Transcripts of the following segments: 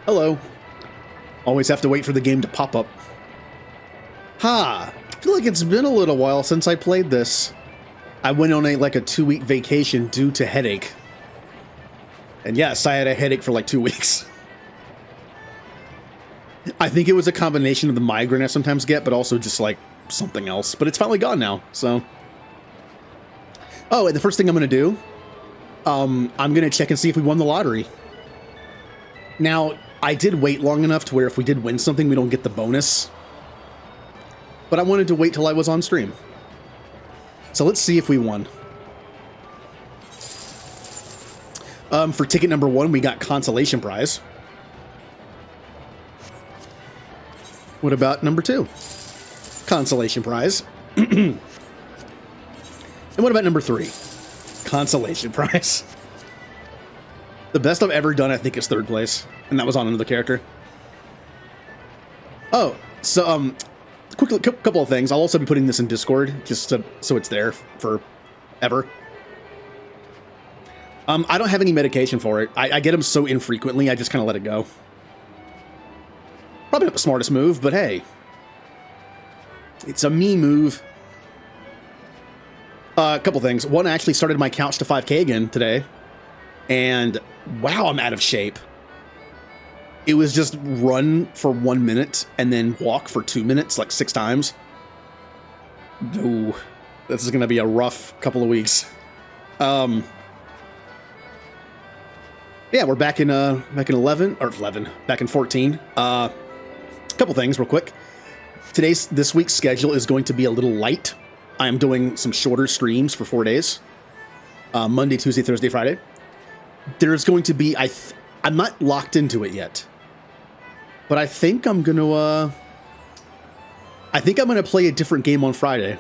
Hello. Always have to wait for the game to pop up. Ha! I feel like it's been a little while since I played this. I went on a 2-week vacation due to headache. And yes, I had a headache for 2 weeks. I think it was a combination of the migraine I sometimes get, but also just something else. But it's finally gone now, so. Oh, and the first thing I'm going to do, I'm going to check and see if we won the lottery. Now, I did wait long enough to where if we did win something, we don't get the bonus. But I wanted to wait till I was on stream. So let's see if we won. For ticket number 1, we got consolation prize. What about number 2? Consolation prize. And what about number 3? Consolation prize. The best I've ever done, I think, is 3rd place. And that was on another character. Oh, so, quick couple of things. I'll also be putting this in Discord, just so it's there forever. I don't have any medication for it. I get them so infrequently, I just kind of let it go. Probably not the smartest move, but hey. It's a me move. A couple things. One, I actually started my couch to 5K again today. And wow, I'm out of shape. It was just run for 1 minute and then walk for 2 minutes, 6 times. Ooh, this is going to be a rough couple of weeks. Yeah, we're back in 14. Couple things real quick. This week's schedule is going to be a little light. I am doing some shorter streams for 4 days. Monday, Tuesday, Thursday, Friday. There's going to be, I'm not locked into it yet, but I think I'm going to play a different game on Friday.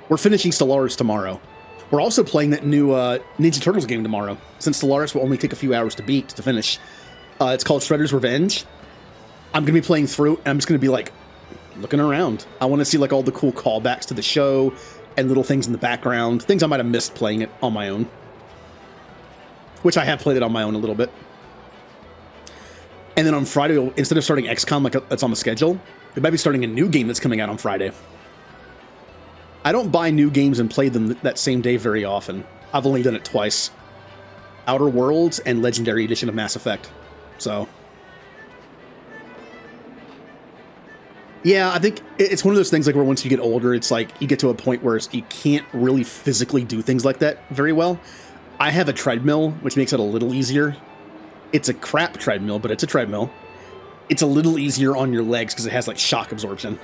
We're finishing Stellaris tomorrow. We're also playing that new Ninja Turtles game tomorrow, since Stellaris will only take a few hours to finish. It's called Shredder's Revenge. I'm going to be playing through, and I'm just going to be looking around. I want to see all the cool callbacks to the show and little things in the background, things I might have missed playing it on my own. Which I have played it on my own a little bit. And then on Friday, instead of starting XCOM that's on the schedule, we might be starting a new game that's coming out on Friday. I don't buy new games and play them that same day very often. I've only done it twice. Outer Worlds and Legendary Edition of Mass Effect. So. Yeah, I think it's one of those things where once you get older, it's you get to a point where you can't really physically do things like that very well. I have a treadmill, which makes it a little easier. It's a crap treadmill, but it's a treadmill. It's a little easier on your legs because it has shock absorption.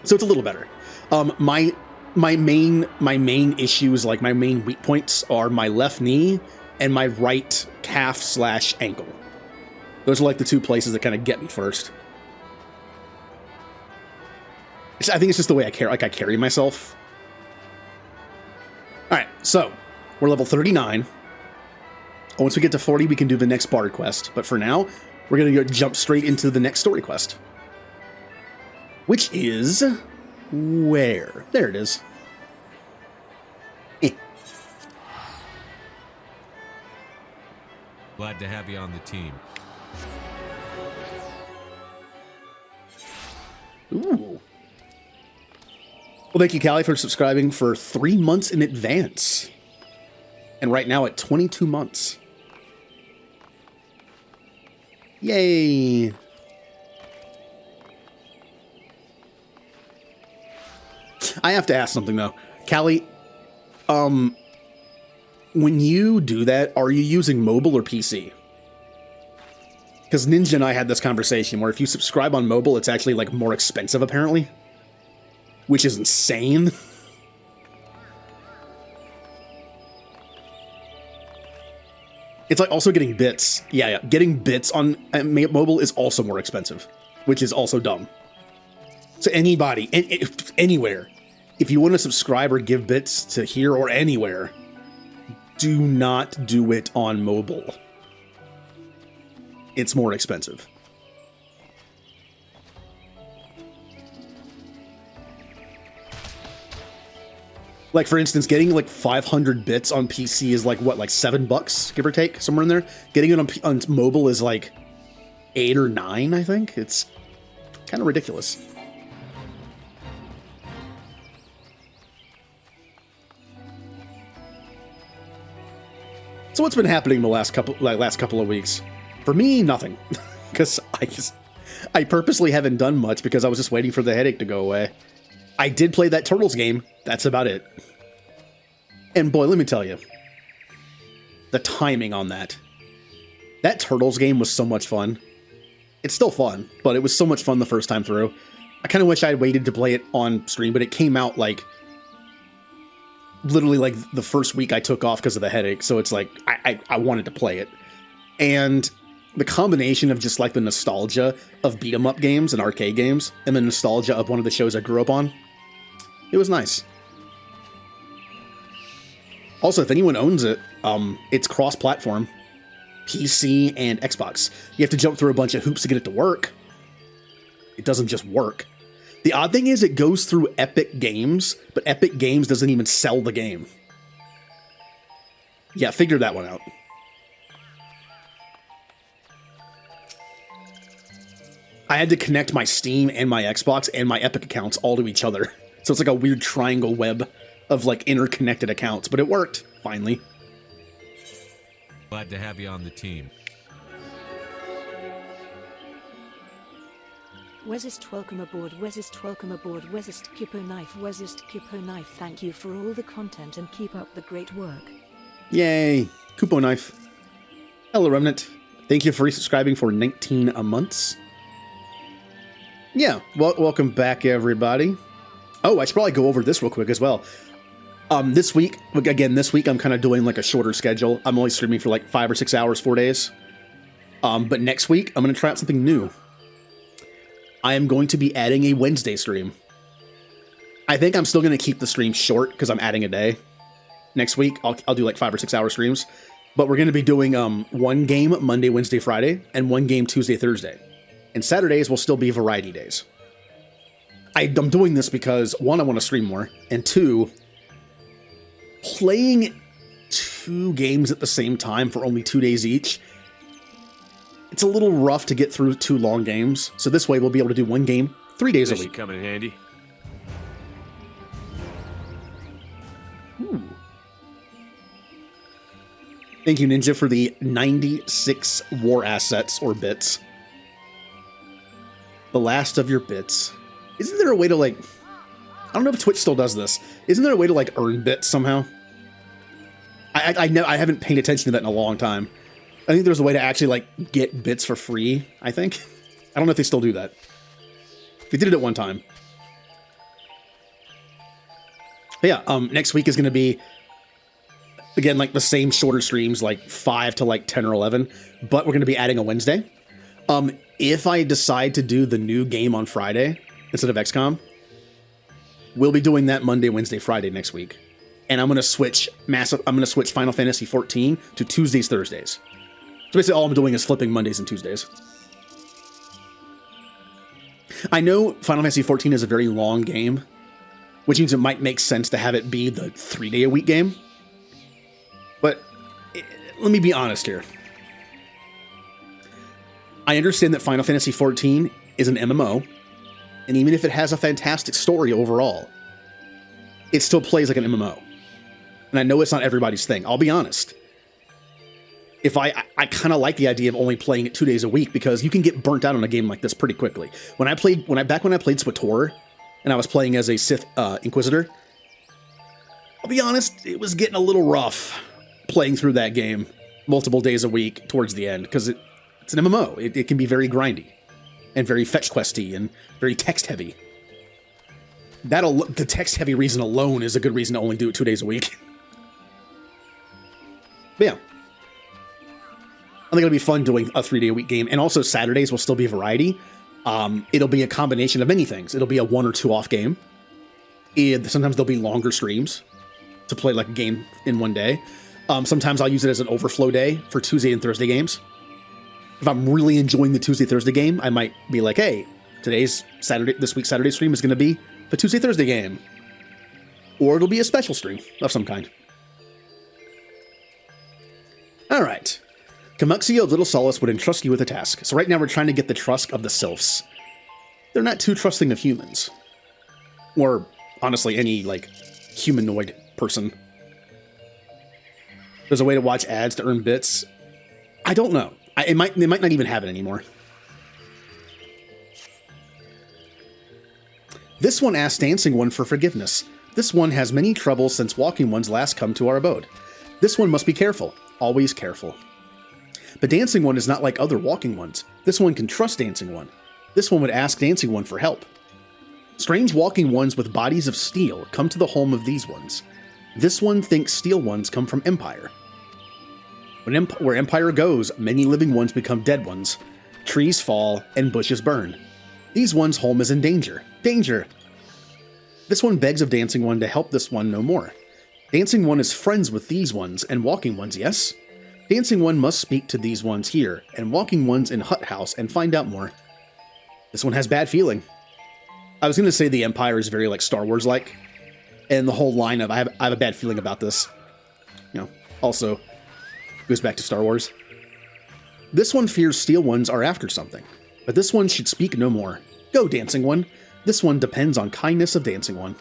So it's a little better. My main issues, my main weak points, are my left knee and my right calf/ankle. Those are the 2 places that kind of get me first. I think it's just the way I carry myself. All right, so we're level 39. Once we get to 40, we can do the next Bard quest. But for now, we're going to jump straight into the next story quest. Which is... where? There it is. Glad to have you on the team. Ooh. Well, thank you, Callie, for subscribing for 3 months in advance. And right now at 22 months. Yay! I have to ask something, though. Callie, when you do that, are you using mobile or PC? Because Ninja and I had this conversation where if you subscribe on mobile, it's actually, more expensive, apparently. Which is insane. It's also getting bits. Yeah. Getting bits on mobile is also more expensive, which is also dumb. So anybody, anywhere, if you want to subscribe or give bits to here or anywhere, do not do it on mobile. It's more expensive. Like, for instance, getting like 500 bits on PC is like, what, like $7, give or take, somewhere in there? Getting it on mobile is like 8 or 9, I think. It's kind of ridiculous. So what's been happening the last couple of weeks? For me, nothing. Because I purposely haven't done much because I was just waiting for the headache to go away. I did play that Turtles game. That's about it. And boy, let me tell you, the timing on that Turtles game was so much fun. It's still fun, but it was so much fun the first time through. I kind of wish I had waited to play it on stream, but it came out like literally like the first week I took off because of the headache. So it's like I wanted to play it. And the combination of just like the nostalgia of beat 'em up games and arcade games and the nostalgia of one of the shows I grew up on, it was nice. Also, if anyone owns it, it's cross-platform, PC and Xbox. You have to jump through a bunch of hoops to get it to work. It doesn't just work. The odd thing is it goes through Epic Games, but Epic Games doesn't even sell the game. Yeah, figure that one out. I had to connect my Steam and my Xbox and my Epic accounts all to each other. So it's like a weird triangle web of like interconnected accounts, but it worked, finally. Glad to have you on the team. Wesist, welcome aboard. Wesist, welcome aboard. Wesist, Kippo Knife. Wesist, Kippo Knife. Thank you for all the content and keep up the great work. Yay, Kupo Knife. Hello, Remnant. Thank you for resubscribing for 19 months. Yeah, welcome back, everybody. Oh, I should probably go over this real quick as well. This week I'm kind of doing like a shorter schedule. I'm only streaming for like 5 or 6 hours, 4 days. But next week, I'm going to try out something new. I am going to be adding a Wednesday stream. I think I'm still going to keep the stream short because I'm adding a day. Next week, I'll do like 5 or 6 hour streams. But we're going to be doing one game Monday, Wednesday, Friday, and one game Tuesday, Thursday. And Saturdays will still be variety days. I'm doing this because, one, I want to stream more, and two, playing 2 games at the same time for only 2 days each, it's a little rough to get through 2 long games. So this way we'll be able to do 1 game 3 days a week. Coming in handy. Ooh. Thank you, Ninja, for the 96 war assets or bits. The last of your bits. Isn't there a way to, like... I don't know if Twitch still does this. Isn't there a way to, like, earn bits somehow? I haven't paid attention to that in a long time. I think there's a way to actually, like, get bits for free, I think. I don't know if they still do that. They did it at one time. But yeah, next week is going to be, again, like, the same shorter streams, like 5 to, like, 10 or 11. But we're going to be adding a Wednesday. If I decide to do the new game on Friday instead of XCOM, we'll be doing that Monday, Wednesday, Friday next week. And I'm going to switch Final Fantasy XIV to Tuesdays, Thursdays. So basically all I'm doing is flipping Mondays and Tuesdays. I know Final Fantasy XIV is a very long game, which means it might make sense to have it be the 3-day-a-week game. But let me be honest here. I understand that Final Fantasy XIV is an MMO, and even if it has a fantastic story overall, it still plays like an MMO. And I know it's not everybody's thing. I'll be honest. If I kind of like the idea of only playing it 2 days a week because you can get burnt out on a game like this pretty quickly. Back when I played SWTOR and I was playing as a Sith Inquisitor, I'll be honest, it was getting a little rough playing through that game multiple days a week towards the end because it's an MMO. It can be very grindy and very fetch questy and very text heavy. The text heavy reason alone is a good reason to only do it 2 days a week. But yeah. I think it'll be fun doing a 3-day-a-week game. And also Saturdays will still be a variety. It'll be a combination of many things. It'll be a 1 or 2 off game. Sometimes there'll be longer streams to play like a game in one day. Sometimes I'll use it as an overflow day for Tuesday and Thursday games. If I'm really enjoying the Tuesday-Thursday game, I might be like, hey, this week's Saturday stream is going to be the Tuesday-Thursday game. or it'll be a special stream of some kind. All right. Camuxia of Little Solace would entrust you with a task. So right now we're trying to get the trust of the sylphs. They're not too trusting of humans. Or, honestly, any, like, humanoid person. There's a way to watch ads to earn bits. I don't know. They might not even have it anymore. This one asks Dancing One for forgiveness. This one has many troubles since Walking Ones last come to our abode. This one must be careful. Always careful. But Dancing One is not like other Walking Ones. This one can trust Dancing One. This one would ask Dancing One for help. Strange Walking Ones with bodies of steel come to the home of these ones. This one thinks steel ones come from Empire. Where Empire goes, many living ones become dead ones. Trees fall and bushes burn. These ones' home is in danger. Danger! This one begs of Dancing One to help this one no more. Dancing One is friends with these ones and Walking Ones, yes? Dancing One must speak to these ones here, and Walking Ones in Hut House and find out more. This one has bad feeling. I was going to say the Empire is very like Star Wars-like, and the whole line of I have a bad feeling about this. You know, also goes back to Star Wars. This one fears Steel Ones are after something, but this one should speak no more. Go, Dancing One. This one depends on kindness of Dancing One.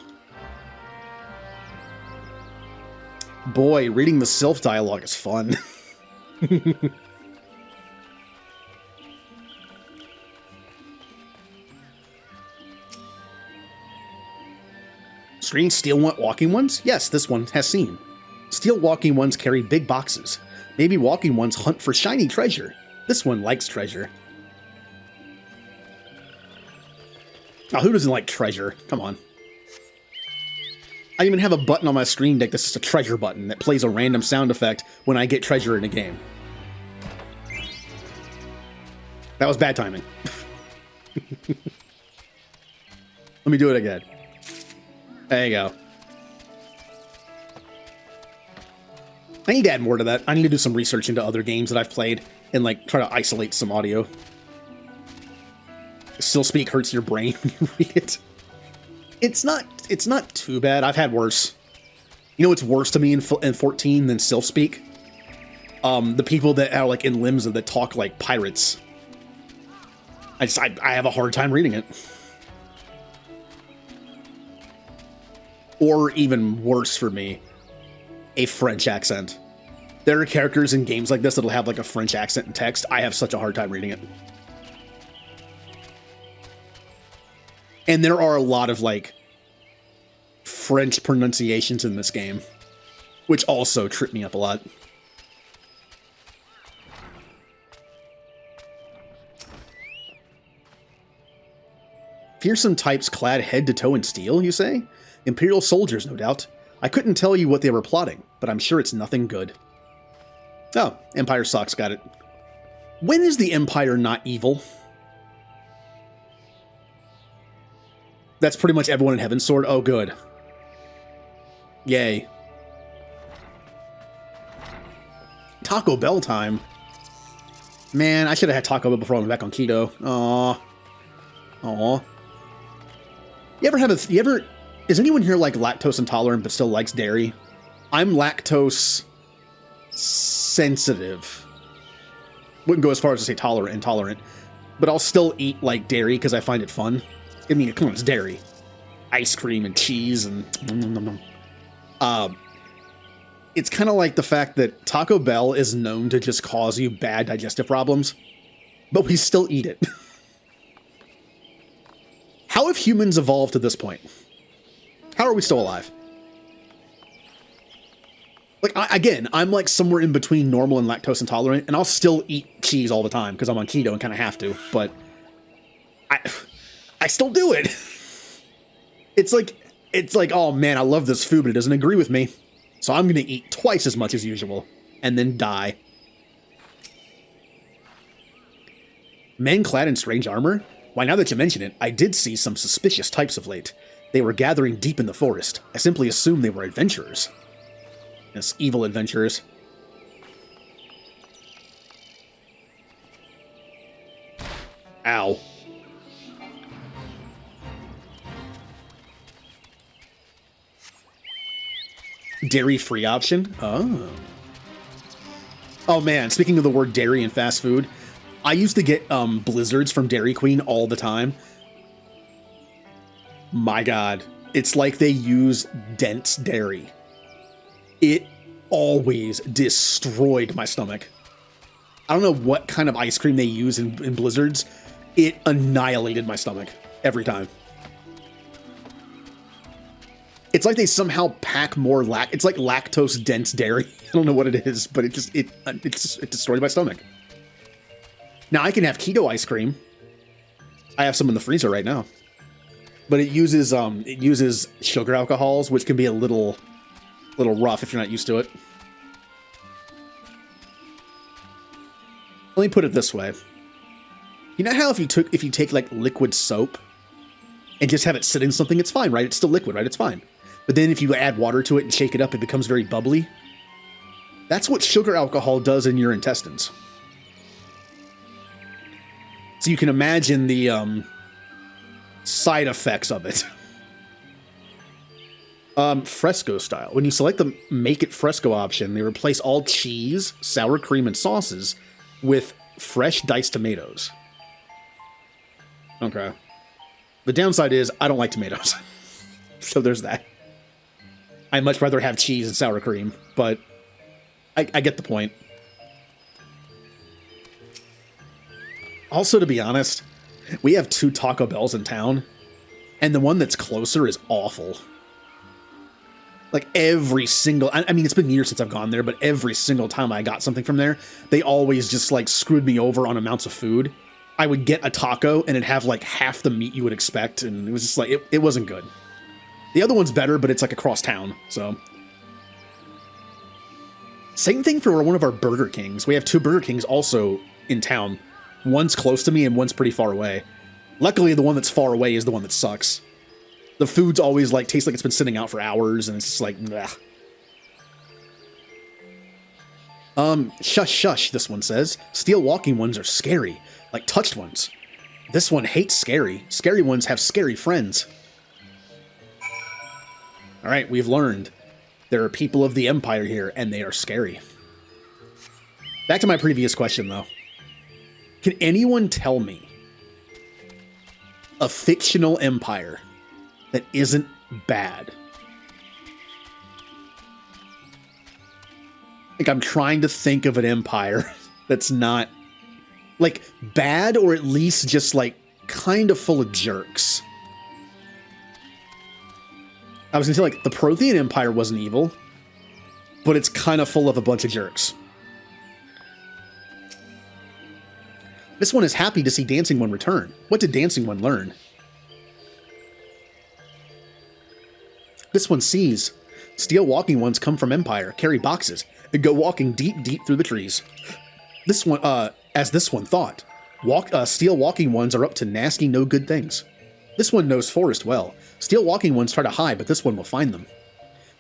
Boy, reading the Sylph dialogue is fun. Strange Steel Walking Ones? Yes, this one has seen. Steel Walking Ones carry big boxes. Maybe Walking Ones hunt for shiny treasure. This one likes treasure. Oh, who doesn't like treasure? Come on. I even have a button on my Stream Deck that's just a treasure button that plays a random sound effect when I get treasure in a game. That was bad timing. Let me do it again. There you go. I need to add more to that. I need to do some research into other games that I've played and like try to isolate some audio. Still Speak hurts your brain when you read it. It's not too bad. I've had worse. You know what's worse to me in 14 than Sylph Speak? The people that are like in Limsa that talk like pirates. I have a hard time reading it. Or even worse for me, a French accent. There are characters in games like this that'll have like a French accent in text. I have such a hard time reading it. And there are a lot of like French pronunciations in this game, which also trip me up a lot. Fearsome types clad head to toe in steel, you say? Imperial soldiers, no doubt. I couldn't tell you what they were plotting, but I'm sure it's nothing good. Oh, Empire sucks, got it. When is the Empire not evil? That's pretty much everyone in Heaven's Sword? Oh, good. Yay. Taco Bell time. Man, I should have had Taco Bell before I went back on keto. Aww. Aww. Is anyone here like lactose intolerant but still likes dairy? I'm lactose sensitive. Wouldn't go as far as to say intolerant, but I'll still eat like dairy because I find it fun. I mean, come on, it's dairy. Ice cream and cheese and... it's kind of like the fact that Taco Bell is known to just cause you bad digestive problems, but we still eat it. How have humans evolved to this point? How are we still alive? Like, I'm like somewhere in between normal and lactose intolerant, and I'll still eat cheese all the time because I'm on keto and kind of have to, but I still do it. It's like, oh man, I love this food, but it doesn't agree with me. So I'm going to eat twice as much as usual and then die. Men clad in strange armor? Why, now that you mention it, I did see some suspicious types of late. They were gathering deep in the forest. I simply assumed they were adventurers. Yes, evil adventurers. Ow. dairy-free option. Oh. Oh man, speaking of the word dairy and fast food, I used to get blizzards from Dairy Queen all the time. My God, it's like they use dense dairy. It always destroyed my stomach. I don't know what kind of ice cream they use in blizzards. It annihilated my stomach every time. It's like they somehow pack more it's like lactose dense dairy. I don't know what it is, but it destroyed my stomach. Now I can have keto ice cream. I have some in the freezer right now, but it uses sugar alcohols, which can be a little rough if you're not used to it. Let me put it this way. You know how if you take like liquid soap and just have it sit in something, it's fine, right? It's still liquid, right? It's fine. But then if you add water to it and shake it up, it becomes very bubbly. That's what sugar alcohol does in your intestines. So you can imagine the side effects of it. Fresco style. When you select the Make It Fresco option, they replace all cheese, sour cream, and sauces with fresh diced tomatoes. Okay. The downside is I don't like tomatoes. So there's that. I'd much rather have cheese and sour cream, but I get the point. Also, to be honest, we have 2 Taco Bells in town, and the one that's closer is awful. Like every single, I mean, it's been years since I've gone there, but every single time I got something from there, they always just like screwed me over on amounts of food. I would get a taco and it'd have like half the meat you would expect, and it was just like, it wasn't good. The other one's better, but it's like across town, so. Same thing for one of our Burger Kings. We have 2 Burger Kings also in town. One's close to me and one's pretty far away. Luckily, the one that's far away is the one that sucks. The food's always like tastes like it's been sitting out for hours, and it's just like, bleh. Shush, shush, this one says. Steel walking ones are scary, like touched ones. This one hates scary. Scary ones have scary friends. All right, we've learned. There are people of the Empire here, and they are scary. Back to my previous question, though. Can anyone tell me a fictional empire that isn't bad? Like, I'm trying to think of an empire that's not, like, bad, or at least just, like, kind of full of jerks. I was gonna say, like, the Prothean Empire wasn't evil, but it's kind of full of a bunch of jerks. This one is happy to see Dancing One return. What did Dancing One learn? This one sees. Steel walking ones come from Empire, carry boxes, and go walking deep, deep through the trees. This one, as this one thought, steel walking ones are up to nasty, no good things. This one knows forest well. Steel walking ones try to hide, but this one will find them.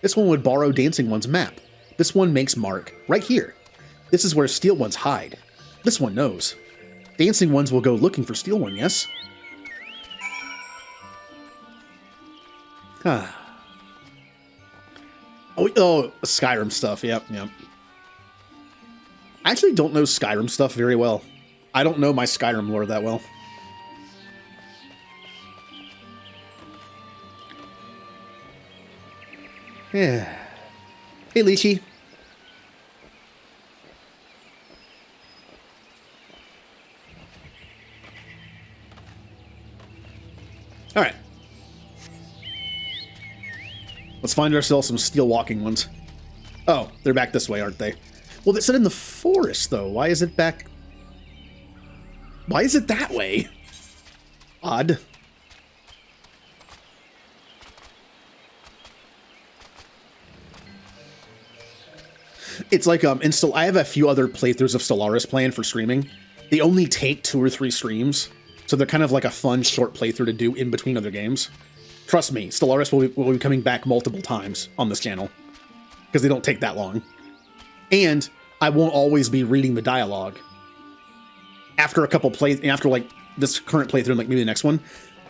This one would borrow Dancing One's map. This one makes mark, right here. This is where steel ones hide. This one knows. Dancing ones will go looking for steel one, yes? Oh, Skyrim stuff, yep. I actually don't know Skyrim stuff very well. I don't know my Skyrim lore that well. Yeah. Hey, Lychee. All right. Let's find ourselves some steel walking ones. Oh, they're back this way, aren't they? Well, they said in the forest, though. Why is it back? Why is it that way? Odd. It's like, I have a few other playthroughs of Stellaris planned for streaming. They only take 2 or 3 streams, so they're kind of like a fun, short playthrough to do in between other games. Trust me, Stellaris will be coming back multiple times on this channel, because they don't take that long. And I won't always be reading the dialogue. After like this current playthrough and like maybe the next one,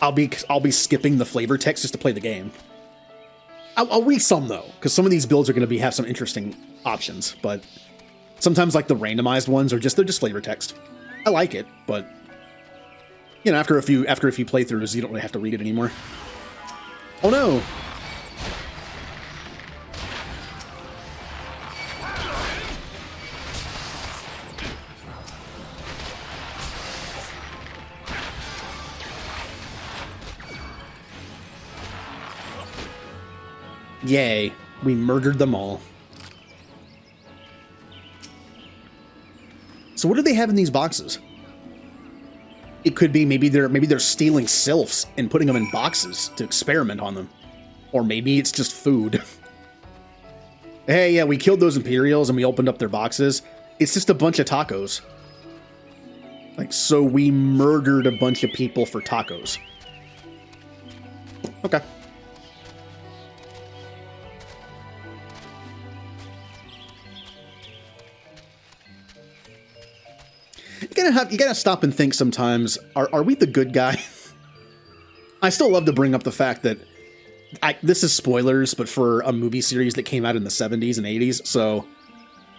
I'll be skipping the flavor text just to play the game. I'll read some though, because some of these builds are going to have some interesting options, but sometimes like the randomized ones are they're just flavor text. I like it, but you know, after a few playthroughs, you don't really have to read it anymore. Oh no! Yay, we murdered them all. So what do they have in these boxes? It could be maybe they're stealing sylphs and putting them in boxes to experiment on them. Or maybe it's just food. Hey, yeah, we killed those Imperials and we opened up their boxes. It's just a bunch of tacos. Like, so we murdered a bunch of people for tacos. Okay. You gotta stop and think sometimes, are we the good guy? I still love to bring up the fact that this is spoilers, but for a movie series that came out in the 70s and 80s, so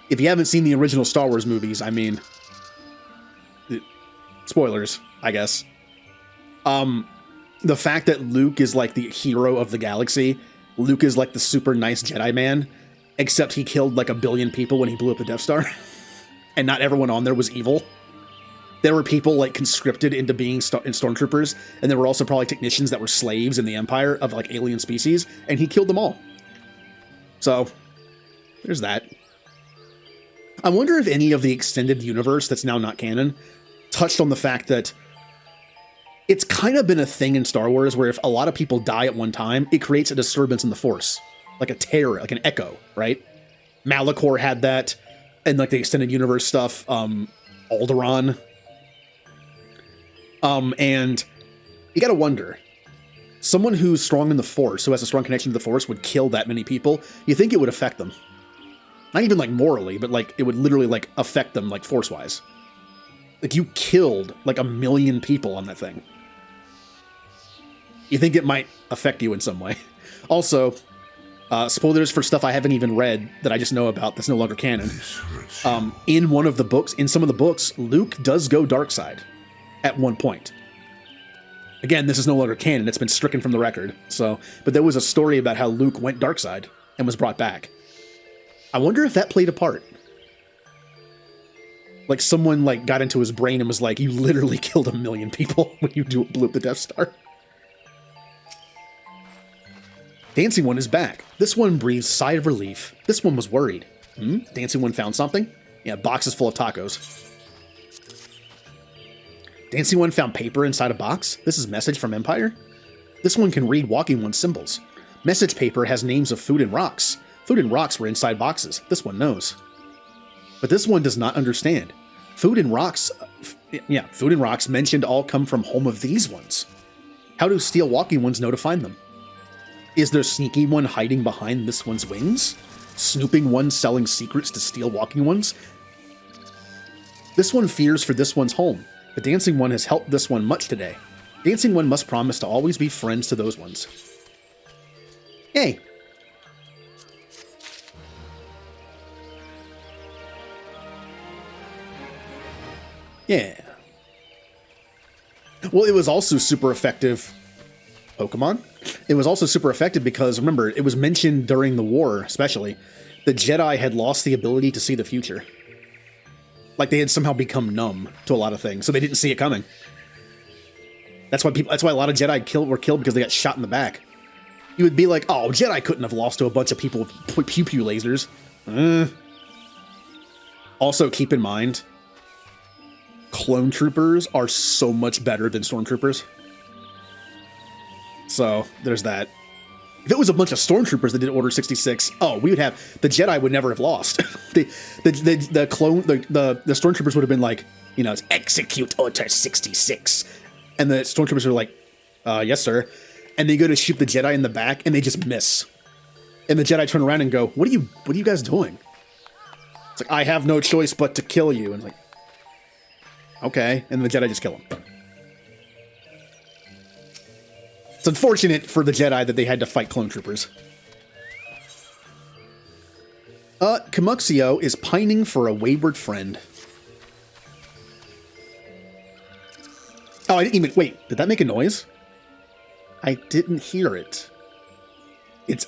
if you haven't seen the original Star Wars movies, I mean, spoilers, I guess. The fact that Luke is like the hero of the galaxy, Luke is like the super nice Jedi man, except he killed like 1 billion people when he blew up the Death Star, and not everyone on there was evil. There were people like conscripted into being stormtroopers, and there were also probably technicians that were slaves in the Empire of like alien species, and he killed them all. So, there's that. I wonder if any of the extended universe that's now not canon touched on the fact that it's kind of been a thing in Star Wars where if a lot of people die at one time, it creates a disturbance in the Force. Like a terror, like an echo, right? Malachor had that, and like the extended universe stuff, Alderaan. And you gotta wonder, someone who's strong in the Force, who has a strong connection to the Force, would kill that many people. You think it would affect them? Not even like morally, but like it would literally like affect them like Force-wise. Like you killed like 1 million people on that thing. You think it might affect you in some way. Also, spoilers for stuff I haven't even read that I just know about that's no longer canon. In one of the books, in some of the books, Luke does go dark side at one point. Again, this is no longer canon, it's been stricken from the record. So, but there was a story about how Luke went dark side and was brought back. I wonder if that played a part. Like someone like got into his brain and was like, you literally killed 1 million people when you blew up the Death Star. Dancing One is back. This one breathes sigh of relief. This one was worried. Dancing One found something? Yeah, boxes full of tacos. Dancing One found paper inside a box? This is message from Empire? This one can read Walking One's symbols. Message paper has names of food and rocks. Food and rocks were inside boxes. This one knows. But this one does not understand. Food and rocks mentioned all come from home of these ones. How do Steel Walking Ones know to find them? Is there Sneaky One hiding behind this one's wings? Snooping One selling secrets to Steel Walking Ones? This one fears for this one's home. The Dancing One has helped this one much today. Dancing One must promise to always be friends to those ones. Yay! Yeah. Well, it was also super effective. Pokemon? It was also super effective because, remember, it was mentioned during the war, especially, the Jedi had lost the ability to see the future. Like they had somehow become numb to a lot of things, so they didn't see it coming. That's why a lot of Jedi were killed because they got shot in the back. You would be like, oh, Jedi couldn't have lost to a bunch of people with pew-pew lasers. Also, keep in mind, clone troopers are so much better than stormtroopers. So, there's that. If it was a bunch of stormtroopers that did Order 66, we would have... The Jedi would never have lost. the stormtroopers would have been like, it's execute Order 66. And the stormtroopers are like, yes, sir. And they go to shoot the Jedi in the back, and they just miss. And the Jedi turn around and go, what are you guys doing? It's like, I have no choice but to kill you. And it's like, okay. And the Jedi just kill him. It's unfortunate for the Jedi that they had to fight clone troopers. Camuxio is pining for a wayward friend. Oh, I didn't even... Wait, did that make a noise? I didn't hear it. It's...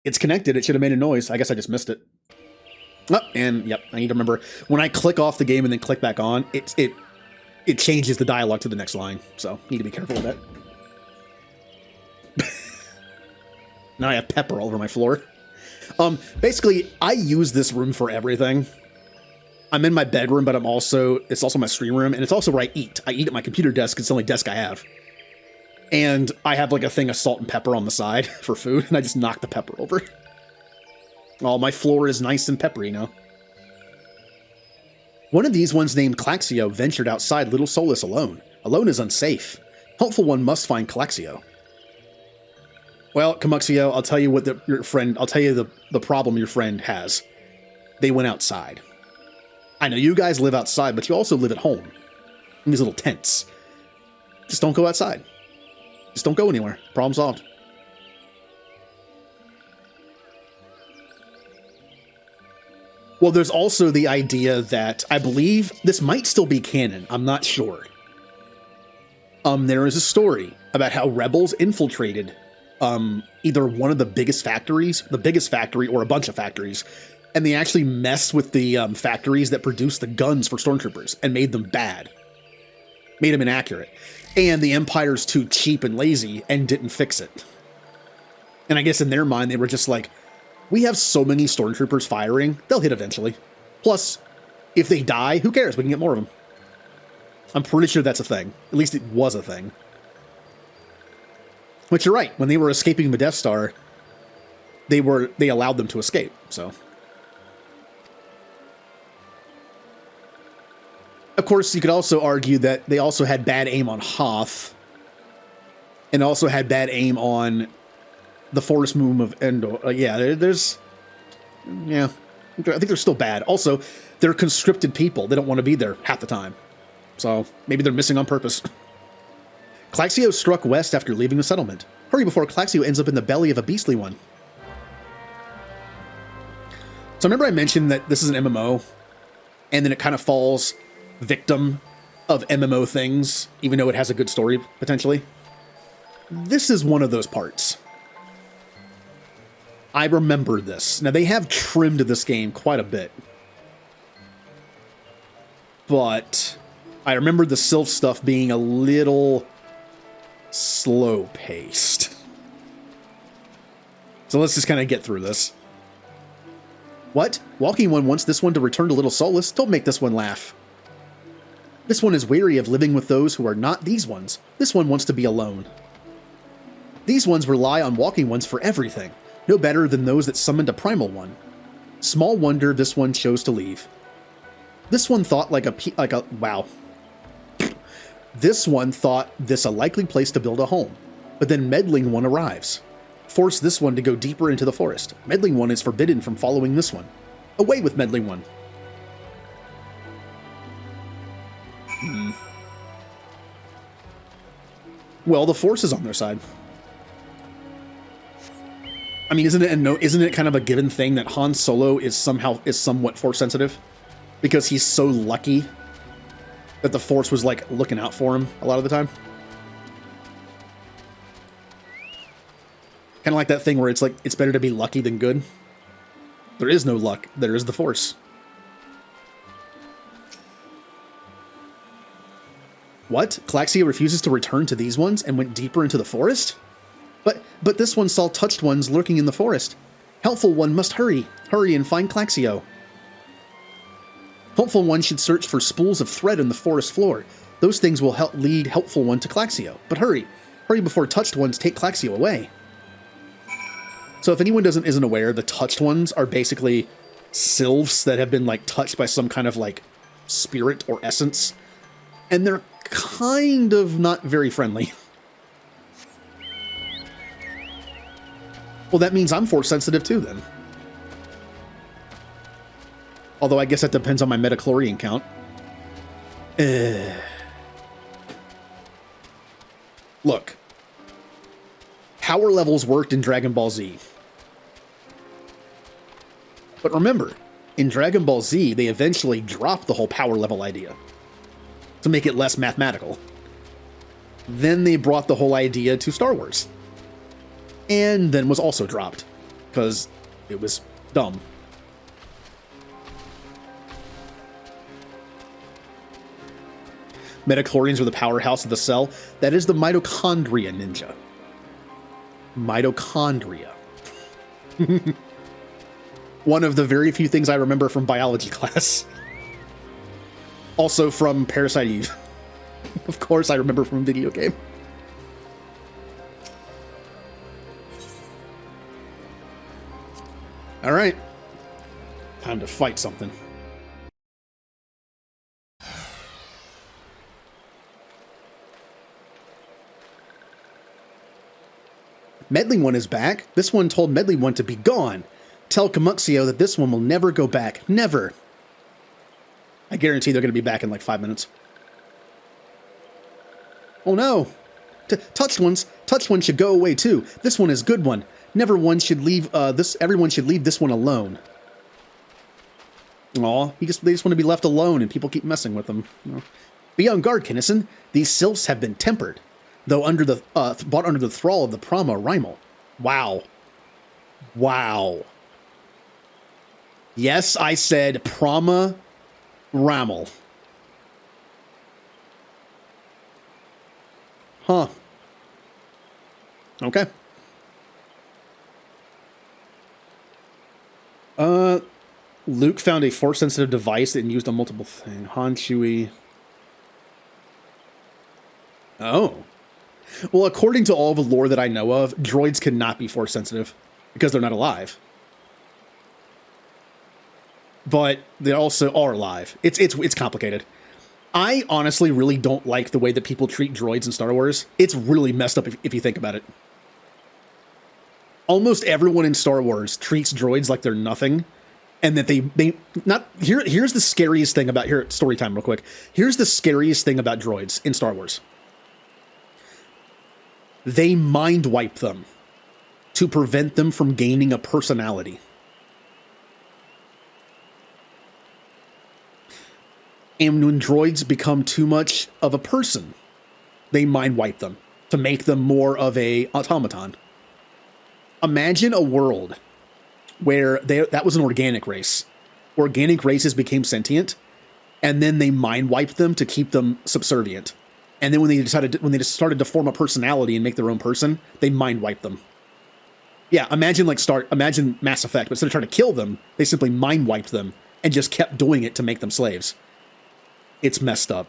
It's connected. It should have made a noise. I guess I just missed it. Oh, and, yep, I need to remember. When I click off the game and then click back on, it changes the dialogue to the next line. So, need to be careful with that. Now I have pepper all over my floor. Basically, I use this room for everything. I'm in my bedroom, but it's also my stream room, and it's also where I eat. I eat at my computer desk. It's the only desk I have. And I have like a thing of salt and pepper on the side for food, and I just knock the pepper over. Oh, my floor is nice and peppery now. One of these ones named Claxio ventured outside Little Solus alone. Alone is unsafe. Helpful one must find Claxio. Well, Camuxio, I'll tell you what I'll tell you the problem your friend has. They went outside. I know you guys live outside, but you also live at home. In these little tents. Just don't go outside. Just don't go anywhere. Problem solved. Well, there's also the idea that I believe this might still be canon. I'm not sure. There is a story about how rebels infiltrated either one of the biggest factories, the biggest factory, or a bunch of factories, and they actually messed with the factories that produced the guns for stormtroopers and made them bad. Made them inaccurate. And the Empire's too cheap and lazy and didn't fix it. And I guess in their mind, they were just like, we have so many stormtroopers firing, they'll hit eventually. Plus, if they die, who cares? We can get more of them. I'm pretty sure that's a thing. At least it was a thing. But you're right. When they were escaping the Death Star, they allowed them to escape, so. Of course, you could also argue that they also had bad aim on Hoth, and also had bad aim on the Forest Moon of Endor. Yeah, I think they're still bad. Also, they're conscripted people. They don't want to be there half the time. So, maybe they're missing on purpose. Claxio struck west after leaving the settlement. Hurry before Claxio ends up in the belly of a beastly one. So remember I mentioned that this is an MMO, and then it kind of falls victim of MMO things, even though it has a good story, potentially? This is one of those parts. I remember this. Now, they have trimmed this game quite a bit. But I remember the Sylph stuff being a little slow-paced. So let's just kind of get through this. What? Walking One wants this one to return to Little Solus? Don't make this one laugh. This one is weary of living with those who are not these ones. This one wants to be alone. These ones rely on Walking Ones for everything. No better than those that summoned a Primal One. Small wonder this one chose to leave. This one thought wow. This one thought this a likely place to build a home, but then Meddling One arrives. Force this one to go deeper into the forest. Meddling One is forbidden from following this one. Away with Meddling One. Well, the Force is on their side. I mean, isn't it kind of a given thing that Han Solo is somewhat Force sensitive? Because he's so lucky that the Force was like looking out for him a lot of the time. Kind of like that thing where it's like, it's better to be lucky than good. There is no luck. There is the Force. What? Claxio refuses to return to these ones and went deeper into the forest? But this one saw touched ones lurking in the forest. Helpful One must hurry. Hurry and find Claxio. Helpful One should search for spools of thread in the forest floor. Those things will help lead Helpful One to Claxio. But hurry. Hurry before touched ones take Claxio away. So if anyone isn't aware, the touched ones are basically sylphs that have been like touched by some kind of like spirit or essence. And they're kind of not very friendly. Well, that means I'm Force sensitive too, then. Although I guess that depends on my metachlorian count. Look. Power levels worked in Dragon Ball Z. But remember, in Dragon Ball Z, they eventually dropped the whole power level idea to make it less mathematical. Then they brought the whole idea to Star Wars. And then was also dropped, because it was dumb. Metachlorians are the powerhouse of the cell. That is the mitochondria, ninja. Mitochondria. One of the very few things I remember from biology class. Also from Parasite Eve. Of course I remember from a video game. Alright. Time to fight something. Medley One is back. This one told Medley One to be gone. Tell Kamuxio that this one will never go back. Never. I guarantee they're going to be back in like 5 minutes. Oh no. Touched ones should go away too. This one is good one. Never one should leave everyone should leave this one alone. Aw, they just want to be left alone and people keep messing with them. You know. Be on guard, Kinnison. These sylphs have been tempered, though brought under the thrall of the Prama Rimal. Wow. Wow. Yes, I said Prama Rimal. Huh. Okay. Luke found a force-sensitive device that used on multiple things. Han, Chewie. Oh. Well, according to all the lore that I know of, droids cannot be force-sensitive because they're not alive. But they also are alive. It's complicated. I honestly really don't like the way that people treat droids in Star Wars. It's really messed up if you think about it. Almost everyone in Star Wars treats droids like they're nothing, and that here's the scariest thing about, here, story time real quick. Here's the scariest thing about droids in Star Wars. They mind wipe them to prevent them from gaining a personality. And when droids become too much of a person, they mind wipe them to make them more of a automaton. Imagine a world where that was an organic race. Organic races became sentient, and then they mind wiped them to keep them subservient. And then when they started to form a personality and make their own person, they mind wiped them. Yeah, imagine Mass Effect, but instead of trying to kill them, they simply mind wiped them and just kept doing it to make them slaves. It's messed up.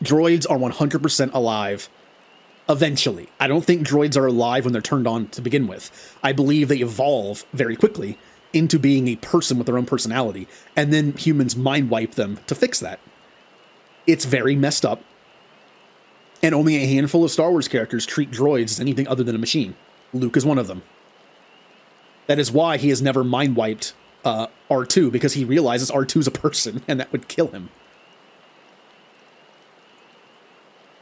Droids are 100% alive eventually. I don't think droids are alive when they're turned on to begin with. I believe they evolve very quickly into being a person with their own personality, and then humans mind wipe them to fix that. It's very messed up. And only a handful of Star Wars characters treat droids as anything other than a machine. Luke is one of them. That is why he has never mind wiped R2, because he realizes R2's a person, and that would kill him.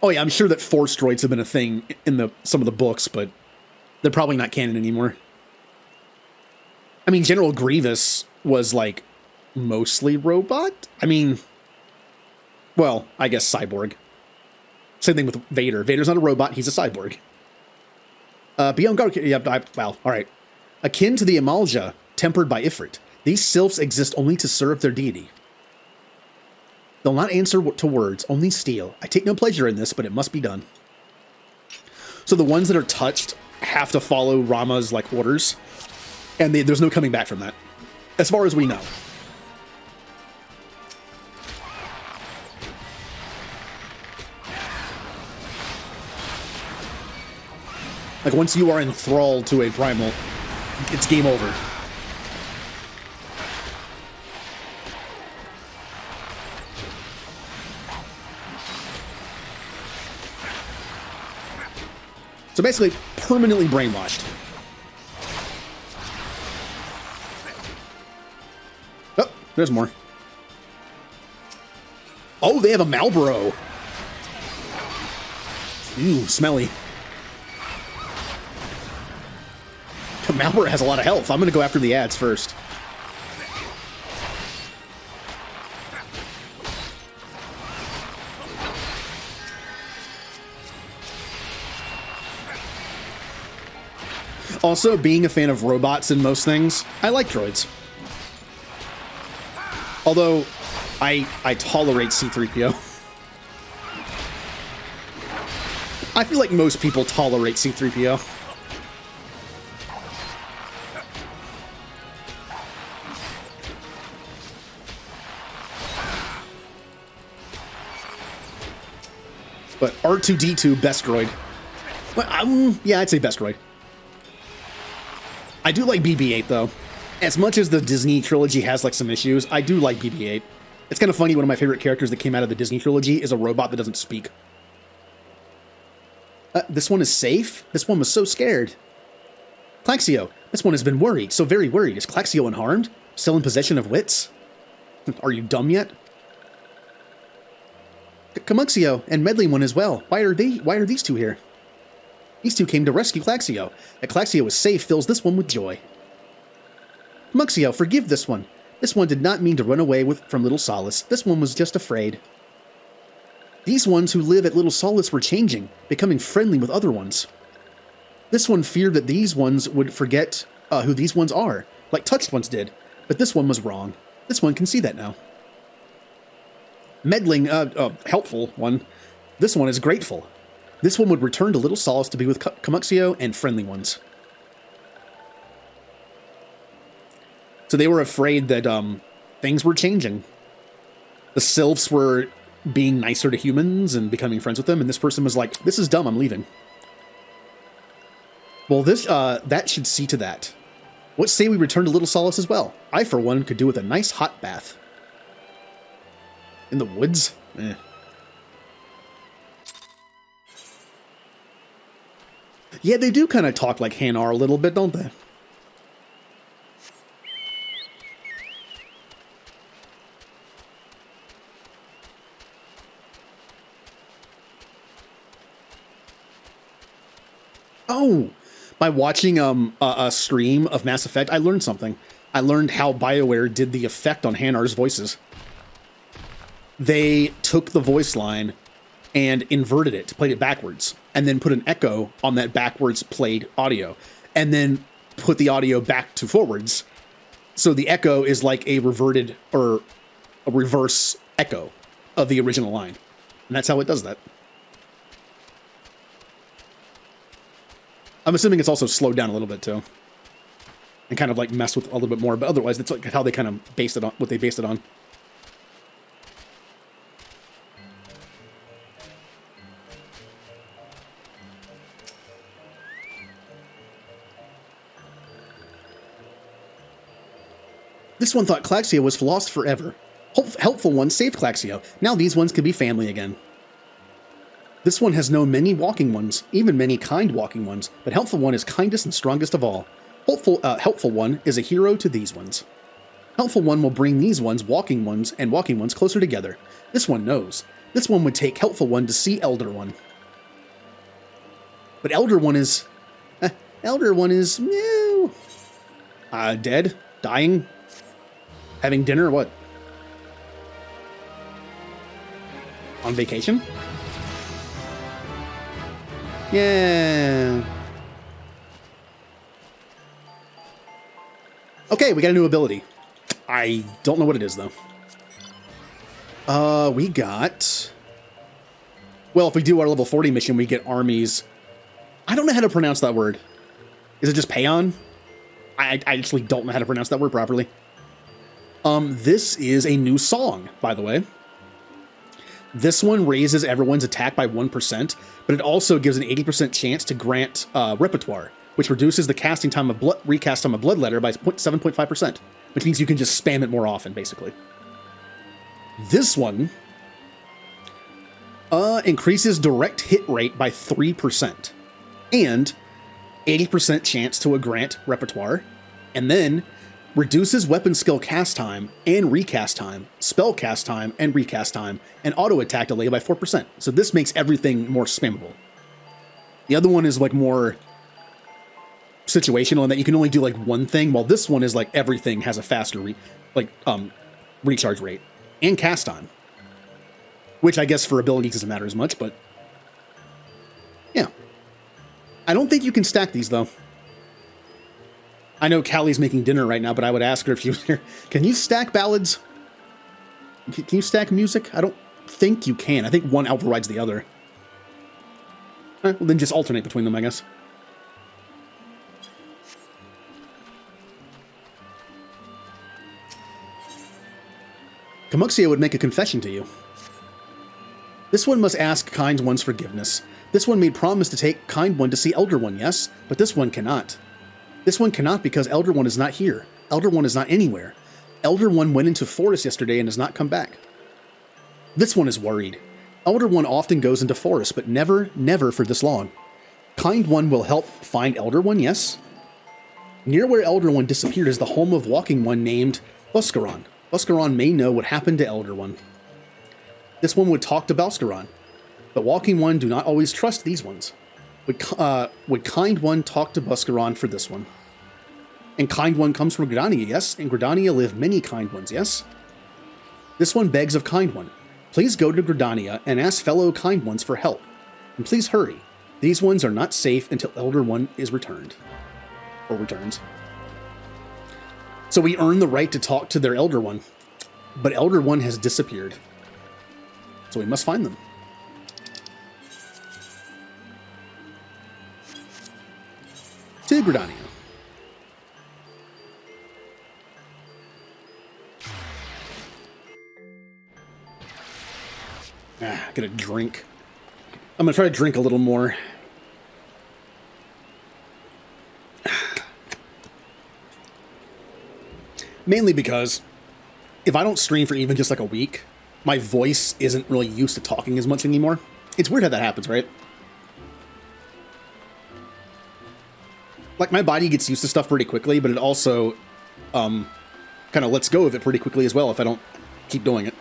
Oh yeah, I'm sure that Force droids have been a thing in some of the books, but they're probably not canon anymore. I mean, General Grievous was, like, mostly robot? I mean, well, I guess cyborg. Same thing with Vader. Vader's not a robot, he's a cyborg. Beyond guard, yeah, wow, alright. Akin to the Amalja, tempered by Ifrit, these sylphs exist only to serve their deity. They'll not answer to words, only steal. I take no pleasure in this, but it must be done. So the ones that are touched have to follow Rama's, like, orders, and there's no coming back from that, as far as we know. Like, once you are enthralled to a primal, it's game over. So basically, permanently brainwashed. Oh, there's more. Oh, they have a Marlboro. Ooh, smelly. Malware has a lot of health. I'm gonna go after the ads first. Also, being a fan of robots in most things, I like droids. Although, I tolerate C-3PO. I feel like most people tolerate C-3PO. But R2-D2, best droid. Well, yeah, I'd say best droid. I do like BB-8, though. As much as the Disney trilogy has, like, some issues, I do like BB-8. It's kind of funny, one of my favorite characters that came out of the Disney trilogy is a robot that doesn't speak. This one is safe? This one was so scared. Claxio, this one has been worried, so very worried. Is Claxio unharmed? Still in possession of wits? Are you dumb yet? Camuxio and Medley one as well. Why are these two here? These two came to rescue Claxio. That Claxio is safe fills this one with joy. Camuxio, forgive this one. This one did not mean to run away from Little Solace. This one was just afraid. These ones who live at Little Solace were changing, becoming friendly with other ones. This one feared that these ones would forget who these ones are, like Touched once did. But this one was wrong. This one can see that now. Meddling, helpful one. This one is grateful. This one would return to Little Solace to be with Camuxio and friendly ones. So they were afraid that things were changing. The sylphs were being nicer to humans and becoming friends with them, and this person was like, this is dumb, I'm leaving. Well, that should see to that. What say we return to Little Solace as well? I, for one, could do with a nice hot bath. In the woods? Eh. Yeah, they do kind of talk like Hanar a little bit, don't they? Oh, by watching a stream of Mass Effect, I learned something. I learned how BioWare did the effect on Hanar's voices. They took the voice line and inverted it, played it backwards, and then put an echo on that backwards played audio, and then put the audio back to forwards. So the echo is like a reverted or a reverse echo of the original line. And that's how it does that. I'm assuming it's also slowed down a little bit too. And kind of like messed with a little bit more, but otherwise that's like how they kind of based it on, what they based it on. This one thought Claxio was lost forever. Helpful one saved Claxio. Now these ones can be family again. This one has known many walking ones, even many kind walking ones, but Helpful one is kindest and strongest of all. Helpful one is a hero to these ones. Helpful one will bring these ones, walking ones, closer together. This one knows. This one would take Helpful one to see Elder one. But Elder one is... dead? Dying? Having dinner or what? On vacation? Yeah. Okay, we got a new ability. I don't know what it is, though. We got... Well, if we do our level 40 mission, we get armies. I don't know how to pronounce that word. Is it just Payon? I actually don't know how to pronounce that word properly. This is a new song, by the way. This one raises everyone's attack by 1%, but it also gives an 80% chance to grant repertoire, which reduces the casting time of recast time of Bloodletter by 7.5%, which means you can just spam it more often, basically. This one increases direct hit rate by 3%, and 80% chance to a grant repertoire, and then reduces weapon skill cast time and recast time, spell cast time and recast time, and auto attack delay by 4%. So this makes everything more spammable. The other one is like more situational in that you can only do like one thing, while this one is like everything has a faster recharge rate and cast time, which I guess for abilities doesn't matter as much, but yeah. I don't think you can stack these though. I know Callie's making dinner right now, but I would ask her if she was here. Can you stack ballads? Can you stack music? I don't think you can. I think one overrides the other. All right, well, then just alternate between them, I guess. Camuxia would make a confession to you. This one must ask Kind One's forgiveness. This one made promise to take Kind One to see Elder One, yes, but this one cannot. This one cannot because Elder One is not here. Elder One is not anywhere. Elder One went into forest yesterday and has not come back. This one is worried. Elder One often goes into forest, but never, never for this long. Kind One will help find Elder One, yes? Near where Elder One disappeared is the home of Walking One named Buscaron. Buscaron may know what happened to Elder One. This one would talk to Buscaron, but Walking One do not always trust these ones. Would Kind One talk to Buscaron for this one? And Kind One comes from Gridania, yes? In Gridania live many Kind Ones, yes? This one begs of Kind One. Please go to Gridania and ask fellow Kind Ones for help. And please hurry. These ones are not safe until Elder One is returned. Or returns. So we earn the right to talk to their Elder One. But Elder One has disappeared. So we must find them. To Gridania. Get a drink. I'm gonna try to drink a little more. Mainly because if I don't stream for even just like a week, my voice isn't really used to talking as much anymore. It's weird how that happens, right? Like, my body gets used to stuff pretty quickly, but it also kind of lets go of it pretty quickly as well if I don't keep doing it.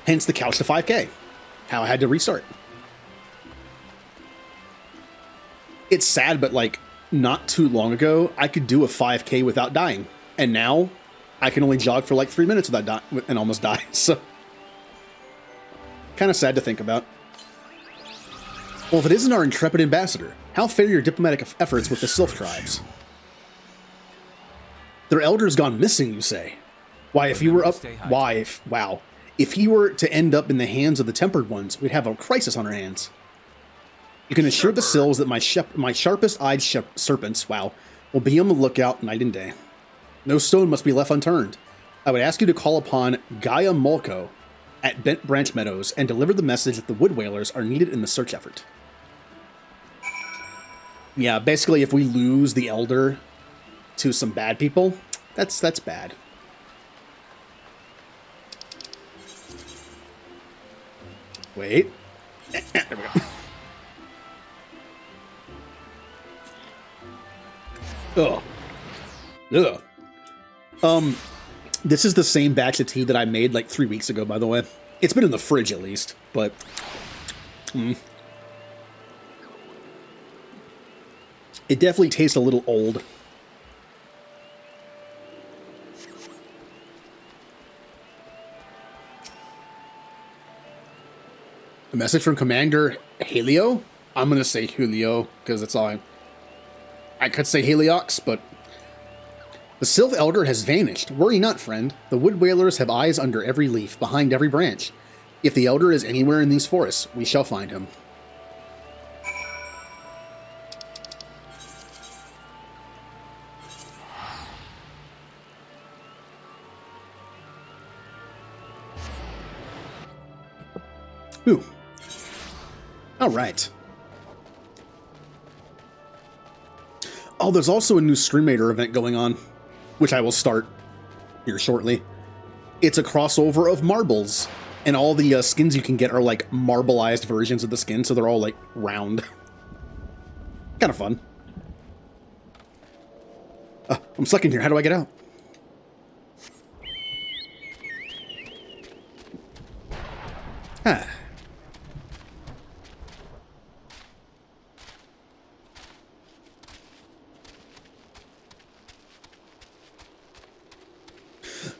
Hence the couch to 5K. How I had to restart. It's sad, but like, not too long ago, I could do a 5K without dying. And now, I can only jog for like 3 minutes without dying and almost die. So, kind of sad to think about. Well, if it isn't our intrepid ambassador, how fare your diplomatic efforts with the Sylph tribes? Their elder's gone missing, you say? Why, if you were up... Why, if... Wow. If he were to end up in the hands of the Tempered Ones, we'd have a crisis on our hands. You can assure the Sylphs that my sharpest-eyed serpents, wow, will be on the lookout night and day. No stone must be left unturned. I would ask you to call upon Gaia Molko at Bent Branch Meadows and deliver the message that the Wood Whalers are needed in the search effort. Yeah, basically, if we lose the Elder to some bad people, that's bad. Wait. There we go. Ugh. This is the same batch of tea that I made like 3 weeks ago, by the way. It's been in the fridge at least, but... It definitely tastes a little old. A message from Commander Helio? I'm going to say Julio, because that's all I could say Heliox, but... The Sylph Elder has vanished. Worry not, friend. The Wood Whalers have eyes under every leaf, behind every branch. If the Elder is anywhere in these forests, we shall find him. Ooh. All right. Oh, there's also a new Streamater event going on, which I will start here shortly. It's a crossover of marbles, and all the skins you can get are like marbleized versions of the skin, so they're all like round. Kind of fun. I'm stuck in here. How do I get out? Ah.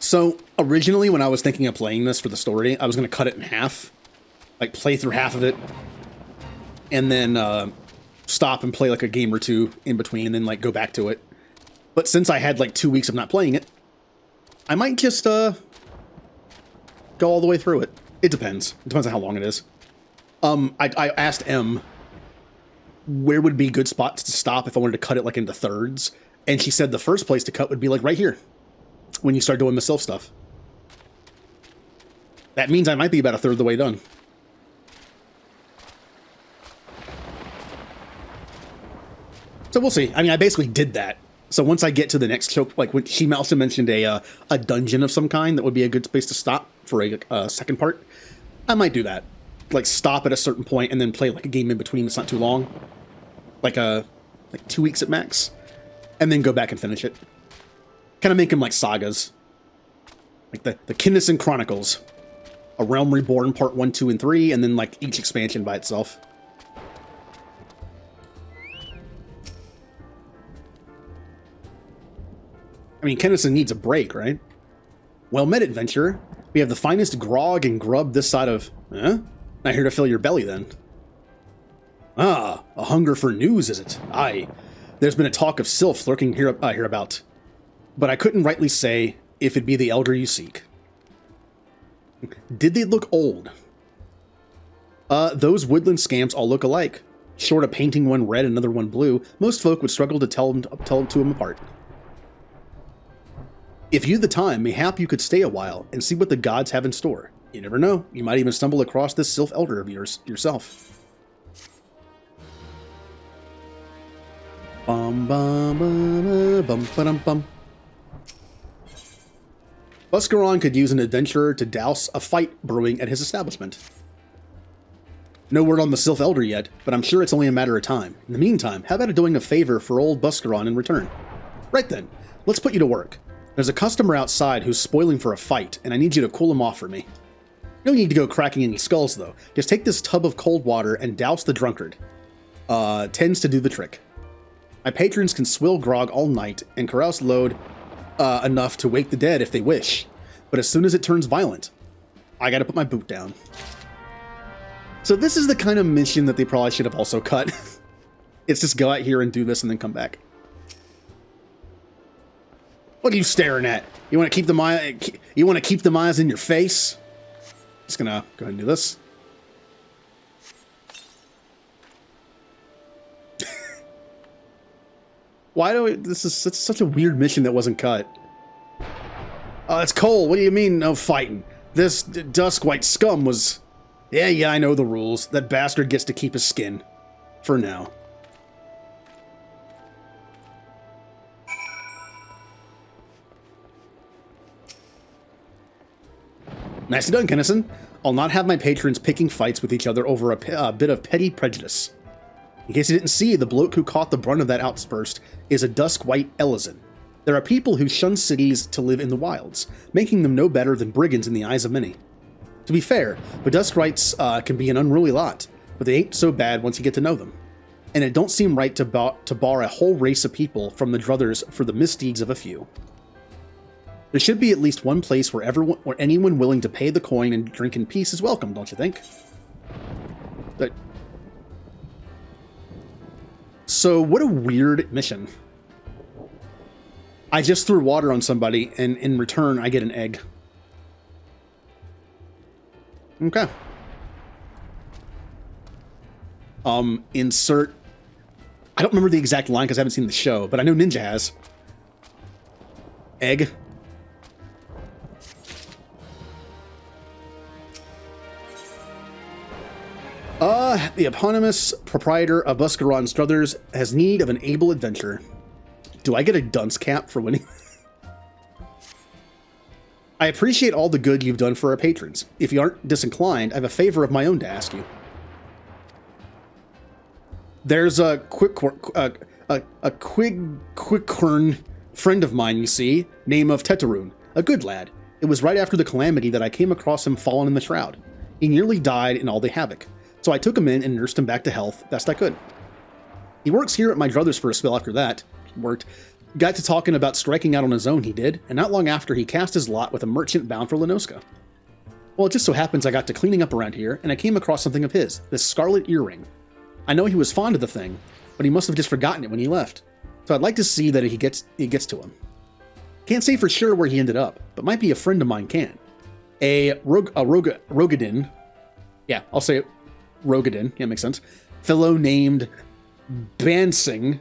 So originally when I was thinking of playing this for the story, I was going to cut it in half, like play through half of it and then stop and play like a game or two in between and then like go back to it. But since I had like 2 weeks of not playing it, I might just go all the way through it. It depends. It depends on how long it is. I asked M where would be good spots to stop if I wanted to cut it like into thirds. And she said the first place to cut would be like right here when you start doing the Sylph stuff. That means I might be about a third of the way done. So we'll see. I mean, I basically did that. So once I get to the next choke, like when she also mentioned a dungeon of some kind that would be a good space to stop for a second part, I might do that. Like stop at a certain point and then play like a game in between that's not too long, like 2 weeks at max, and then go back and finish it. Kind of make them like sagas, like the Kinnison Chronicles, A Realm Reborn Part 1, 2, and 3, and then like each expansion by itself. I mean, Kinnison needs a break, right? Well met, adventurer. We have the finest grog and grub this side of... Huh? Not here to fill your belly, then. Ah, a hunger for news, is it? Aye. There's been a talk of Sylph lurking hereabout. But I couldn't rightly say if it be the elder you seek. Did they look old? Those woodland scamps all look alike. Short of painting one red and another one blue, most folk would struggle to tell them apart. If you the time, mayhap you could stay a while and see what the gods have in store. You never know, you might even stumble across this Sylph elder of yours yourself. Bum bum bum bum bum bum. Buscaron could use an adventurer to douse a fight brewing at his establishment. No word on the Sylph elder yet, but I'm sure it's only a matter of time. In the meantime, how about doing a favor for old Buscaron in return? Right then, let's put you to work. There's a customer outside who's spoiling for a fight, and I need you to cool him off for me. No need to go cracking any skulls, though. Just take this tub of cold water and douse the drunkard. Tends to do the trick. My patrons can swill grog all night and carouse load enough to wake the dead if they wish. But as soon as it turns violent, I gotta put my boot down. So this is the kind of mission that they probably should have also cut. It's just go out here and do this and then come back. What are you staring at? You want to keep the eyes in your face? Just gonna go ahead and do this. Why do we... This is such a weird mission that wasn't cut. Oh, it's Cole. What do you mean, no fighting? This Duskwhite scum was... Yeah, I know the rules. That bastard gets to keep his skin. For now. Nicely done, Kinnison. I'll not have my patrons picking fights with each other over a bit of petty prejudice. In case you didn't see, the bloke who caught the brunt of that outburst is a Duskwhite Ellison. There are people who shun cities to live in the wilds, making them no better than brigands in the eyes of many. To be fair, the Duskwights can be an unruly lot, but they ain't so bad once you get to know them. And it don't seem right to bar a whole race of people from the druthers for the misdeeds of a few. There should be at least one place where anyone willing to pay the coin and drink in peace is welcome, don't you think? But... So, what a weird mission. I just threw water on somebody, and in return, I get an egg. Okay. Insert... I don't remember the exact line because I haven't seen the show, but I know Ninja has. Egg. The eponymous proprietor of Buscaron Struthers has need of an able adventurer. Do I get a dunce cap for winning? I appreciate all the good you've done for our patrons. If you aren't disinclined, I have a favor of my own to ask you. There's a quickquern friend of mine, you see, name of Tetaroon, a good lad. It was right after the calamity that I came across him fallen in the shroud. He nearly died in all the havoc. So I took him in and nursed him back to health best I could. He works here at my druthers for a spell after that. Worked. got to talking about striking out on his own, he did, and not long after he cast his lot with a merchant bound for Lenoska. Well, it just so happens I got to cleaning up around here, and I came across something of his, this scarlet earring. I know he was fond of the thing, but he must have just forgotten it when he left. So I'd like to see that it gets to him. Can't say for sure where he ended up, but might be a friend of mine can. Rogadin. Yeah, I'll say it. Rogadin. Yeah, makes sense. Fellow named Bansing.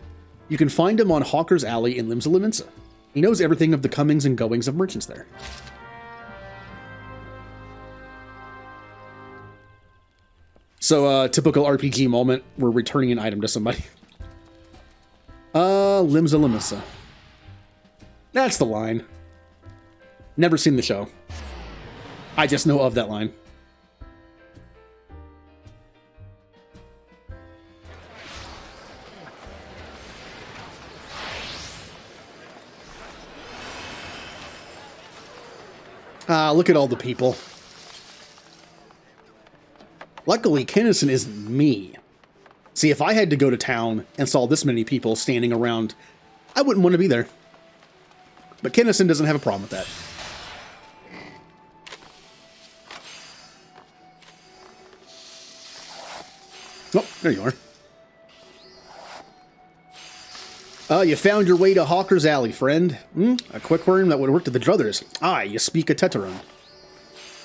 You can find him on Hawker's Alley in Limsa Levinsa. He knows everything of the comings and goings of merchants there. So, typical RPG moment, we're returning an item to somebody. Limsa Levinsa. That's the line. Never seen the show. I just know of that line. Look at all the people. Luckily, Kennison isn't me. See, if I had to go to town and saw this many people standing around, I wouldn't want to be there. But Kennison doesn't have a problem with that. Oh, there you are. You found your way to Hawker's Alley, friend. A quick worm that would work to the druthers. You speak a Teteron.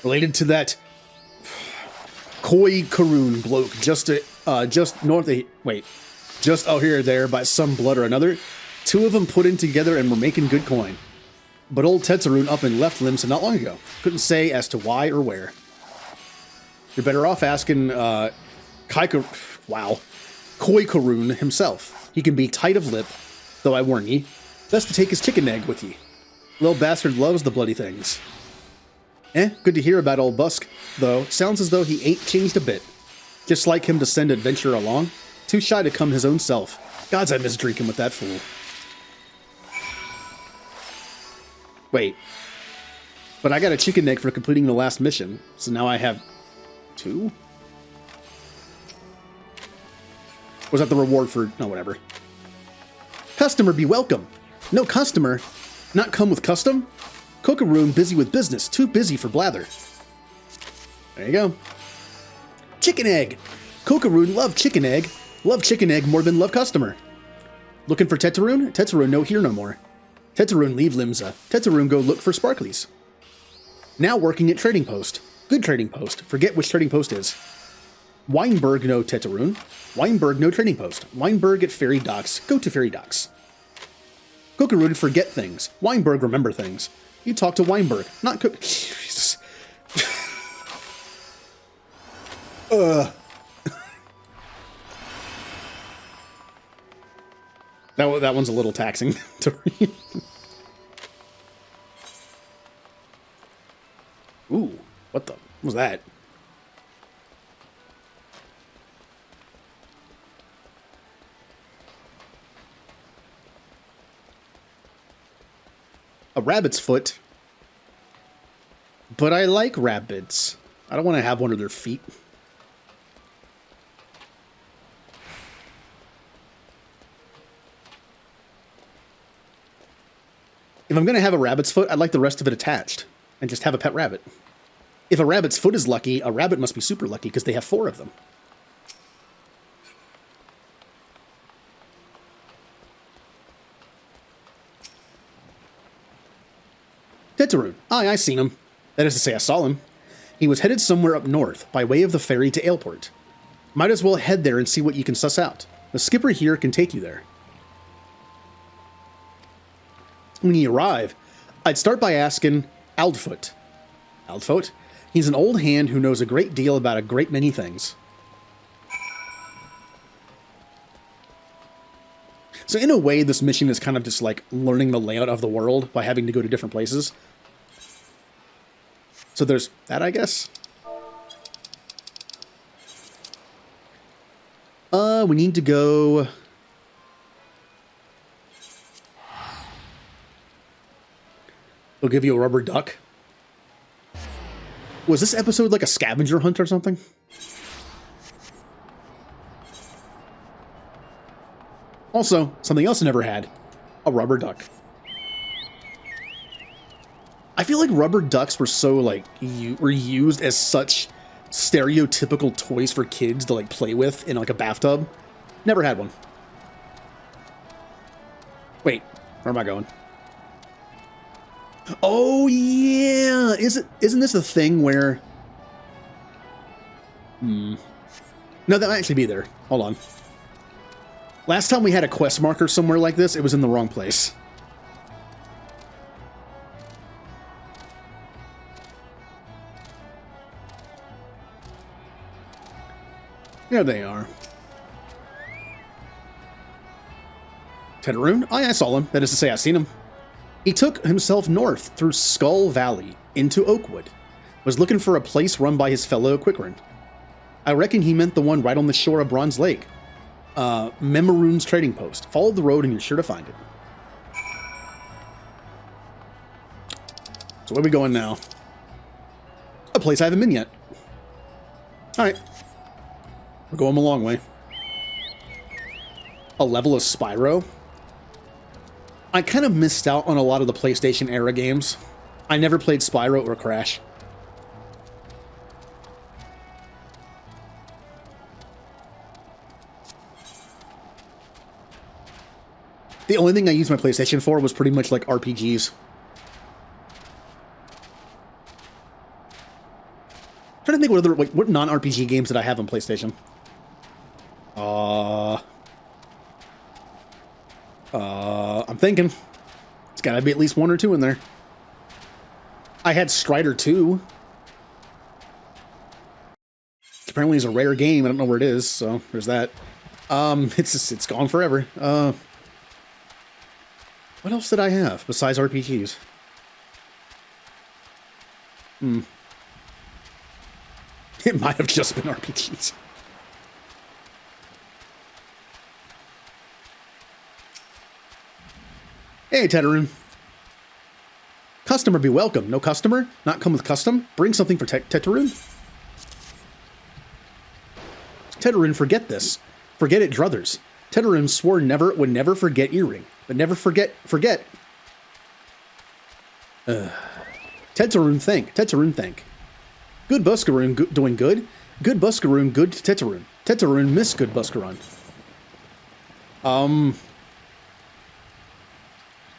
Related to that Koi Karoon bloke just north of... Wait. Just out here or there by some blood or another. Two of them put in together and were making good coin. But old Tetsuroon up and left Limsa not long ago. Couldn't say as to why or where. You're better off asking Koi Karoon himself. He can be tight of lip, though I warn ye, best to take his chicken egg with ye. Little bastard loves the bloody things. Good to hear about old Busk, though. Sounds as though he ain't changed a bit. Just like him to send adventure along. Too shy to come his own self. Gods, I miss drinking with that fool. Wait. But I got a chicken egg for completing the last mission, so now I have 2? Was that the reward for... No, whatever. Customer be welcome. No customer. Not come with custom? Kokaroon busy with business. Too busy for blather. There you go. Chicken egg. Kokaroon love chicken egg. Love chicken egg more than love customer. Looking for Tetsuroon? Tetsuroon no here no more. Tetsuroon leave Limsa. Tetsuroon go look for Sparklies. Now working at Trading Post. Good Trading Post. Forget which Trading Post is. Weinberg no Tetsuroon. Weinberg no Trading Post. Weinberg at Ferry Docks. Go to Ferry Docks. Kokaroon forget things. Weinberg remember things. You talk to Weinberg, not Cook. Jesus. That one's a little taxing to read. Ooh, what was that? A rabbit's foot. But I like rabbits. I don't want to have one of their feet. If I'm going to have a rabbit's foot, I'd like the rest of it attached and just have a pet rabbit. If a rabbit's foot is lucky, a rabbit must be super lucky because they have 4 of them. Tetsuroon. I seen him. That is to say, I saw him. He was headed somewhere up north, by way of the ferry to Aleport. Might as well head there and see what you can suss out. The skipper here can take you there. When you arrive, I'd start by asking Aldfoot. Aldfoot? He's an old hand who knows a great deal about a great many things. So in a way, this mission is kind of just like learning the layout of the world by having to go to different places. So there's that, I guess. We need to go... They'll give you a rubber duck. Was this episode like a scavenger hunt or something? Also, something else I never had. A rubber duck. I feel like rubber ducks were so, like, were used as such stereotypical toys for kids to, like, play with in, like, a bathtub. Never had one. Wait, where am I going? Oh, yeah! Isn't this a thing where... No, that might actually be there. Hold on. Last time we had a quest marker somewhere like this, it was in the wrong place. There they are. Tedaroon? Oh, yeah, I saw him. That is to say, I've seen him. He took himself north through Skull Valley into Oakwood. Was looking for a place run by his fellow Quickrun. I reckon he meant the one right on the shore of Bronze Lake. Memaroon's trading post. Follow the road and you're sure to find it. So where are we going now? A place I haven't been yet. Alright. We're going a long way. A level of Spyro. I kind of missed out on a lot of the PlayStation era games. I never played Spyro or Crash. The only thing I used my PlayStation for was pretty much like RPGs. I'm trying to think what other, like, what non-RPG games did I have on PlayStation? I'm thinking. It's gotta be at least one or two in there. I had Strider 2. Apparently it's a rare game. I don't know where it is, so there's that. It's gone forever. What else did I have besides RPGs? It might have just been RPGs. Hey, Tedaroon. Customer be welcome. No customer? Not come with custom? Bring something for Tedaroon? Tedaroon, forget this. Forget it, druthers. Tedaroon swore would never forget earring. But never forget. Tedaroon thank. Good Buskaroon doing good. Good Buskaroon good to Tedaroon. Tedaroon miss good Buskaroon.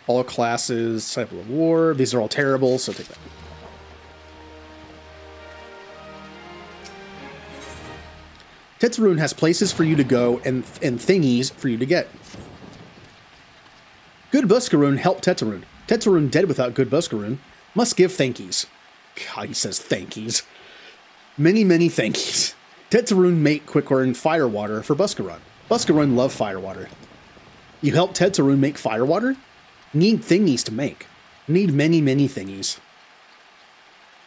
All classes, Disciple of War. These are all terrible, so take that. Tedaroon has places for you to go and thingies for you to get. Good Buskaroon help Tedaroon. Tedaroon dead without good Buskaroon. Must give thankies. God, he says thankies. Many, many thankies. Tedaroon make Quickrun firewater for Buskaroon. Buskaroon love firewater. You help Tedaroon make firewater? Need thingies to make. Need many, many thingies.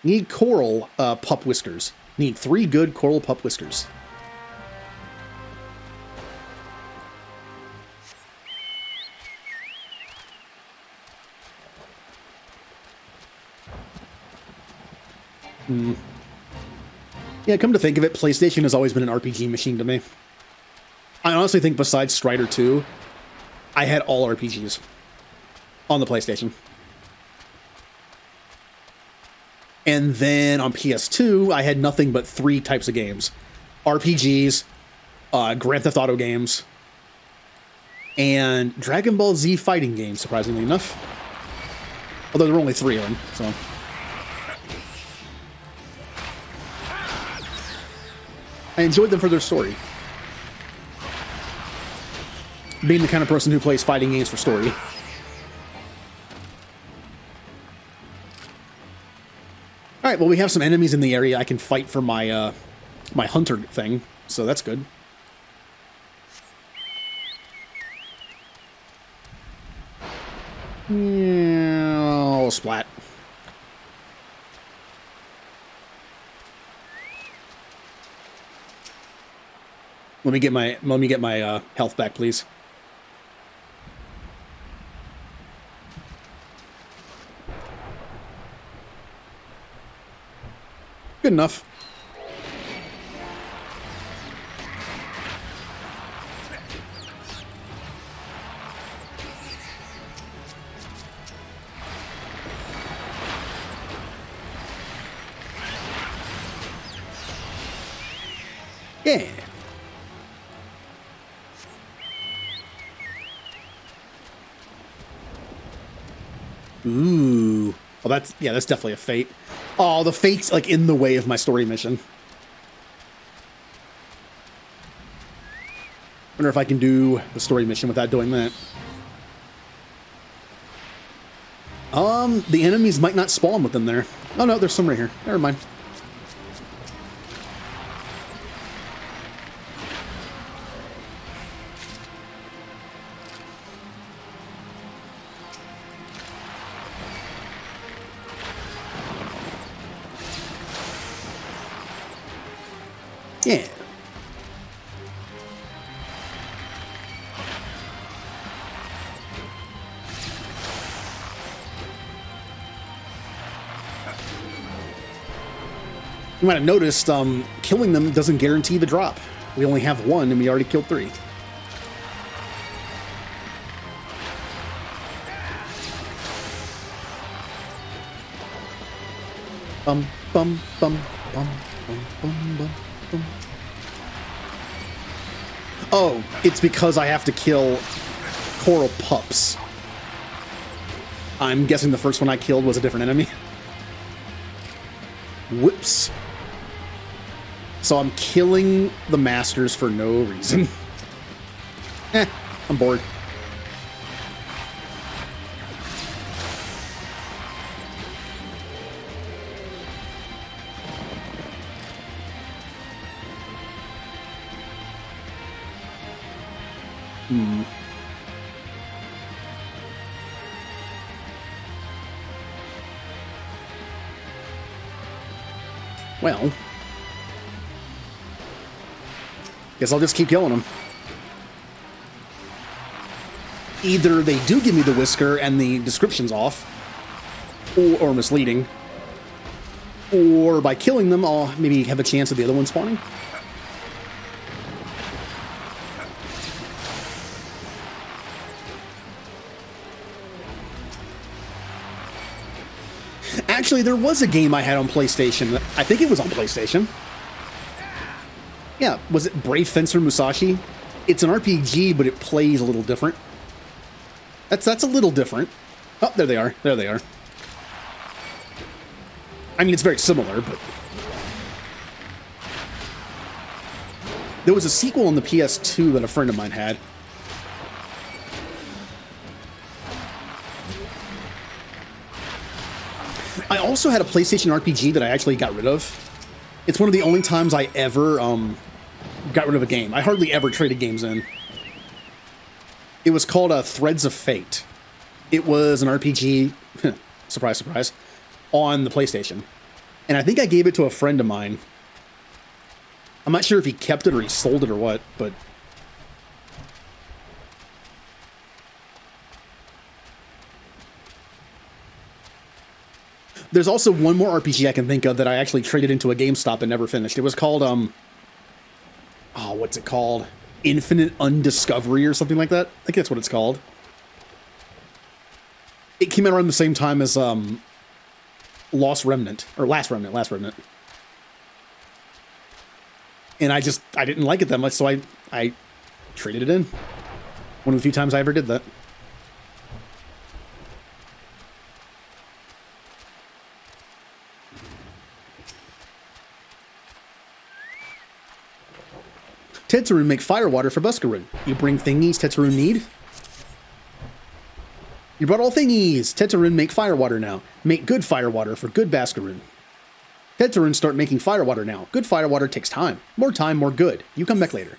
Need coral pup whiskers. Need 3 good coral pup whiskers. Yeah, come to think of it, PlayStation has always been an RPG machine to me. I honestly think besides Strider 2, I had all RPGs on the PlayStation. And then on PS2, I had nothing but 3 types of games. RPGs, Grand Theft Auto games, and Dragon Ball Z fighting games, surprisingly enough. Although there were only 3 of them, so... I enjoyed them for their story. Being the kind of person who plays fighting games for story. Alright, well, we have some enemies in the area I can fight for my, my hunter thing, so that's good. Yeah, oh, splat. Let me get my health back, please. Good enough. Yeah. Ooh. Oh, that's definitely a fate. Oh, the fate's like in the way of my story mission. Wonder if I can do the story mission without doing that. The enemies might not spawn within there. Oh no, there's some right here. Never mind. Yeah. You might have noticed, killing them doesn't guarantee the drop. We only have one, and we already killed 3. Bum, bum, bum, bum, bum, bum, bum, bum. Oh, it's because I have to kill coral pups. I'm guessing the first one I killed was a different enemy. Whoops. So I'm killing the masters for no reason. I'm bored. Well, guess I'll just keep killing them. Either they do give me the whisker and the description's off, or misleading, or by killing them, I'll maybe have a chance of the other one spawning. Actually, there was a game I had on PlayStation. I think it was on PlayStation. Yeah, was it Brave Fencer Musashi? It's an RPG, but it plays a little different. That's a little different. Oh, there they are. There they are. I mean, it's very similar, but... There was a sequel on the PS2 that a friend of mine had. I also had a PlayStation RPG that I actually got rid of. It's one of the only times I ever got rid of a game. I hardly ever traded games in. It was called Threads of Fate. It was an RPG, surprise, surprise, on the PlayStation. And I think I gave it to a friend of mine. I'm not sure if he kept it or he sold it or what, but... There's also one more RPG I can think of that I actually traded into a GameStop and never finished. It was called, oh, what's it called? Infinite Undiscovery or something like that? I think that's what it's called. It came out around the same time as, Last Remnant. And I didn't like it that much, so I traded it in. One of the few times I ever did that. Tetsuroon make fire water for Buskaroo. You bring thingies Tetsuroon need? You brought all thingies! Tetsuroon make fire water now. Make good fire water for good Bascaroon. Tetsuroon start making fire water now. Good fire water takes time. More time, more good. You come back later.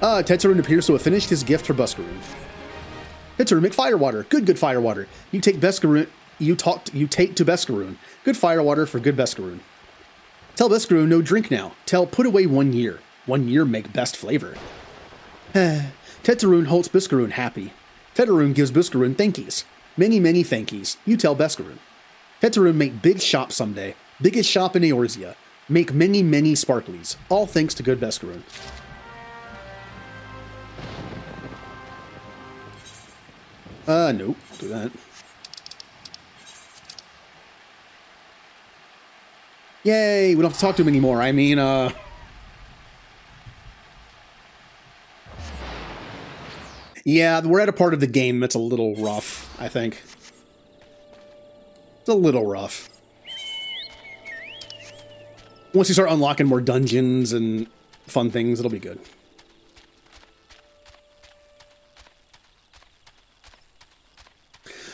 Tetsuroon appears to have finished his gift for Buskaroo. Tetsuroon make fire water. Good fire water. You take Buskaroo. You take to Buskaroo. Good fire water for good Buskaroo. Tell Buskaroo no drink now. Tell put away 1 year. 1 year make best flavor. Tetsuroon holds Buskaroo happy. Tetsuroon gives Buskaroo thankies. Many, many thankies. You tell Buskaroo. Tetsuroon make big shop someday. Biggest shop in Eorzea. Make many, many sparklies. All thanks to good Buskaroo. Nope. Do that. Yay, we don't have to talk to him anymore. I mean, yeah, we're at a part of the game that's a little rough, I think. It's a little rough. Once you start unlocking more dungeons and fun things, it'll be good.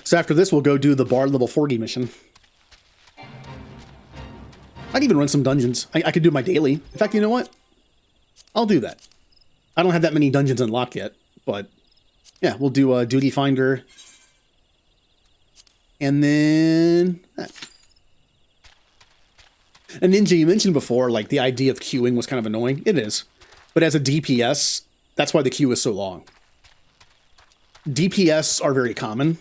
So after this, we'll go do the Bard level 40 mission. I can even run some dungeons. I could do my daily. In fact, you know what? I'll do that. I don't have that many dungeons unlocked yet, but yeah, we'll do a Duty Finder. And then... And Ninja, you mentioned before, like, the idea of queuing was kind of annoying. It is. But as a DPS, that's why the queue is so long. DPS are very common.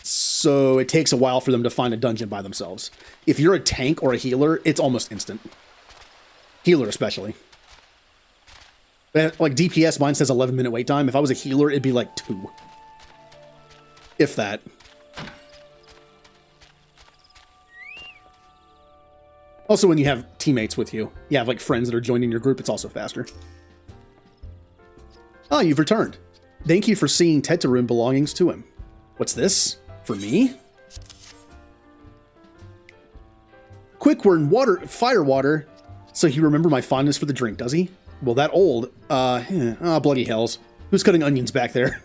So it takes a while for them to find a dungeon by themselves. If you're a tank or a healer, it's almost instant. Healer especially. Like DPS, mine says 11-minute wait time. If I was a healer, it'd be like 2. If that. Also, when you have teammates with you, you have like friends that are joining your group, it's also faster. Oh, you've returned. Thank you for seeing Tetaroom belongings to him. What's this? For me? Quick, we're in fire water. So he remember my fondness for the drink, does he? Well, that old. Bloody hells. Who's cutting onions back there?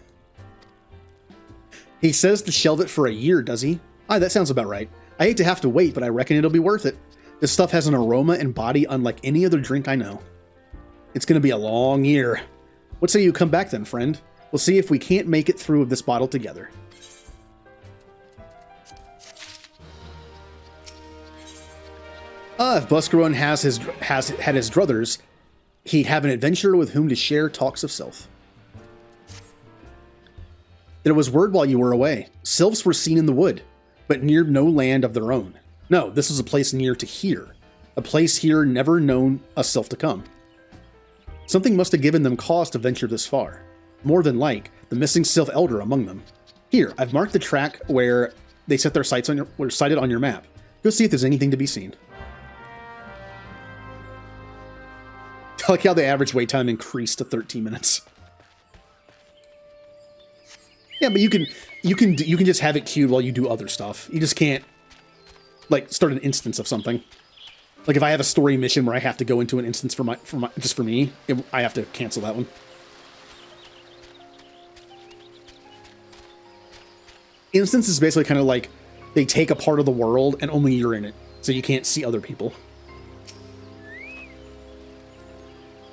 He says to shelve it for a year, does he? Ah, that sounds about right. I hate to have to wait, but I reckon it'll be worth it. This stuff has an aroma and body unlike any other drink I know. It's gonna be a long year. What say you come back then, friend? We'll see if we can't make it through with this bottle together. If Buscarone has had his druthers, he'd have an adventurer with whom to share talks of self. There was word while you were away. Sylphs were seen in the wood, but near no land of their own. No, this was a place near to here. A place here never known a sylph to come. Something must have given them cause to venture this far. More than like, the missing sylph elder among them. Here, I've marked the track where they set their sights on were sighted on your map. Go see if there's anything to be seen. I like how the average wait time increased to 13 minutes. Yeah, but you can just have it queued while you do other stuff. You just can't like start an instance of something. Like if I have a story mission where I have to go into an instance for me, I have to cancel that one. Instance is basically kind of like they take a part of the world and only you're in it, so you can't see other people.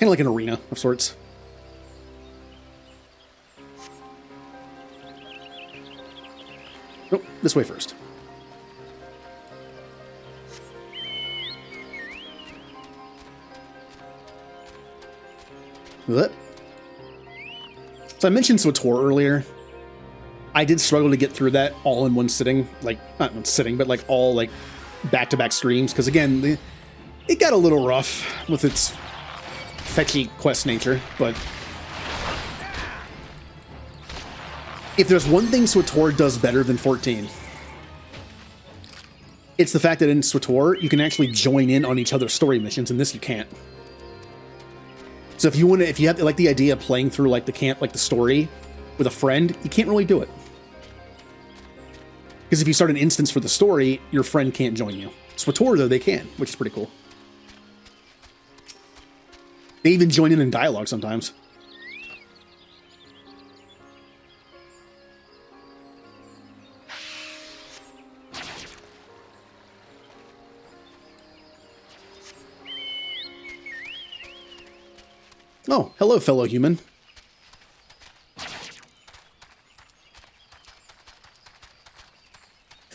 Kind of like an arena of sorts. Oh, this way first. What? So I mentioned SWTOR earlier. I did struggle to get through that all in one sitting. Like, not one sitting, but like all like back-to-back streams. Because again, it got a little rough with its fetchy quest nature, but if there's one thing SWTOR does better than 14, it's the fact that in SWTOR you can actually join in on each other's story missions, and this you can't. So if you have like the idea of playing through like the story with a friend, you can't really do it. Because if you start an instance for the story, your friend can't join you. SWTOR though, they can, which is pretty cool. They even join in dialogue sometimes. Oh, hello, fellow human.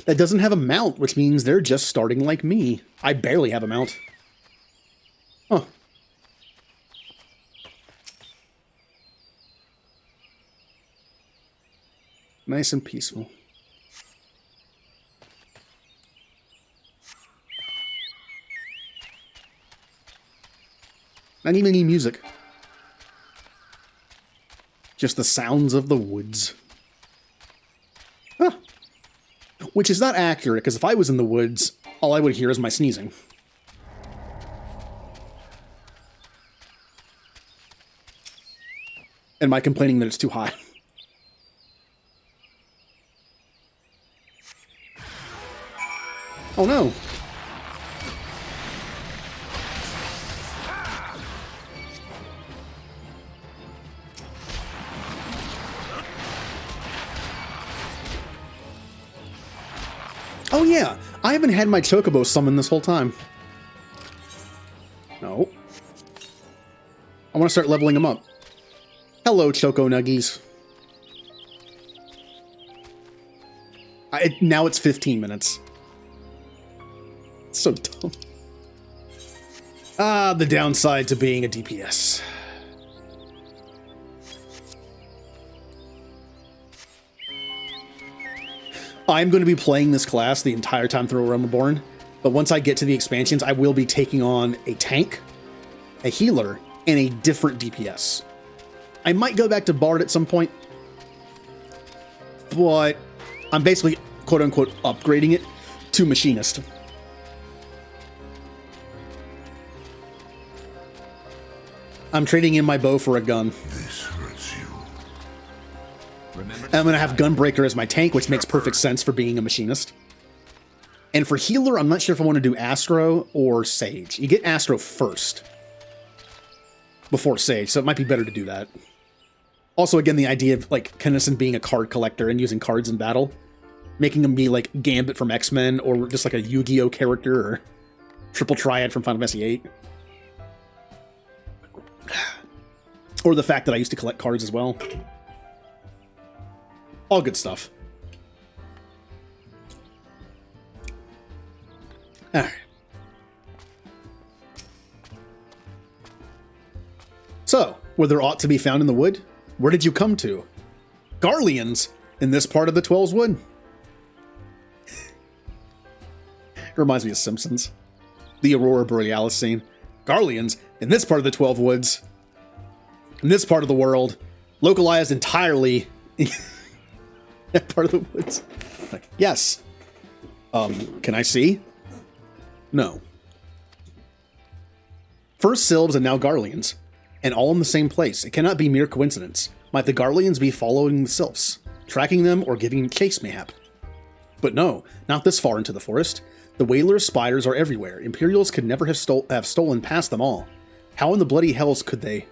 That doesn't have a mount, which means they're just starting like me. I barely have a mount. Huh. Nice and peaceful. Not even any music. Just the sounds of the woods. Huh. Which is not accurate, because if I was in the woods, all I would hear is my sneezing. And my complaining that it's too hot. Oh no. Oh yeah, I haven't had my Chocobo summon this whole time. No. I want to start leveling them up. Hello, Choco Nuggies. Now it's 15 minutes. It's so dumb. Ah, the downside to being a DPS. I'm going to be playing this class the entire time through Realm Reborn, but once I get to the expansions, I will be taking on a tank, a healer, and a different DPS. I might go back to Bard at some point, but I'm basically, quote-unquote, upgrading it to Machinist. I'm trading in my bow for a gun. This hurts you. I'm going to have Gunbreaker as my tank, which makes perfect sense for being a Machinist. And for healer, I'm not sure if I want to do Astro or Sage. You get Astro first before Sage, so it might be better to do that. Also, again, the idea of like Kennison being a card collector and using cards in battle, making him be like Gambit from X-Men or just like a Yu-Gi-Oh character or Triple Triad from Final Fantasy VIII. Or the fact that I used to collect cards as well. All good stuff. Alright. So, were there aught to be found in the wood? Where did you come to? Garleans in this part of the 12's wood. It reminds me of Simpsons. The Aurora Borealis scene. Garleans in this part of the 12 woods. In this part of the world. Localized entirely in that part of the woods. Like, yes. Can I see? No. First Sylphs and now Garleans. And all in the same place. It cannot be mere coincidence. Might the Garleans be following the Sylphs, tracking them, or giving chase mayhap? But no, not this far into the forest. The Whalers' spires are everywhere. Imperials could never have stolen past them all. How in the bloody hells could they?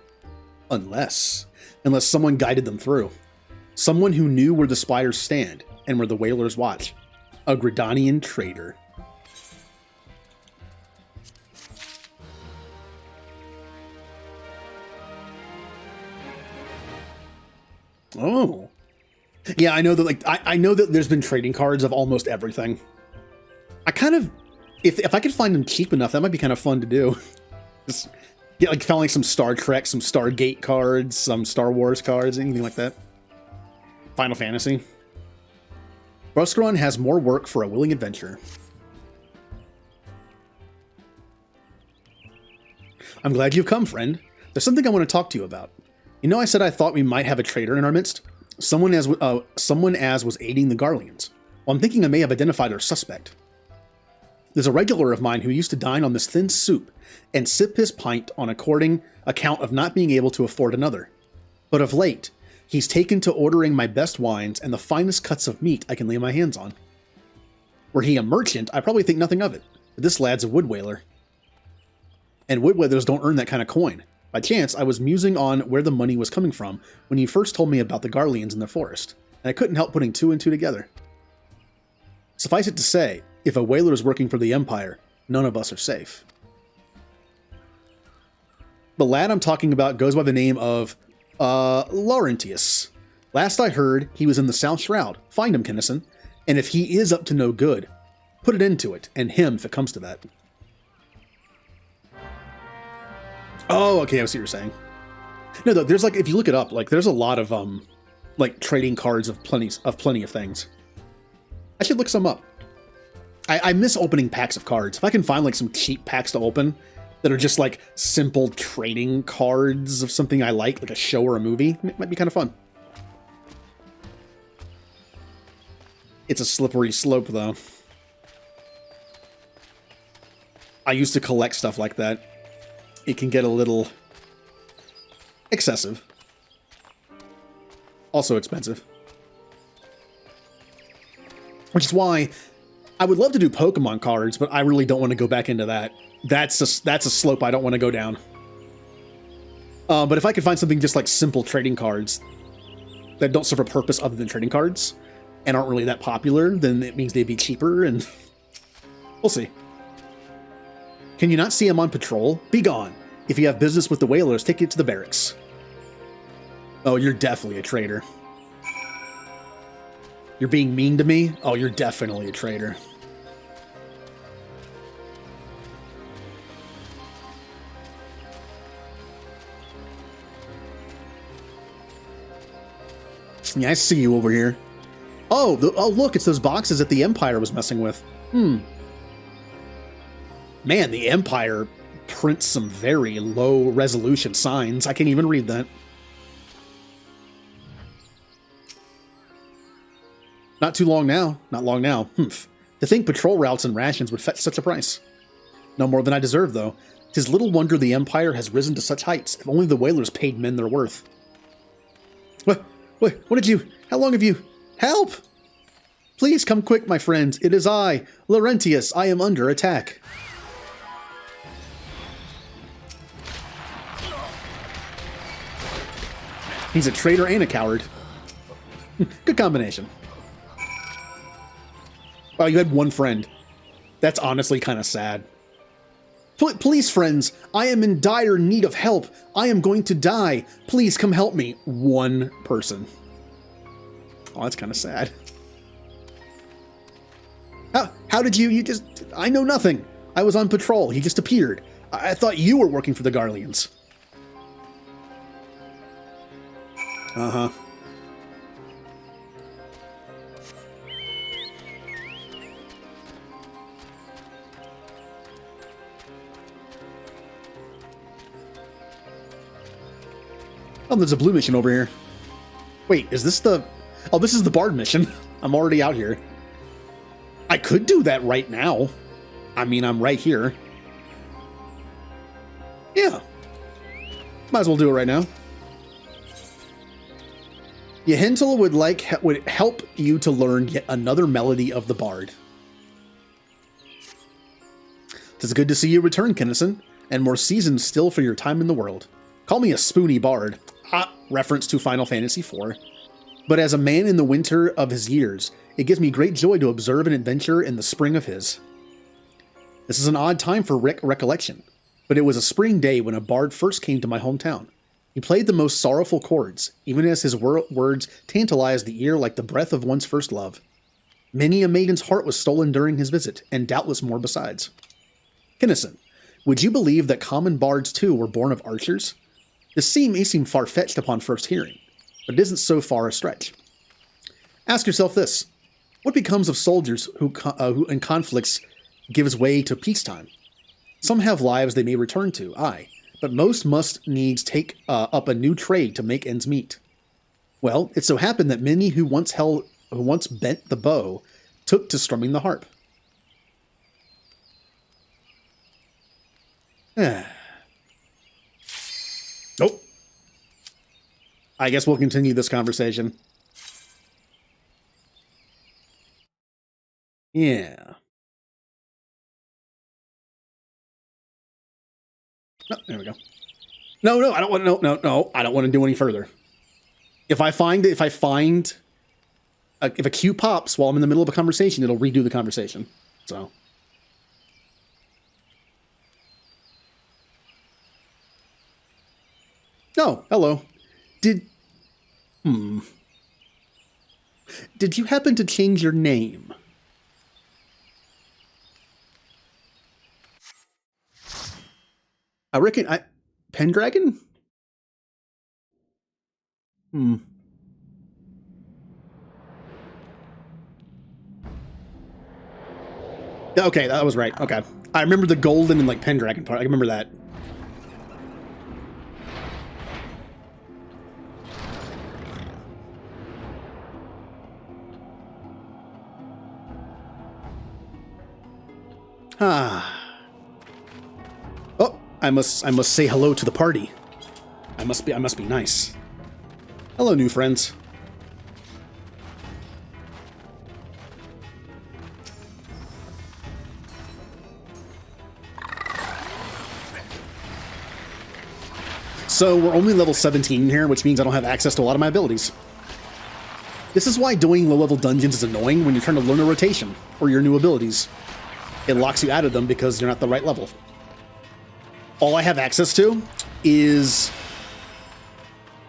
Unless someone guided them through. Someone who knew where the spires stand, and where the Whalers watch. A Gridanian traitor. Oh. Yeah, I know that, like, I know that there's been trading cards of almost everything. I kind of, if I could find them cheap enough, that might be kind of fun to do. Just get, like, found like some Star Trek, some Stargate cards, some Star Wars cards, anything like that. Final Fantasy. Bruscaron has more work for a willing adventurer. I'm glad you've come, friend. There's something I want to talk to you about. You know, I said I thought we might have a traitor in our midst? Someone as was aiding the Garleans. Well, I'm thinking I may have identified our suspect. There's a regular of mine who used to dine on this thin soup and sip his pint on account of not being able to afford another. But of late, he's taken to ordering my best wines and the finest cuts of meat I can lay my hands on. Were he a merchant, I probably think nothing of it. But this lad's a wood whaler. And wood whalers don't earn that kind of coin. By chance, I was musing on where the money was coming from when you first told me about the Garleans in the forest, and I couldn't help putting two and two together. Suffice it to say, if a whaler is working for the Empire, none of us are safe. The lad I'm talking about goes by the name of, Laurentius. Last I heard, he was in the South Shroud. Find him, Kennison. And if he is up to no good, put it into it, and him if it comes to that. Oh, okay, I see what you're saying. No, though, there's like, if you look it up, like, there's a lot of, like, trading cards of plenty of things. I should look some up. I miss opening packs of cards. If I can find, like, some cheap packs to open that are just, like, simple trading cards of something I like a show or a movie, it might be kind of fun. It's a slippery slope, though. I used to collect stuff like that. It can get a little excessive. Also expensive. Which is why I would love to do Pokemon cards, but I really don't want to go back into that. That's a slope I don't want to go down. But if I could find something just like simple trading cards that don't serve a purpose other than trading cards and aren't really that popular, then it means they'd be cheaper, and we'll see. Can you not see I'm on patrol? Be gone. If you have business with the whalers, take it to the barracks. Oh, you're definitely a traitor. You're being mean to me? Oh, you're definitely a traitor. Yeah, I see you over here. Oh, look, it's those boxes that the Empire was messing with. Man, the Empire prints some very low resolution signs. I can't even read that. Not too long now. Not long now. To think patrol routes and rations would fetch such a price. No more than I deserve, though. 'Tis little wonder the Empire has risen to such heights. If only the whalers paid men their worth. What did you... How long have you... Help! Please come quick, my friends. It is I, Laurentius. I am under attack. He's a traitor and a coward. Good combination. Wow, you had one friend. That's honestly kind of sad. Please, friends, I am in dire need of help. I am going to die. Please come help me. One person. Oh, that's kind of sad. How did you just... I know nothing. I was on patrol. He just appeared. I thought you were working for the Garleans. Uh-huh. Oh, there's a blue mission over here. Wait, is this the... Oh, this is the Bard mission. I'm already out here. I could do that right now. I mean, I'm right here. Yeah. Might as well do it right now. Yehentel would help you to learn yet another melody of the Bard. It's good to see you return, Kennison, and more seasoned still for your time in the world. Call me a spoony Bard. Reference to Final Fantasy IV. But as a man in the winter of his years, it gives me great joy to observe an adventure in the spring of his. This is an odd time for recollection, but it was a spring day when a bard first came to my hometown. He played the most sorrowful chords, even as his words tantalized the ear like the breath of one's first love. Many a maiden's heart was stolen during his visit, and doubtless more besides. Kennison, would you believe that common bards too were born of archers? This may seem far-fetched upon first hearing, but it isn't so far a stretch. Ask yourself this. What becomes of soldiers who in conflicts gives way to peacetime? Some have lives they may return to, aye, but most must needs take up a new trade to make ends meet. Well, it so happened that many who once bent the bow took to strumming the harp. Nope. I guess we'll continue this conversation. Yeah. Oh, there we go. No, I don't want to. No, I don't want to do any further. If a cue pops while I'm in the middle of a conversation, it'll redo the conversation. So. Oh, hello. Did you happen to change your name? I reckon Pendragon? Okay, that was right. Okay. I remember the golden and like Pendragon part. I remember that. I must say hello to the party. I must be nice. Hello, new friends. So we're only level 17 here, which means I don't have access to a lot of my abilities. This is why doing low-level dungeons is annoying when you're trying to learn a rotation or your new abilities. It locks you out of them because you're not the right level. All I have access to is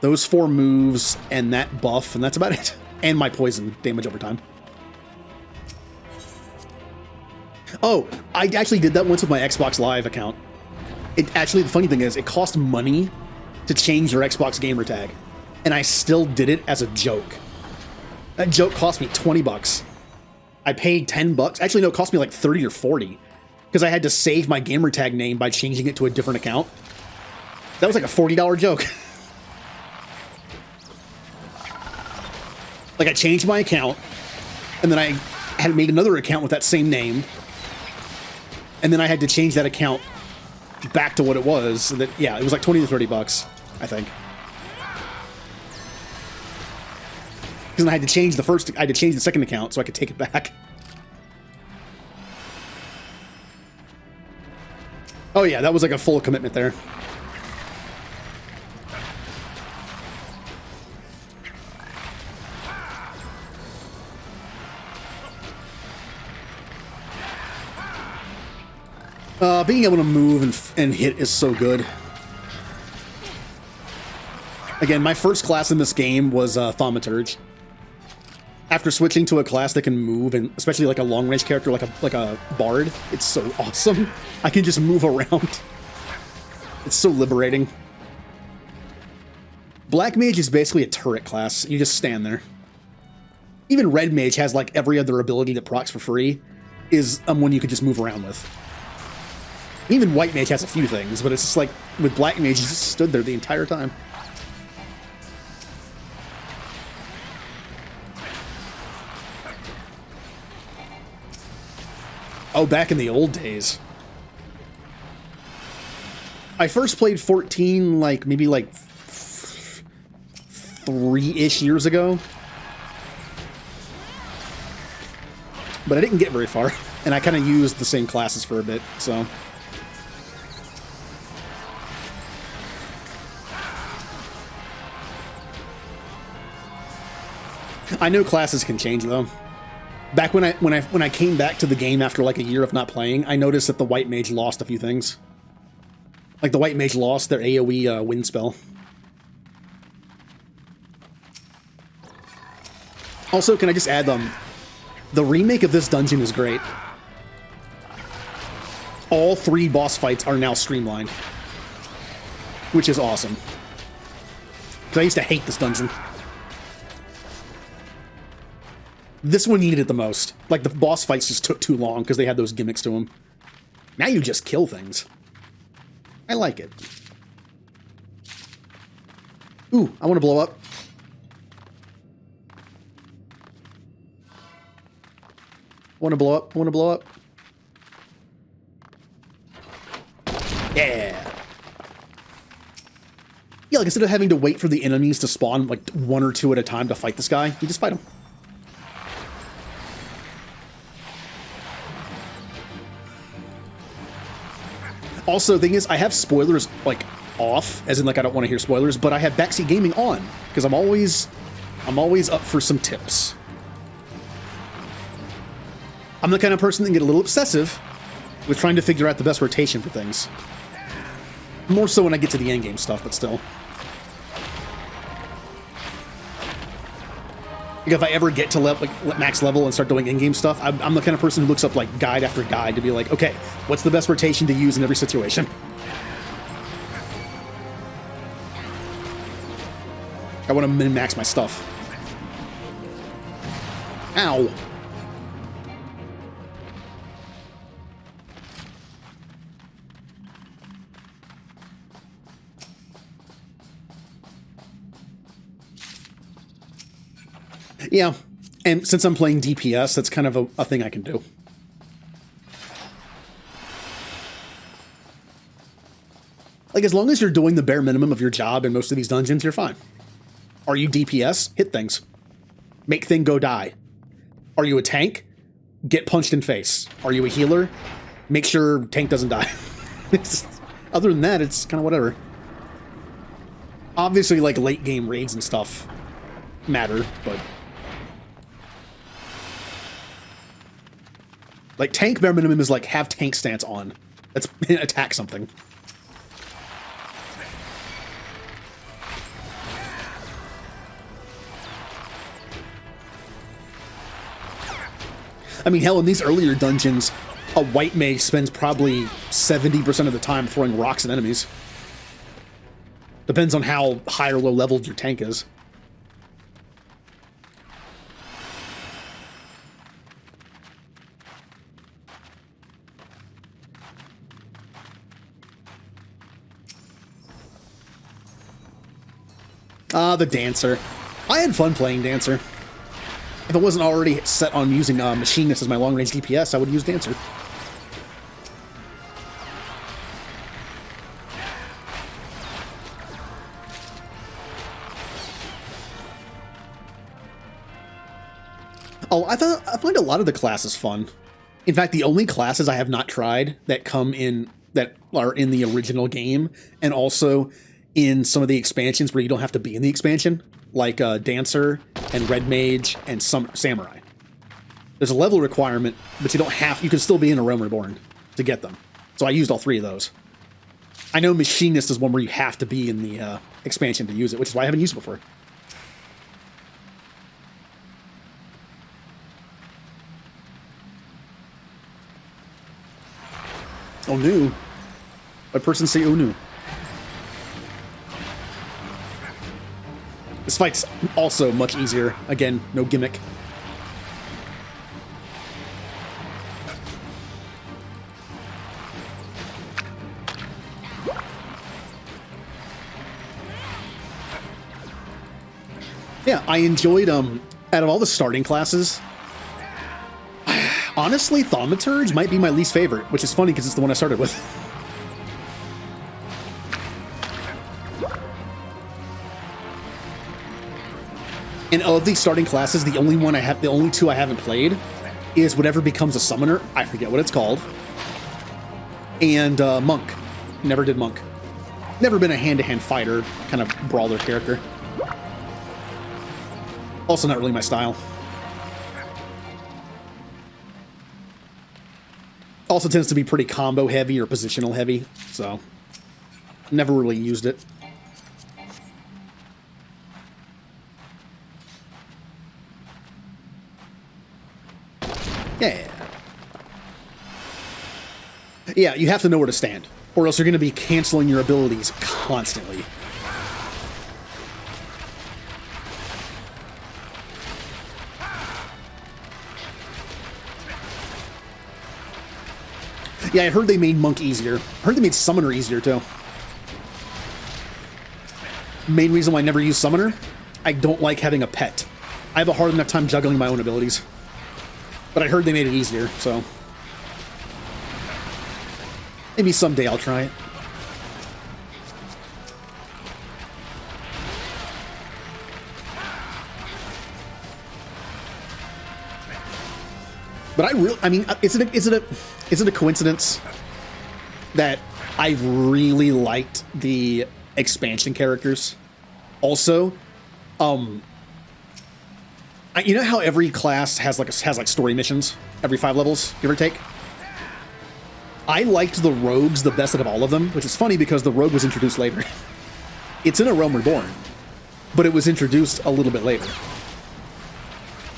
those 4 moves and that buff, and that's about it. And my poison damage over time. Oh, I actually did that once with my Xbox Live account. The funny thing is, it cost money to change your Xbox gamer tag, and I still did it as a joke. That joke cost me 20 bucks. I paid 10 bucks. Actually, no, it cost me like 30 or 40 because I had to save my gamer tag name by changing it to a different account. That was like a $40 joke. Like, I changed my account, and then I had made another account with that same name, and then I had to change that account back to what it was. So that, yeah, it was like 20 to 30 bucks, I think. Because I had to change the second account so I could take it back. Oh yeah, that was like a full commitment there. Being able to move and hit is so good. Again, my first class in this game was Thaumaturge. After switching to a class that can move, and especially like a long-range character like a Bard, it's so awesome. I can just move around. It's so liberating. Black Mage is basically a turret class. You just stand there. Even Red Mage has like every other ability that procs for free, is one you could just move around with. Even White Mage has a few things, but it's just like, with Black Mage, he just stood there the entire time. Oh, back in the old days. I first played 14, like, maybe like 3-ish years ago. But I didn't get very far, and I kind of used the same classes for a bit, so... I know classes can change, though. Back when I came back to the game after like a year of not playing, I noticed that the White Mage lost a few things. Like the White Mage lost their AoE wind spell. Also, can I just add the remake of this dungeon is great. All 3 boss fights are now streamlined, which is awesome. Because I used to hate this dungeon. This one needed it the most. Like, the boss fights just took too long because they had those gimmicks to them. Now you just kill things. I like it. Ooh, I want to blow up. Want to blow up? Want to blow up? Yeah. Yeah, like, instead of having to wait for the enemies to spawn, like, 1 or 2 at a time to fight this guy, you just fight him. Also, the thing is, I have spoilers, like, off, as in, like, I don't want to hear spoilers, but I have backseat gaming on, because I'm always up for some tips. I'm the kind of person that can get a little obsessive with trying to figure out the best rotation for things. More so when I get to the endgame stuff, but still. Like, if I ever get to max level and start doing in-game stuff, I'm the kind of person who looks up, like, guide after guide to be like, okay, what's the best rotation to use in every situation? I want to min-max my stuff. Ow. Yeah, and since I'm playing DPS, that's kind of a thing I can do. Like, as long as you're doing the bare minimum of your job in most of these dungeons, you're fine. Are you DPS? Hit things. Make thing go die. Are you a tank? Get punched in face. Are you a healer? Make sure tank doesn't die. Other than that, it's kind of whatever. Obviously, like, late game raids and stuff matter, but... Like, tank bare minimum is like, have tank stance on. Let's attack something. I mean, hell, in these earlier dungeons, a white mage spends probably 70% of the time throwing rocks at enemies. Depends on how high or low leveled your tank is. Ah, the Dancer. I had fun playing Dancer. If it wasn't already set on using Machinist as my long-range DPS, I would use Dancer. Oh, I find a lot of the classes fun. In fact, the only classes I have not tried that are in the original game, and also in some of the expansions where you don't have to be in the expansion, like Dancer and Red Mage and some Samurai. There's a level requirement, but you don't have. You can still be in a Realm Reborn to get them. So I used all three of those. I know Machinist is one where you have to be in the expansion to use it, which is why I haven't used it before. Oh no. A person say oh no. This fight's also much easier. Again, no gimmick. Yeah, I enjoyed, out of all the starting classes, honestly, Thaumaturge might be my least favorite, which is funny because it's the one I started with. And of these starting classes, the only two I haven't played is whatever becomes a summoner. I forget what it's called. And Monk. Never did Monk. Never been a hand-to-hand fighter, kind of brawler character. Also not really my style. Also tends to be pretty combo heavy or positional heavy, so never really used it. Yeah. Yeah, you have to know where to stand, or else you're going to be canceling your abilities constantly. Yeah, I heard they made Monk easier. I heard they made Summoner easier, too. Main reason why I never use Summoner, I don't like having a pet. I have a hard enough time juggling my own abilities. But I heard they made it easier, so... maybe someday I'll try it. But I mean, is it a coincidence that I really liked the expansion characters? Also, you know how every class has like story missions every 5 levels, give or take? I liked the rogues the best out of all of them, which is funny because the rogue was introduced later. It's in a Realm Reborn, but it was introduced a little bit later.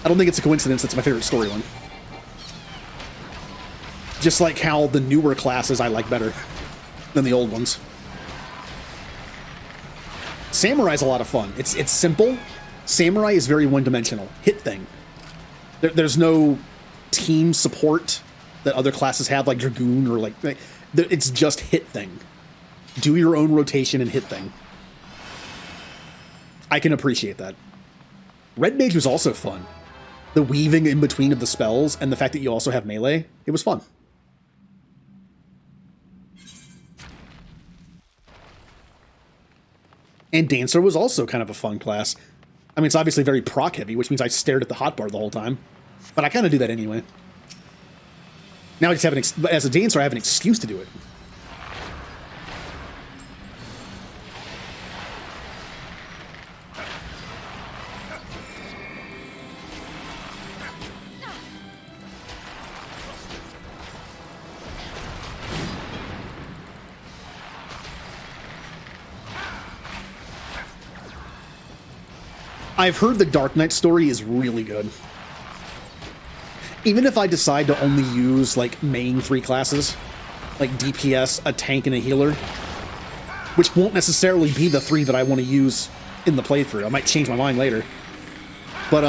I don't think it's a coincidence it's my favorite story one. Just like how the newer classes I like better than the old ones. Samurai's a lot of fun. It's simple. Samurai is very one-dimensional. Hit thing. There's no team support that other classes have, like Dragoon or like... it's just hit thing. Do your own rotation and hit thing. I can appreciate that. Red Mage was also fun. The weaving in between of the spells and the fact that you also have melee, it was fun. And Dancer was also kind of a fun class. I mean, it's obviously very proc heavy, which means I stared at the hotbar the whole time. But I kind of do that anyway. Now I just have as a Dancer, I have an excuse to do it. I've heard the Dark Knight story is really good. Even if I decide to only use, like, main 3 classes, like DPS, a tank, and a healer, which won't necessarily be the 3 that I want to use in the playthrough. I might change my mind later. But,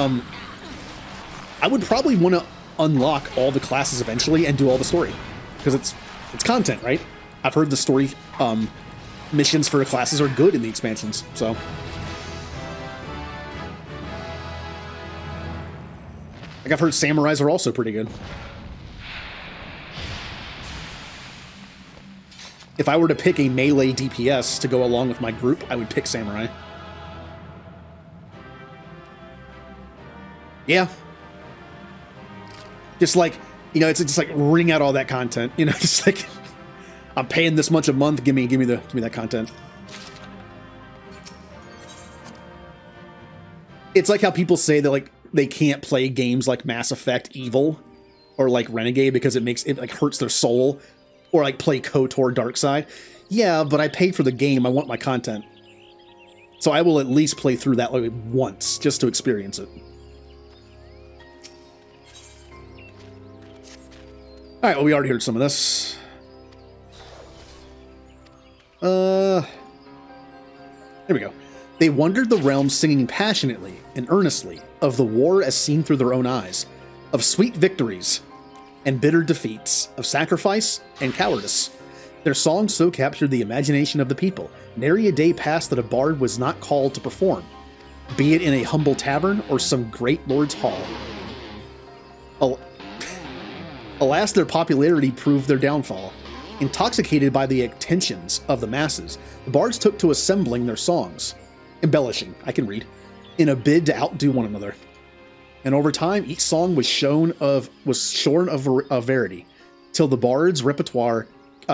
I would probably want to unlock all the classes eventually and do all the story. Because it's content, right? I've heard the story, missions for classes are good in the expansions, so... Like, I've heard samurais are also pretty good. If I were to pick a melee DPS to go along with my group, I would pick samurai. Yeah. Just like, you know, it's just like wring out all that content. You know, just like, I'm paying this much a month, give me that content. It's like how people say that, like, they can't play games like Mass Effect Evil or like Renegade because it like hurts their soul, or like play KOTOR Darkside. Yeah, but I paid for the game. I want my content. So I will at least play through that like once just to experience it. All right, well, we already heard some of this. Here we go. They wandered the realm singing passionately and earnestly of the war as seen through their own eyes, of sweet victories and bitter defeats, of sacrifice and cowardice. Their songs so captured the imagination of the people, nary a day passed that a bard was not called to perform, be it in a humble tavern or some great lord's hall. Alas, their popularity proved their downfall. Intoxicated by the attentions of the masses, the bards took to assembling their songs, embellishing, I can read, in a bid to outdo one another. And over time, each song was shorn of verity, till the bard's repertoire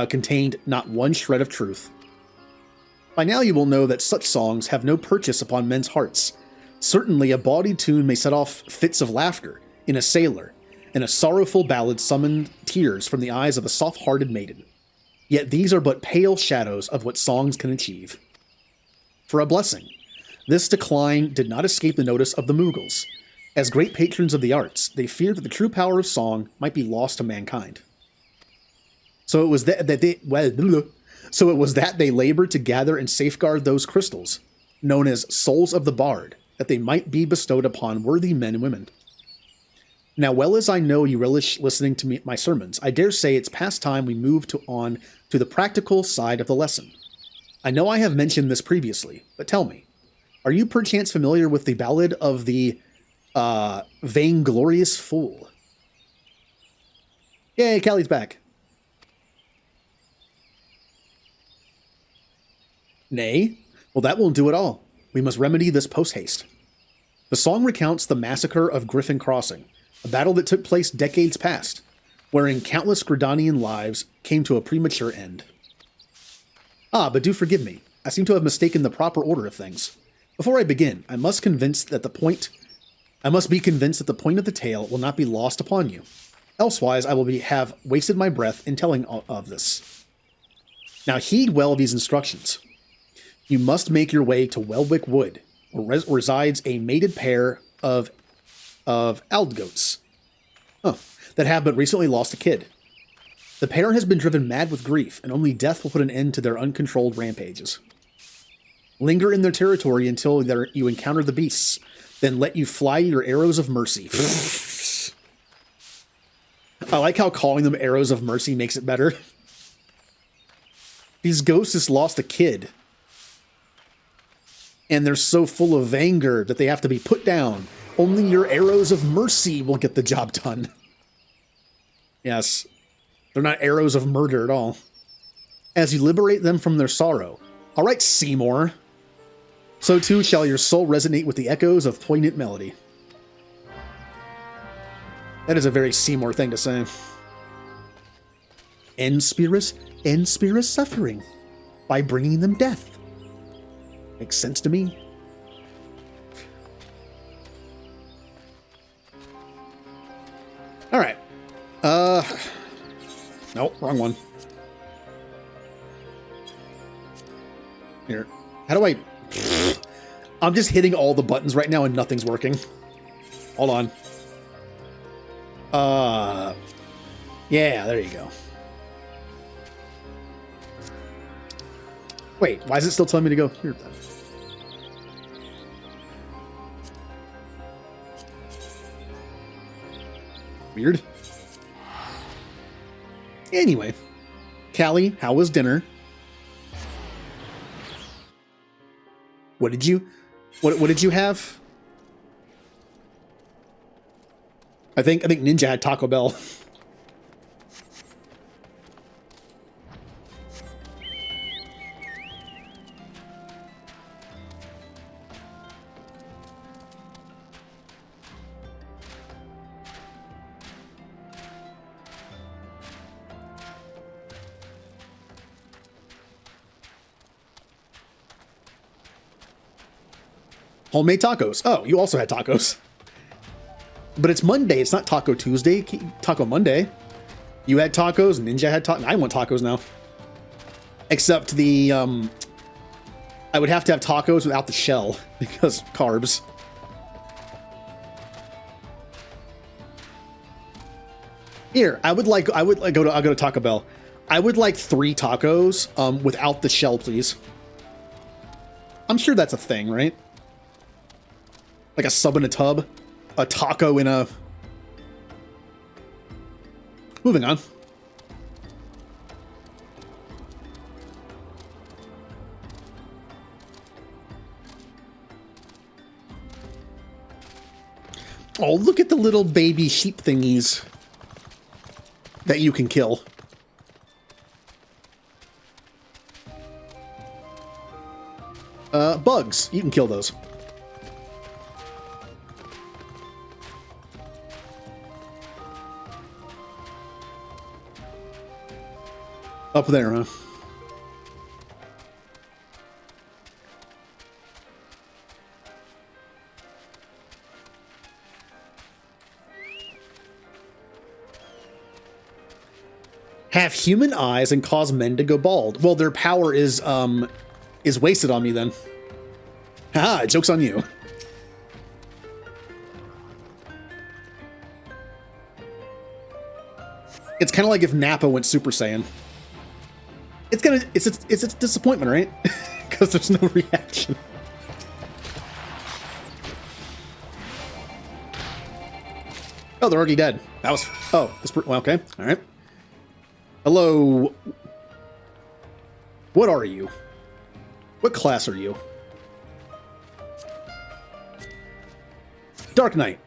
contained not one shred of truth. By now you will know that such songs have no purchase upon men's hearts. Certainly a bawdy tune may set off fits of laughter in a sailor, and a sorrowful ballad summoned tears from the eyes of a soft-hearted maiden. Yet these are but pale shadows of what songs can achieve. For a blessing, this decline did not escape the notice of the Mughals. As great patrons of the arts, they feared that the true power of song might be lost to mankind. So it was that they labored to gather and safeguard those crystals, known as souls of the bard, that they might be bestowed upon worthy men and women. Now, well as I know you relish listening to my sermons, I dare say it's past time we move on to the practical side of the lesson. I know I have mentioned this previously, but tell me, are you perchance familiar with the ballad of the vainglorious fool? Yay, Callie's back. Nay? Well, that won't do at all. We must remedy this post-haste. The song recounts the massacre of Griffin Crossing, a battle that took place decades past, wherein countless Gridanian lives came to a premature end. Ah, but do forgive me. I seem to have mistaken the proper order of things. Before I begin, I must be convinced that the point of the tale will not be lost upon you. Elsewise, I will have wasted my breath in telling of this. Now heed well these instructions. You must make your way to Welwick Wood, where resides a mated pair of Aldgoats, that have but recently lost a kid. The pair has been driven mad with grief, and only death will put an end to their uncontrolled rampages. Linger in their territory until you encounter the beasts, then let you fly your arrows of mercy. I like how calling them arrows of mercy makes it better. These ghosts just lost a kid, and they're so full of anger that they have to be put down. Only your arrows of mercy will get the job done. Yes. They're not arrows of murder at all. As you liberate them from their sorrow. All right, Seymour. So too shall your soul resonate with the echoes of poignant melody. That is a very Seymour thing to say. End spirits suffering by bringing them death. Makes sense to me. All right. Nope, wrong one. Here. How do I... I'm just hitting all the buttons right now and nothing's working. Hold on. Yeah, there you go. Wait, why is it still telling me to go here then? Weird. Anyway, Callie, how was dinner? What did you have? I think Ninja had Taco Bell. Homemade tacos. Oh, you also had tacos. But it's Monday. It's not Taco Tuesday. Taco Monday. You had tacos. Ninja had tacos. I want tacos now. Except the, I would have to have tacos without the shell because carbs. Here, I'll go to Taco Bell. I would like 3 tacos, without the shell, please. I'm sure that's a thing, right? Like a sub in a tub, a taco in a... Moving on. Oh, look at the little baby sheep thingies that you can kill. Bugs. You can kill those. Up there, huh? Have human eyes and cause men to go bald. Well, their power is wasted on me then. Haha, joke's on you. It's kind of like if Nappa went Super Saiyan. It's a disappointment, right? Because there's no reaction. Oh, they're already dead. That was... Oh, well, okay. All right. Hello. What are you? What class are you? Dark Knight.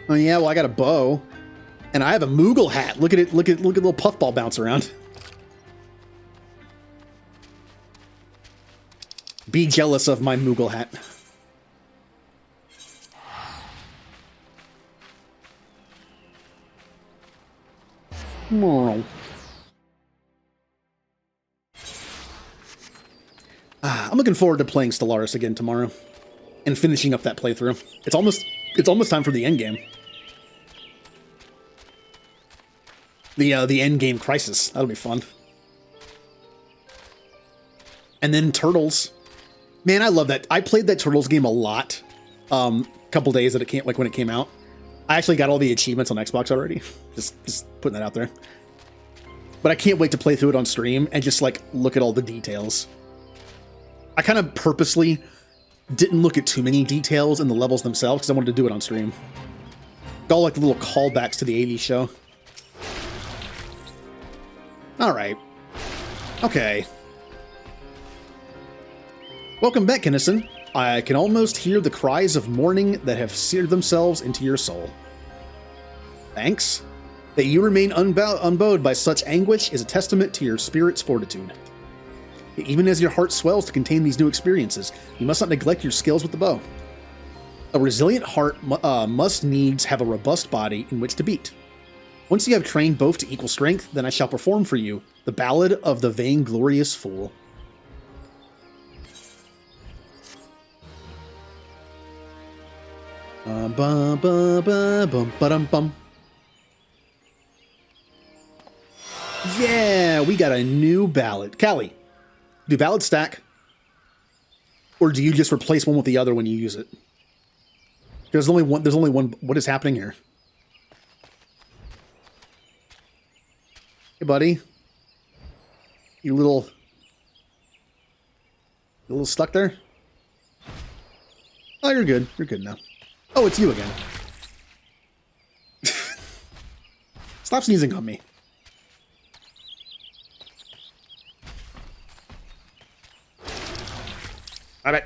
Oh yeah, well I got a bow. And I have a Moogle hat. Look at it, look at little puffball bounce around. Be jealous of my Moogle hat. I'm looking forward to playing Stellaris again tomorrow and finishing up that playthrough. It's almost time for the end game. The end game crisis. That'll be fun. And then Turtles. Man, I love that. I played that Turtles game a lot. Couple days that it came, like when it came out. I actually got all the achievements on Xbox already. Just putting that out there. But I can't wait to play through it on stream and just like look at all the details. I kind of purposely didn't look at too many details in the levels themselves because I wanted to do it on stream. All like the little callbacks to the 80s show. Alright. Okay. Welcome back, Kinnison. I can almost hear the cries of mourning that have seared themselves into your soul. Thanks. That you remain unbowed by such anguish is a testament to your spirit's fortitude. Even as your heart swells to contain these new experiences, you must not neglect your skills with the bow. A resilient heart must needs have a robust body in which to beat. Once you have trained both to equal strength, then I shall perform for you the Ballad of the Vainglorious Fool. Yeah, we got a new ballad. Callie, do ballads stack? Or do you just replace one with the other when you use it? There's only one. What is happening here? Hey, buddy. You little stuck there? Oh, you're good. You're good now. Oh, it's you again. Stop sneezing on me. All right.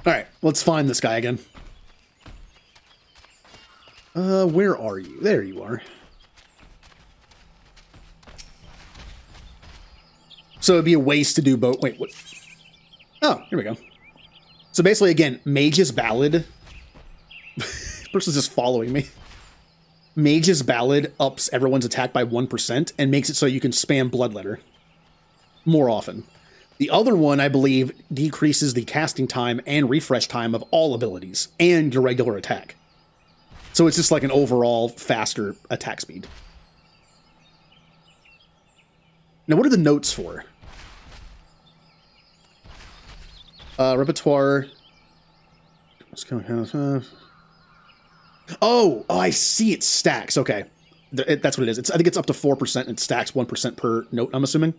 All right, let's find this guy again. Where are you? There you are. So it'd be a waste to do both. Wait, what? Oh, here we go. So basically, again, Mage's Ballad. This person's just following me. Mage's Ballad ups everyone's attack by 1% and makes it so you can spam Bloodletter more often. The other one, I believe, decreases the casting time and refresh time of all abilities and your regular attack. So it's just like an overall faster attack speed. Now, what are the notes for? Repertoire. Oh, I see. It stacks. Okay. That's what it is. I think it's up to 4%. And it stacks 1% per note, I'm assuming.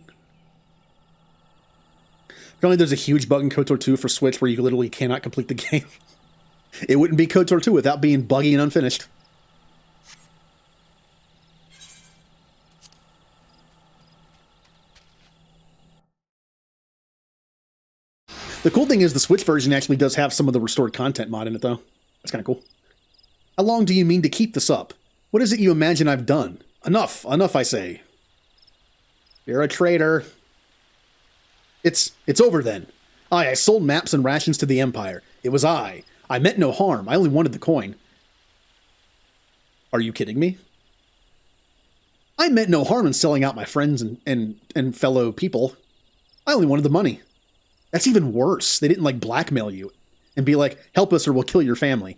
Apparently, there's a huge bug in KOTOR 2 for Switch where you literally cannot complete the game. It wouldn't be KOTOR 2 without being buggy and unfinished. The cool thing is the Switch version actually does have some of the restored content mod in it, though. That's kind of cool. How long do you mean to keep this up? What is it you imagine I've done? Enough. Enough, I say. You're a traitor. It's over then. I sold maps and rations to the Empire. It was I. I meant no harm. I only wanted the coin. Are you kidding me? I meant no harm in selling out my friends and fellow people. I only wanted the money. That's even worse. They didn't, like, blackmail you and be like, help us or we'll kill your family.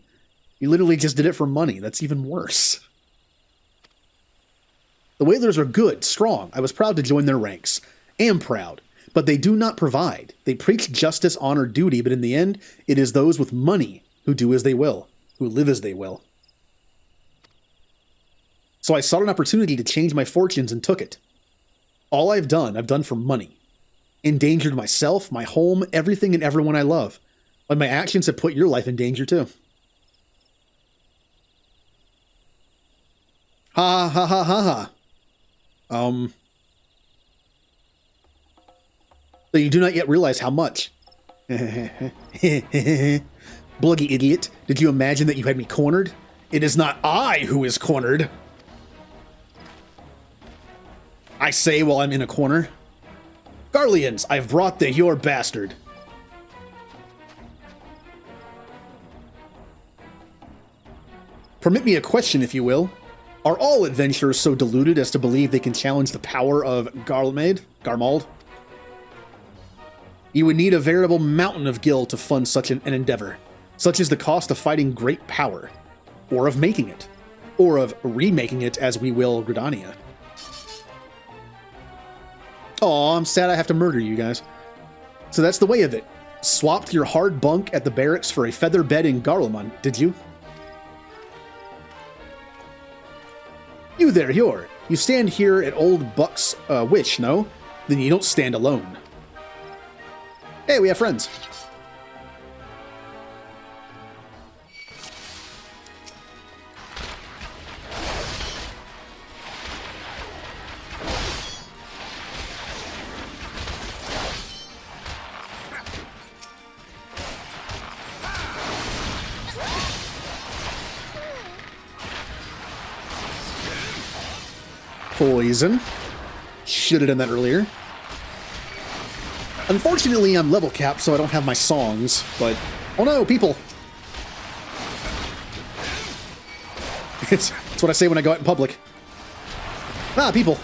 You literally just did it for money. That's even worse. The Whalers are good, strong. I was proud to join their ranks. Am proud. But they do not provide. They preach justice, honor, duty, but in the end, it is those with money who do as they will, who live as they will. So I sought an opportunity to change my fortunes and took it. All I've done for money. Endangered myself, my home, everything and everyone I love. But my actions have put your life in danger too. Ha ha ha ha ha. So you do not yet realize how much. Bluggy idiot. Did you imagine that you had me cornered? It is not I who is cornered. I say while I'm in a corner. Garleans, I've brought the your bastard. Permit me a question, if you will. Are all adventurers so deluded as to believe they can challenge the power of Garmald? You would need a veritable mountain of gil to fund such an endeavor. Such is the cost of fighting great power. Or of making it. Or of remaking it as we will Gridania. Aw, I'm sad I have to murder you guys. So that's the way of it. Swapped your hard bunk at the barracks for a feather bed in Garlemon, did you? You there, you stand here at old Buck's wish, no? Then you don't stand alone. Hey, we have friends. Poison. Should have done that earlier. Unfortunately, I'm level capped, so I don't have my songs, but... Oh no, people! That's what I say when I go out in public. Ah, people!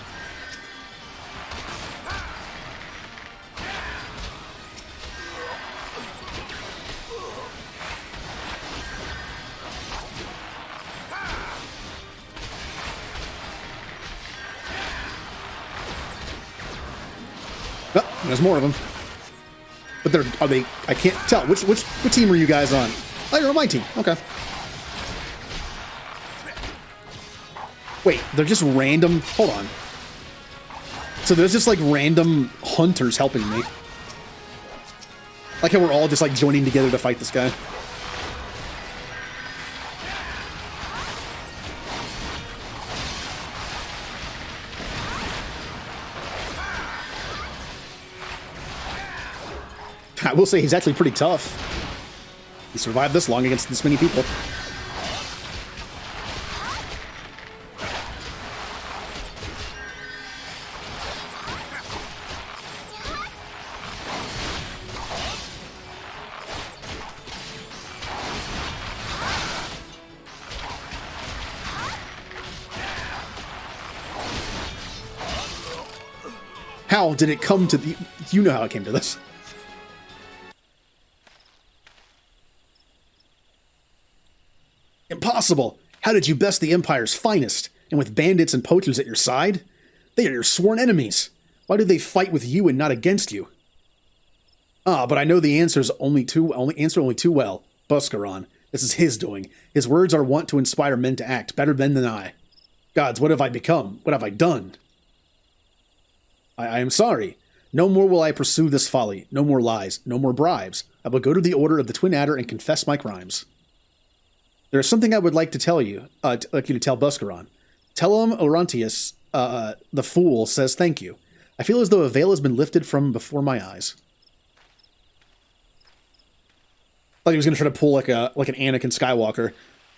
Oh, there's more of them. But are they? I can't tell. Which team are you guys on? Oh, you're on my team. Okay. Wait, they're just random. Hold on. So there's just like random hunters helping me. Like how we're all just like joining together to fight this guy. I will say he's actually pretty tough. He survived this long against this many people. How did it come to the... You know how it came to this. Impossible! How did you best the Empire's finest, and with bandits and poachers at your side? They are your sworn enemies. Why do they fight with you and not against you? Ah, but I know the answer only too well. Buscaron. This is his doing. His words are wont to inspire men to act, better men than I. Gods, what have I become? What have I done? I am sorry. No more will I pursue this folly. No more lies. No more bribes. I will go to the Order of the Twin Adder and confess my crimes. There is something I would like to tell you, like you to tell Buscaron. Tell him Orontius, the fool, says thank you. I feel as though a veil has been lifted from before my eyes. Thought he was going to try to pull like an Anakin Skywalker,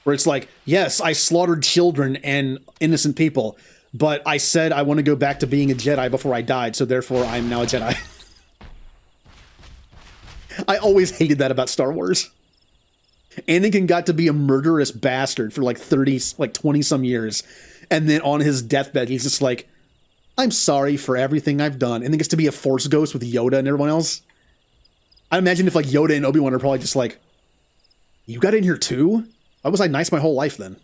where it's like, yes, I slaughtered children and innocent people, but I said I want to go back to being a Jedi before I died, so therefore I'm now a Jedi. I always hated that about Star Wars. Anakin got to be a murderous bastard for like 20 some years. And then on his deathbed, he's just like, I'm sorry for everything I've done. And then gets to be a Force ghost with Yoda and everyone else. I imagine if like Yoda and Obi-Wan are probably just like, you got in here too? Why was I nice my whole life then?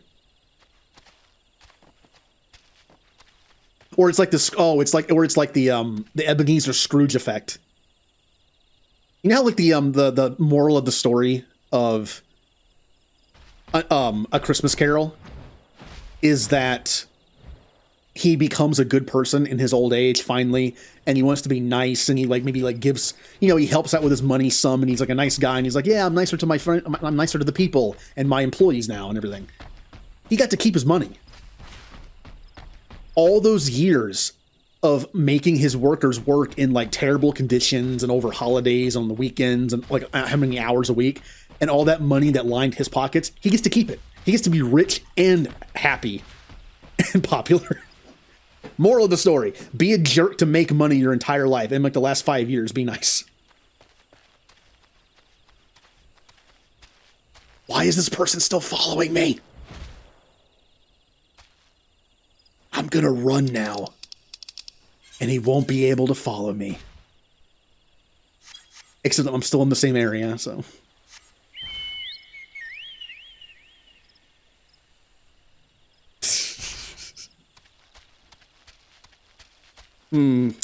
Or it's like this, the Ebenezer Scrooge effect. You know how like the moral of the story of A Christmas Carol is that he becomes a good person in his old age finally, and he wants to be nice, and he like maybe like gives, he helps out with his money some, and he's like a nice guy, and he's like, yeah, I'm nicer to my friend, I'm nicer to the people and my employees now and everything. He got to keep his money. All those years of making his workers work in like terrible conditions and over holidays on the weekends and like how many hours a week, and all that money that lined his pockets, he gets to keep it. He gets to be rich and happy and popular. Moral of the story, be a jerk to make money your entire life. And like the last 5 years, be nice. Why is this person still following me? I'm gonna run now. And he won't be able to follow me. Except I'm still in the same area, so...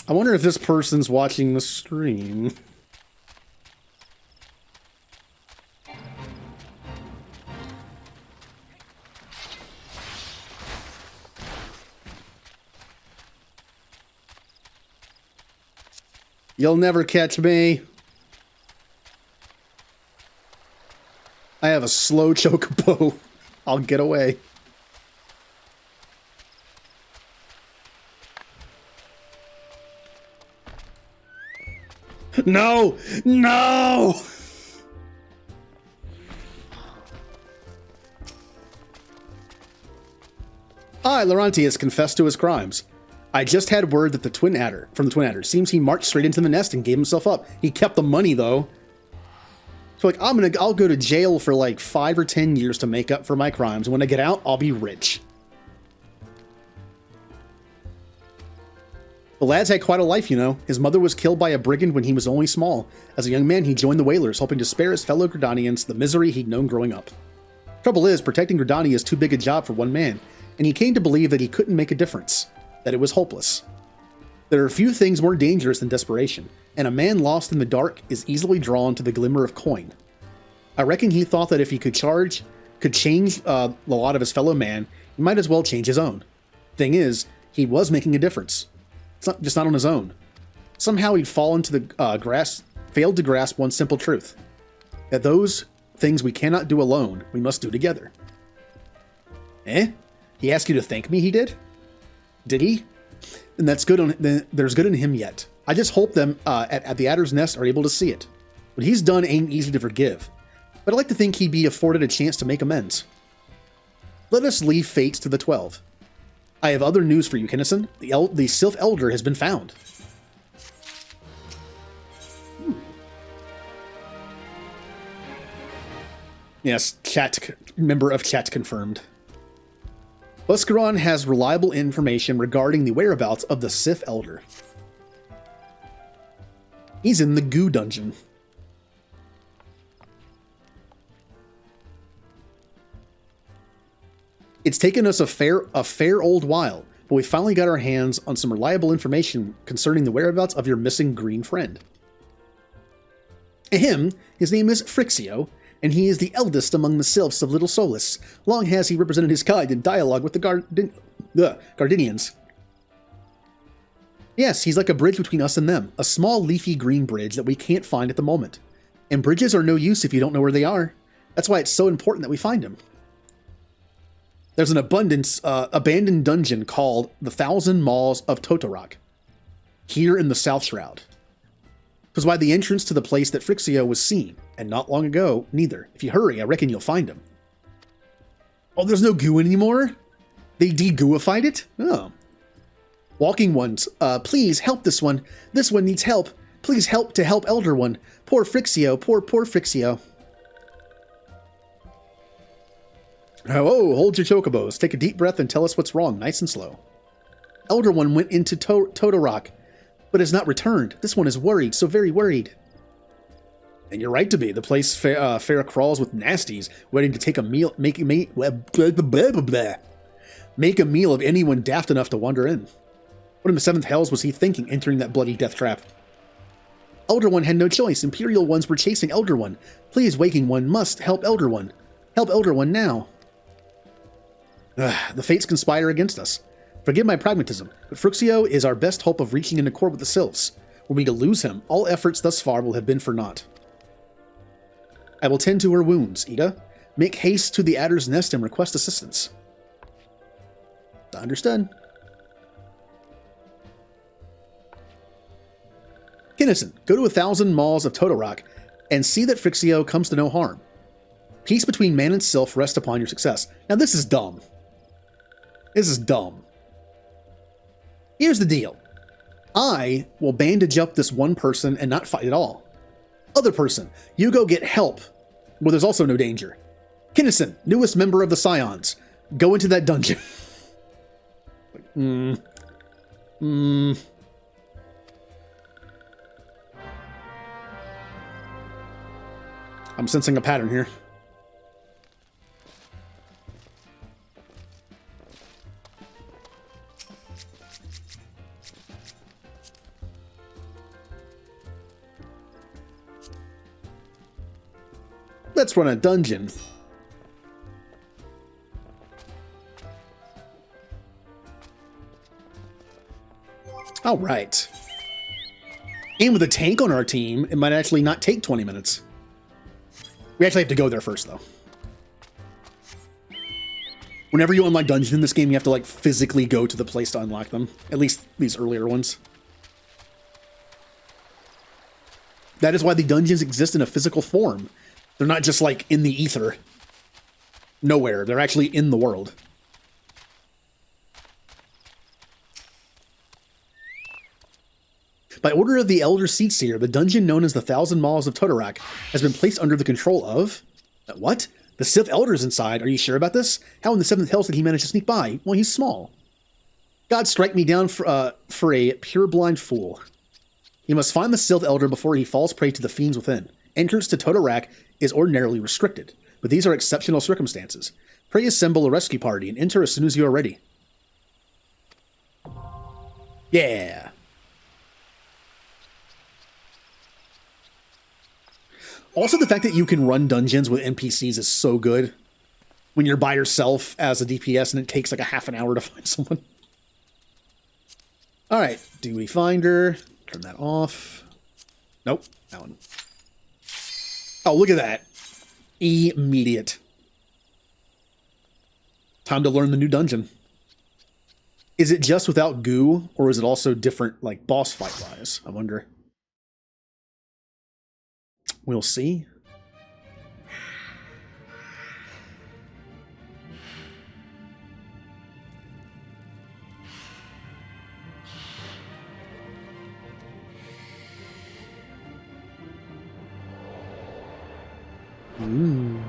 I wonder if this person's watching the stream. You'll never catch me. I have a slow chocobo. I'll get away. No! No! I, Laurentius, confessed to his crimes. I just had word that the Twin Adder, from the Twin Adder, seems he marched straight into the nest and gave himself up. He kept the money, though. So, like, I'll go to jail for, like, 5 or 10 years to make up for my crimes. And when I get out, I'll be rich. The lad's had quite a life, you know. His mother was killed by a brigand when he was only small. As a young man, he joined the Whalers, hoping to spare his fellow Gridanians the misery he'd known growing up. Trouble is, protecting Gridania is too big a job for one man, and he came to believe that he couldn't make a difference, that it was hopeless. There are few things more dangerous than desperation, and a man lost in the dark is easily drawn to the glimmer of coin. I reckon he thought that if he could change a lot of his fellow man, he might as well change his own. Thing is, he was making a difference. It's not on his own. Somehow he'd failed to grasp one simple truth. That those things we cannot do alone, we must do together. Eh? He asked you to thank me, he did? Did he? Then there's good in him yet. I just hope them at the Adder's Nest are able to see it. What he's done ain't easy to forgive. But I'd like to think he'd be afforded a chance to make amends. Let us leave fate to the 12. I have other news for you, Kinnison. The Sylph Elder has been found. Yes, member of chat confirmed. Buscaron has reliable information regarding the whereabouts of the Sylph Elder. He's in the Goo Dungeon. It's taken us a fair old while, but we finally got our hands on some reliable information concerning the whereabouts of your missing green friend. His name is Frixio, and he is the eldest among the Sylphs of Little Solus. Long has he represented his kind in dialogue with the Gardinians. Yes, he's like a bridge between us and them, a small leafy green bridge that we can't find at the moment. And bridges are no use if you don't know where they are. That's why it's so important that we find him. There's an abandoned dungeon called the Thousand Maws of Totorok, here in the South Shroud. It was by the entrance to the place that Frixio was seen, and not long ago, neither. If you hurry, I reckon you'll find him. Oh, there's no goo anymore? They de-gooified it? Oh. Walking ones, please help this one. This one needs help. Please help to help Elder One. Poor Frixio, poor Frixio. Oh, hold your chocobos. Take a deep breath and tell us what's wrong, nice and slow. Elder One went into Totorok, but has not returned. This one is worried, so very worried. And you're right to be. The place fair crawls with nasties, waiting to take a meal, make a meal of anyone daft enough to wander in. What in the seventh hells was he thinking, entering that bloody death trap? Elder One had no choice. Imperial ones were chasing Elder One. Please, Waking One must help Elder One. Help Elder One now. The fates conspire against us. Forgive my pragmatism, but Frixio is our best hope of reaching an accord with the Sylphs. Were we to lose him, all efforts thus far will have been for naught. I will tend to her wounds, Ida. Make haste to the Adder's Nest and request assistance. Understood. Kinnison, go to 1,000 Maws of Totorok and see that Frixio comes to no harm. Peace between man and sylph rests upon your success. Now this is dumb. This is dumb. Here's the deal. I will bandage up this one person and not fight at all. Other person, you go get help where there's also no danger. Kinnison, newest member of the Scions, go into that dungeon. I'm sensing a pattern here. Let's run a dungeon. All right. And with a tank on our team, it might actually not take 20 minutes. We actually have to go there first, though. Whenever you unlock dungeons in this game, you have to, like, physically go to the place to unlock them. At least these earlier ones. That is why the dungeons exist in a physical form. They're not just, like, in the ether. Nowhere. They're actually in the world. By order of the Elder Seatseer, the dungeon known as the Thousand Maws of Totorak has been placed under the control of... What? The Sith Elder's inside? Are you sure about this? How in the seventh hells did he manage to sneak by? Well, he's small. God strike me down for a pure-blind fool. He must find the Sith Elder before he falls prey to the fiends within. Entrance to Totorak is ordinarily restricted, but these are exceptional circumstances. Pray assemble a rescue party and enter as soon as you are ready. Yeah. Also, the fact that you can run dungeons with NPCs is so good. When you're by yourself as a DPS and it takes like a half an hour to find someone. Alright, duty finder. Turn that off. Nope, that one. Oh, look at that. Immediate. Time to learn the new dungeon. Is it just without goo, or is it also different, like, boss fight-wise? I wonder. We'll see. Ooh.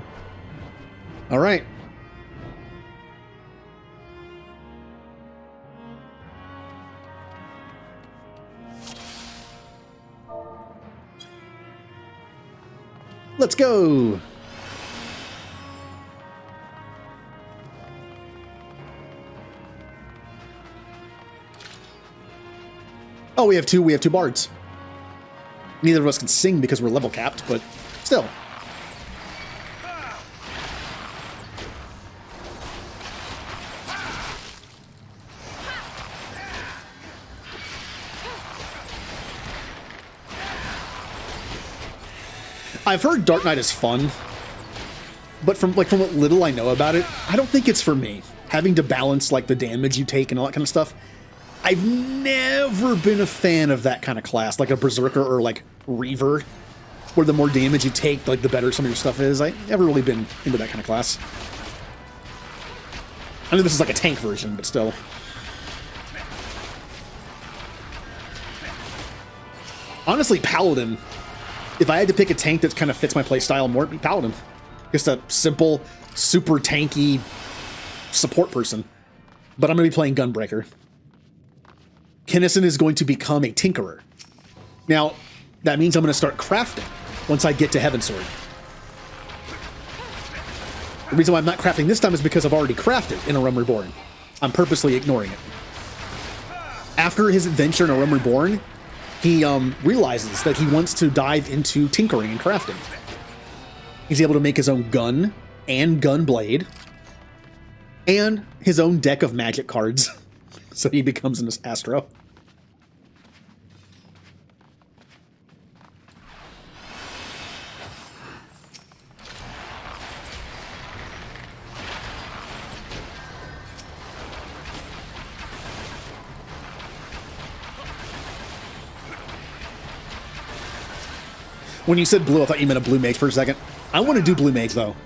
All right. Let's go. Oh, we have two bards. Neither of us can sing because we're level capped, but still. I've heard Dark Knight is fun, but from what little I know about it, I don't think it's for me. Having to balance like the damage you take and all that kind of stuff. I've never been a fan of that kind of class, like a Berserker or like Reaver, where the more damage you take, like the better some of your stuff is. I've never really been into that kind of class. I know this is like a tank version, but still. Honestly, Paladin. If I had to pick a tank that kind of fits my playstyle more, it'd be Paladin. Just a simple, super tanky support person. But I'm going to be playing Gunbreaker. Kennison is going to become a Tinkerer. Now, that means I'm going to start crafting once I get to Heavensward. The reason why I'm not crafting this time is because I've already crafted in A Realm Reborn. I'm purposely ignoring it. After his adventure in A Realm Reborn, he realizes that he wants to dive into tinkering and crafting. He's able to make his own gun and gun blade and his own deck of magic cards. So he becomes an Astro. When you said blue, I thought you meant a blue mage for a second. I want to do blue mage, though.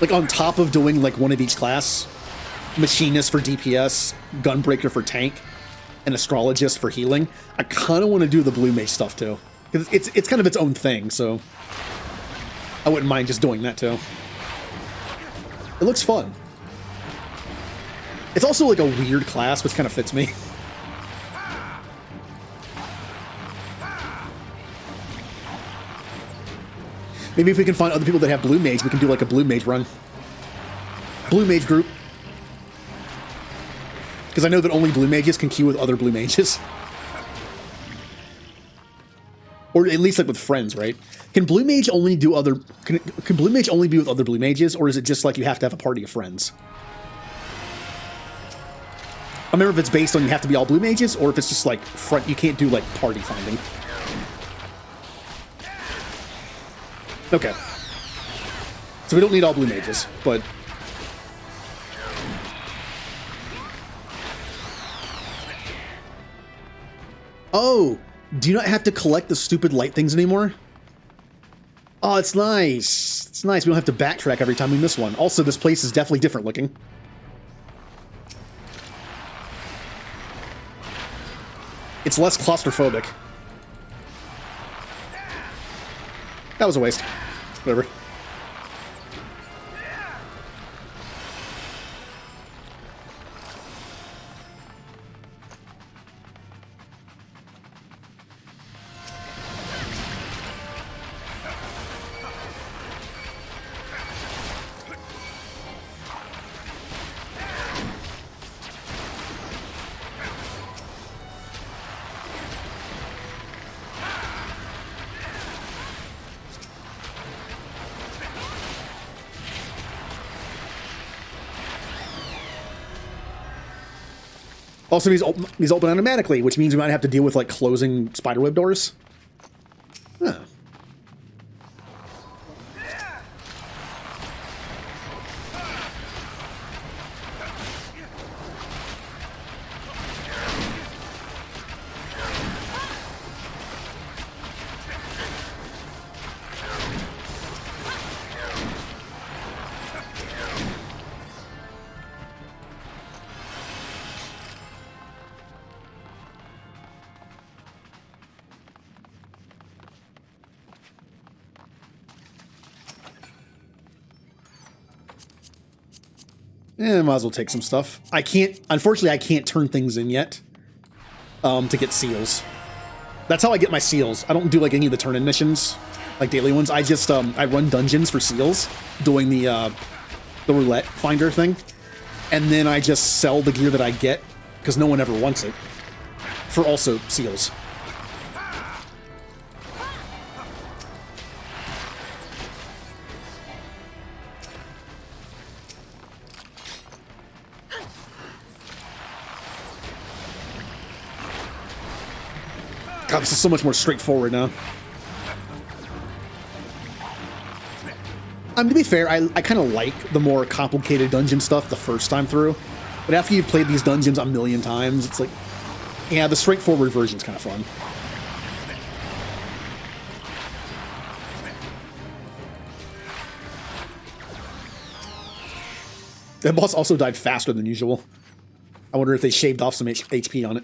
Like, on top of doing, like, one of each class. Machinist for DPS, Gunbreaker for tank, and Astrologist for healing. I kind of want to do the blue mage stuff, too. Because it's kind of its own thing, so... I wouldn't mind just doing that, too. It looks fun. It's also, like, a weird class, which kind of fits me. Maybe if we can find other people that have blue mage, we can do like a blue mage run. Blue mage group. Because I know that only blue mages can queue with other blue mages. Or at least like with friends, right? Can blue mage only do other... Can blue mage only be with other blue mages? Or is it just like you have to have a party of friends? I remember if it's based on you have to be all blue mages, or if it's just like front, you can't do like party finding. Okay. So we don't need all blue mages, but... Oh! Do you not have to collect the stupid light things anymore? Oh, it's nice. It's nice. We don't have to backtrack every time we miss one. Also, this place is definitely different looking. It's less claustrophobic. That was a waste. Whatever. Also, these open automatically, which means we might have to deal with, like, closing spiderweb doors. Huh. Eh, might as well take some stuff. I can't, unfortunately, I can't turn things in yet to get seals. That's how I get my seals. I don't do, like, any of the turn-in missions, like daily ones. I just, I run dungeons for seals, doing the roulette finder thing. And then I just sell the gear that I get, because no one ever wants it, for also seals. God, this is so much more straightforward now. To be fair, I kind of like the more complicated dungeon stuff the first time through. But after you've played these dungeons a million times, it's like, yeah, the straightforward version's kind of fun. That boss also died faster than usual. I wonder if they shaved off some HP on it.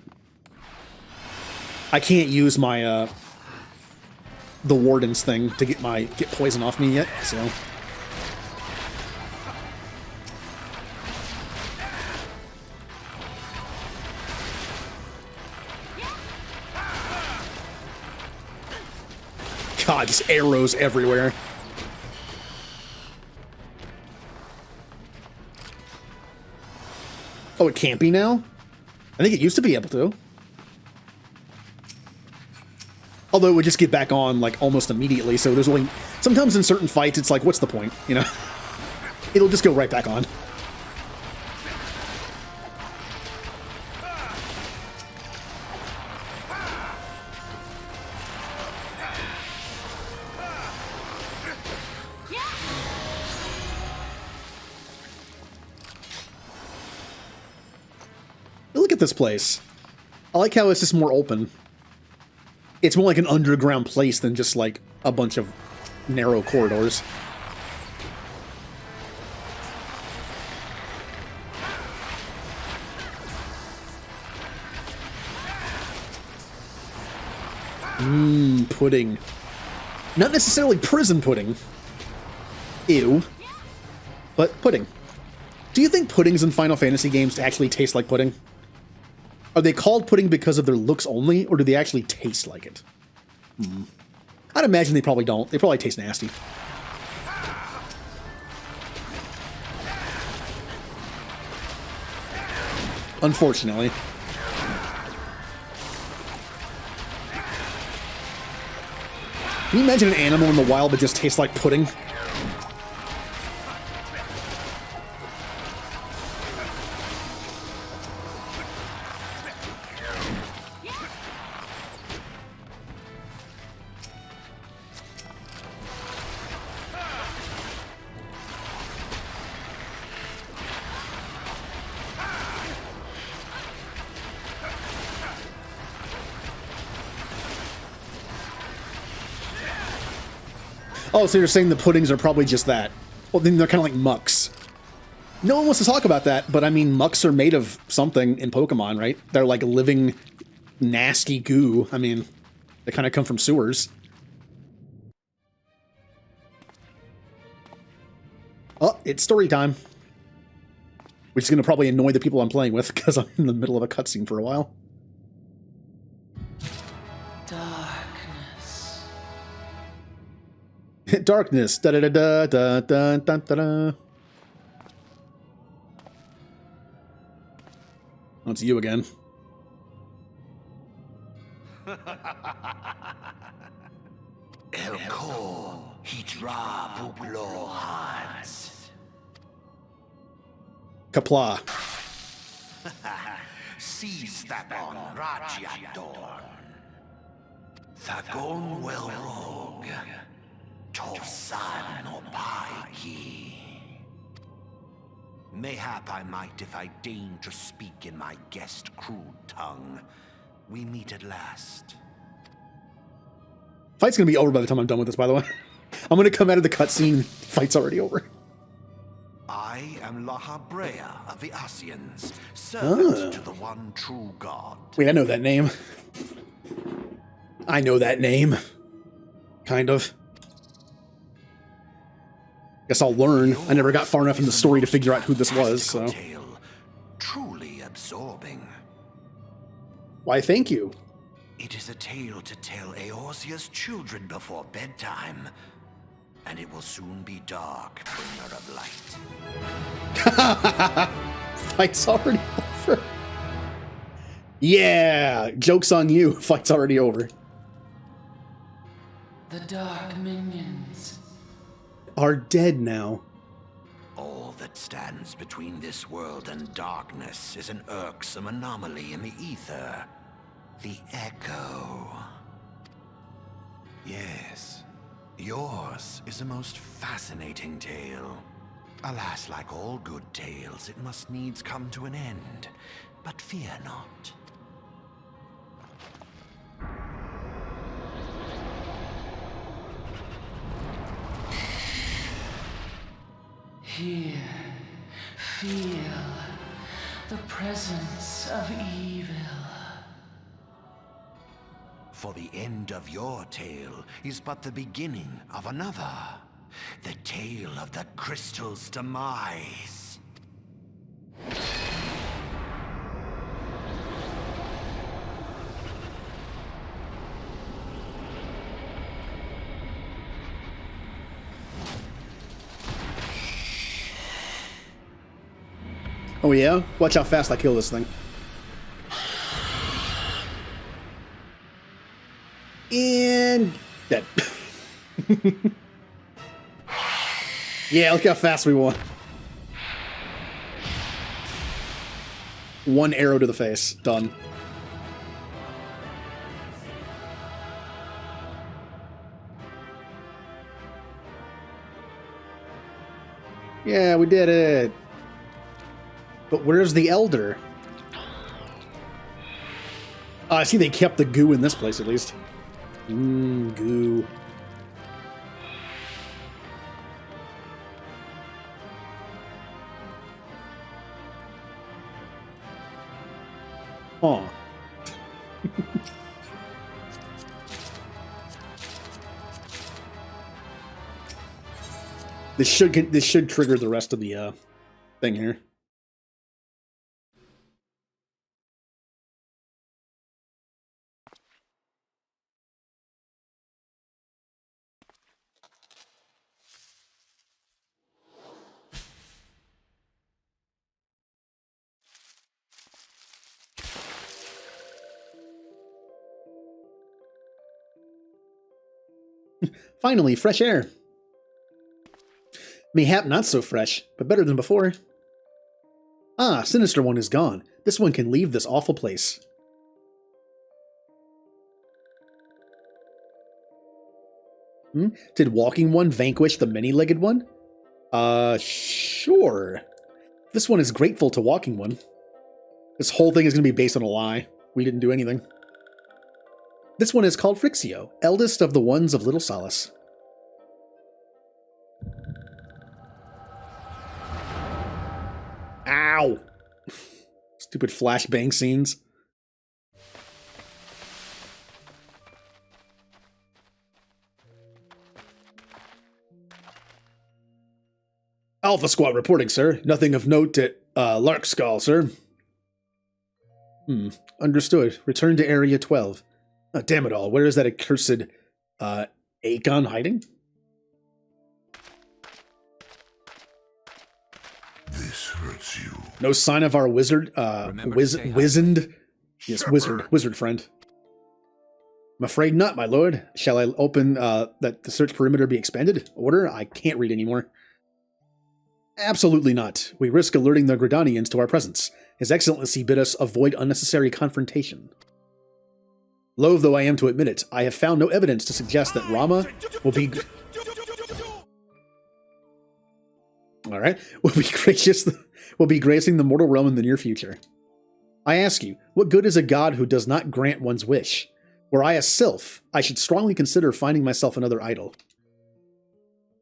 I can't use my the Warden's thing to get poison off me yet, so. God, just arrows everywhere. Oh, it can't be now? I think it used to be able to. Although it would just get back on, like, almost immediately, so there's only... Sometimes in certain fights, it's like, what's the point, you know? It'll just go right back on. Look at this place. I like how it's just more open. It's more like an underground place than just like a bunch of narrow corridors. Pudding. Not necessarily prison pudding. Ew. But pudding. Do you think puddings in Final Fantasy games actually taste like pudding? Are they called pudding because of their looks only, or do they actually taste like it? I'd imagine they probably don't. They probably taste nasty. Unfortunately. Can you imagine an animal in the wild that just tastes like pudding? Oh, so you're saying the puddings are probably just that. Well, then they're kind of like mucks. No one wants to talk about that, but I mean, mucks are made of something in Pokemon, right? They're like living nasty goo. I mean, they kind of come from sewers. Oh, it's story time. Which is going to probably annoy the people I'm playing with, because I'm in the middle of a cutscene for a while. Darkness. Darkness. Da da da da da da da da da. Oh, it's you again. Elko Hitra Buglo Hans. Kapla. Seastapon Rajiadorn. Thagon Welrog. Tosan Opaiki. Mayhap I might if I deign to speak in my guest crude tongue. We meet at last. Fight's gonna be over by the time I'm done with this, by the way. I'm gonna come out of the cutscene. Fight's already over. I am Lahabrea of the Asians, servant to the one true God. Wait, I know that name. I know that name. Kind of. Guess I'll learn. I never got far enough in the story to figure out who this was, so. Tale, truly absorbing. Why, thank you. It is a tale to tell Eorzea's children before bedtime. And it will soon be dark, bringer of light. Fight's already over. Yeah, joke's on you. Fight's already over. The dark minions are dead now. All that stands between this world and darkness is an irksome anomaly in the ether. The Echo. Yes, yours is a most fascinating tale. Alas, like all good tales, it must needs come to an end. But fear not. here. Feel the presence of evil. For the end of your tale is but the beginning of another. The tale of the crystal's demise. Oh yeah? Watch how fast I kill this thing. And dead. Yeah, look how fast we won. One arrow to the face. Done. Yeah, we did it. But where's the Elder? I see they kept the goo in this place, at least. Goo. Huh. This should trigger the rest of the thing here. Finally, fresh air. Mayhap not so fresh, but better than before. Ah, Sinister One is gone. This one can leave this awful place. Did Walking One vanquish the Many-Legged One? Sure. This one is grateful to Walking One. This whole thing is going to be based on a lie. We didn't do anything. This one is called Frixio, eldest of the ones of Little Solace. Ow! Stupid flashbang scenes. Alpha Squad reporting, sir. Nothing of note at Larkskull, sir. Understood. Return to Area 12. Oh, damn it all. Where is that accursed Akon hiding? This hurts you. No sign of our wizard, wizened. Yes, wizard friend. I'm afraid not, my lord. Shall I open that the search perimeter be expanded? Order? I can't read anymore. Absolutely not. We risk alerting the Gridanians to our presence. His Excellency bid us avoid unnecessary confrontation. Loath though I am to admit it, I have found no evidence to suggest that Rama will be... Alright, will be gracing the mortal realm in the near future. I ask you, what good is a god who does not grant one's wish? Were I a sylph, I should strongly consider finding myself another idol.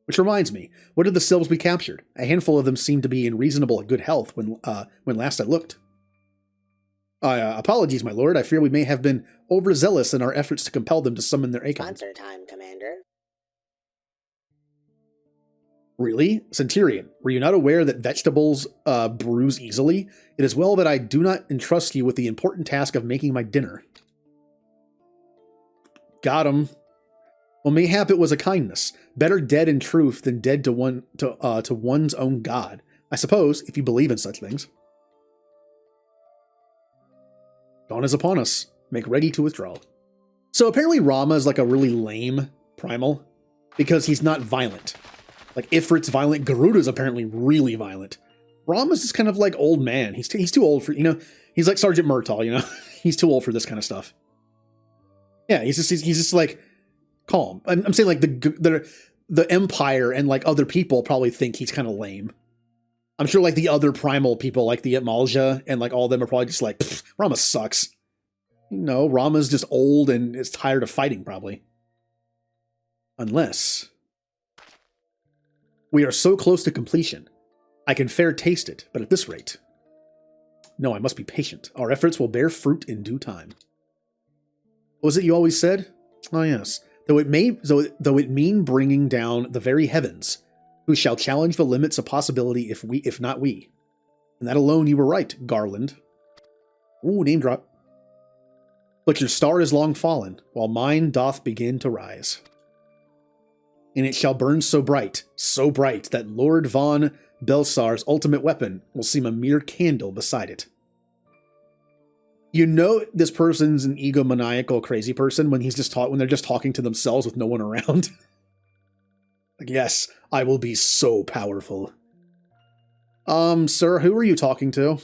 Which reminds me, what did the sylphs we captured? A handful of them seemed to be in reasonable good health when last I looked. Apologies, my lord. I fear we may have been overzealous in our efforts to compel them to summon their Akon. Sponsor time, Commander. Really? Centurion, were you not aware that vegetables bruise easily? It is well that I do not entrust you with the important task of making my dinner. Got him. Well, mayhap it was a kindness. Better dead in truth than dead to one's own god. I suppose, if you believe in such things. Dawn is upon us. Make ready to withdraw. So apparently Rama is like a really lame primal, because he's not violent. Like Ifrit's violent, Garuda's apparently really violent. Rama's just kind of like old man. He's too old for, he's like Sergeant Murtaugh, he's too old for this kind of stuff. Yeah, he's just like calm. I'm saying like the Empire and like other people probably think he's kind of lame. I'm sure like the other primal people like the Amalja and like all of them are probably just like, Rama sucks. No, Rama's just old and is tired of fighting probably. Unless we are so close to completion. I can fair taste it, but at this rate. No, I must be patient. Our efforts will bear fruit in due time. What was it you always said? Oh yes. Though it mean bringing down the very heavens, who shall challenge the limits of possibility if not we. And that alone you were right, Garland. Ooh, name drop. But your star is long fallen, while mine doth begin to rise. And it shall burn so bright, that Lord von Belsar's ultimate weapon will seem a mere candle beside it. You know this person's an egomaniacal crazy person when they're just talking to themselves with no one around. Like, yes, I will be so powerful. Sir, who are you talking to?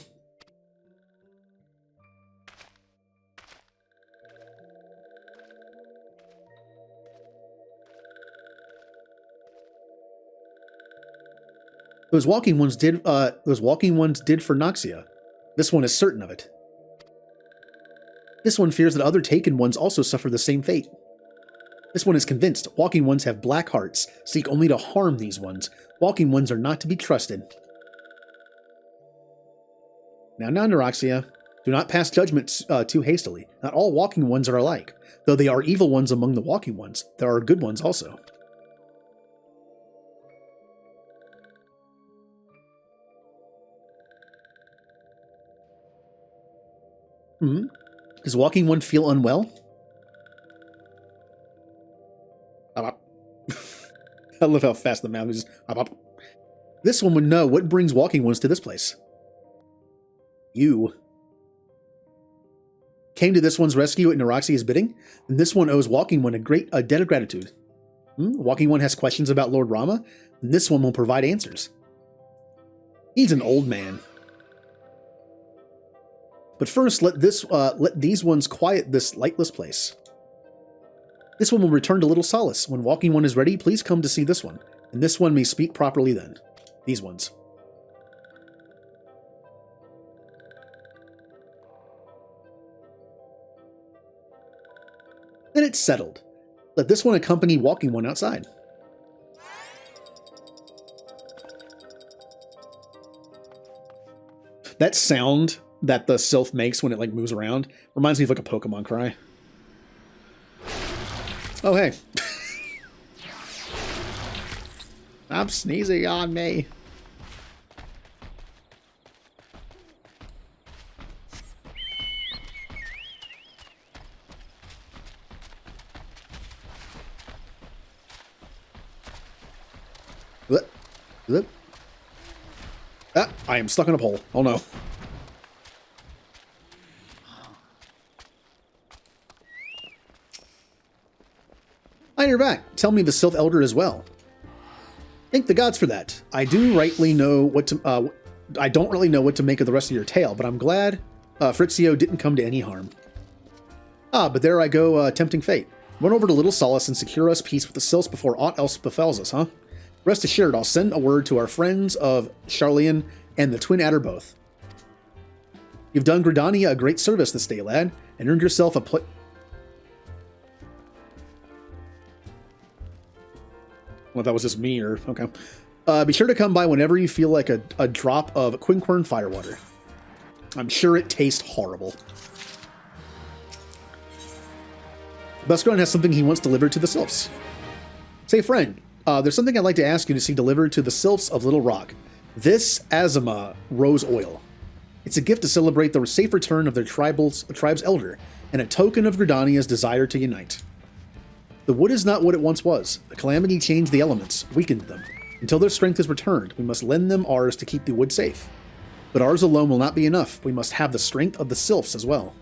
Those walking ones did for Noxia. This one is certain of it. This one fears that other taken ones also suffer the same fate. This one is convinced walking ones have black hearts, seek only to harm these ones. Walking ones are not to be trusted. Now, Neroxia, do not pass judgment too hastily. Not all walking ones are alike. Though they are evil ones among the walking ones, there are good ones also. Does walking one feel unwell? I love how fast the mouth is. This one would know what brings walking ones to this place. You came to this one's rescue at Neroxia's bidding, and this one owes walking one a debt of gratitude. Walking one has questions about Lord Rama, and this one will provide answers. He's an old man. But first, let these ones quiet this lightless place. This one will return to little solace. When walking one is ready, please come to see this one, and this one may speak properly then. These ones. Then it's settled. Let this one accompany walking one outside. That sound that the sylph makes when it like moves around reminds me of like a Pokemon cry. Oh hey. Stop sneezing on me. Blip. Blip. Ah, I am stuck in a pole. Oh no. Hi, you're back. Tell me the Sylph Elder as well. Thank the gods for that. I don't really know what to make of the rest of your tale, but I'm glad Fritzio didn't come to any harm. Ah, but there I go, tempting fate. Run over to Little Solace and secure us peace with the Sylphs before aught else befalls us, huh? Rest assured, I'll send a word to our friends of Charlian and the Twin Adder both. You've done Gridania a great service this day, lad, and earned yourself a well, that was just me, or... okay. Be sure to come by whenever you feel like a drop of Quinquern firewater. I'm sure it tastes horrible. Buscron has something he wants delivered to the Sylphs. Say, friend, there's something I'd like to ask you to see delivered to the Sylphs of Little Rock. This Azima Rose Oil. It's a gift to celebrate the safe return of their tribe's elder, and a token of Gridania's desire to unite. The wood is not what it once was. The calamity changed the elements, weakened them. Until their strength is returned, we must lend them ours to keep the wood safe. But ours alone will not be enough. We must have the strength of the Sylphs as well.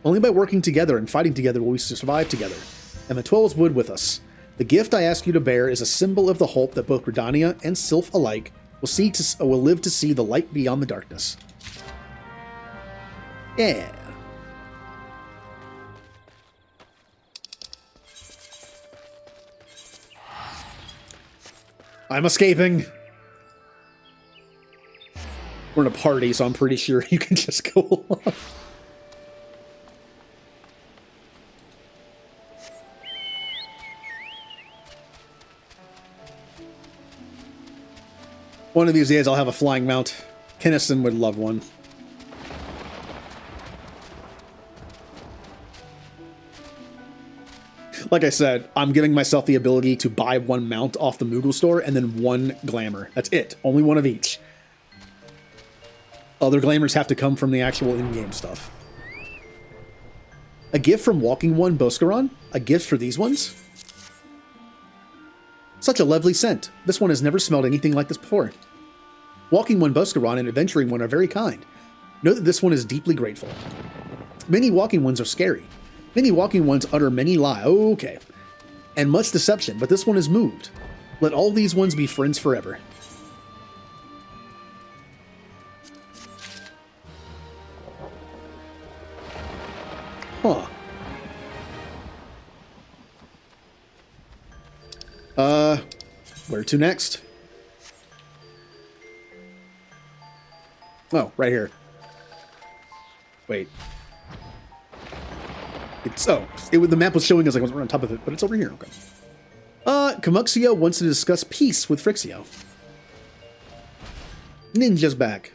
Only by working together and fighting together will we survive together. And the 12's wood with us. The gift I ask you to bear is a symbol of the hope that both Gridania and Sylph alike will live to see the light beyond the darkness. Yeah. I'm escaping. We're in a party, so I'm pretty sure you can just go along. One of these days I'll have a flying mount. Kinnison would love one. Like I said, I'm giving myself the ability to buy one mount off the Moogle store and then one glamour. That's it. Only one of each. Other glamours have to come from the actual in-game stuff. A gift from Walking One Boscaron? A gift for these ones? Such a lovely scent. This one has never smelled anything like this before. Walking One Boscaron and Adventuring One are very kind. Know that this one is deeply grateful. Many Walking Ones are scary. Many Walking Ones utter many lies. Okay. And much deception, but this one is moved. Let all these ones be friends forever. Huh. Where to next? Oh, right here. Wait. The map was showing us like I was on top of it, but it's over here. Okay. Camuxio wants to discuss peace with Frixio. Ninja's back.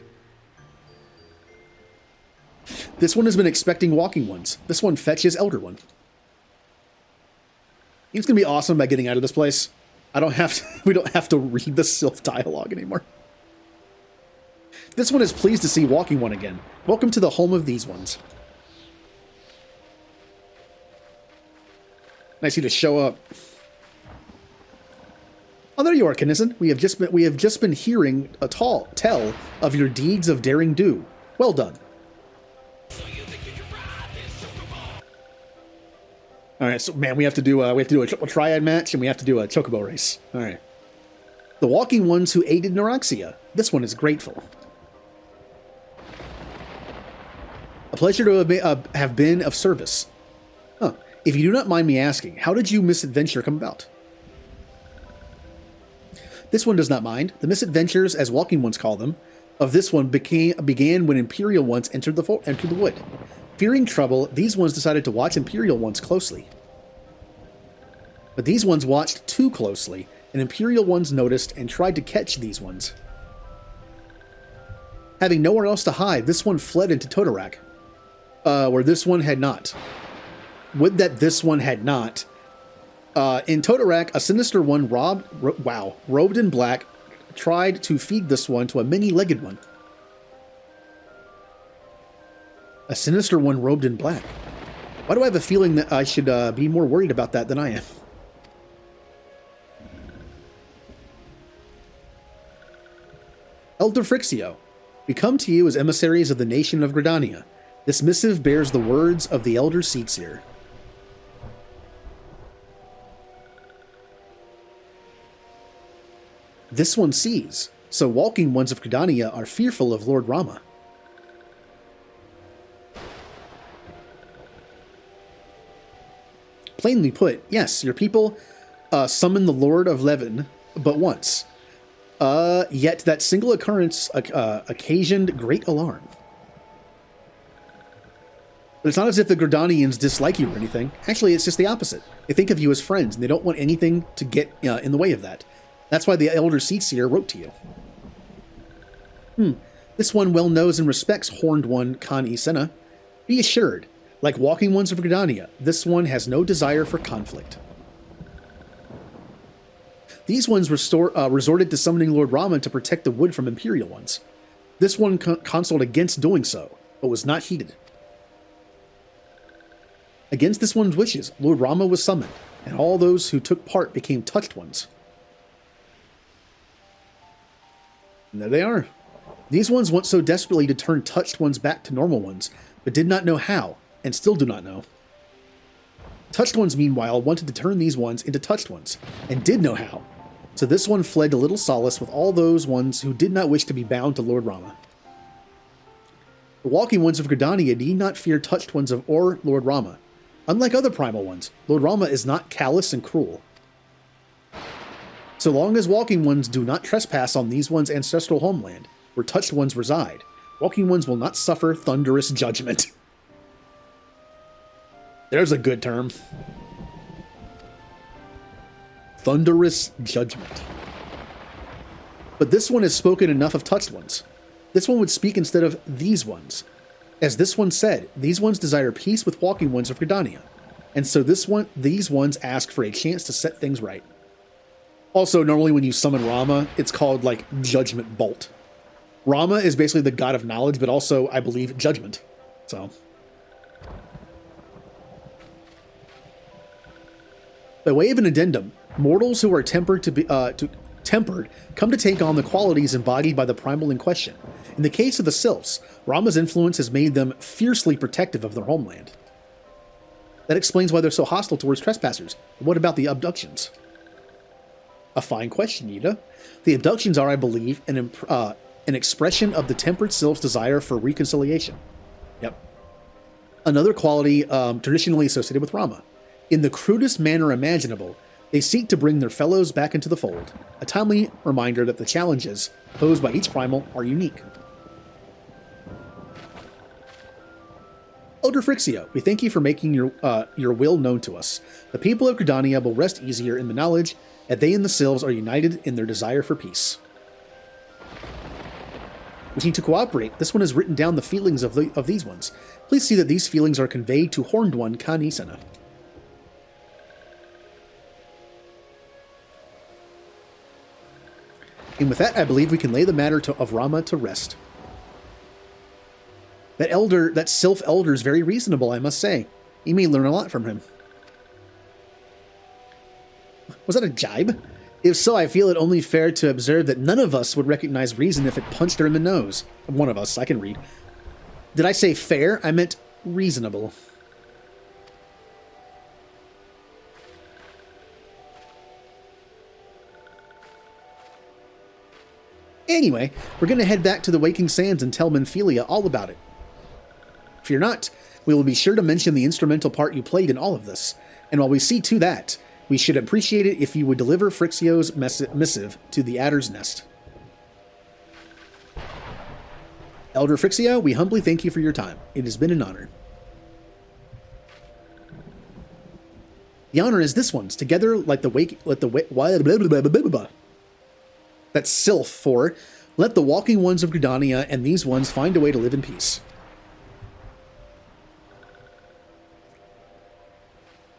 This one has been expecting Walking Ones. This one fetches Elder One. It's gonna be awesome by getting out of this place. We don't have to read the Sylph dialogue anymore. This one is pleased to see Walking One again. Welcome to the home of these ones. Nice of you to show up. Oh, there you are, Kinnison. We have just been hearing a tell of your deeds of daring do. Well done. All right, so man, we have to do a triple triad match, and we have to do a chocobo race. All right. The Walking Ones who aided Neuraxia. This one is grateful. A pleasure to have been of service. Huh. If you do not mind me asking, how did your misadventure come about? This one does not mind. The misadventures, as Walking Ones call them, of this one began when Imperial Ones entered the wood. Fearing trouble, these ones decided to watch Imperial Ones closely. But these ones watched too closely, and Imperial Ones noticed and tried to catch these ones. Having nowhere else to hide, this one fled into Totorak, where this one had not. Would that this one had not. In Totorak, a sinister one robed in black, tried to feed this one to a many-legged one. A sinister one robed in black. Why do I have a feeling that I should be more worried about that than I am? Elder Frixio, we come to you as emissaries of the nation of Gridania. This missive bears the words of the Elder Seatseer. This one sees, so walking ones of Gridania are fearful of Lord Rama. Plainly put, yes, your people summon the Lord of Levin but once. Yet that single occurrence occasioned great alarm. But it's not as if the Gridanians dislike you or anything. Actually, it's just the opposite. They think of you as friends, and they don't want anything to get in the way of that. That's why the Elder Seatseer wrote to you. This one well knows and respects Horned One Khan Senna. Be assured, like walking ones of Gridania, this one has no desire for conflict. These ones resorted to summoning Lord Rama to protect the wood from Imperial ones. This one consulted against doing so, but was not heeded. Against this one's wishes, Lord Rama was summoned, and all those who took part became touched ones. And there they are. These ones want so desperately to turn touched ones back to normal ones, but did not know how, and still do not know. Touched ones, meanwhile, wanted to turn these ones into touched ones, and did know how. So this one fled to little solace with all those ones who did not wish to be bound to Lord Rama. The walking ones of Gridania need not fear touched ones or Lord Rama. Unlike other primal ones, Lord Rama is not callous and cruel. So long as walking ones do not trespass on these ones' ancestral homeland, where touched ones reside, walking ones will not suffer thunderous judgment. There's a good term. Thunderous judgment. But this one has spoken enough of touched ones. This one would speak instead of these ones. As this one said, these ones desire peace with walking ones of Gridania. And so these ones ask for a chance to set things right. Also, normally when you summon Rama, it's called, like, Judgment Bolt. Rama is basically the god of knowledge, but also, I believe, judgment. So. By way of an addendum, mortals who are tempered come to take on the qualities embodied by the primal in question. In the case of the Sylphs, Rama's influence has made them fiercely protective of their homeland. That explains why they're so hostile towards trespassers. But what about the abductions? A fine question, Yida. The abductions are, I believe, an expression of the tempered Sylph's desire for reconciliation. Yep. Another quality traditionally associated with Rama. In the crudest manner imaginable, they seek to bring their fellows back into the fold, a timely reminder that the challenges posed by each primal are unique. Elder Frixio, we thank you for making your will known to us. The people of Gridania will rest easier in the knowledge that they and the Sylphs are united in their desire for peace. We need to cooperate. This one has written down the feelings of these ones. Please see that these feelings are conveyed to Horned One Khan Senna. And with that, I believe we can lay the matter of Rama to rest. That Sylph elder is very reasonable, I must say. You may learn a lot from him. Was that a jibe? If so, I feel it only fair to observe that none of us would recognize reason if it punched her in the nose. One of us, I can read. Did I say fair? I meant reasonable. Anyway, we're going to head back to the Waking Sands and tell Menphelia all about it. Fear not, we will be sure to mention the instrumental part you played in all of this, and while we see to that, we should appreciate it if you would deliver Frixio's missive to the Adder's Nest. Elder Frixio, we humbly thank you for your time. It has been an honor. The honor is this one's. Together, like that's Sylph for, let the walking ones of Gridania and these ones find a way to live in peace.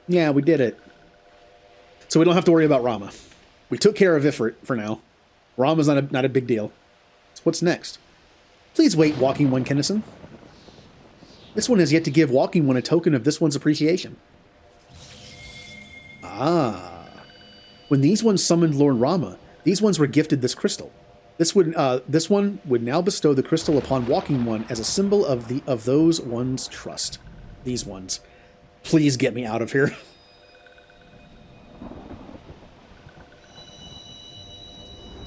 Yeah, we did it. So we don't have to worry about Rama. We took care of Ifrit for now. Rama's not a big deal. So what's next? Please wait, Walking One Kennison. This one has yet to give Walking One a token of this one's appreciation. Ah. When these ones summoned Lord Rama, these ones were gifted this crystal. This one would now bestow the crystal upon walking one as a symbol of those one's trust. These ones. Please get me out of here.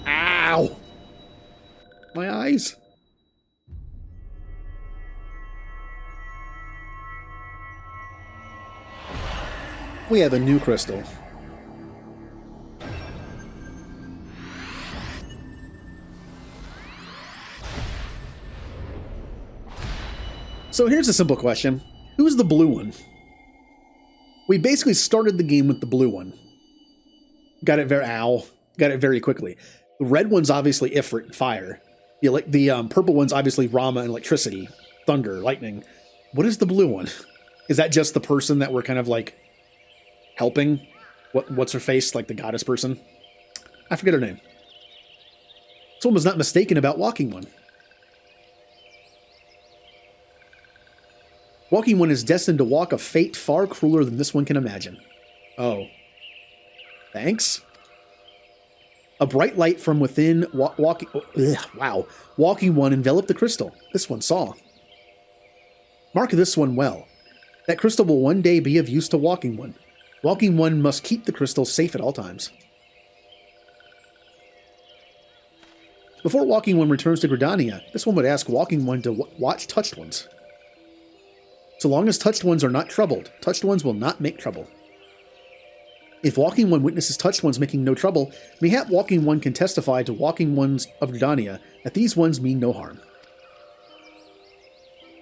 Ow! My eyes. We have a new crystal. So here's a simple question. Who's the blue one? We basically started the game with the blue one. Got it very quickly. The red one's obviously Ifrit and fire. The purple one's obviously Rama and electricity, thunder, lightning. What is the blue one? Is that just the person that we're kind of like helping? What's her face? Like the goddess person? I forget her name. Someone was not mistaken about walking one. Walking one is destined to walk a fate far crueler than this one can imagine. Oh. Thanks? A bright light from within Walking one enveloped the crystal. This one saw. Mark this one well. That crystal will one day be of use to Walking one. Walking one must keep the crystal safe at all times. Before Walking one returns to Gridania, this one would ask Walking one to watch touched ones. So long as touched ones are not troubled, touched ones will not make trouble. If Walking one witnesses touched ones making no trouble, mayhap Walking one can testify to Walking ones of Gridania that these ones mean no harm.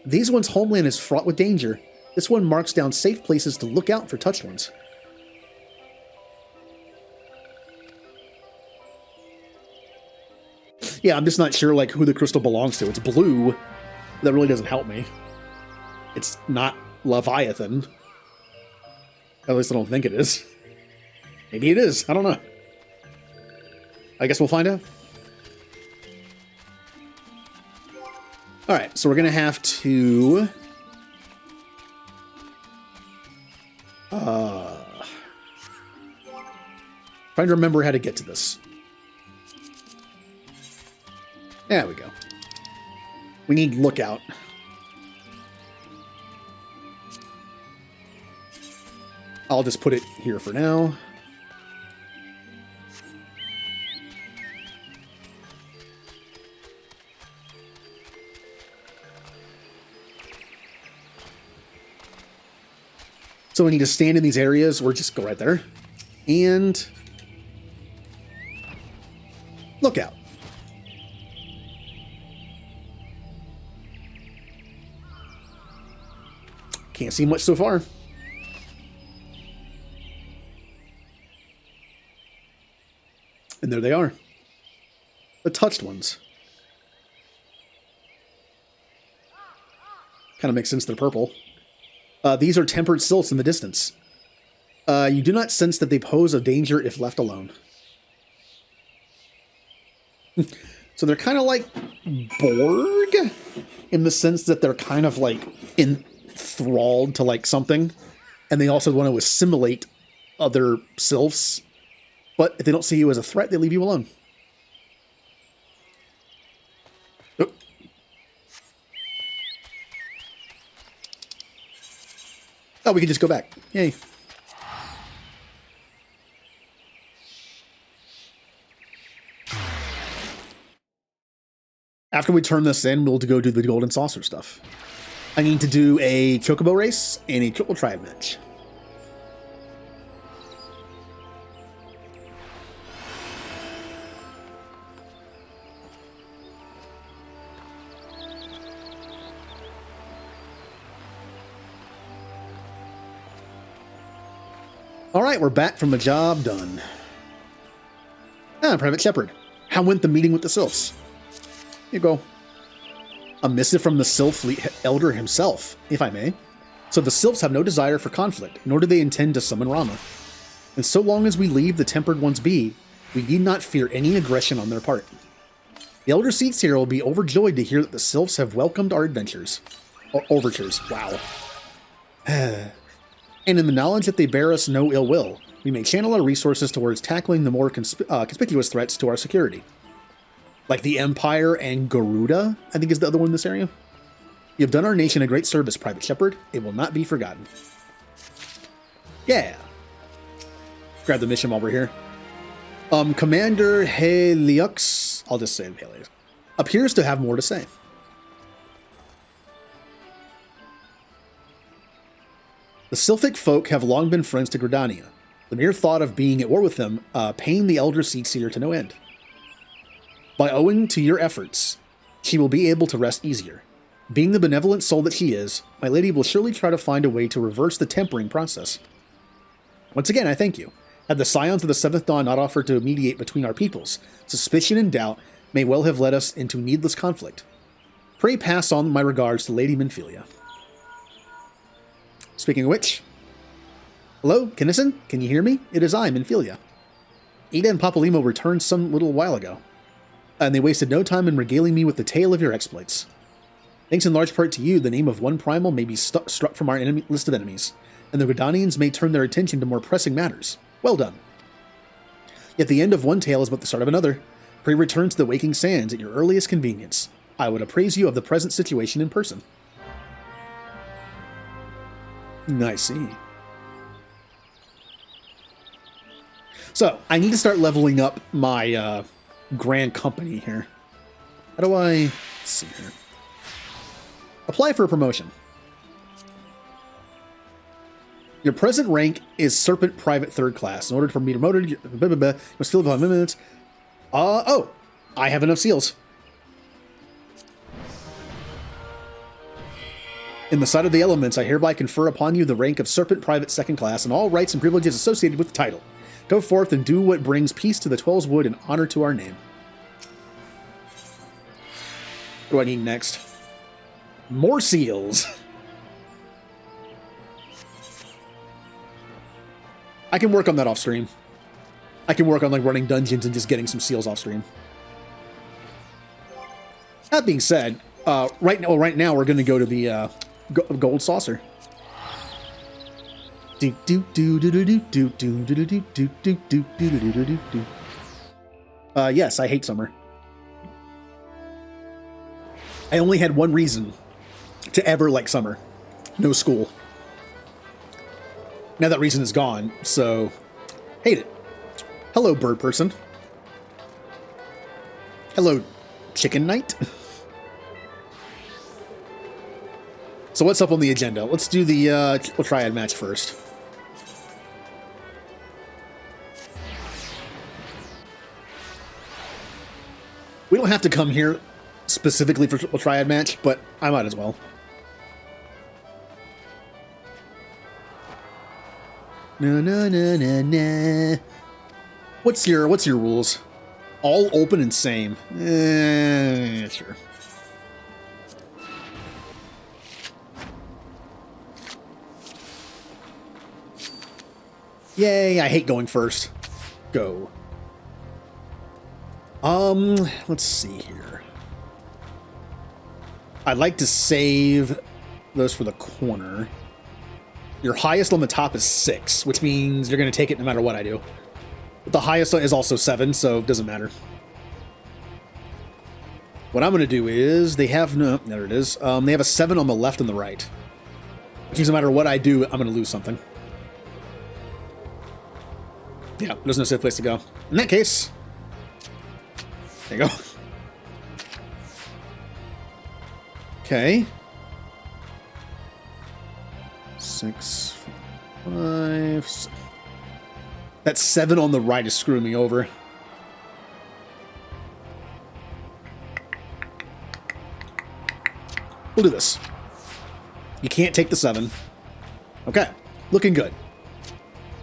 These ones' homeland is fraught with danger. This one marks down safe places to look out for touched ones. Yeah, I'm just not sure like who the crystal belongs to. It's blue. That really doesn't help me. It's not Leviathan. At least I don't think it is. Maybe it is. I don't know. I guess we'll find out. Alright, so we're going to have to... trying to remember how to get to this. There we go. We need lookout. I'll just put it here for now. So we need to stand in these areas or just go right there. And look out. Can't see much so far. And there they are. The touched ones. Kind of makes sense they're purple. These are tempered sylphs in the distance. You do not sense that they pose a danger if left alone. So they're kind of like Borg in the sense that they're kind of like enthralled to like something. And they also want to assimilate other sylphs. But if they don't see you as a threat, they leave you alone. Oh. Oh, we can just go back. Yay. After we turn this in, we'll go do the golden saucer stuff. I need to do a chocobo race and a triple triad match. All right, we're back from the job done. Private Shepherd. How went the meeting with the Sylphs? Here you go. A missive from the Sylph Elder himself, if I may. So the Sylphs have no desire for conflict, nor do they intend to summon Rama. And so long as we leave the Tempered Ones be, we need not fear any aggression on their part. The Elder Seats here will be overjoyed to hear that the Sylphs have welcomed our adventures. Or overtures, wow. And in the knowledge that they bear us no ill will, we may channel our resources towards tackling the more conspicuous threats to our security. like the Empire and Garuda, I think is the other one in this area. You have done our nation a great service, Private Shepherd. It will not be forgotten. Yeah. Grab the mission while we're here. Commander Heliux, I'll just say Heliux, appears to have more to say. The Sylphic folk have long been friends to Gridania. The mere thought of being at war with them pained the Elder Seedseer to no end. By owing to your efforts, she will be able to rest easier. Being the benevolent soul that she is, my lady will surely try to find a way to reverse the tempering process. Once again, I thank you. Had the Scions of the Seventh Dawn not offered to mediate between our peoples, suspicion and doubt may well have led us into needless conflict. Pray pass on my regards to Lady Minfilia. Speaking of which, hello, Kinnison? Can you hear me? It is I, Minfilia. Ada and Papalymo returned some little while ago, and they wasted no time in regaling me with the tale of your exploits. Thanks in large part to you, the name of one primal may be struck from our list of enemies, and the Gridanians may turn their attention to more pressing matters. Well done. Yet the end of one tale is but the start of another. Pray return to the Waking Sands at your earliest convenience. I would appraise you of the present situation in person. I see. So, I need to start leveling up my Grand Company here. How do I... Let's see here. Apply for a promotion. Your present rank is Serpent Private 3rd Class. In order for me to promote, you must fill 5 minutes. Oh! I have enough seals. In the sight of the elements, I hereby confer upon you the rank of Serpent Private 2nd Class and all rights and privileges associated with the title. Go forth and do what brings peace to the Twelves Wood and honor to our name. What do I need next? More seals. I can work on that off stream. I can work on like running dungeons and just getting some seals off stream. That being said, right now we're going to go to the gold saucer. Yes, I hate summer. I only had one reason to ever like summer. No school. Now that reason is gone, so hate it. Hello, bird person. Hello, chicken knight. So what's up on the agenda? Let's do the triad match first. We don't have to come here specifically for a triad match, but I might as well. No. What's your rules? All open and same. Sure. Yay, I hate going first. Go. Let's see here. I'd like to save those for the corner. Your highest on the top is 6, which means you're going to take it no matter what I do. But the highest is also 7, so it doesn't matter. What I'm going to do is, they have, no, there it is. They have a 7 on the left and the right. Which means no matter what I do, I'm going to lose something. Yeah, there's no safe place to go. In that case, there you go. Okay. 6, 5. That 7 on the right is screwing me over. We'll do this. You can't take the 7. Okay, looking good.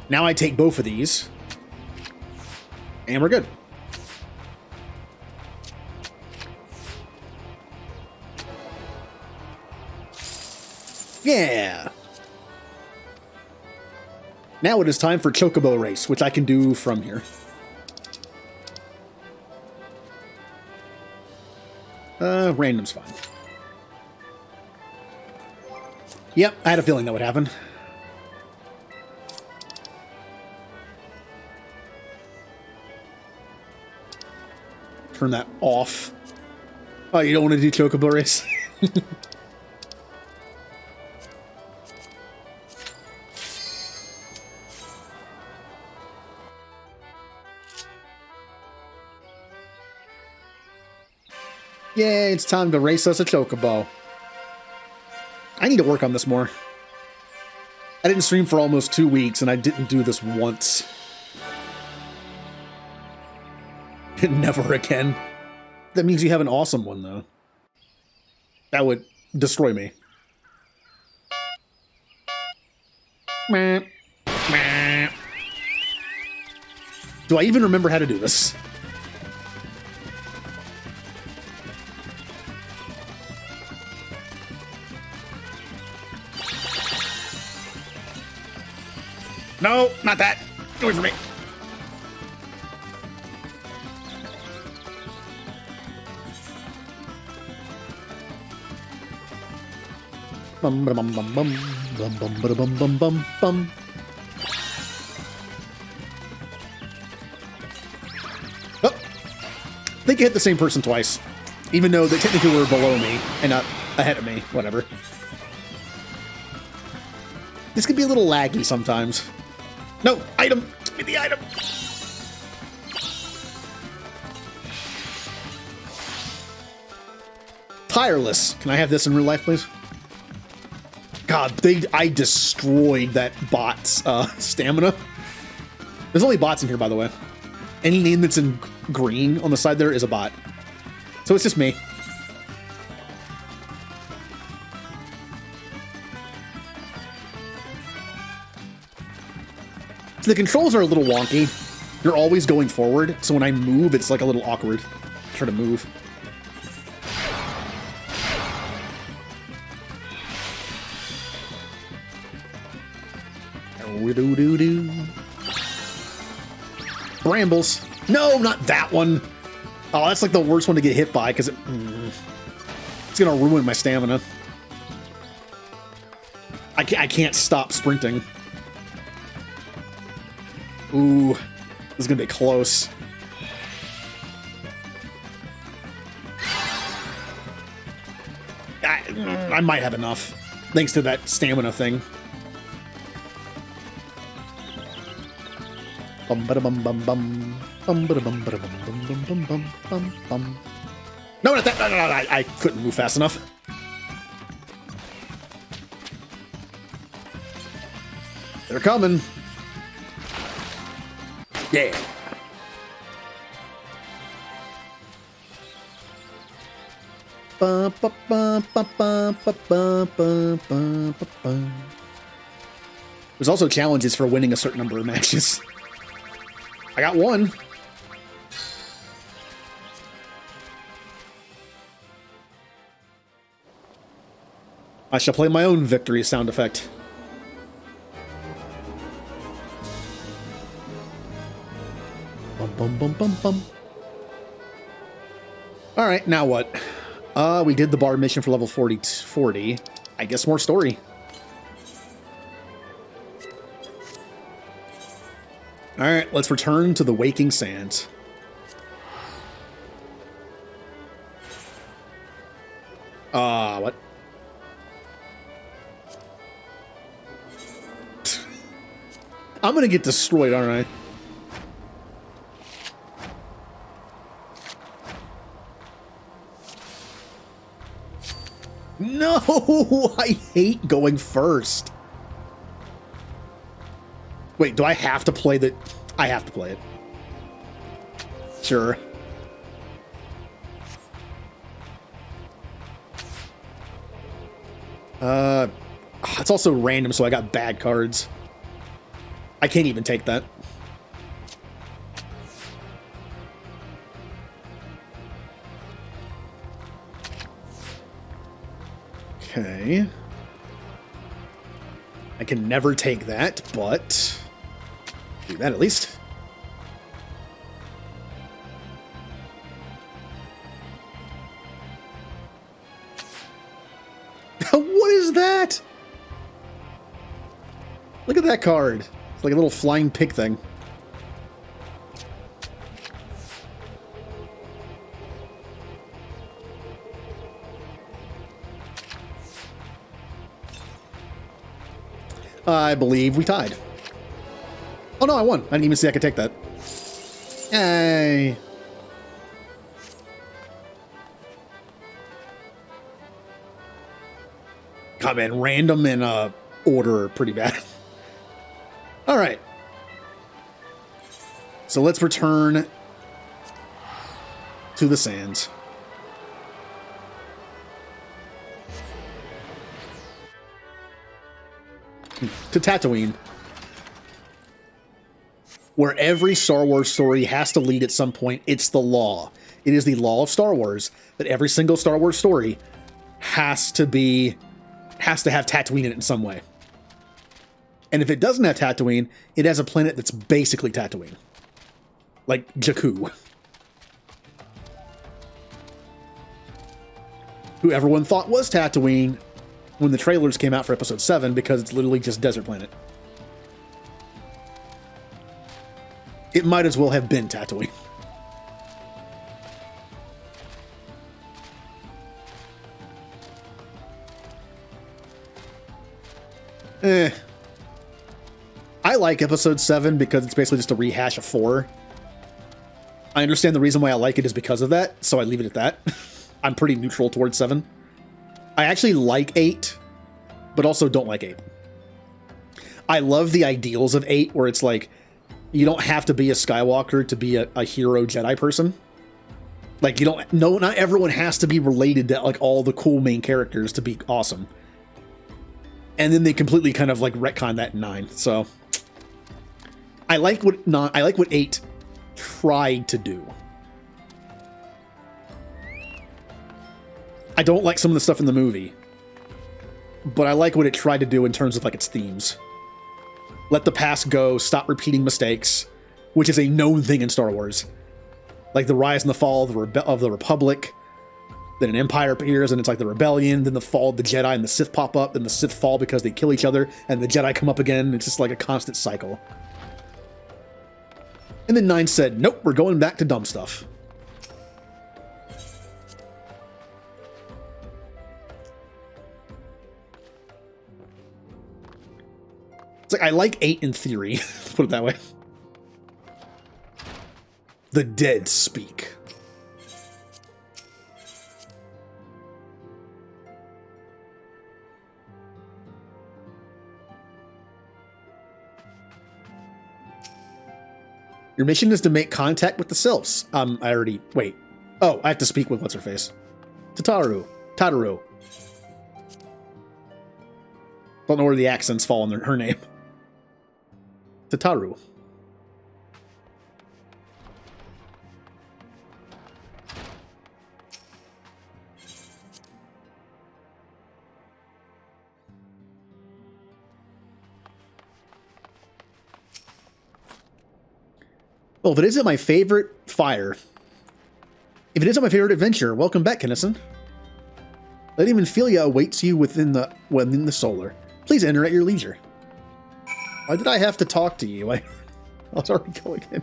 Now I take both of these. And we're good. Yeah! Now it is time for Chocobo Race, which I can do from here. Random's fine. Yep, I had a feeling that would happen. Turn that off. Oh, you don't want to do Chocobo race? Yay, it's time to race us a Chocobo. I need to work on this more. I didn't stream for almost 2 weeks, and I didn't do this once. Never again. That means you have an awesome one, though. That would destroy me. Meh. Meh. Do I even remember how to do this? No, not that. Get away from me. Bum bum bum bum bum bum bum bum bum bum bum. Oh, I think I hit the same person twice, even though they technically were below me and not ahead of me. Whatever. This could be a little laggy sometimes. No, item! Give me the item! Tireless. Can I have this in real life, please? God, I destroyed that bot's stamina. There's only bots in here, by the way. Any name that's in green on the side there is a bot. So it's just me. The controls are a little wonky. You're always going forward, so when I move, it's like a little awkward. Try to move. Brambles. No, not that one. Oh, that's like the worst one to get hit by because it's gonna ruin my stamina. I can't stop sprinting. Ooh, this is gonna be close. I might have enough, thanks to that stamina thing. Bum ba bum bum bum bum ba bum ba bum bum bum bum bum bum. No, not that. No, I couldn't move fast enough. They're coming. Yeah. There's also challenges for winning a certain number of matches. I got one. I shall play my own victory sound effect. Bum, bum, bum, bum. All right, now what? We did the Bard mission for level 40. I guess more story. All right, let's return to the Waking Sands. What? I'm gonna get destroyed, aren't I? No, I hate going first. Wait, do I have to play the... I have to play it. Sure. It's also random, so I got bad cards. I can't even take that. Okay. I can never take that, but do that at least. What is that? Look at that card. It's like a little flying pig thing. I believe we tied. Oh no, I won. I didn't even see I could take that. Yay. God, man, random and order are pretty bad. All right. So let's return to the sands. To Tatooine, where every Star Wars story has to lead at some point. It's the law. It is the law of Star Wars that every single Star Wars story has to have Tatooine in it in some way. And if it doesn't have Tatooine, it has a planet that's basically Tatooine. Like Jakku. Who everyone thought was Tatooine when the trailers came out for Episode 7, because it's literally just desert planet. It might as well have been Tatooine. I like Episode 7 because it's basically just a rehash of 4. I understand the reason why I like it is because of that, so I leave it at that. I'm pretty neutral towards 7. I actually like 8, but also don't like 8. I love the ideals of 8, where it's like, you don't have to be a Skywalker to be a hero Jedi person. Like, you don't, no, not everyone has to be related to, like, all the cool main characters to be awesome. And then they completely kind of, like, retcon that in 9, so... I like what 8 tried to do. I don't like some of the stuff in the movie, but I like what it tried to do in terms of like its themes. Let the past go, stop repeating mistakes, which is a known thing in Star Wars. Like the rise and the fall of the Republic, then an Empire appears and it's like the Rebellion, then the fall of the Jedi and the Sith pop up, then the Sith fall because they kill each other, and the Jedi come up again. It's just like a constant cycle. And then 9 said, nope, we're going back to dumb stuff. It's like, I like 8 in theory, put it that way. The dead speak. Your mission is to make contact with the sylphs. Wait. Oh, I have to speak with what's-her-face. Tataru. Don't know where the accents fall in her name. Tataru. Well, if it isn't my favorite fire, if it isn't my favorite adventure, welcome back, Kinnison. Lady Minfilia awaits you within the solar. Please enter at your leisure. Why did I have to talk to you? I was already going in.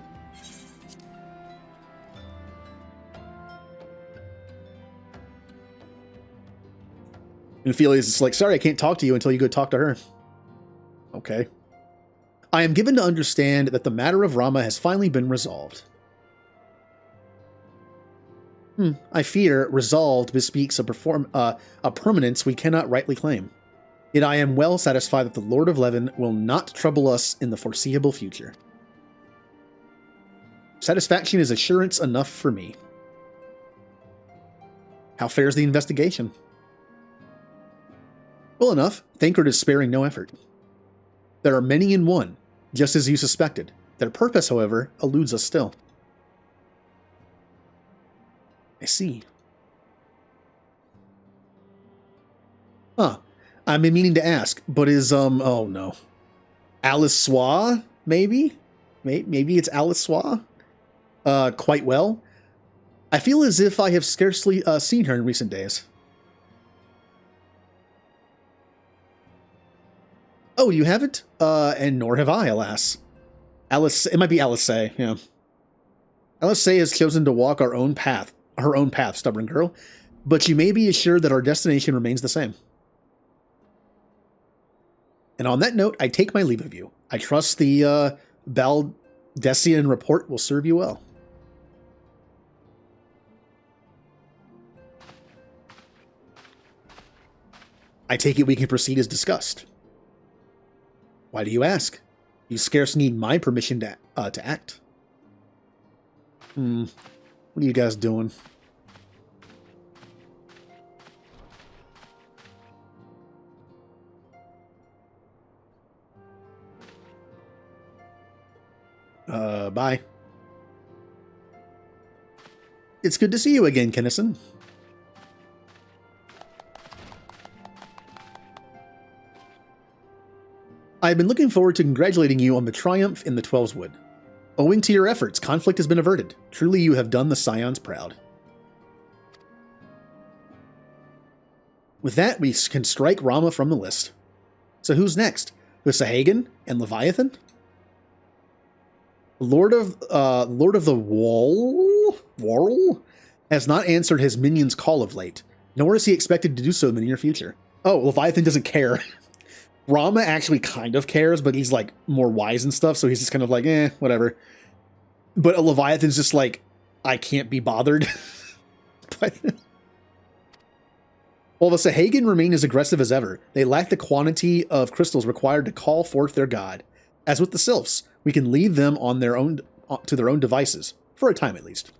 Minfilia's just like, sorry, I can't talk to you until you go talk to her. Okay. I am given to understand that the matter of Rama has finally been resolved. I fear resolved bespeaks a permanence we cannot rightly claim. Yet I am well satisfied that the Lord of Leven will not trouble us in the foreseeable future. Satisfaction is assurance enough for me. How fares the investigation? Well enough. Thancred is sparing no effort. There are many in one, just as you suspected. Their purpose, however, eludes us still. I see. Huh. I've been meaning to ask, but is, oh no. Alice Swa, maybe? Maybe it's Alice Swa? Quite well. I feel as if I have scarcely seen her in recent days. Oh, you haven't? And nor have I, alas. It might be Alice Say, yeah. Alice Say has chosen to walk her own path, stubborn girl, but you may be assured that our destination remains the same. And on that note, I take my leave of you. I trust the Baldessian report will serve you well. I take it we can proceed as discussed. Why do you ask? You scarce need my permission to act. What are you guys doing? Bye. It's good to see you again, Kennison. I've been looking forward to congratulating you on the triumph in the Twelves Wood. Owing to your efforts, conflict has been averted. Truly, you have done the Scions proud. With that, we can strike Rama from the list. So who's next? The Sahagan and Leviathan? Lord of the Wall has not answered his minion's call of late, nor is he expected to do so in the near future. Oh, Leviathan doesn't care. Rama actually kind of cares, but he's like more wise and stuff, so he's just kind of like, whatever. But Leviathan's just like, I can't be bothered. But while the Sahagan remain as aggressive as ever, they lack the quantity of crystals required to call forth their god. As with the Sylphs, we can leave them on their own to their own devices, for a time at least.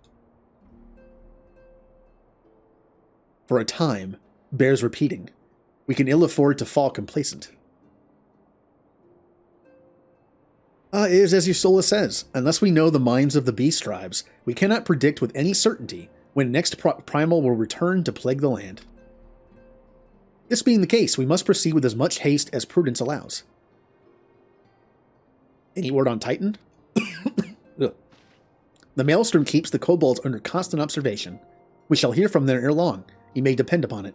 For a time bears repeating. We can ill afford to fall complacent. It is as Ursula says, unless we know the minds of the beast tribes, we cannot predict with any certainty when next Primal will return to plague the land. This being the case, we must proceed with as much haste as prudence allows. Any word on Titan? The Maelstrom keeps the kobolds under constant observation. We shall hear from them ere long. You may depend upon it.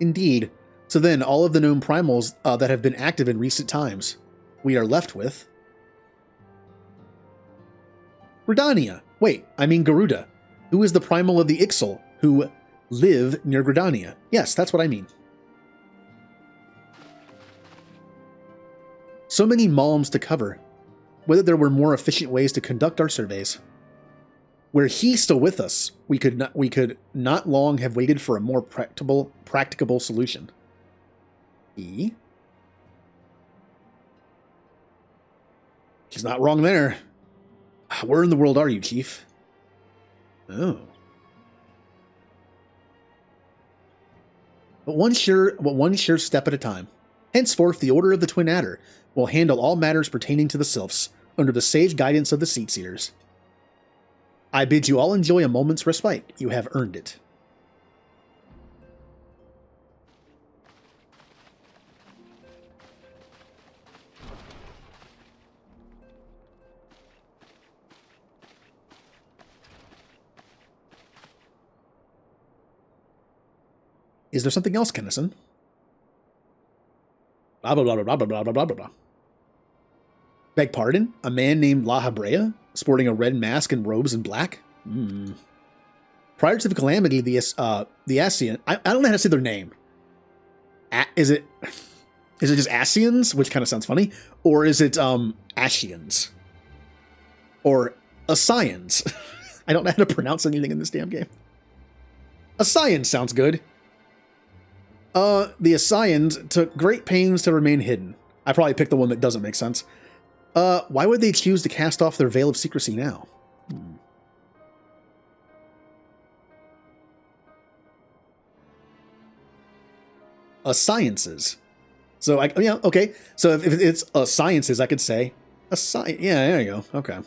Indeed. So then, all of the known primals that have been active in recent times, we are left with... Gridania. Wait, I mean Garuda. Who is the primal of the Ixal, who live near Gridania? Yes, that's what I mean. So many malms to cover. Whether there were more efficient ways to conduct our surveys. Were he still with us, we could not long have waited for a more practicable solution. She's not wrong there. Where in the world are you, Chief? Oh. But one sure step at a time. Henceforth, the Order of the Twin Adder will handle all matters pertaining to the Sylphs, under the sage guidance of the Seatseers. I bid you all enjoy a moment's respite. You have earned it. Is there something else, Kennison? Blah, blah, blah, blah, blah, blah, blah, blah, blah. Beg pardon? A man named La Habrea, sporting a red mask and robes in black? Prior to the calamity, the Asian... I don't know how to say their name. Is it just Asians, which kind of sounds funny? Or is it Ashians? Or Asians? I don't know how to pronounce anything in this damn game. Asians sounds good. The Asians took great pains to remain hidden. I probably picked the one that doesn't make sense. Why would they choose to cast off their veil of secrecy now? Sciences. So, okay. So if it's sciences, I could say yeah, there you go. Okay.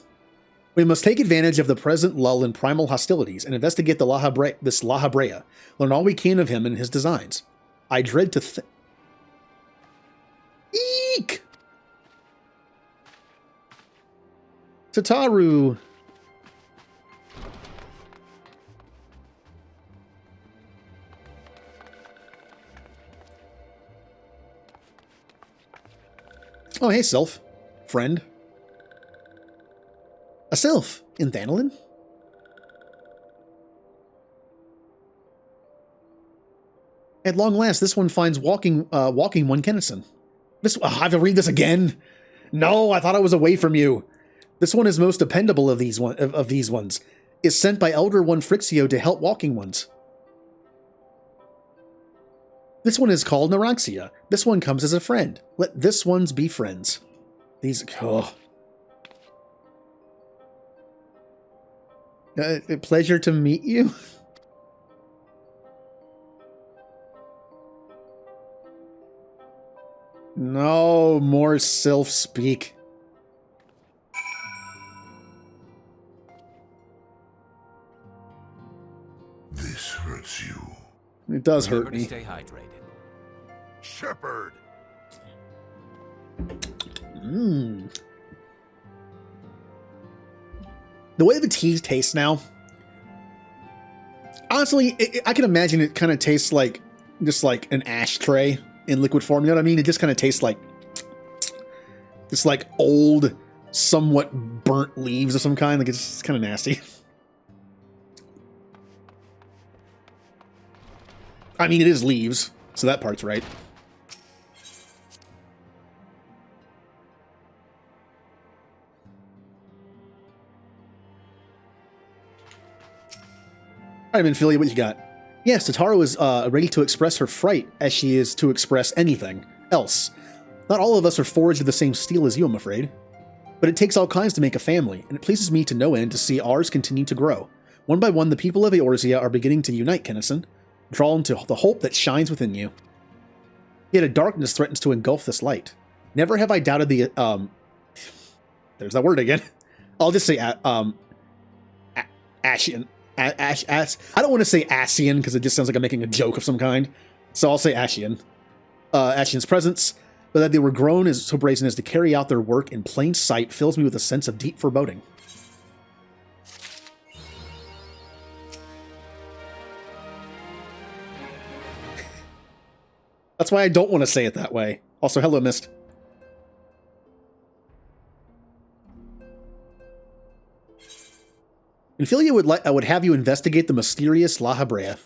We must take advantage of the present lull in primal hostilities and investigate this La Habrea. Learn all we can of him and his designs. I dread to Eek! Tataru. Oh, hey, Sylph. Friend. A Sylph in Thanolin? At long last, this one finds walking one Kennison. I have to read this again? No, I thought I was away from you. This one is most dependable of these ones. Is sent by Elder One Frixio to help walking ones. This one is called Naranxia. This one comes as a friend. Let this ones be friends. These... Oh. A pleasure to meet you. No more self-speak. This hurts you. It does hurt Remember to me. stay hydrated. Shepherd! The way the tea tastes now, honestly, I can imagine it kind of tastes like just like an ashtray in liquid form. You know what I mean? It just kind of tastes like just like old, somewhat burnt leaves of some kind. Like it's kind of nasty. I mean, it is leaves, so that part's right. All right, Minfilia, what you got? Yes, Tataru is ready to express her fright as she is to express anything else. Not all of us are forged of the same steel as you, I'm afraid. But it takes all kinds to make a family, and it pleases me to no end to see ours continue to grow. One by one, the people of Eorzea are beginning to unite, Kennison, drawn to the hope that shines within you. Yet a darkness threatens to engulf this light. Never have I doubted the, there's that word again. I'll just say, Ashian. I don't want to say Asian because it just sounds like I'm making a joke of some kind. So I'll say Ashian. Ashian's presence, but that they were grown as so brazen as to carry out their work in plain sight fills me with a sense of deep foreboding. That's why I don't want to say it that way. Also, hello, Mist. Ophelia would have you investigate the mysterious La Habrea.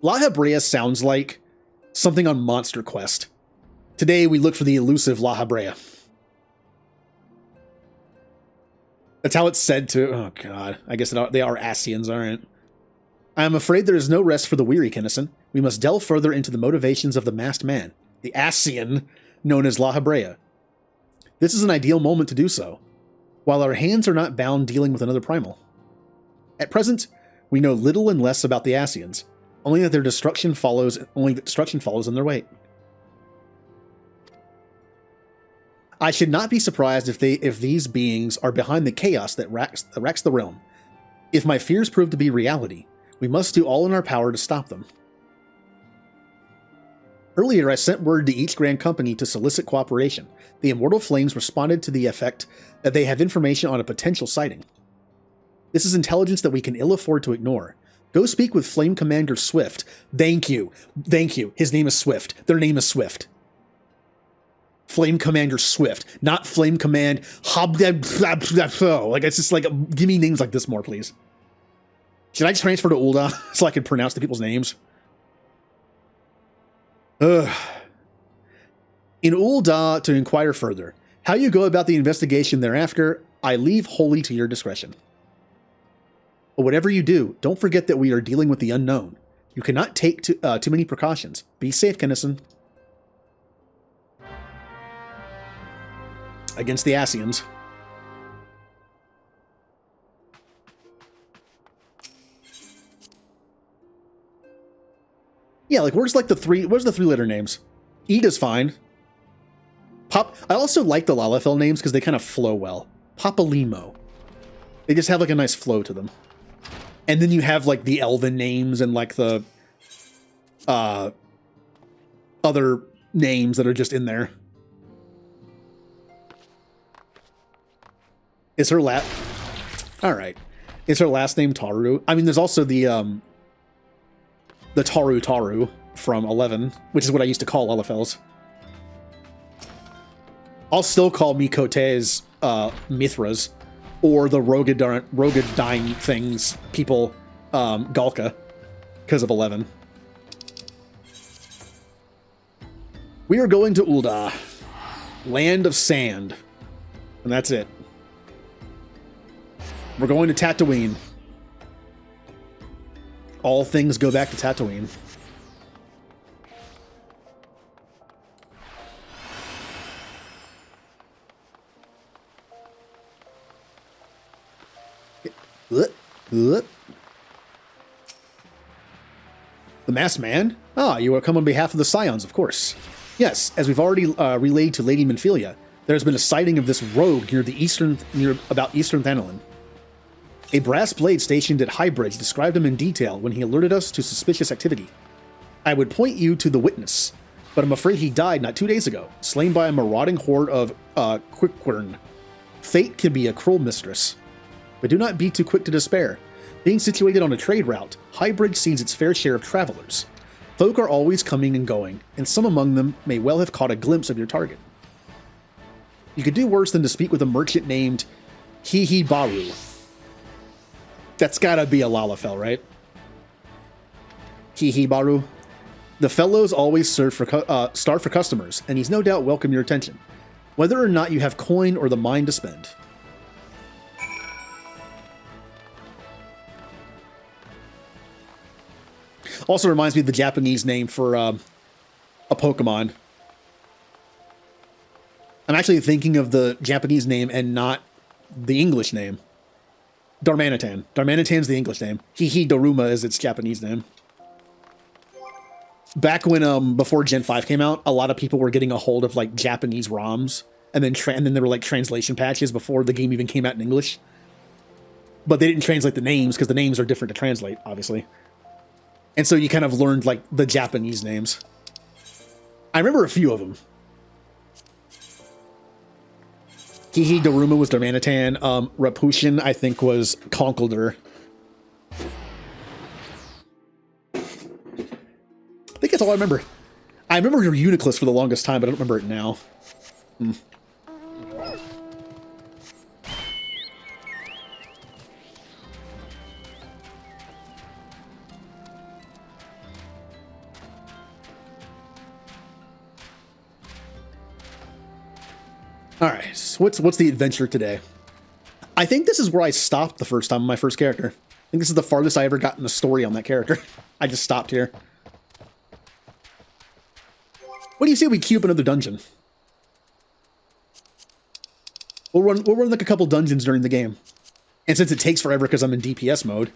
La Habrea sounds like something on Monster Quest. Today we look for the elusive La Habrea. That's how it's said to... Oh god, I guess they are Asians, aren't. I am afraid there is no rest for the weary, Kennison. We must delve further into the motivations of the masked man, the Asian known as La Habrea. This is an ideal moment to do so, while our hands are not bound dealing with another primal. At present, we know little and less about the Asians, only that destruction follows in their wake. I should not be surprised if these beings are behind the chaos that racks the realm. If my fears prove to be reality, we must do all in our power to stop them. Earlier, I sent word to each Grand Company to solicit cooperation. The Immortal Flames responded to the effect that they have information on a potential sighting. This is intelligence that we can ill afford to ignore. Go speak with Flame Commander Swift. Thank you. Thank you. His name is Swift. Their name is Swift. Flame Commander Swift, not Flame Command Hobdeb. Like, it's just like, give me names like this more, please. Should I transfer to Ul'dah so I can pronounce the people's names? Ugh. In Ul'dah to inquire further. How you go about the investigation thereafter, I leave wholly to your discretion. But whatever you do, don't forget that we are dealing with the unknown. You cannot take too many precautions. Be safe, Kennison. Against the Asians. Yeah, like where's the three-letter names? Ida's fine. I also like the Lalafell names because they kind of flow well. Papalimo. They just have like a nice flow to them. And then you have like the Elven names and like the other names that are just in there. Is her all right. Is her last name Taru? I mean, there's also the Taru from 11, which is what I used to call Lalafells. I'll still call Mikote's Mithras, or the Rogadine things people Galka, because of 11. We are going to Ul'dah, land of sand. And that's it. We're going to Tatooine. All things go back to Tatooine. The Masked Man? Ah, you are come on behalf of the Scions, of course. Yes, as we've already relayed to Lady Minfilia, there has been a sighting of this rogue near about Eastern Thanalin. A brass blade stationed at Highbridge described him in detail when he alerted us to suspicious activity. I would point you to the witness, but I'm afraid he died not 2 days ago, slain by a marauding horde of Quickquern. Fate can be a cruel mistress. But do not be too quick to despair. Being situated on a trade route, Highbridge sees its fair share of travelers. Folk are always coming and going, and some among them may well have caught a glimpse of your target. You could do worse than to speak with a merchant named Hihi Baru. That's gotta be a Lalafell, right? Hihi Baru. The fellows always starve for customers, and he's no doubt welcome your attention, whether or not you have coin or the mind to spend. Also reminds me of the Japanese name for a Pokemon. I'm actually thinking of the Japanese name and not the English name. Darmanitan. Darmanitan's the English name. Hihi Doruma is its Japanese name. Back when, before Gen 5 came out, a lot of people were getting a hold of, like, Japanese ROMs. And then there were, like, translation patches before the game even came out in English. But they didn't translate the names, because the names are different to translate, obviously. And so you kind of learned, like, the Japanese names. I remember a few of them. Hihi Doruma was Darmanitan. Rapushin, I think, was Conkeldurr. I think that's all I remember. I remember Uniclus for the longest time, but I don't remember it now. All right, so what's the adventure today? I think this is where I stopped the first time on my first character. I think this is the farthest I ever got in the story on that character. I just stopped here. What do you say we queue up another dungeon? We'll run like a couple dungeons during the game. And since it takes forever because I'm in DPS mode,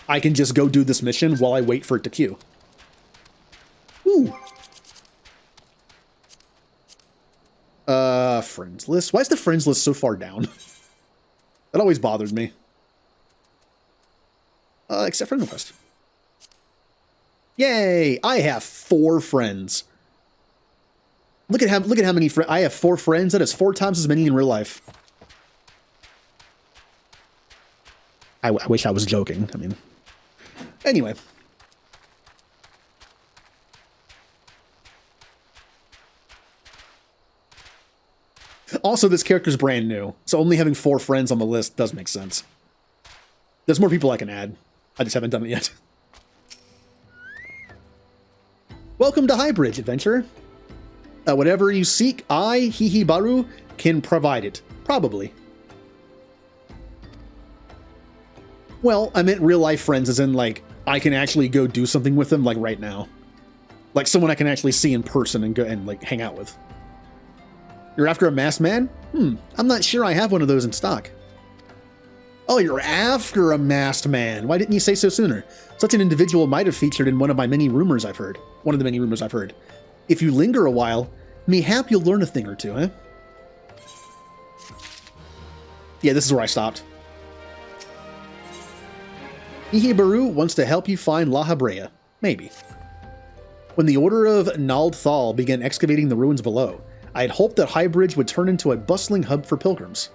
I can just go do this mission while I wait for it to queue. Ooh. Friends list. Why is the friends list so far down? That always bothers me. Except friend request. Yay! I have 4 friends. Look at how many friends. I have 4 friends. That is 4 times as many in real life. I wish I was joking. I mean, anyway. Also, this character's brand new, so only having 4 friends on the list does make sense. There's more people I can add. I just haven't done it yet. Welcome to Highbridge, adventurer. Whatever you seek, I, Hihi Baru, can provide it. Probably. Well, I meant real life friends, as in, like, I can actually go do something with them, like, right now. Like, someone I can actually see in person and go and, like, hang out with. You're after a masked man? I'm not sure I have one of those in stock. Oh, you're after a masked man. Why didn't you say so sooner? Such an individual might have featured in one of the many rumors I've heard. If you linger a while, mayhap you'll learn a thing or two, huh? Yeah, this is where I stopped. Hihi Baru wants to help you find La Habrea. Maybe. When the Order of Nald Thal began excavating the ruins below, I had hoped that Highbridge would turn into a bustling hub for pilgrims.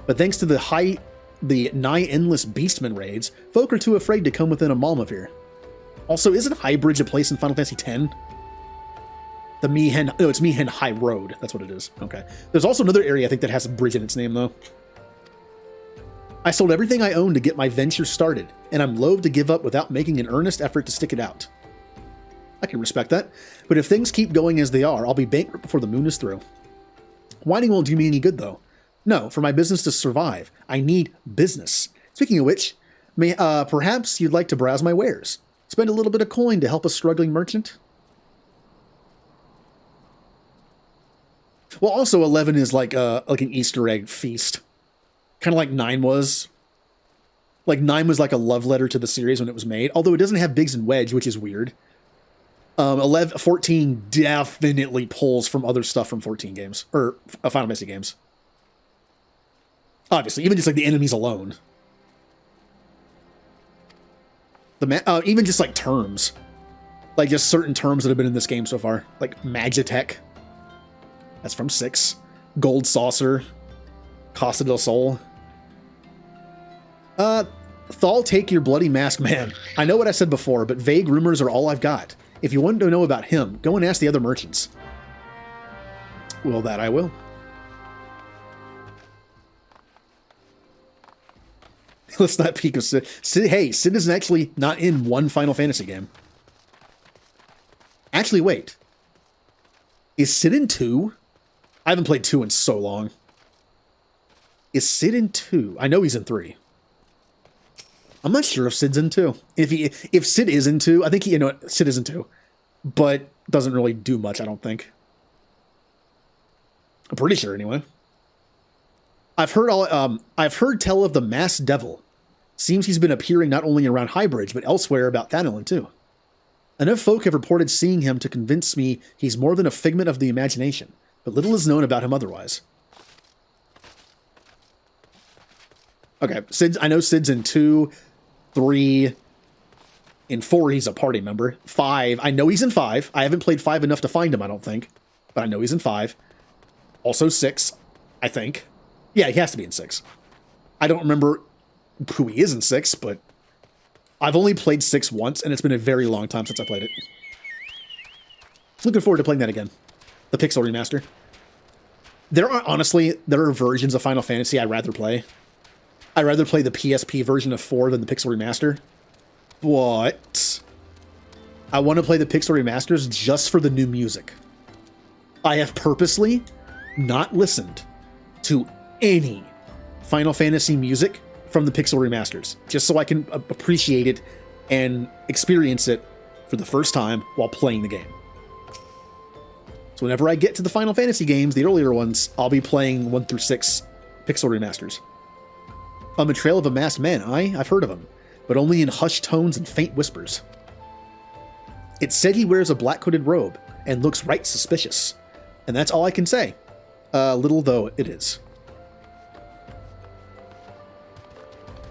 But thanks to the nigh-endless beastman raids, folk are too afraid to come within a malm of here. Also, isn't Highbridge a place in Final Fantasy X? It's Mihen High Road. That's what it is. Okay. There's also another area I think that has a bridge in its name, though. I sold everything I owned to get my venture started, and I'm loath to give up without making an earnest effort to stick it out. I can respect that. But if things keep going as they are, I'll be bankrupt before the moon is through. Whining won't do me any good, though. No, for my business to survive, I need business. Speaking of which, perhaps you'd like to browse my wares. Spend a little bit of coin to help a struggling merchant. Well, also 11 is like an Easter egg feast. Kind of like 9 was. Like 9 was like a love letter to the series when it was made. Although it doesn't have Biggs and Wedge, which is weird. 14 definitely pulls from other stuff from 14 games. Or Final Fantasy games. Obviously, even just like the enemies alone. Even just like terms. Like just certain terms that have been in this game so far. Like Magitech. That's from 6. Gold Saucer. Costa del Sol. Thal, take your bloody mask, man. I know what I said before, but vague rumors are all I've got. If you want to know about him, go and ask the other merchants. Well, that I will. Let's not peek of Sid. Hey, Sid is actually not in one Final Fantasy game. Actually, wait. Is Sid in 2? I haven't played 2 in so long. Is Sid in 2? I know he's in 3. I'm not sure if Sid's in 2. If Sid is in 2, I think Sid is in 2, but doesn't really do much, I don't think. I'm pretty sure anyway. I've heard tell of the Masked Devil. Seems he's been appearing not only around Highbridge, but elsewhere about Thanalan too. Enough folk have reported seeing him to convince me he's more than a figment of the imagination, but little is known about him otherwise. Okay, I know Sid's in 2, 3, in 4 he's a party member. 5, I know he's in 5. I haven't played 5 enough to find him, I don't think. But I know he's in 5. Also 6, I think. Yeah, he has to be in 6. I don't remember who he is in 6, but I've only played 6 once, and it's been a very long time since I played it. Looking forward to playing that again. The Pixel Remaster. There are versions of Final Fantasy I'd rather play. I'd rather play the PSP version of 4 than the Pixel Remaster. But I want to play the Pixel Remasters just for the new music. I have purposely not listened to any Final Fantasy music from the Pixel Remasters, just so I can appreciate it and experience it for the first time while playing the game. So whenever I get to the Final Fantasy games, the earlier ones, I'll be playing 1 through 6 Pixel Remasters. A Trail of a Masked Man, I've heard of him, but only in hushed tones and faint whispers. It said he wears a black-hooded robe and looks right suspicious, and that's all I can say. Little though it is.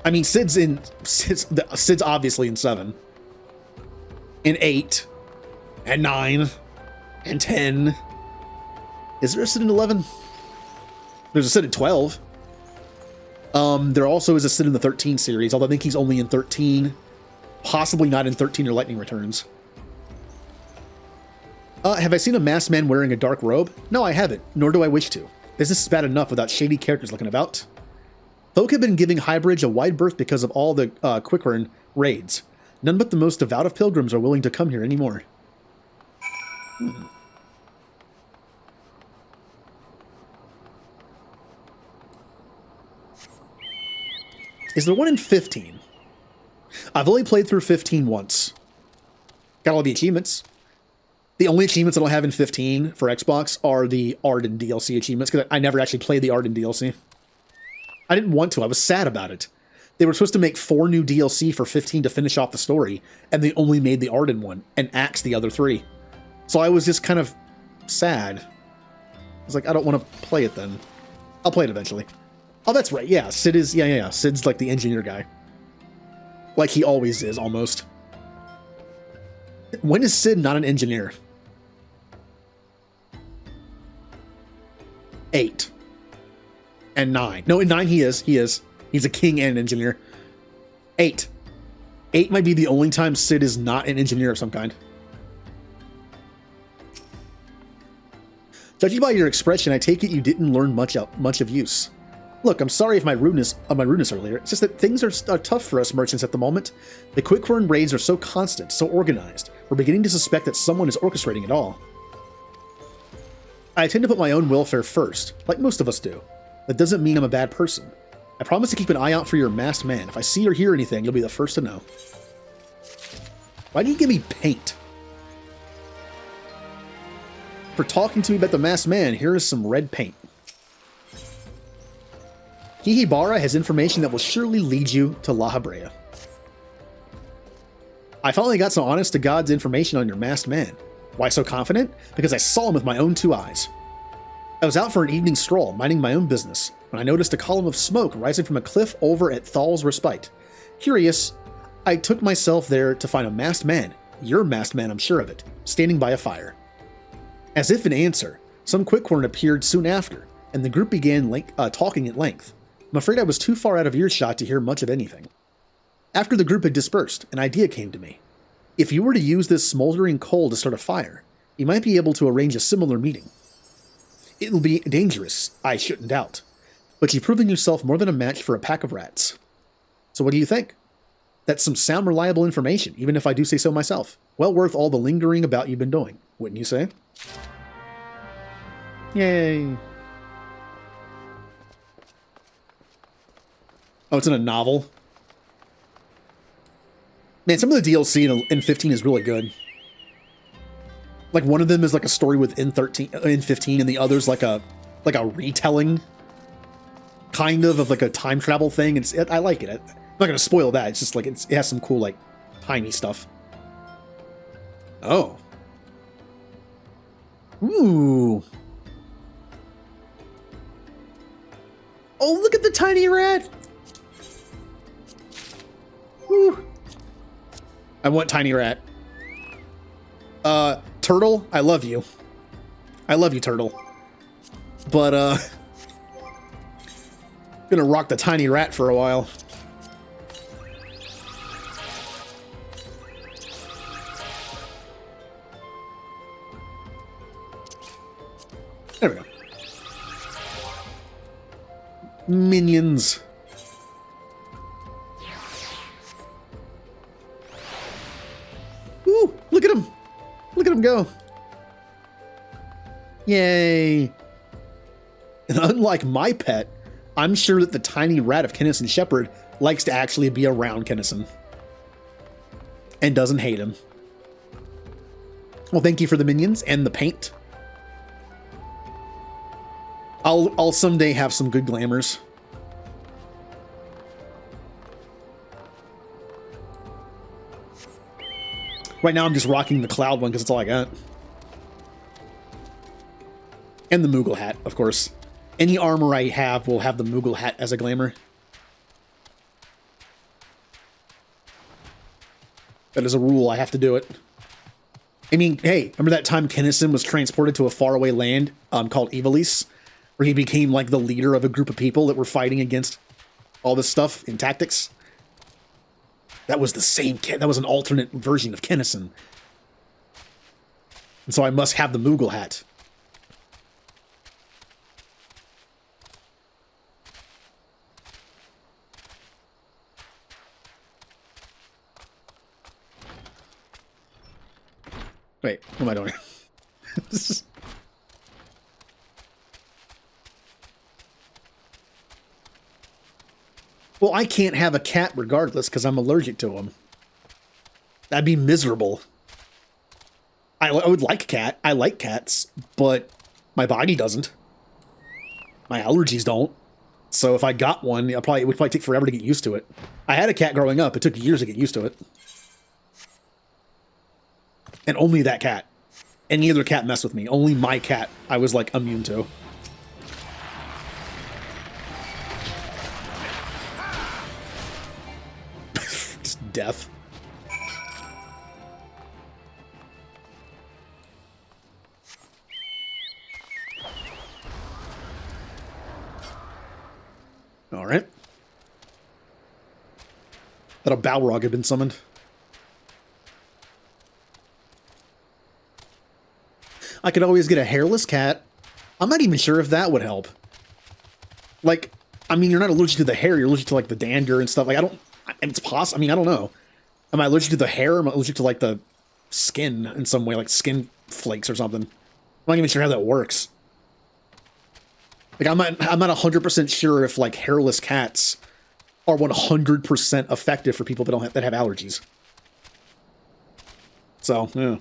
I mean, Sid's obviously in 7, in 8, and 9, and 10. Is there a Sid in 11? There's a Sid in 12. There also is a Sid in the 13 series, although I think he's only in 13. Possibly not in 13 or Lightning Returns. Have I seen a masked man wearing a dark robe? No, I haven't, nor do I wish to. Business is bad enough without shady characters looking about. Folk have been giving Highbridge a wide berth because of all the Quickern raids. None but the most devout of pilgrims are willing to come here anymore. Is there one in 15? I've only played through 15 once. Got all the achievements. The only achievements I don't have in 15 for Xbox are the Arden DLC achievements, because I never actually played the Arden DLC. I didn't want to. I was sad about it. They were supposed to make 4 new DLC for 15 to finish off the story, and they only made the Arden one and axed the other 3. So I was just kind of sad. I was like, I don't want to play it then. I'll play it eventually. Oh, that's right. Yeah, Sid is... Yeah. Sid's like the engineer guy. Like he always is, almost. When is Sid not an engineer? 8. And 9. No, in 9 he is. He's a king and an engineer. 8. 8 might be the only time Sid is not an engineer of some kind. Judging by your expression, I take it you didn't learn much of use. Look, I'm sorry if my rudeness earlier. It's just that things are tough for us merchants at the moment. The quick run raids are so constant, so organized. We're beginning to suspect that someone is orchestrating it all. I tend to put my own welfare first, like most of us do. That doesn't mean I'm a bad person. I promise to keep an eye out for your masked man. If I see or hear anything, you'll be the first to know. Why do you give me paint? For talking to me about the masked man, here is some red paint. Hihibara has information that will surely lead you to La Habrea. I finally got some honest-to-God's information on your masked man. Why so confident? Because I saw him with my own 2 eyes. I was out for an evening stroll, minding my own business, when I noticed a column of smoke rising from a cliff over at Thal's Respite. Curious, I took myself there to find a masked man, your masked man, I'm sure of it, standing by a fire. As if in answer, some quickcorn appeared soon after, and the group began talking at length. I'm afraid I was too far out of earshot to hear much of anything. After the group had dispersed, an idea came to me. If you were to use this smoldering coal to start a fire, you might be able to arrange a similar meeting. It'll be dangerous, I shouldn't doubt, but you've proven yourself more than a match for a pack of rats. So what do you think? That's some sound reliable information, even if I do say so myself. Well worth all the lingering about you've been doing, wouldn't you say? Yay. Oh, it's in a novel? Man, some of the DLC in 15 is really good. Like, one of them is like a story within 15, and the other's like a retelling, kind of like a time travel thing. I like it. I'm not gonna spoil that. It's just like it has some cool like tiny stuff. Oh. Ooh. Oh, look at the tiny rat. Woo. I want tiny rat. Turtle, I love you. I love you, Turtle. But, gonna rock the tiny rat for a while. There we go. Minions. Ooh, look at him. Look at him go. Yay. And unlike my pet, I'm sure that the tiny rat of Kennison Shepherd likes to actually be around Kennison. And doesn't hate him. Well, thank you for the minions and the paint. I'll someday have some good glamours. Right now I'm just rocking the cloud one because it's all I got. And the Moogle hat, of course. Any armor I have will have the Moogle hat as a glamour. That is a rule, I have to do it. I mean, hey, remember that time Kennison was transported to a faraway land called Ivalice? Where he became like the leader of a group of people that were fighting against all this stuff in tactics? That was the same that was an alternate version of Kennison. And so I must have the Moogle hat. Wait, what am I doing? Well, I can't have a cat regardless because I'm allergic to them. That'd be miserable. I would like a cat. I like cats, but my body doesn't. My allergies don't. So if I got one, it would probably take forever to get used to it. I had a cat growing up. It took years to get used to it. And only that cat. Any other cat messed with me. Only my cat I was like immune to. Death. All right. That a Balrog had been summoned. I could always get a hairless cat. I'm not even sure if that would help. Like, I mean, you're not allergic to the hair. You're allergic to like the dander and stuff. Like it's possible. I mean, I don't know. Am I allergic to the hair? Am I allergic to like the skin in some way, like skin flakes or something? I'm not even sure how that works. Like I'm not 100% sure if like hairless cats are 100% effective for people that have allergies. So, yeah.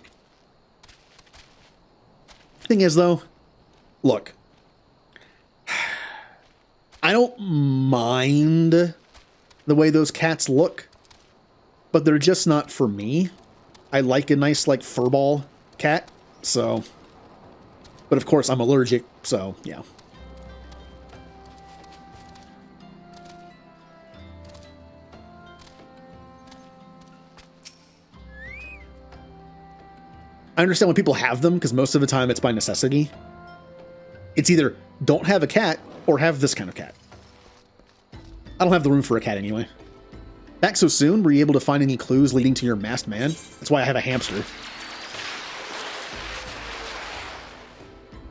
Thing is though, look, I don't mind the way those cats look, but they're just not for me. I like a nice like furball cat, so, but of course I'm allergic, so yeah. I understand when people have them, because most of the time it's by necessity. It's either don't have a cat or have this kind of cat. I don't have the room for a cat anyway. Back so soon? Were you able to find any clues leading to your masked man? That's why I have a hamster.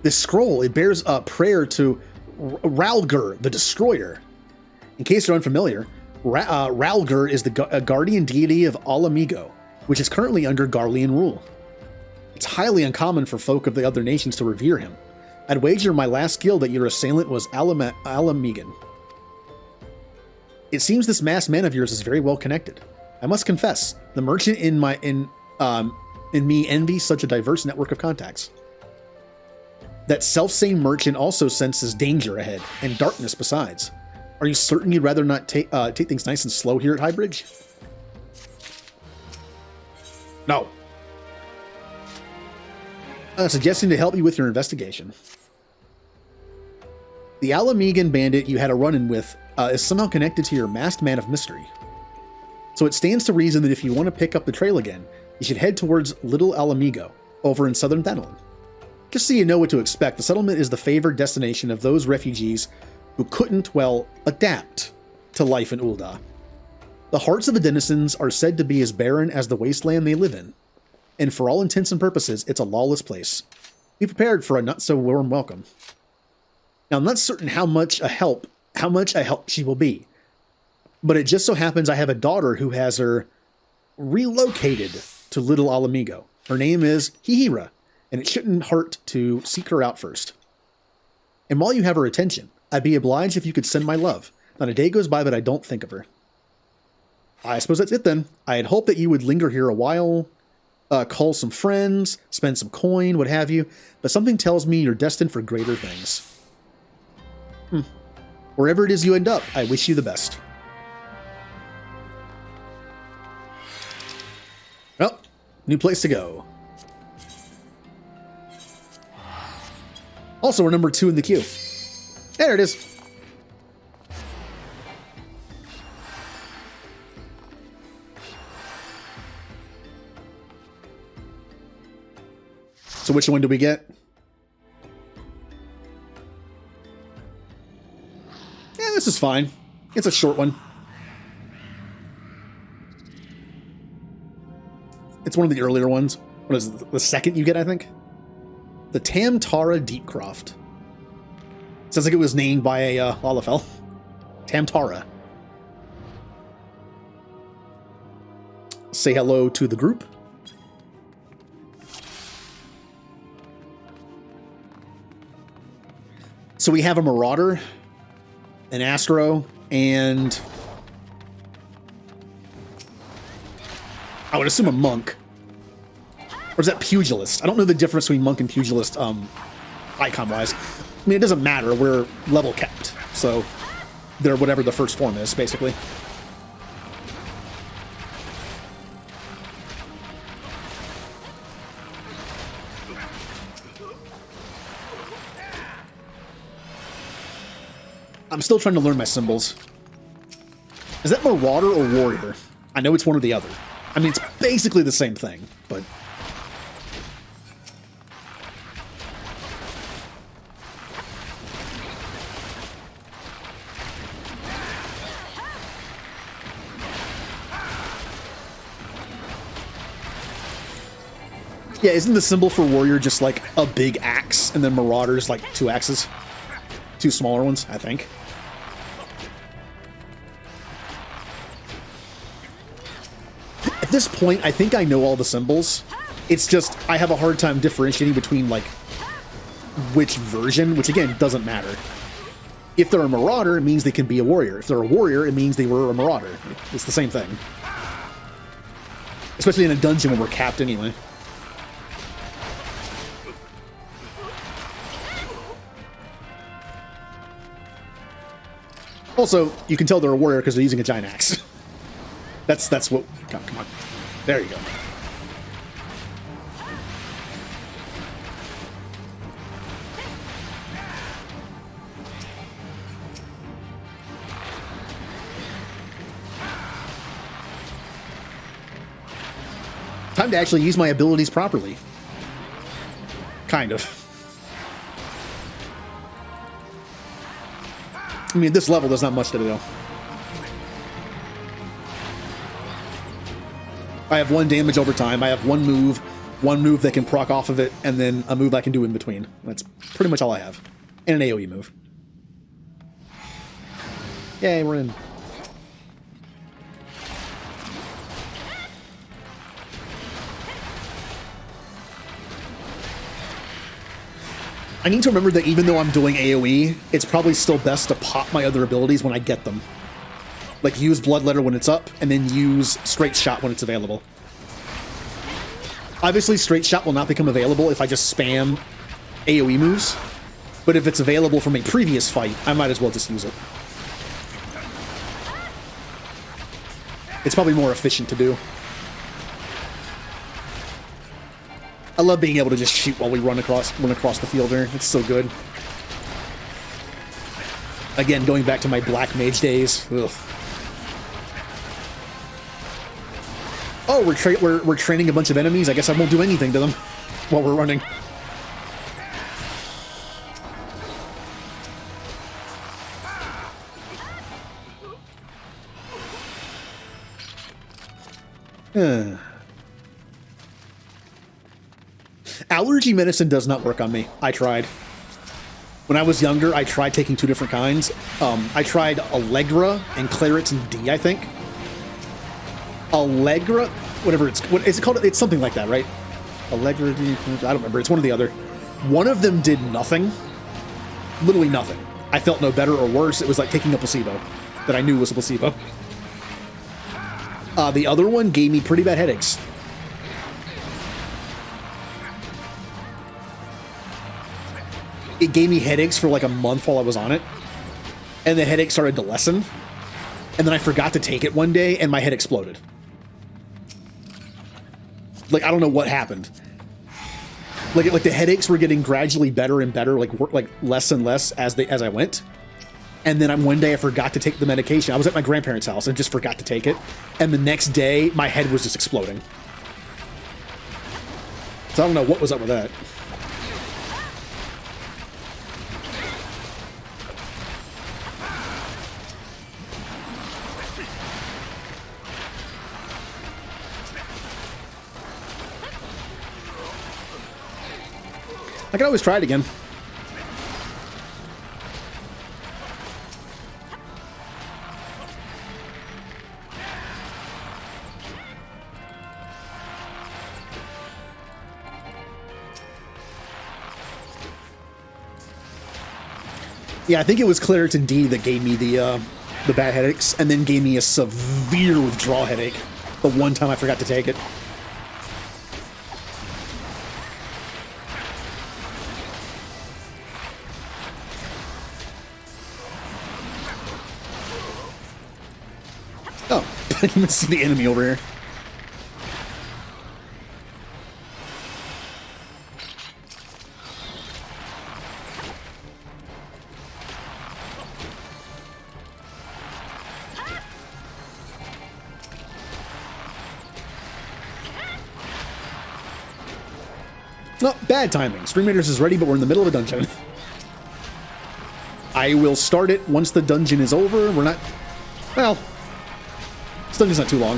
This scroll, it bears a prayer to Ralgur, the Destroyer. In case you're unfamiliar, Ralgur is the guardian deity of Alamigo, which is currently under Garlean rule. It's highly uncommon for folk of the other nations to revere him. I'd wager my last guild that your assailant was Alamigan. It seems this masked man of yours is very well connected. I must confess, the merchant in me envies such a diverse network of contacts. That self-same merchant also senses danger ahead, and darkness besides. Are you certain you'd rather not take things nice and slow here at Highbridge? No. Suggesting to help you with your investigation. The Alamigan bandit you had a run-in with is somehow connected to your masked man of mystery. So it stands to reason that if you want to pick up the trail again, you should head towards Little Alamigo, over in southern Thanalan. Just so you know what to expect, the settlement is the favored destination of those refugees who couldn't, well, adapt to life in Ul'dah. The hearts of the denizens are said to be as barren as the wasteland they live in, and for all intents and purposes, it's a lawless place. Be prepared for a not-so-warm welcome. Now, I'm not certain how much a help she will be, but it just so happens I have a daughter who has her relocated to Little Alamigo. Her name is Hihira, and it shouldn't hurt to seek her out first. And while you have her attention, I'd be obliged if you could send my love. Not a day goes by that I don't think of her. I suppose that's it then. I had hoped that you would linger here a while, call some friends, spend some coin, what have you, but something tells me you're destined for greater things. Wherever it is you end up, I wish you the best. Well, new place to go. Also, we're number 2 in the queue. There it is. So which one do we get? Yeah, this is fine. It's a short one. It's one of the earlier ones. What is it, the second you get, I think? The Tamtara Deepcroft. Sounds like it was named by a Lalafell. Tamtara. Say hello to the group. So we have a Marauder, an Astro, and I would assume a Monk. Or is that Pugilist? I don't know the difference between Monk and Pugilist icon-wise. I mean, it doesn't matter. We're level kept. So they're whatever the first form is, basically. I'm still trying to learn my symbols. Is that Marauder or Warrior? I know it's one or the other. I mean, it's basically the same thing, but... Yeah, isn't the symbol for Warrior just like a big axe, and then Marauder's like 2 axes? 2 smaller ones, I think. this point, I think I know all the symbols. It's just, I have a hard time differentiating between, like, which version, which, again, doesn't matter. If they're a Marauder, it means they can be a Warrior. If they're a Warrior, it means they were a Marauder. It's the same thing. Especially in a dungeon when we're capped anyway. Also, you can tell they're a Warrior because they're using a giant axe. That's what... Come on. There you go. Time to actually use my abilities properly. Kind of. I mean, at this level, there's not much to do. I have 1 damage over time. I have one move that can proc off of it, and then a move I can do in between. That's pretty much all I have. And an AoE move. Yay, we're in. I need to remember that even though I'm doing AoE, it's probably still best to pop my other abilities when I get them. Like, use Bloodletter when it's up, and then use Straight Shot when it's available. Obviously, Straight Shot will not become available if I just spam AoE moves, but if it's available from a previous fight, I might as well just use it. It's probably more efficient to do. I love being able to just shoot while we run across the field here. It's so good. Again, going back to my Black Mage days. Ugh. Oh, we're training a bunch of enemies. I guess I won't do anything to them while we're running. Allergy medicine does not work on me. I tried. When I was younger, I tried taking 2 different kinds. I tried Allegra and Claritin D, I think. Allegra, whatever what is it called? It's something like that, right? Allegra D, I don't remember. It's one or the other. One of them did nothing. Literally nothing. I felt no better or worse. It was like taking a placebo that I knew was a placebo. The other one gave me pretty bad headaches. It gave me headaches for like a month while I was on it. And the headache started to lessen. And then I forgot to take it one day and my head exploded. Like, I don't know what happened. Like the headaches were getting gradually better and better, like less and less as I went. And then one day I forgot to take the medication. I was at my grandparents' house and just forgot to take it. And the next day, my head was just exploding. So I don't know what was up with that. I can always try it again. Yeah, I think it was Claritin D that gave me the bad headaches, and then gave me a severe withdrawal headache the one time I forgot to take it. Oh, I didn't even see the enemy over here. No, bad timing. Stream Raiders is ready, but we're in the middle of a dungeon. I will start it once the dungeon is over. We're not... Well... This dungeon's not too long.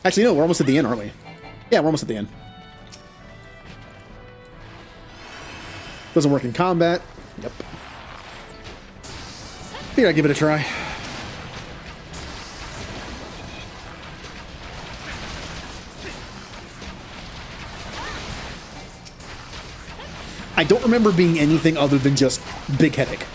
Actually, no, we're almost at the end, aren't we? Yeah, we're almost at the end. Doesn't work in combat. Yep. Here, I give it a try. I don't remember being anything other than just big headache.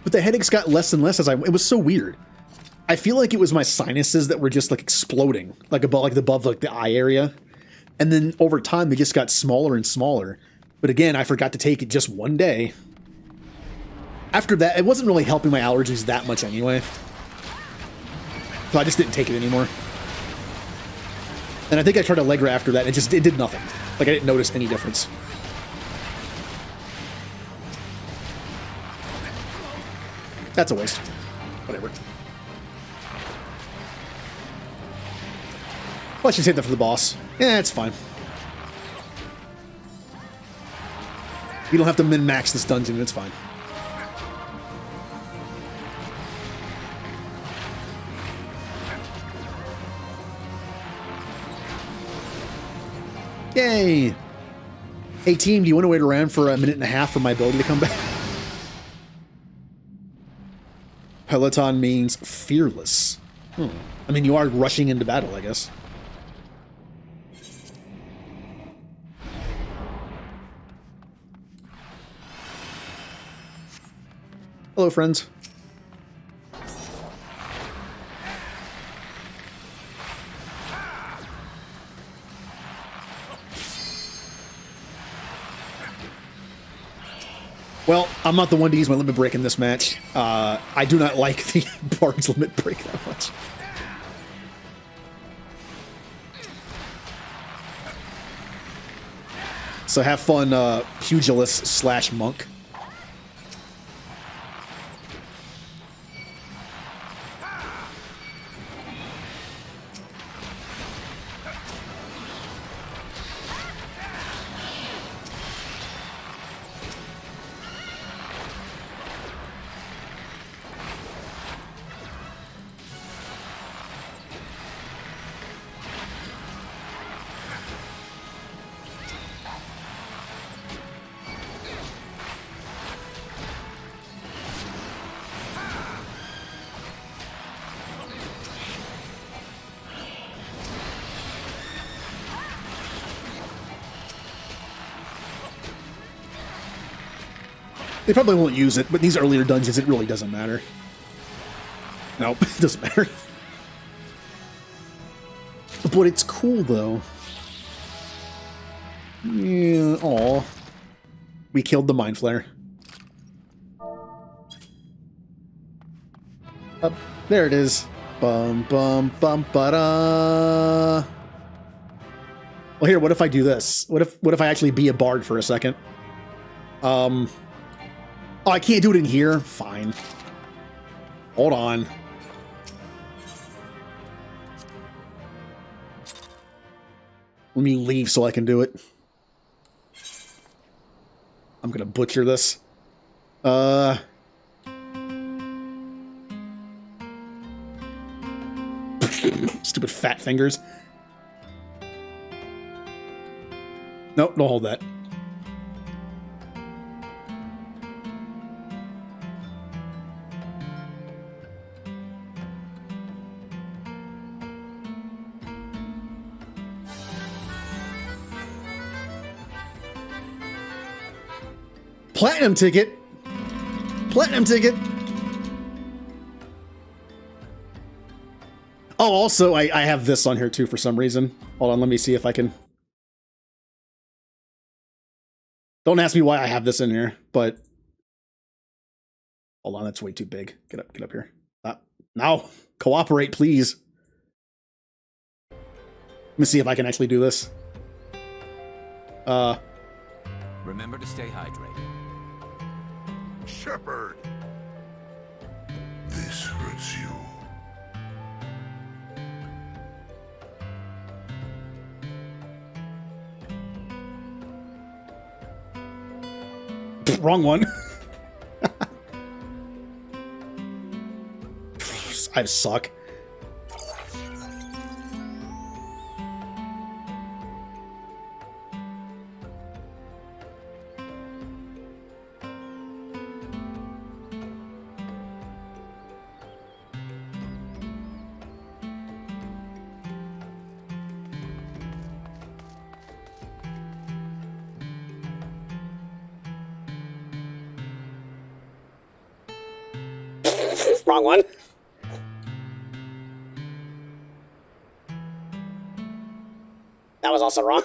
But the headaches got less and less as it was so weird. I feel like it was my sinuses that were just like exploding, like above the eye area. And then over time, they just got smaller and smaller. But again, I forgot to take it just one day. After that, it wasn't really helping my allergies that much anyway. So I just didn't take it anymore. And I think I tried Allegra after that, and it did nothing. Like, I didn't notice any difference. That's a waste. Whatever. Well, I should save that for the boss. Yeah, it's fine. You don't have to min-max this dungeon, it's fine. Yay! Hey team, do you want to wait around for a minute and a half for my ability to come back? Peloton means fearless. I mean, you are rushing into battle, I guess. Hello, friends. Well, I'm not the one to use my limit break in this match. I do not like the Bards limit break that much. So have fun, pugilist / monk. They probably won't use it, but these earlier dungeons, it really doesn't matter. Nope, it doesn't matter. But it's cool, though. Yeah, aw. We killed the Mind Flare. Up, there it is. Bum, bum, bum, ba-da. Well, here, what if I do this? What if I actually be a bard for a second? Oh, I can't do it in here? Fine. Hold on. Let me leave so I can do it. I'm gonna butcher this. Stupid fat fingers. Nope, don't hold that. Platinum ticket. Platinum ticket. Oh, also, I have this on here too for some reason. Hold on, let me see if I can. Don't ask me why I have this in here, but hold on, that's way too big. Get up here. No, cooperate, please. Let me see if I can actually do this. Remember to stay hydrated. Shepherd! This hurts you. Wrong one. I suck. Wrong one. That was also wrong.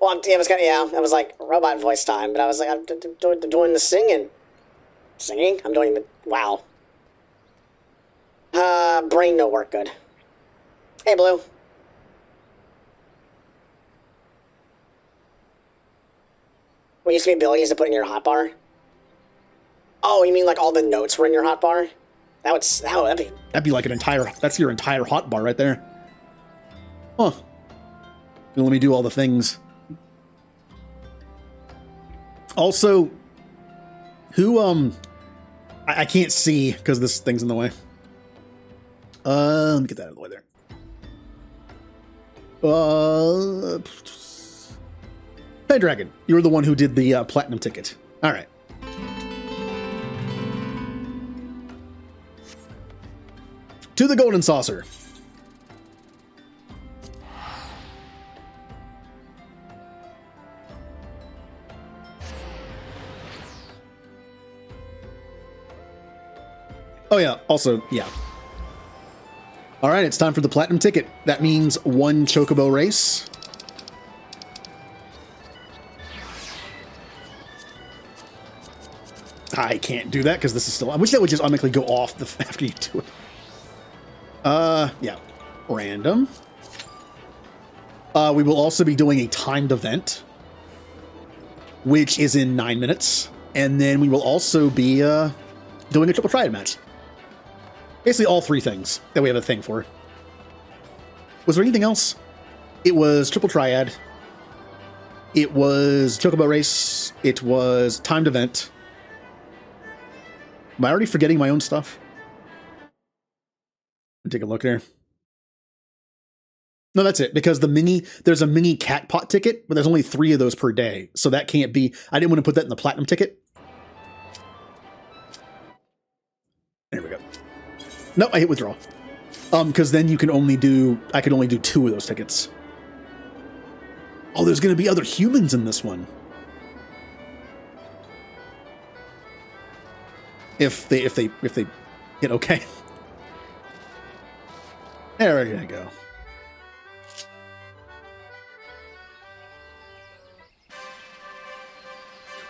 Well, it was kind of, yeah, it was like robot voice time, but I was like, I'm doing the singing. Singing? I'm doing the, wow. Brain no work good. Hey, Blue. What used to be abilities to put in your hotbar? Oh, you mean like all the notes were in your hotbar? That'd be like an entire, that's your entire hotbar right there. Huh. Let me do all the things. Also, who, I can't see because this thing's in the way. Let me get that out of the way there. Hey, Dragon, you were the one who did the platinum ticket. All right. To the Golden Saucer. Oh yeah, also, yeah. All right, it's time for the platinum ticket. That means 1 chocobo race. I can't do that because this is still, I wish that would just automatically go off after you do it. Yeah, random. We will also be doing a timed event, which is in 9 minutes. And then we will also be doing a triple triad match. Basically all 3 things that we have a thing for. Was there anything else? It was triple triad. It was chocobo race. It was timed event. Am I already forgetting my own stuff? Take a look there. No, that's it, because there's a mini cat pot ticket, but there's only 3 of those per day. So that can't be, I didn't want to put that in the platinum ticket. There we go. No, I hit withdraw. Because then you can only do, I can only do 2 of those tickets. Oh, there's going to be other humans in this one. If they hit okay. There we go.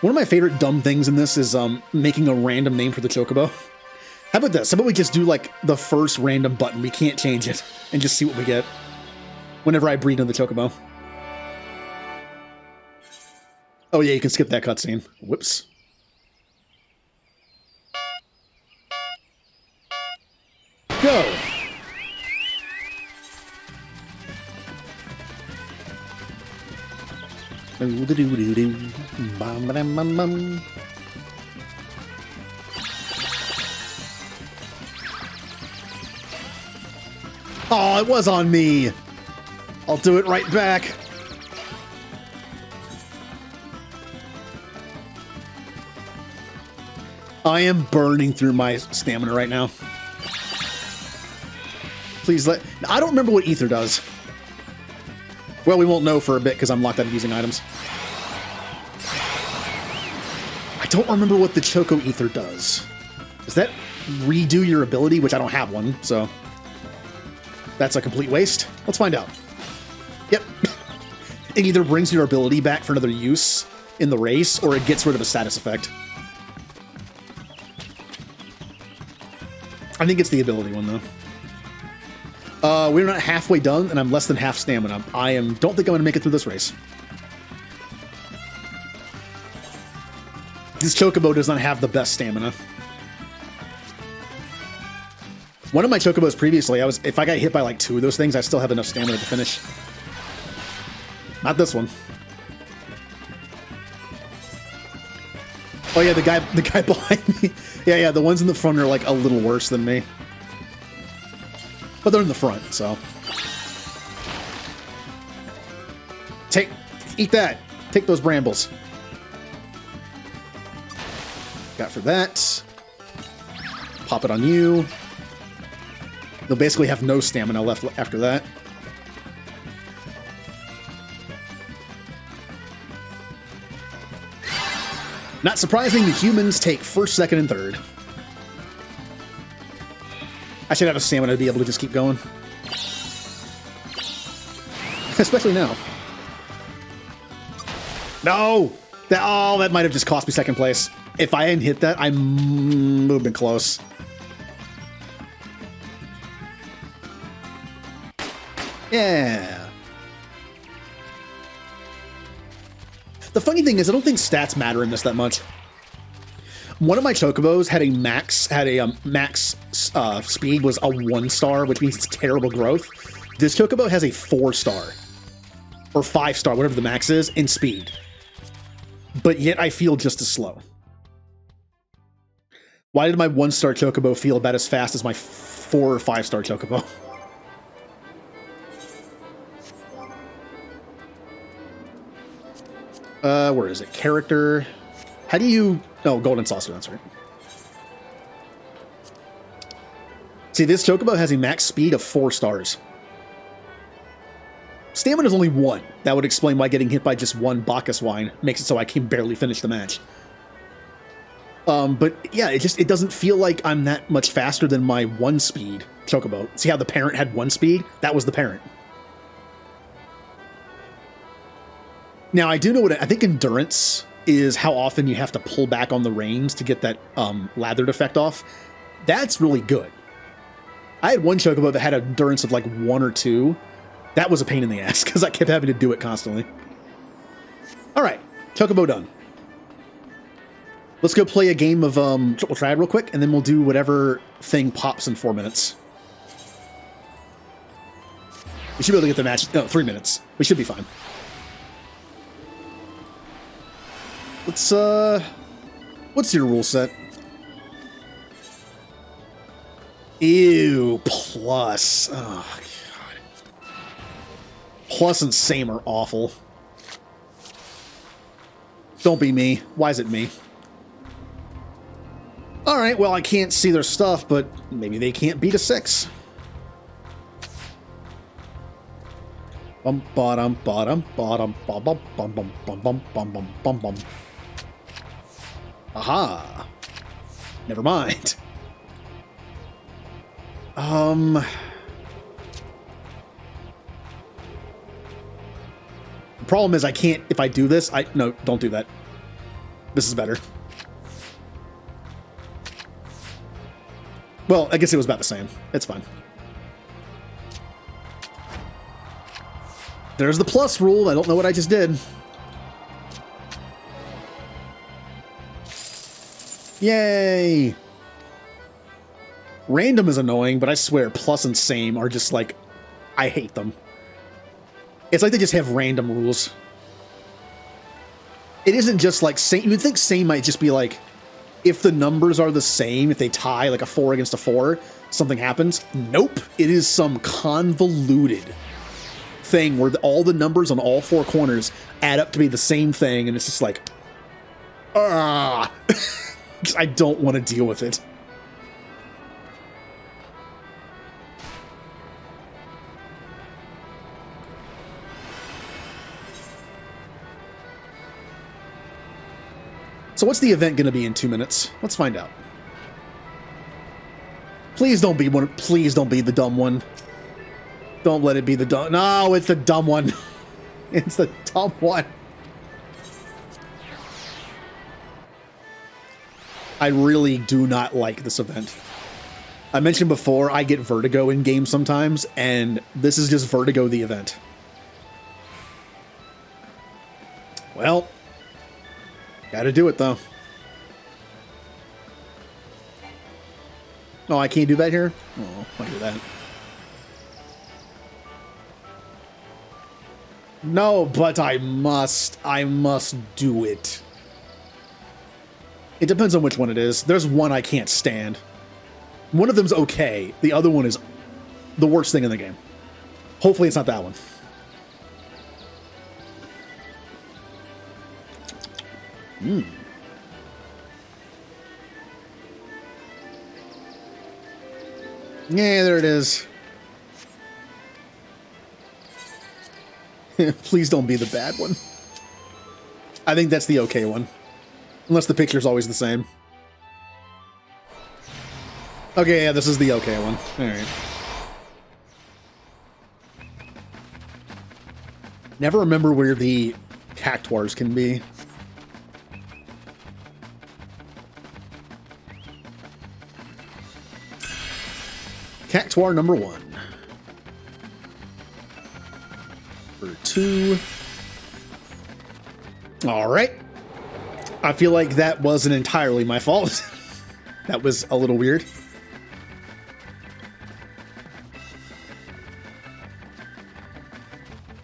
One of my favorite dumb things in this is making a random name for the chocobo. How about this? How about we just do like the first random button? We can't change it and just see what we get whenever I breed on the chocobo. Oh yeah, you can skip that cutscene. Whoops. Go! Oh, it was on me. I'll do it right back. I am burning through my stamina right now. Please let... I don't remember what Ether does. Well, we won't know for a bit because I'm locked out of using items. I don't remember what the Choco Ether does. Does that redo your ability? Which I don't have one, so... That's a complete waste. Let's find out. Yep. It either brings your ability back for another use in the race, or it gets rid of a status effect. I think it's the ability one, though. We're not halfway done, and I'm less than half stamina. Don't think I'm going to make it through this race. This Chocobo does not have the best stamina. One of my Chocobos previously, if I got hit by like 2 of those things, I still have enough stamina to finish. Not this one. Oh yeah, the guy behind me. Yeah, the ones in the front are like a little worse than me. But they're in the front, so. Eat that. Take those brambles. Got for that. Pop it on you. They'll basically have no stamina left after that. Not surprising, the humans take first, second, and third. I should have a stamina to be able to just keep going. Especially now. No! That might have just cost me second place. If I hadn't hit that, I would have been close. Yeah. The funny thing is, I don't think stats matter in this that much. One of my chocobos had a max speed was a 1-star, which means it's terrible growth. This chocobo has a 4-star or 5-star, whatever the max is, in speed. But yet I feel just as slow. Why did my 1-star chocobo feel about as fast as my 4 or 5-star chocobo? Where is it? Character. How do you... Oh, Golden Saucer, that's right. See, this chocobo has a max speed of 4 stars. Stamina is only 1. That would explain why getting hit by just 1 Bacchus wine makes it so I can barely finish the match. But yeah, it doesn't feel like I'm that much faster than my 1-speed chocobo. See how the parent had 1 speed? That was the parent. Now, I do know I think endurance is how often you have to pull back on the reins to get that lathered effect off. That's really good. I had one chocobo that had an endurance of like 1 or 2. That was a pain in the ass because I kept having to do it constantly. All right, chocobo done. Let's go play a game of Triple Triad real quick, and then we'll do whatever thing pops in 4 minutes. We should be able to get the match. No, 3 minutes. We should be fine. Let's, what's your rule set? Ew, plus. Oh, God. Plus and same are awful. Don't be me. Why is it me? Alright, well, I can't see their stuff, but maybe they can't beat a 6. Bum bottom bottom bottom bum bum bum bum bum bum bum bum bum bum. Aha. Never mind. The problem is I can't, if I do this, no, don't do that. This is better. Well, I guess it was about the same. It's fine. There's the plus rule. I don't know what I just did. Yay! Random is annoying, but I swear plus and same are just like, I hate them. It's like they just have random rules. It isn't just like same. You would think same might just be like, if the numbers are the same, if they tie like a 4 against a 4, something happens. Nope. It is some convoluted thing where all the numbers on all 4 corners add up to be the same thing, and it's just like, ah, I don't want to deal with it. So what's the event going to be in 2 minutes? Let's find out. Please don't be one. Please don't be the dumb one. Don't let it be the dumb. No, it's the dumb one. It's the dumb one. I really do not like this event. I mentioned before, I get vertigo in games sometimes, and this is just vertigo the event. Well, gotta do it, though. Oh, I can't do that here? Oh, look at that. No, but I must do it. It depends on which one it is. There's one I can't stand. One of them's okay. The other one is the worst thing in the game. Hopefully it's not that one. Yeah, there it is. Please don't be the bad one. I think that's the okay one. Unless the picture's always the same. Okay, yeah, this is the okay one. Alright. Never remember where the cactuars can be. Cactuar number 1. Number 2. Alright. I feel like that wasn't entirely my fault. That was a little weird.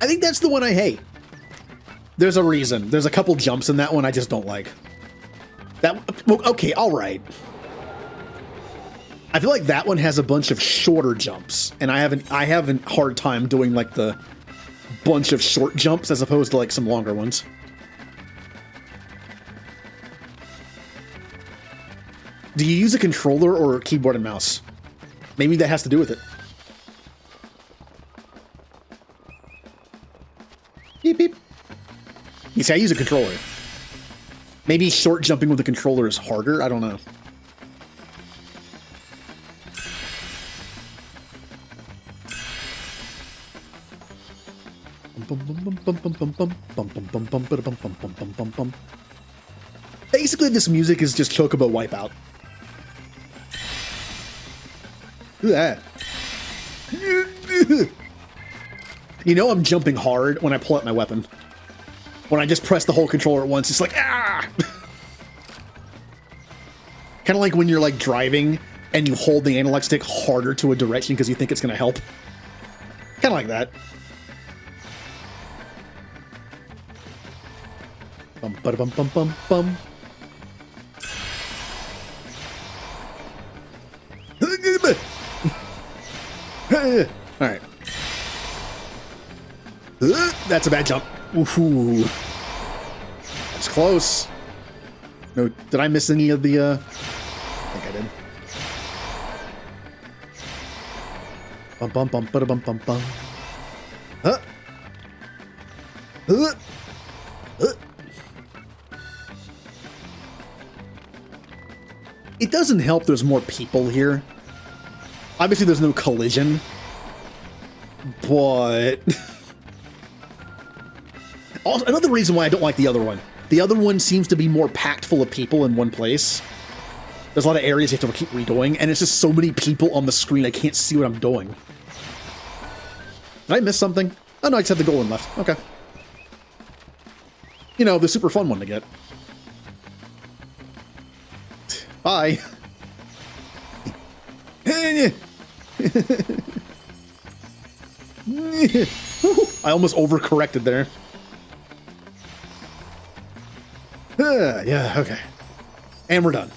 I think that's the one I hate. There's a reason. There's a couple jumps in that one I just don't like. That, okay, alright. I feel like that one has a bunch of shorter jumps, and I have a hard time doing like the bunch of short jumps as opposed to like some longer ones. Do you use a controller or keyboard and mouse? Maybe that has to do with it. Beep, beep. You see, I use a controller. Maybe short jumping with a controller is harder. I don't know. Basically, this music is just Chocobo Wipeout. Look at that. You know I'm jumping hard when I pull out my weapon. When I just press the whole controller at once, it's like, ah! Kind of like when you're like driving and you hold the analog stick harder to a direction because you think it's going to help. Kind of like that. Bum, bada, bum, bum, bum, bum. Alright. That's a bad jump. Ooh. That's close. No, did I miss any of the, I think I did. Bum bum bum bada bum bum bum. Huh? It doesn't help there's more people here. Obviously there's no collision. But... Also, another reason why I don't like the other one. The other one seems to be more packed full of people in one place. There's a lot of areas you have to keep redoing, and it's just so many people on the screen I can't see what I'm doing. Did I miss something? Oh no, I just had the gold one left. Okay. You know, the super fun one to get. Bye. I almost overcorrected there. Yeah, okay. And we're done.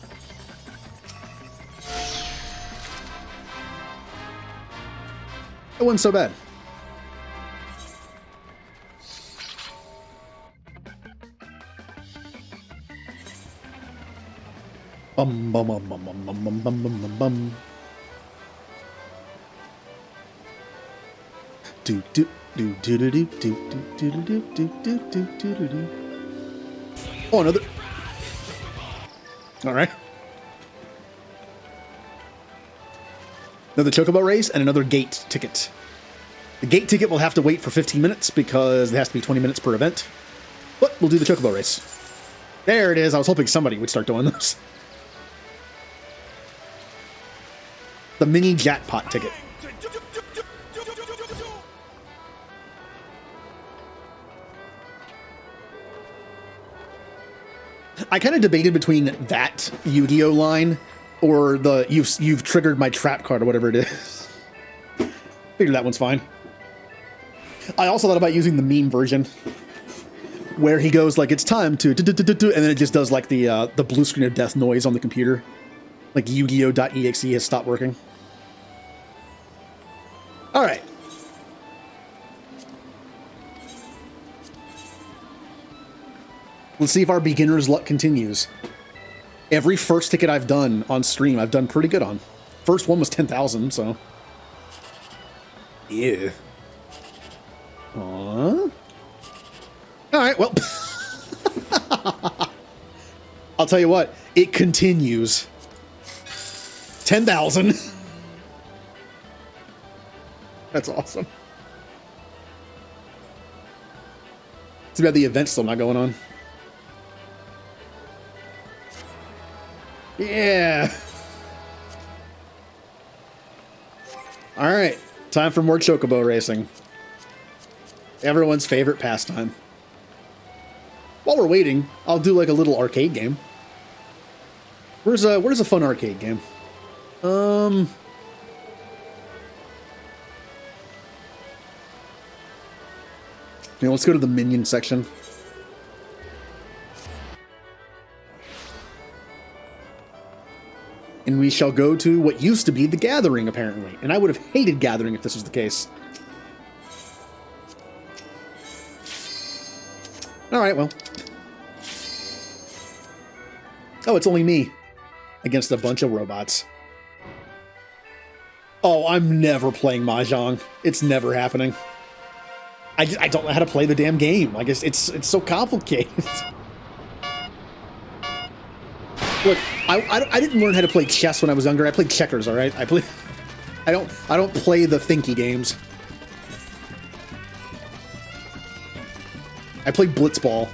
It wasn't so bad. Bum bum bum bum bum bum bum bum bum bum bum. Do do do do do do do do do do do do do do do. Oh, another. All right. Another Chocobo race and another gate ticket. The gate ticket will have to wait for 15 minutes because it has to be 20 minutes per event. But we'll do the Chocobo race. There it is. I was hoping somebody would start doing those. The mini jackpot ticket. I kind of debated between that Yu-Gi-Oh line or the you've triggered my trap card or whatever it is. Figured that one's fine. I also thought about using the meme version where he goes like it's time to and then it just does like the blue screen of death noise on the computer. Like Yu-Gi-Oh.exe has stopped working. All right. Let's see if our beginner's luck continues. Every first ticket I've done on stream, I've done pretty good on. First one was 10,000, so. Yeah. Aww. Alright, well. I'll tell you what, it continues. 10,000. That's awesome. It's about the event still not going on. Yeah. All right. Time for more chocobo racing. Everyone's favorite pastime. While we're waiting, I'll do like a little arcade game. Where's a fun arcade game? Let's go to the minion section. And we shall go to what used to be the Gathering, apparently. And I would have hated Gathering if this was the case. Alright, well. Oh, it's only me. Against a bunch of robots. Oh, I'm never playing Mahjong. It's never happening. I don't know how to play the damn game. I guess it's so complicated. Look, I didn't learn how to play chess when I was younger. I played checkers, all right? I don't play the thinky games. I played blitzball.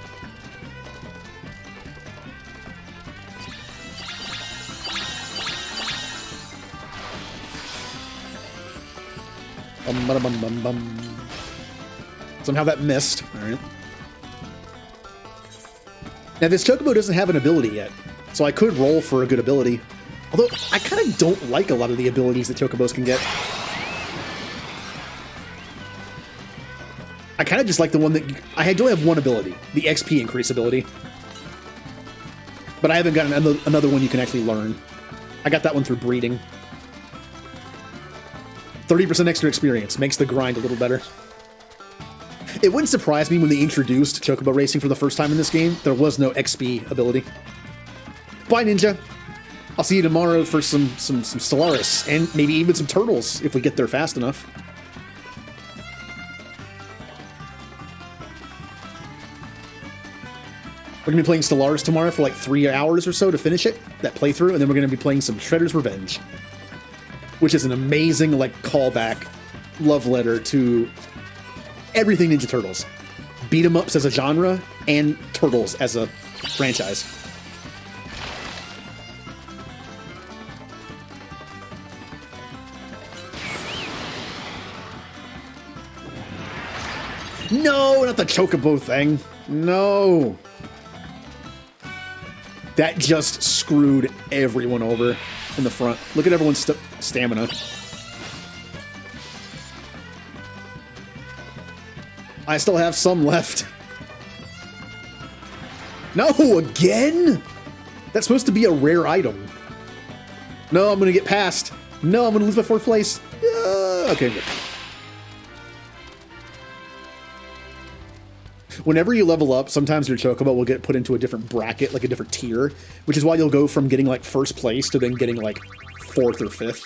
Somehow that missed. All right. Now this chocobo doesn't have an ability yet, so I could roll for a good ability. Although I kind of don't like a lot of the abilities that chocobos can get. I kind of just like the one that I only have one ability, the XP increase ability. But I haven't gotten another one you can actually learn. I got that one through breeding. 30% extra experience makes the grind a little better. It wouldn't surprise me when they introduced chocobo racing for the first time in this game. There was no XP ability. Bye, Ninja. I'll see you tomorrow for some Stellaris and maybe even some turtles if we get there fast enough. We're going to be playing Stellaris tomorrow for like 3 hours or so to finish it, that playthrough, and then we're going to be playing some Shredder's Revenge, which is an amazing like callback love letter to everything Ninja Turtles. Beat 'em ups as a genre and Turtles as a franchise. No, not the chocobo thing. No. That just screwed everyone over in the front. Look at everyone's stamina. I still have some left. No, again? That's supposed to be a rare item. No, I'm going to get past. No, I'm going to lose my 4th place. Okay, good. Whenever you level up, sometimes your chocobo will get put into a different bracket, like a different tier, which is why you'll go from getting like 1st place to then getting like 4th or 5th.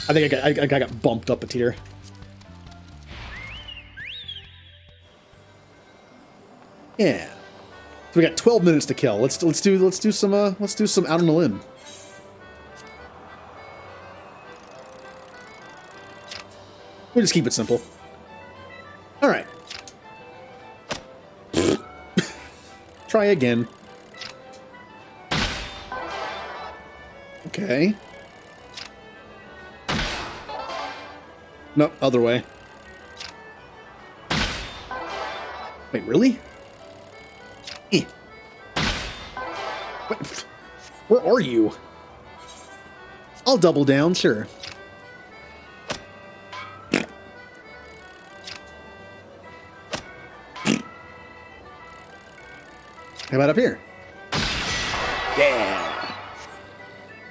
I think I got bumped up a tier. Yeah. So we got 12 minutes to kill. Let's do some out on a limb. We'll just keep it simple. All right. Try again. Okay. Nope, other way. Wait, really? Wait, where are you? I'll double down, sure. How about up here? Yeah.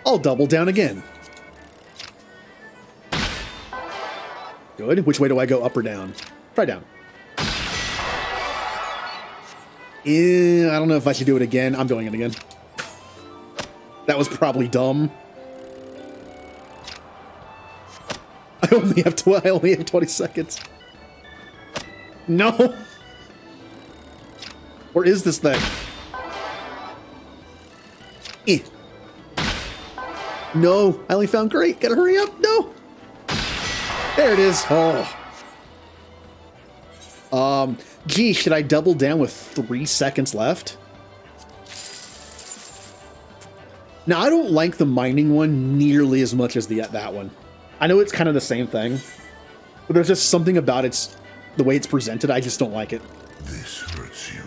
I'll double down again. Good. Which way do I go, up or down? Try down. I don't know if I should do it again. I'm doing it again. That was probably dumb. I only have 20 seconds. No. Where is this thing? No, I only found great. Gotta hurry up. No. There it is. Oh. Gee, should I double down with 3 seconds left? Now, I don't like the mining one nearly as much as that one. I know it's kind of the same thing, but there's just something about the way it's presented. I just don't like it. This hurts you.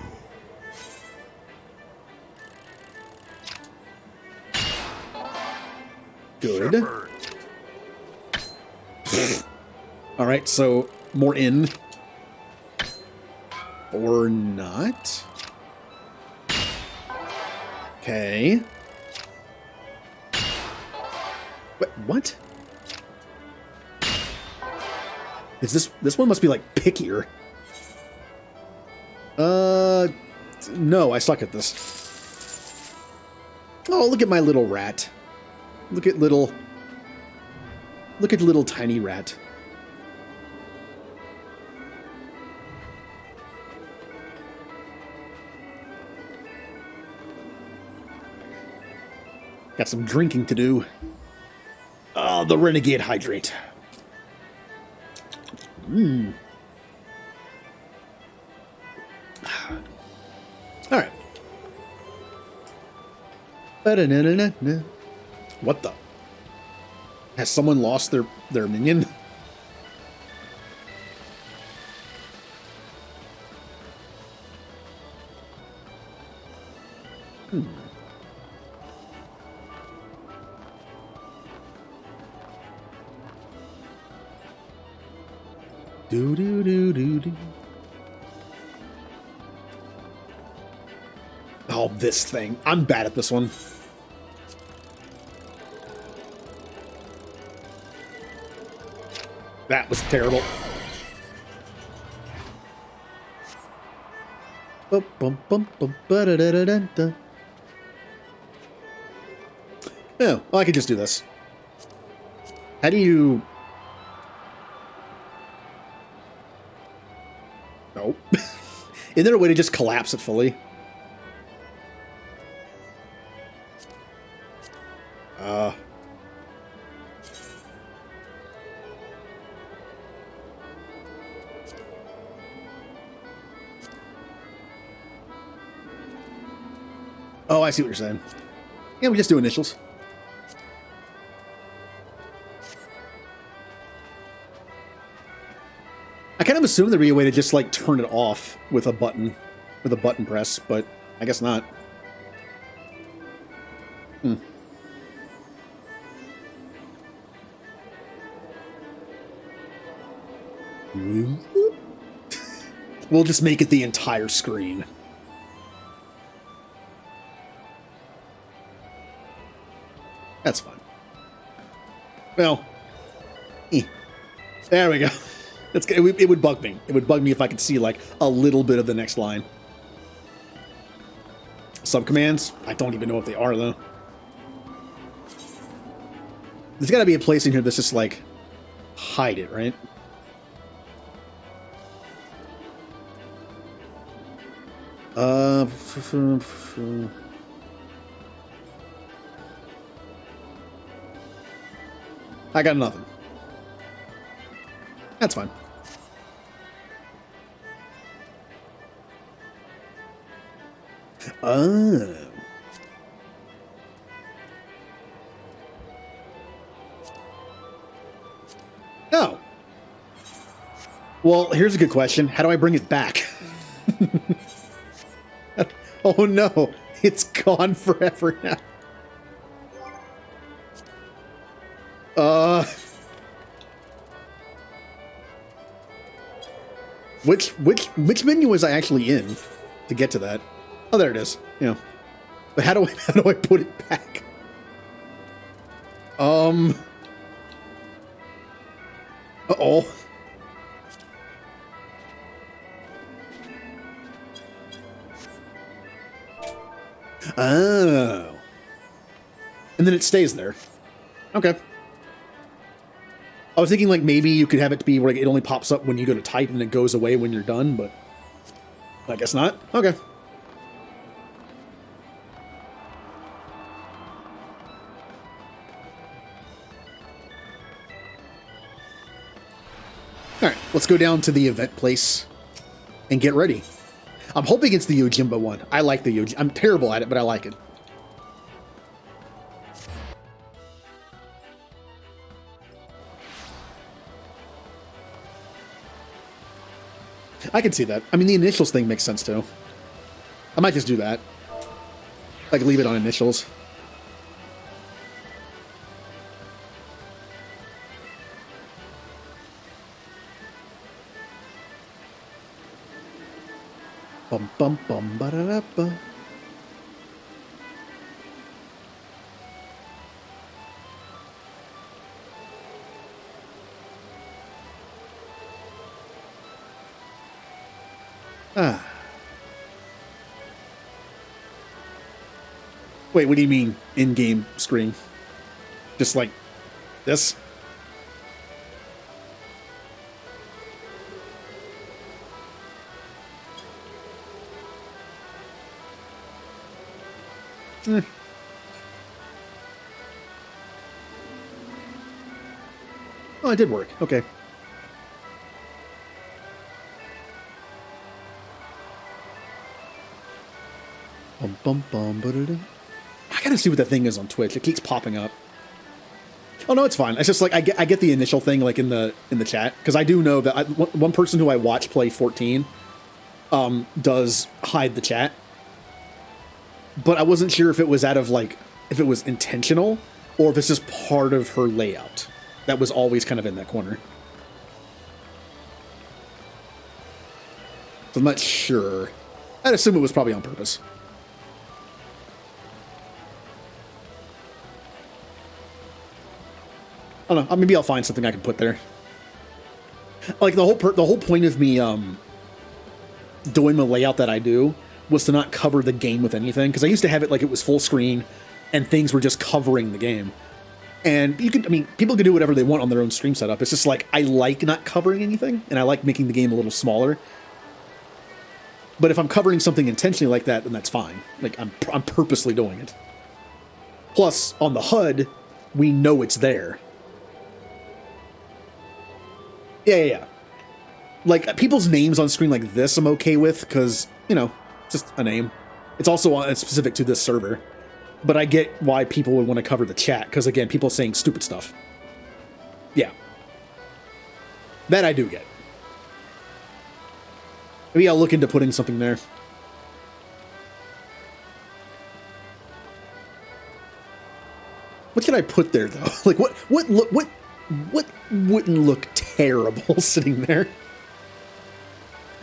Good. Shepherd. All right, so more in. Or not. Okay. What? Is this one must be like pickier. No, I suck at this. Oh, look at my little rat. Look at little tiny rat. Got some drinking to do. Oh, the Renegade Hydrate. Mmm. All right. What the? Has someone lost their minion? Do do do do do. Oh, this thing. I'm bad at this one. That was terrible. Bum, bum, bum, bum, ba-da-da-da-da-da. Oh, well, I could just do this. How do you... Nope. Isn't there a way to just collapse it fully? Oh, I see what you're saying. Yeah, we just do initials. I kind of assumed there'd be a way to just like turn it off with a button press, but I guess not. We'll just make it the entire screen. That's fine. Well, there we go. That's good. It would bug me. It would bug me if I could see like a little bit of the next line. Subcommands? I don't even know what they are though. There's got to be a place in here that's just like hide it, right? I got nothing. That's fine. Oh. Oh. Well, here's a good question. How do I bring it back? Oh no, it's gone forever now. Which menu was I actually in to get to that? Oh, there it is. Yeah. But how do I put it back? Uh-oh. Oh. And then it stays there. Okay. I was thinking like maybe you could have it be where it only pops up when you go to type and it goes away when you're done, but I guess not. Okay. All right, let's go down to the event place and get ready. I'm hoping it's the Yojimbo one. I like the Yojimbo. I'm terrible at it, but I like it. I can see that. I mean, the initials thing makes sense too. I might just do that. Like, leave it on initials. Bum bum bum ba da da ba. Ah. Wait, what do you mean in-game screen? Just like this? Eh. Oh, it did work. Okay. Bum bum bum ba-da-da. I gotta see what that thing is on Twitch. It keeps popping up. Oh no, it's fine. It's just like I get the initial thing like in the chat because I do know that one person who I watch play 14 does hide the chat, but I wasn't sure if it was out of like if it was intentional or if it's just part of her layout that was always kind of in that corner. So I'm not sure. I'd assume it was probably on purpose. I don't know. Maybe I'll find something I can put there. Like the whole point of me doing the layout that I do was to not cover the game with anything because I used to have it like it was full screen and things were just covering the game. And you can, I mean, people can do whatever they want on their own stream setup. It's just like I like not covering anything and I like making the game a little smaller. But if I'm covering something intentionally like that, then that's fine. Like I'm purposely doing it. Plus, on the HUD, we know it's there. Yeah. Like, people's names on screen like this I'm okay with, because, you know, just a name. It's also specific to this server. But I get why people would want to cover the chat, because, again, people saying stupid stuff. Yeah. That I do get. Maybe I'll look into putting something there. What should I put there, though? Like, what wouldn't look terrible sitting there?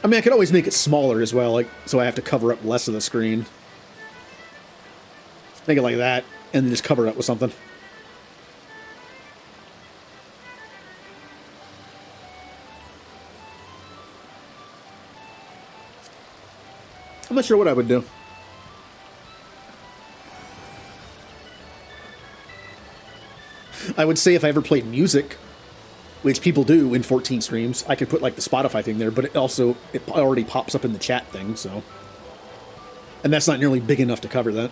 I mean, I could always make it smaller as well, like, so I have to cover up less of the screen. Make it like that, and then just cover it up with something. I'm not sure what I would do. I would say if I ever played music, which people do in 14 streams, I could put like the Spotify thing there, but it already pops up in the chat thing, so. And that's not nearly big enough to cover that.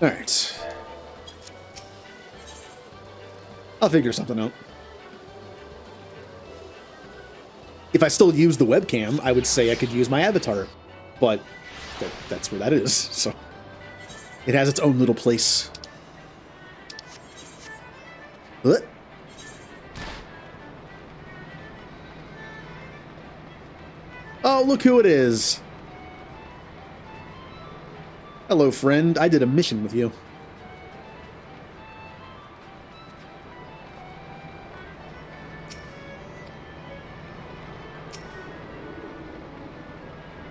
Alright. I'll figure something out. If I still use the webcam, I would say I could use my avatar, but that's where that is, so. It has its own little place. What? Oh, look who it is. Hello, friend. I did a mission with you.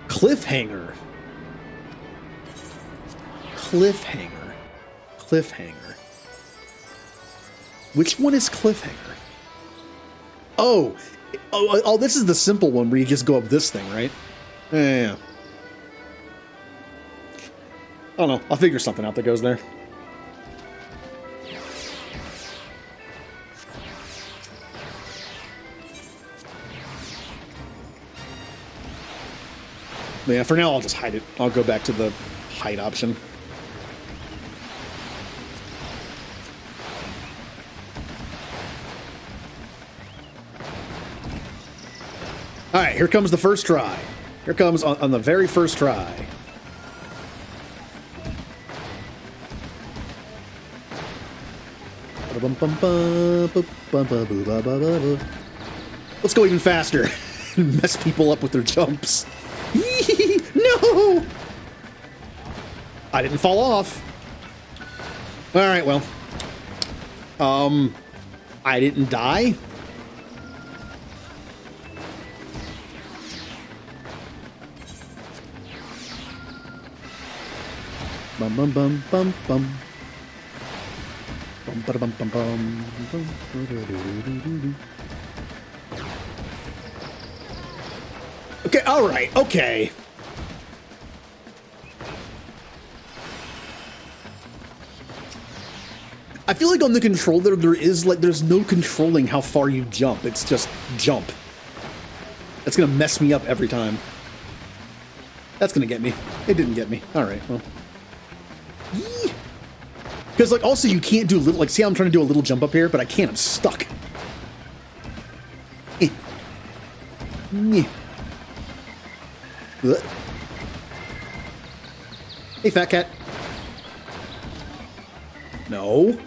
Cliffhanger. Cliffhanger. Which one is Cliffhanger? Oh, this is the simple one where you just go up this thing, right? Yeah. I don't know. I'll figure something out that goes there. But yeah, for now I'll just hide it. I'll go back to the hide option. All right, here comes the first try. Here comes on the very first try. Let's go even faster. Mess people up with their jumps. No! I didn't fall off. All right, well. I didn't die. Bum bum bum bum bum. Bum bum bum bum bum. Okay, all right, okay. I feel like on the controller there's no controlling how far you jump. It's just jump. That's gonna mess me up every time. That's gonna get me. It didn't get me. All right, well. Because like also you can't do little, like see how I'm trying to do a little jump up here, but I can't. I'm stuck. Hey, fat cat. No.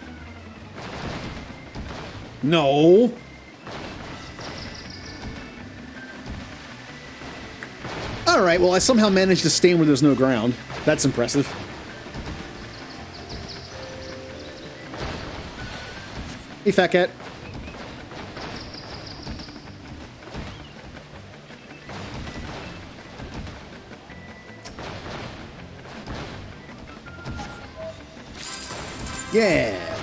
No. All right, well, I somehow managed to stand where there's no ground. That's impressive. Hey, fat cat. Yeah.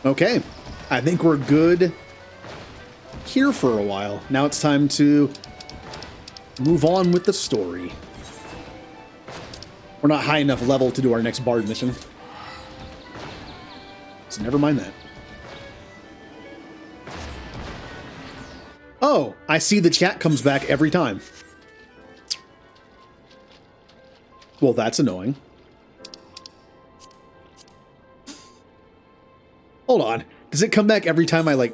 Okay. I think we're good here for a while. Now it's time to move on with the story. We're not high enough level to do our next Bard mission. So never mind that. Oh, I see the chat comes back every time. Well, that's annoying. Hold on. Does it come back every time I like...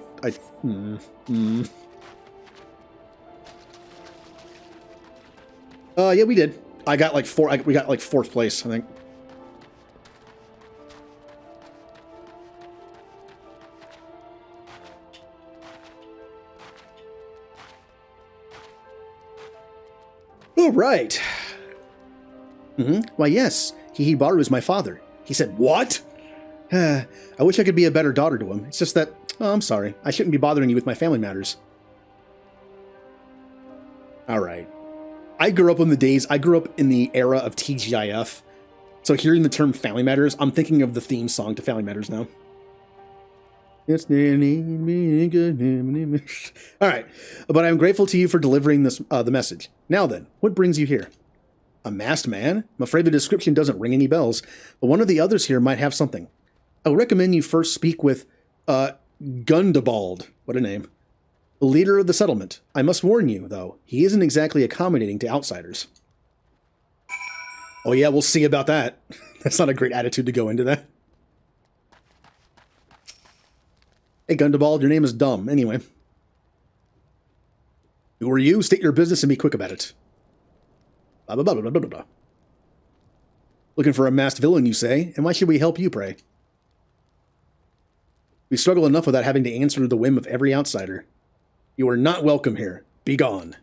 Yeah, we did. I got like we got like 4th place, I think. Oh, right. Why, yes. Hihibaru is my father. He said, what? I wish I could be a better daughter to him. It's just that... Oh, I'm sorry. I shouldn't be bothering you with my family matters. All right. I grew up in the era of TGIF. So hearing the term family matters, I'm thinking of the theme song to Family Matters now. All right. But I'm grateful to you for delivering this the message. Now then, what brings you here? A masked man? I'm afraid the description doesn't ring any bells, but one of the others here might have something. I would recommend you first speak with, Gundabald. What a name. The leader of the settlement. I must warn you, though, he isn't exactly accommodating to outsiders. Oh yeah, we'll see about that. That's not a great attitude to go into that. Hey, Gundabald, your name is dumb. Anyway. Who are you? State your business and be quick about it. Blah, blah, blah, blah, blah, blah. Looking for a masked villain, you say? And why should we help you, pray? We struggle enough without having to answer to the whim of every outsider. You are not welcome here. Be gone.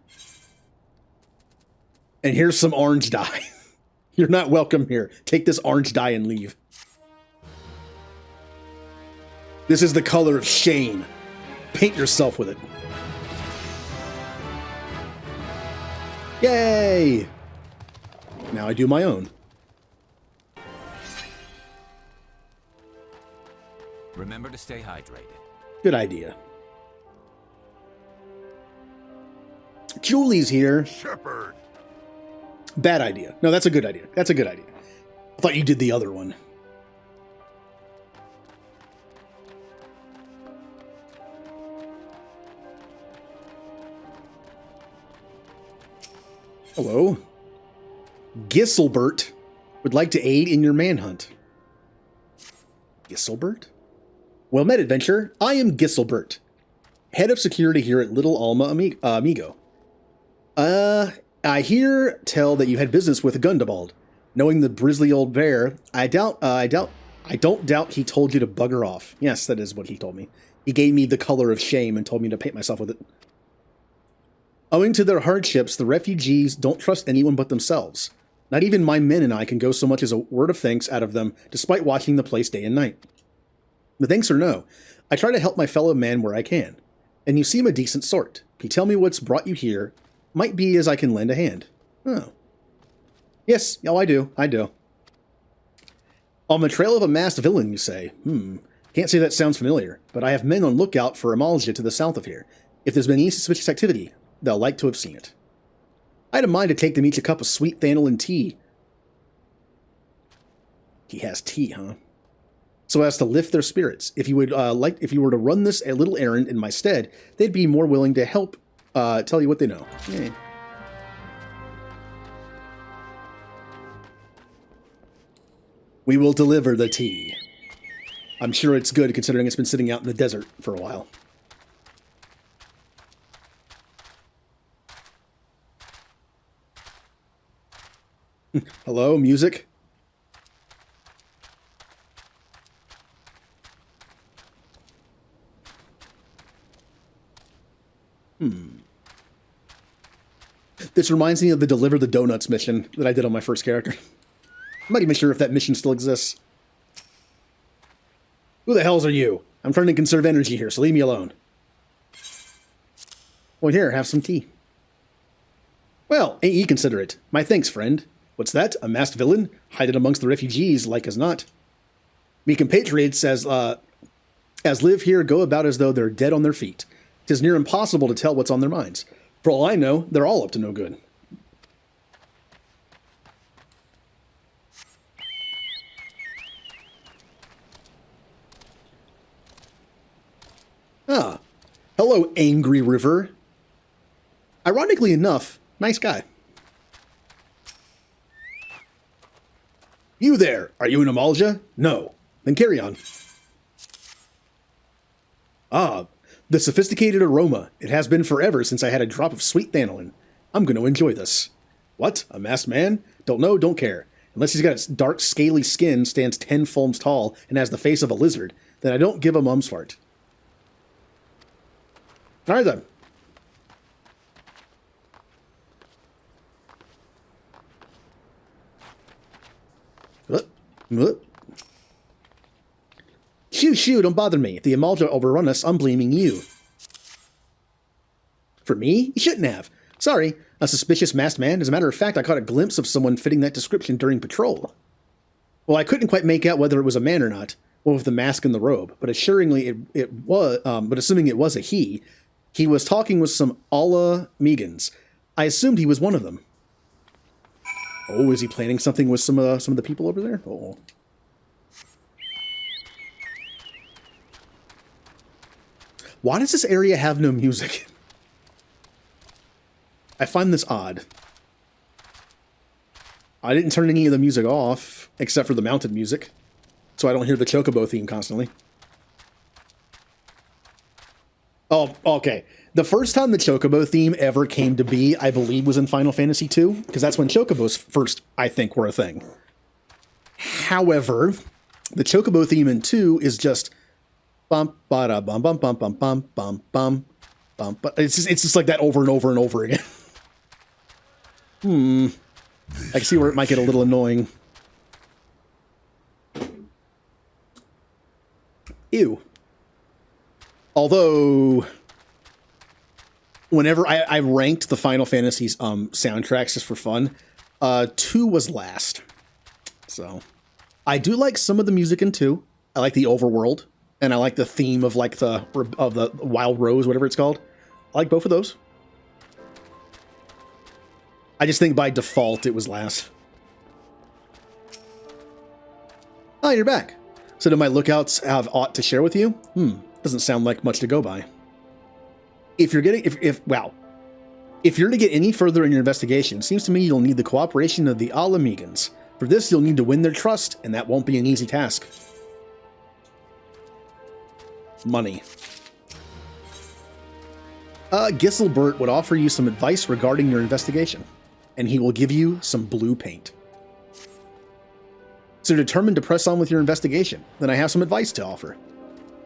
And here's some orange dye. You're not welcome here. Take this orange dye and leave. This is the color of shame. Paint yourself with it. Yay! Now I do my own. Remember to stay hydrated. Good idea. Julie's here. Shepherd. Bad idea. No, that's a good idea. That's a good idea. I thought you did the other one. Hello. Giselbert would like to aid in your manhunt. Giselbert? Well met, adventurer. I am Gisselbert, head of security here at Little Alma Amigo. I hear tell that you had business with Gundabald. Knowing the brizzly old bear, I don't doubt he told you to bugger off. Yes, that is what he told me. He gave me the color of shame and told me to paint myself with it. Owing to their hardships, the refugees don't trust anyone but themselves. Not even my men and I can go so much as a word of thanks out of them, despite watching the place day and night. The thanks are no. I try to help my fellow man where I can. And you seem a decent sort. Can you tell me what's brought you here? Might be as I can lend a hand. Oh. Yes, I do. On the trail of a masked villain, you say? Can't say that sounds familiar, but I have men on lookout for Amalja to the south of here. If there's been any suspicious activity, they'll like to have seen it. I had a mind to take them each a cup of sweet Thanalin tea. He has tea, huh? So as to lift their spirits. If you would if you were to run this a little errand in my stead, they'd be more willing to help tell you what they know. Yeah. We will deliver the tea. I'm sure it's good considering it's been sitting out in the desert for a while. Hello, music? This reminds me of the Deliver the Donuts mission that I did on my first character. I'm not even sure if that mission still exists. Who the hells are you? I'm trying to conserve energy here, so leave me alone. Well, here, have some tea. Well, ain't ye considerate. My thanks, friend. What's that? A masked villain? Hiding amongst the refugees, like as not. Me compatriots, as live here, go about as though they're dead on their feet. 'Tis near impossible to tell what's on their minds. For all I know, they're all up to no good. Ah, hello, Angry River. Ironically enough, nice guy. You there, are you an Amalja? No. Then carry on. Ah, the sophisticated aroma. It has been forever since I had a drop of sweet Thanalin. I'm going to enjoy this. What? A masked man? Don't know, don't care. Unless he's got its dark, scaly skin, stands 10 fulms tall, and has the face of a lizard, then I don't give a mum's fart. All right, then. Shoo, don't bother me. If the Amalja overrun us, I'm blaming you. For me? You shouldn't have. Sorry, a suspicious masked man. As a matter of fact, I caught a glimpse of someone fitting that description during patrol. Well, I couldn't quite make out whether it was a man or not, one with the mask and the robe, but assuringly it was. But assuming it was a he was talking with some Alla Megans. I assumed he was one of them. Oh, is he planning something with some of the people over there? Oh. Why does this area have no music? I find this odd. I didn't turn any of the music off, except for the mounted music, so I don't hear the Chocobo theme constantly. Oh, okay. The first time the Chocobo theme ever came to be, I believe, was in Final Fantasy II, because that's when Chocobos first, I think, were a thing. However, the Chocobo theme in 2 is just bum ba da bum bum bum bum bum bum bum bum. It's just like that over and over and over again. I can see where it might get a little annoying. Ew. Although, whenever I ranked the Final Fantasy's soundtracks just for fun, 2 was last. So, I do like some of the music in 2. I like the overworld, and I like the theme of like the Wild Rose, whatever it's called. I like both of those. I just think by default it was last. Oh, you're back. So do my lookouts have aught to share with you? Doesn't sound like much to go by. If you're getting, if you're to get any further in your investigation, it seems to me you'll need the cooperation of the Alla Megans. For this, you'll need to win their trust, and that won't be an easy task. Money. Giselbert would offer you some advice regarding your investigation, and he will give you some blue paint. So determined to press on with your investigation, then I have some advice to offer.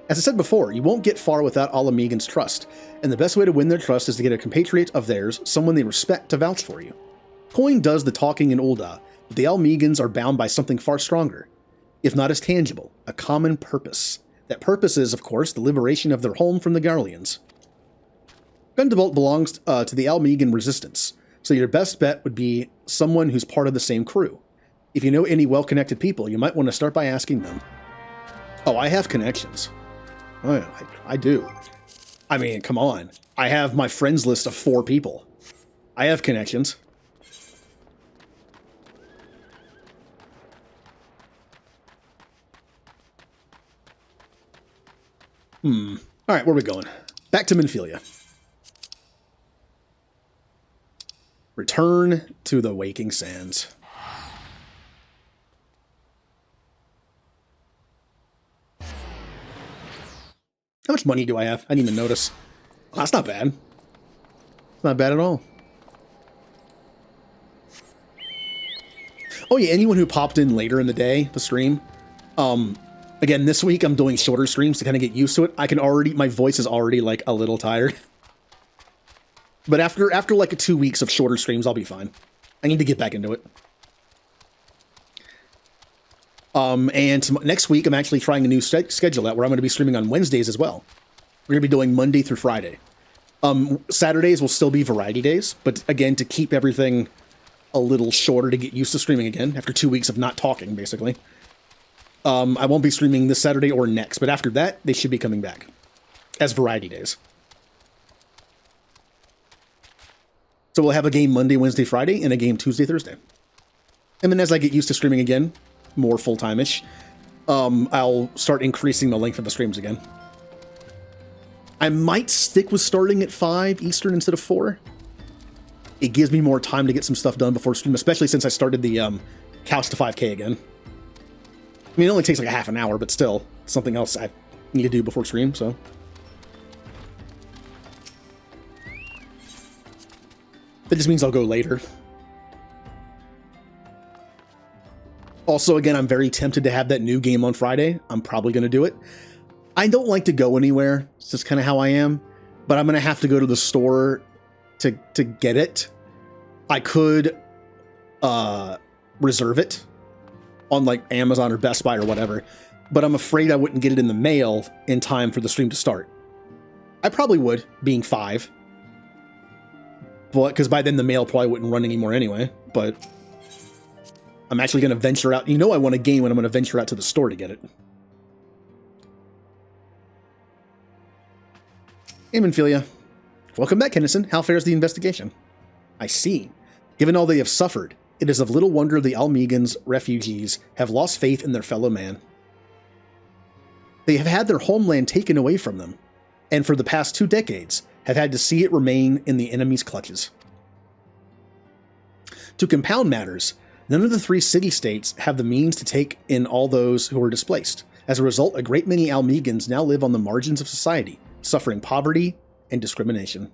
As I said before, you won't get far without Al Amigan's trust, and the best way to win their trust is to get a compatriot of theirs, someone they respect, to vouch for you. Coin does the talking in Ul'dah, but the Al Amigans are bound by something far stronger, if not as tangible, a common purpose. That purpose is, of course, the liberation of their home from the Garleans. Gundabalt belongs to the Al Amigan resistance, so your best bet would be someone who's part of the same crew. If you know any well-connected people, you might want to start by asking them. Oh, I have connections. Oh, yeah, I do. I mean, come on. I have my friends list of 4 people. I have connections. Alright, where are we going? Back to Minfilia. Return to the Waking Sands. How much money do I have? I didn't even notice. Oh, that's not bad. Not bad at all. Oh yeah, anyone who popped in later in the day, the stream. Again, this week I'm doing shorter streams to kind of get used to it. My voice is already like a little tired. But after like 2 weeks of shorter streams, I'll be fine. I need to get back into it. And next week, I'm actually trying a new schedule out where I'm going to be streaming on Wednesdays as well. We're going to be doing Monday through Friday. Saturdays will still be variety days, but again, to keep everything a little shorter to get used to streaming again after 2 weeks of not talking, basically. I won't be streaming this Saturday or next, but after that, they should be coming back as variety days. So we'll have a game Monday, Wednesday, Friday, and a game Tuesday, Thursday. And then as I get used to streaming again, more full-time-ish, I'll start increasing the length of the streams again. I might stick with starting at 5 Eastern instead of 4. It gives me more time to get some stuff done before stream, especially since I started the Couch to 5K again. I mean, it only takes like a half an hour, but still, something else I need to do before stream, so. That just means I'll go later. Also, again, I'm very tempted to have that new game on Friday. I'm probably going to do it. I don't like to go anywhere. It's just kind of how I am. But I'm going to have to go to the store to get it. I could reserve it on like Amazon or Best Buy or whatever. But I'm afraid I wouldn't get it in the mail in time for the stream to start. I probably would, being 5. But because by then the mail probably wouldn't run anymore anyway. But I'm actually going to venture out. You know I want a game when I'm going to venture out to the store to get it. Hey, Minfilia. Welcome back, Kennison. How fares the investigation? I see. Given all they have suffered, it is of little wonder the Almegans refugees have lost faith in their fellow man. They have had their homeland taken away from them, and for the past 2 decades have had to see it remain in the enemy's clutches. To compound matters, none of the 3 city-states have the means to take in all those who are displaced. As a result, a great many Almegans now live on the margins of society, suffering poverty and discrimination.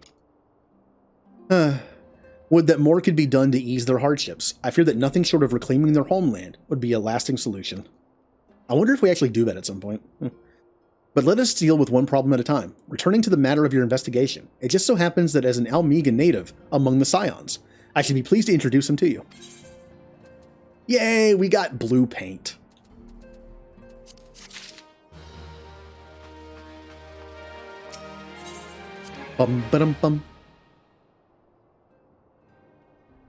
Would that more could be done to ease their hardships. I fear that nothing short of reclaiming their homeland would be a lasting solution. I wonder if we actually do that at some point. But let us deal with one problem at a time. Returning to the matter of your investigation, it just so happens that as an Almegan native among the Scions, I should be pleased to introduce him to you. Yay, we got blue paint. Bum ba bum.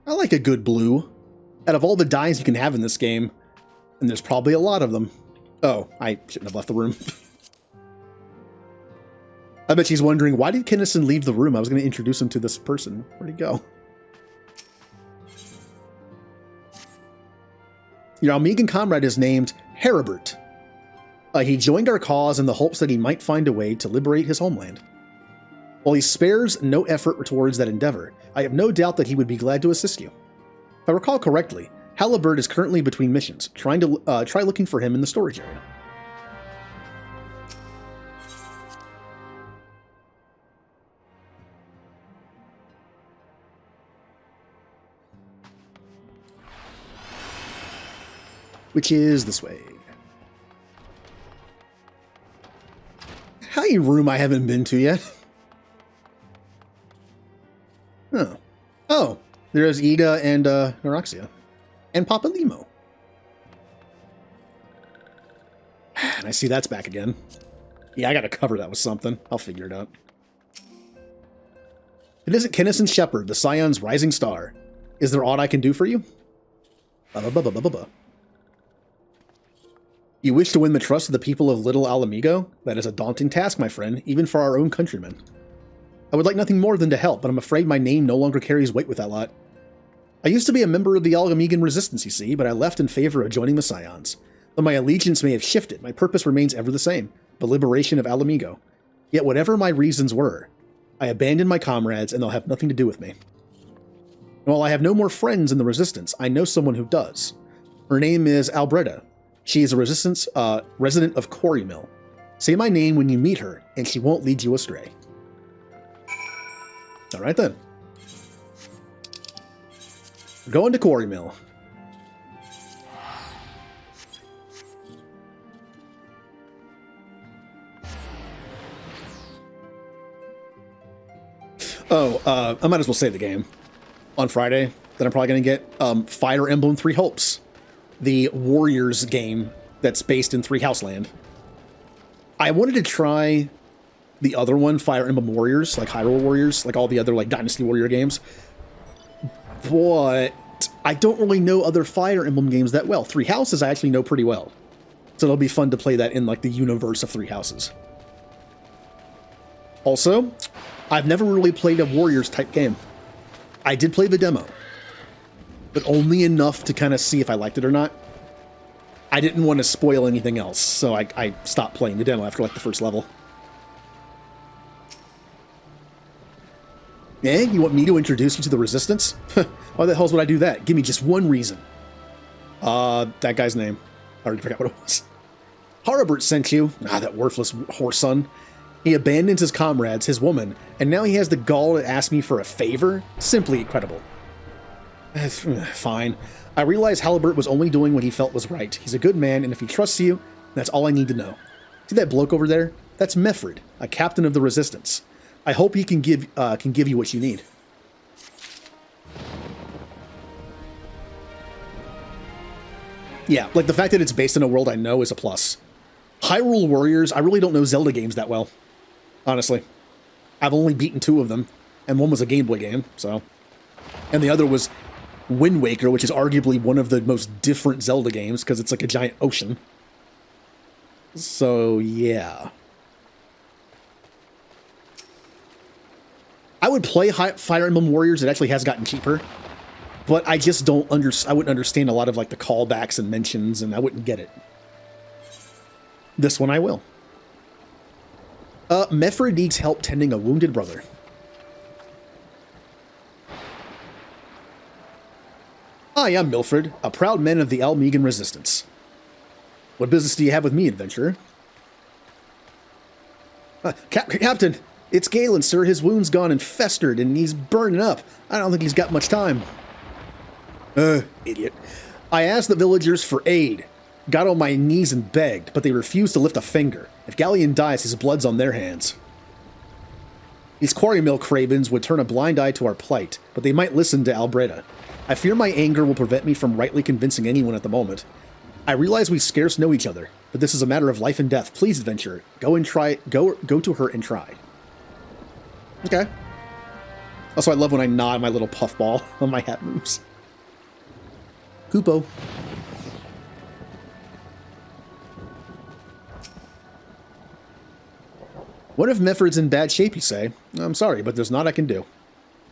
I like a good blue. Out of all the dyes you can have in this game, and there's probably a lot of them. Oh, I shouldn't have left the room. I bet she's wondering, why did Kennison leave the room? I was going to introduce him to this person. Where'd he go? Your Almegan comrade is named Heribert. He joined our cause in the hopes that he might find a way to liberate his homeland. While he spares no effort towards that endeavor, I have no doubt that he would be glad to assist you. If I recall correctly, Halibert is currently between missions, try looking for him in the storage area. which is this way. Hi, room I haven't been to yet. Oh. Oh, there's Ida and Neuroxia. And Papa Limo. And I see that's back again. Yeah, I gotta cover that with something. I'll figure it out. It isn't Kennison Shepherd, the Scion's rising star. Is there aught I can do for you? You wish to win the trust of the people of Little Alamigo? That is a daunting task, my friend, even for our own countrymen. I would like nothing more than to help, but I'm afraid my name no longer carries weight with that lot. I used to be a member of the Alamigan resistance, you see, but I left in favor of joining the Scions. Though my allegiance may have shifted, my purpose remains ever the same, the liberation of Alamigo. Yet whatever my reasons were, I abandoned my comrades and they'll have nothing to do with me. And while I have no more friends in the resistance, I know someone who does. Her name is Albreda. She is a resistance resident of Quarry Mill. Say my name when you meet her, and she won't lead you astray. All right then. We're going to Quarry Mill. Oh, I might as well save the game. On Friday, that I'm probably going to get Fire Emblem Three Hopes, the Warriors game that's based in Three House Land. I wanted to try the other one, Fire Emblem Warriors, like Hyrule Warriors, like all the other like Dynasty Warrior games. But I don't really know other Fire Emblem games that well. Three Houses I actually know pretty well. So it'll be fun to play that in like the universe of Three Houses. Also, I've never really played a Warriors type game. I did play the demo, but only enough to kind of see if I liked it or not. I didn't want to spoil anything else, so I stopped playing the demo after like the first level. Eh? You want me to introduce you to the Resistance? Why the hell would I do that? Give me just one reason. That guy's name. I already forgot what it was. Harabert sent you. Ah, that worthless whoreson. He abandons his comrades, his woman, and now he has the gall to ask me for a favor? Simply incredible. Fine. I realize Halibert was only doing what he felt was right. He's a good man, and if he trusts you, that's all I need to know. See that bloke over there? That's Meffred, a captain of the Resistance. I hope he can give you what you need. Yeah, like the fact that it's based in a world I know is a plus. Hyrule Warriors, I really don't know Zelda games that well. Honestly. I've only beaten 2 of them, and one was a Game Boy game, so. And the other was Wind Waker, which is arguably one of the most different Zelda games, because it's like a giant ocean. So, yeah. I would play Fire Emblem Warriors. It actually has gotten cheaper. But I just don't I wouldn't understand a lot of like the callbacks and mentions, and I wouldn't get it. This one I will. Meffred needs help tending a wounded brother. Hi, I'm Milfred, a proud man of the Almegan Resistance. What business do you have with me, adventurer? Captain, it's Galen, sir. His wound's gone and festered, and he's burning up. I don't think he's got much time. Idiot. I asked the villagers for aid. Got on my knees and begged, but they refused to lift a finger. If Galleon dies, his blood's on their hands. These quarry mill cravens would turn a blind eye to our plight, but they might listen to Albreda. I fear my anger will prevent me from rightly convincing anyone at the moment. I realize we scarce know each other, but this is a matter of life and death. Please, adventurer, go to her and try. Okay. Also, I love when I nod my little puffball on my hat moves. Koopo. What if Meffred's in bad shape, you say? I'm sorry, but there's naught I can do.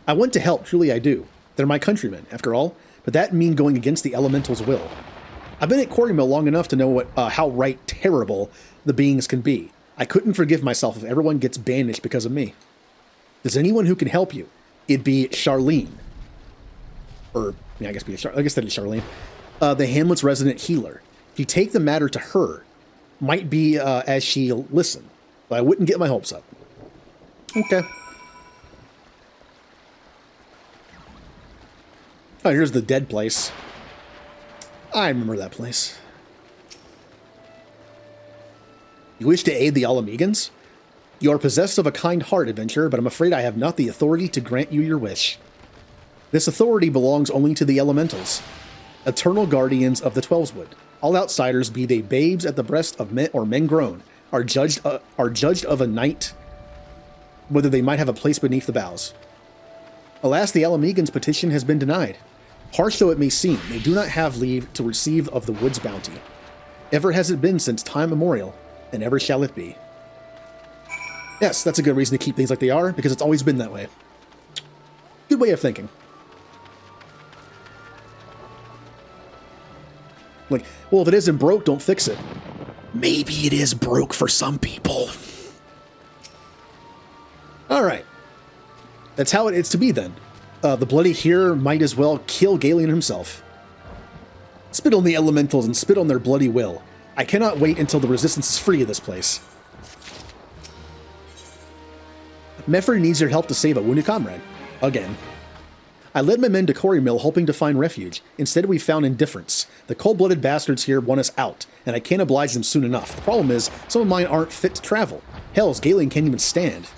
I want to help, truly I do. They're my countrymen, after all, but that mean going against the elemental's will. I've been at Quarry Mill long enough to know how right terrible the beings can be. I couldn't forgive myself if everyone gets banished because of me. There's anyone who can help you. It'd be Charlene. Or, yeah, I guess that is Charlene. The Hamlet's resident healer. If you take the matter to her, might be as she'll listen. But I wouldn't get my hopes up. Okay. Oh, here's the dead place. I remember that place. You wish to aid the Alamegans? You are possessed of a kind heart, adventurer, but I'm afraid I have not the authority to grant you your wish. This authority belongs only to the elementals, eternal guardians of the Twelveswood. All outsiders, be they babes at the breast of men or men grown, are judged of a night, whether they might have a place beneath the boughs. Alas, the Alamegans' petition has been denied. Harsh though it may seem, they do not have leave to receive of the wood's bounty. Ever has it been since time immemorial, and ever shall it be. Yes, that's a good reason to keep things like they are, because it's always been that way. Good way of thinking. Like, well, if it isn't broke, don't fix it. Maybe it is broke for some people. Alright. That's how it is to be then. The bloody hero might as well kill Galen himself. Spit on the elementals and spit on their bloody will. I cannot wait until the resistance is free of this place. Mefford needs your help to save a wounded comrade. Again. I led my men to Quarry Mill hoping to find refuge. Instead we found indifference. The cold-blooded bastards here want us out, and I can't oblige them soon enough. The problem is, some of mine aren't fit to travel. Hells, Galen can't even stand.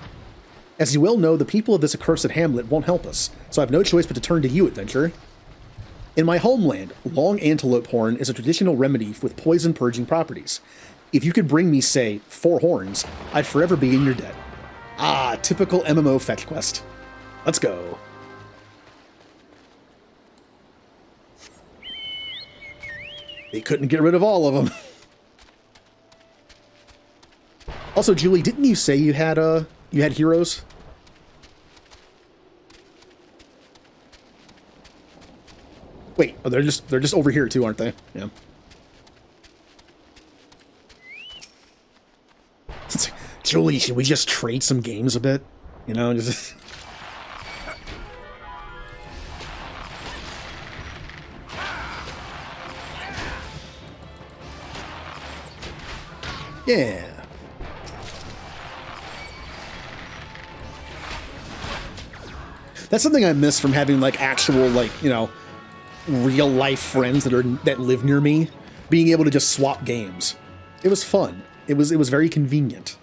As you well know, the people of this accursed hamlet won't help us, so I have no choice but to turn to you, adventurer. In my homeland, long antelope horn is a traditional remedy with poison-purging properties. If you could bring me, say, 4 horns, I'd forever be in your debt. Ah, typical MMO fetch quest. Let's go. They couldn't get rid of all of them. Also, Julie, didn't you say you had heroes? Wait, oh, they're just over here too, aren't they? Yeah. Julie, should we just trade some games a bit? You know, just... Yeah. That's something I miss from having, like, actual, like, you know, real life friends that live near me. Being able to just swap games. It was fun. It was very convenient.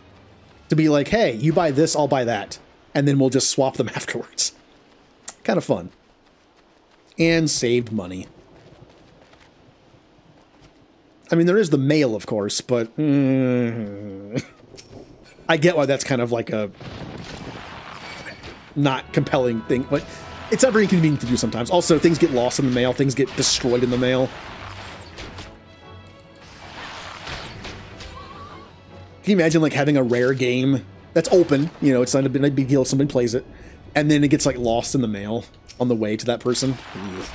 To be like, hey, you buy this, I'll buy that. And then we'll just swap them afterwards. Kind of fun. And saved money. I mean, there is the mail, of course, but... I get why that's kind of like a... not compelling thing, but it's not very inconvenient to do sometimes. Also, things get lost in the mail, things get destroyed in the mail. Can you imagine, like, having a rare game that's open, you know, it's not a big deal if somebody plays it, and then it gets, like, lost in the mail on the way to that person? Ugh.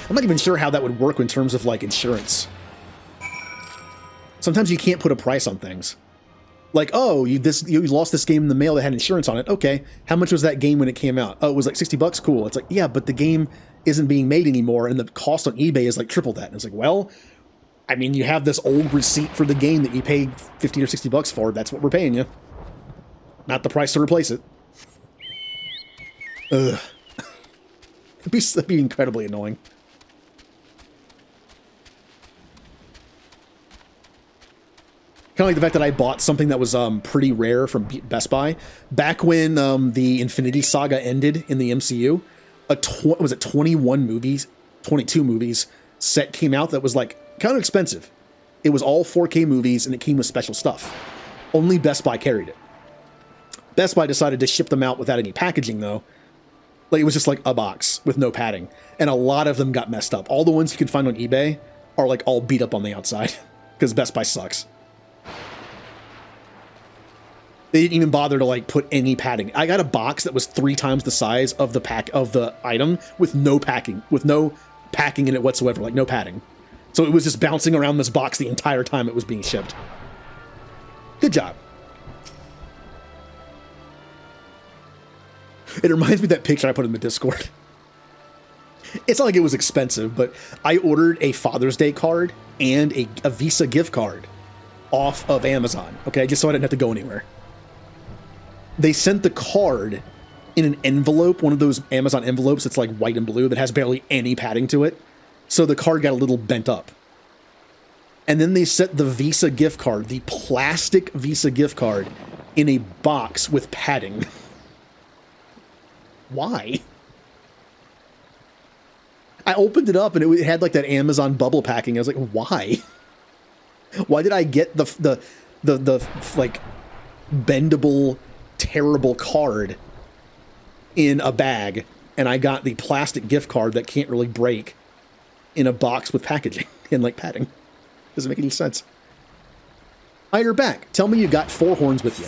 I'm not even sure how that would work in terms of, like, insurance. Sometimes you can't put a price on things. Like, oh, you lost this game in the mail that had insurance on it. Okay, how much was that game when it came out? Oh, it was like $60. Cool. It's like, yeah, but the game isn't being made anymore, and the cost on eBay is like triple that. And it's like, well, I mean, you have this old receipt for the game that you paid $50 or $60 for. That's what we're paying you. Not the price to replace it. Ugh. That'd be incredibly annoying. Kind of like the fact that I bought something that was pretty rare from Best Buy. Back when the Infinity Saga ended in the MCU, was it 21 movies, 22 movies set came out that was like kind of expensive. It was all 4K movies and it came with special stuff. Only Best Buy carried it. Best Buy decided to ship them out without any packaging though. Like it was just like a box with no padding. And a lot of them got messed up. All the ones you can find on eBay are like all beat up on the outside because Best Buy sucks. They didn't even bother to like put any padding. I got a box that was 3 times the size of the item with no packing in it whatsoever, like no padding. So it was just bouncing around this box the entire time it was being shipped. Good job. It reminds me of that picture I put in the Discord. It's not like it was expensive, but I ordered a Father's Day card and a Visa gift card off of Amazon, okay, just so I didn't have to go anywhere. They sent the card in an envelope, one of those Amazon envelopes that's like white and blue that has barely any padding to it. So the card got a little bent up. And then they set the Visa gift card, the plastic Visa gift card, in a box with padding. Why? I opened it up and it had like that Amazon bubble packing. I was like, why? Why did I get the like bendable, terrible card in a bag, and I got the plastic gift card that can't really break in a box with packaging and like padding? Doesn't make any sense. Hi, you're back. Tell me you got 4 horns with you.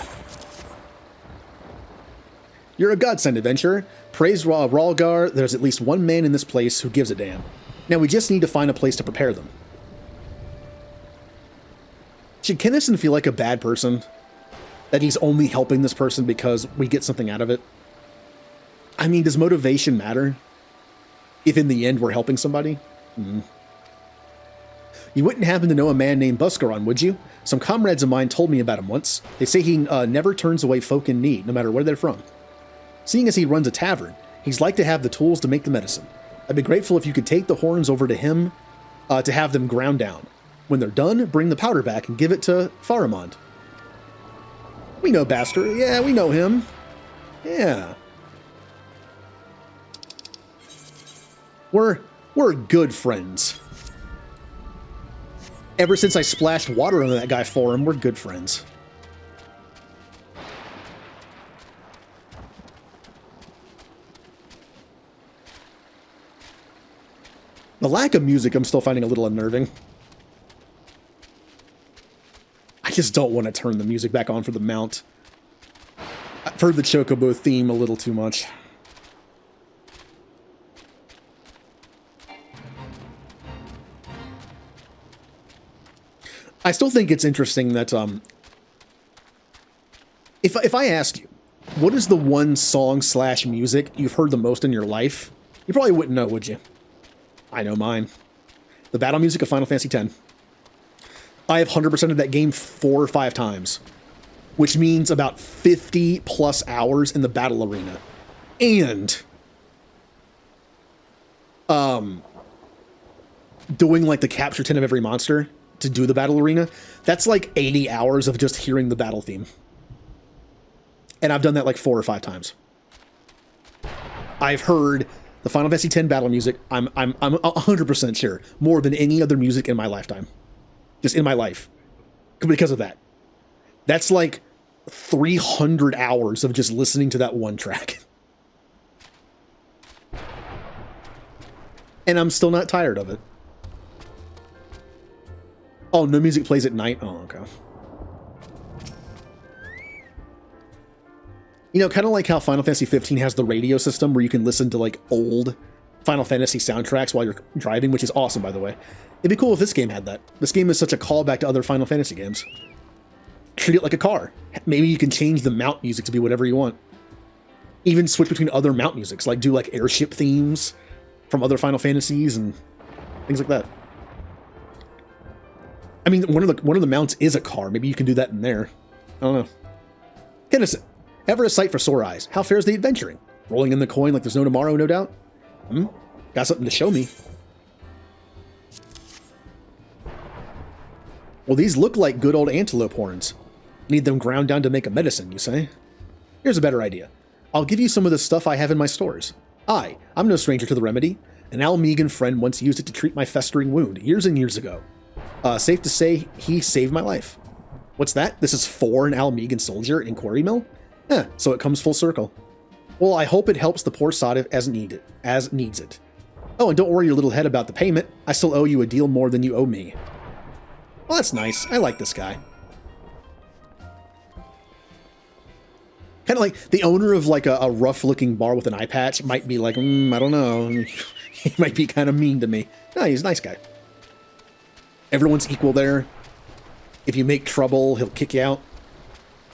You're a godsend, adventurer. Praise Ralgar, there's at least one man in this place who gives a damn. Now we just need to find a place to prepare them. Should Kennison feel like a bad person? That he's only helping this person because we get something out of it? I mean, does motivation matter? If in the end we're helping somebody? You wouldn't happen to know a man named Buscaron, would you? Some comrades of mine told me about him once. They say he never turns away folk in need, no matter where they're from. Seeing as he runs a tavern, he's like to have the tools to make the medicine. I'd be grateful if you could take the horns over to him to have them ground down. When they're done, bring the powder back and give it to Faramond. We know Baster. Yeah, we know him. Yeah. We're good friends. Ever since I splashed water on that guy for him, we're good friends. The lack of music I'm still finding a little unnerving. I just don't want to turn the music back on for the mount. I've heard the Chocobo theme a little too much. I still think it's interesting that if I ask you, what is the one song / music you've heard the most in your life? You probably wouldn't know, would you? I know mine. The battle music of Final Fantasy X. I have 100% of that game 4 or 5 times, which means about 50 plus hours in the battle arena. And doing like the capture 10 of every monster to do the battle arena, that's like 80 hours of just hearing the battle theme. And I've done that like 4 or 5 times. I've heard the Final Fantasy X battle music, I'm 100% sure, more than any other music in my lifetime. Just in my life. Because of that. That's like 300 hours of just listening to that one track. And I'm still not tired of it. Oh, no music plays at night? Oh, okay. You know, kind of like how Final Fantasy 15 has the radio system where you can listen to like old Final Fantasy soundtracks while you're driving, which is awesome, by the way. It'd be cool if this game had that. This game is such a callback to other Final Fantasy games. Treat it like a car. Maybe you can change the mount music to be whatever you want. Even switch between other mount musics, like do like airship themes from other Final Fantasies and things like that. I mean, one of the mounts is a car. Maybe you can do that in there. I don't know. Kennison, ever a sight for sore eyes? How fares the adventuring? Rolling in the coin like there's no tomorrow, no doubt? Got something to show me. Well, these look like good old antelope horns. Need them ground down to make a medicine, you say? Here's a better idea. I'll give you some of the stuff I have in my stores. I'm no stranger to the remedy. An Almegan friend once used it to treat my festering wound years and years ago. Safe to say, he saved my life. What's that? This is for an Almegan soldier in Quarry Mill? So it comes full circle. Well, I hope it helps the poor sod as needs it. Oh, and don't worry your little head about the payment. I still owe you a deal more than you owe me. Well, that's nice. I like this guy. Kind of like the owner of like a rough-looking bar with an eye patch might be like, I don't know. He might be kind of mean to me. No, he's a nice guy. Everyone's equal there. If you make trouble, he'll kick you out.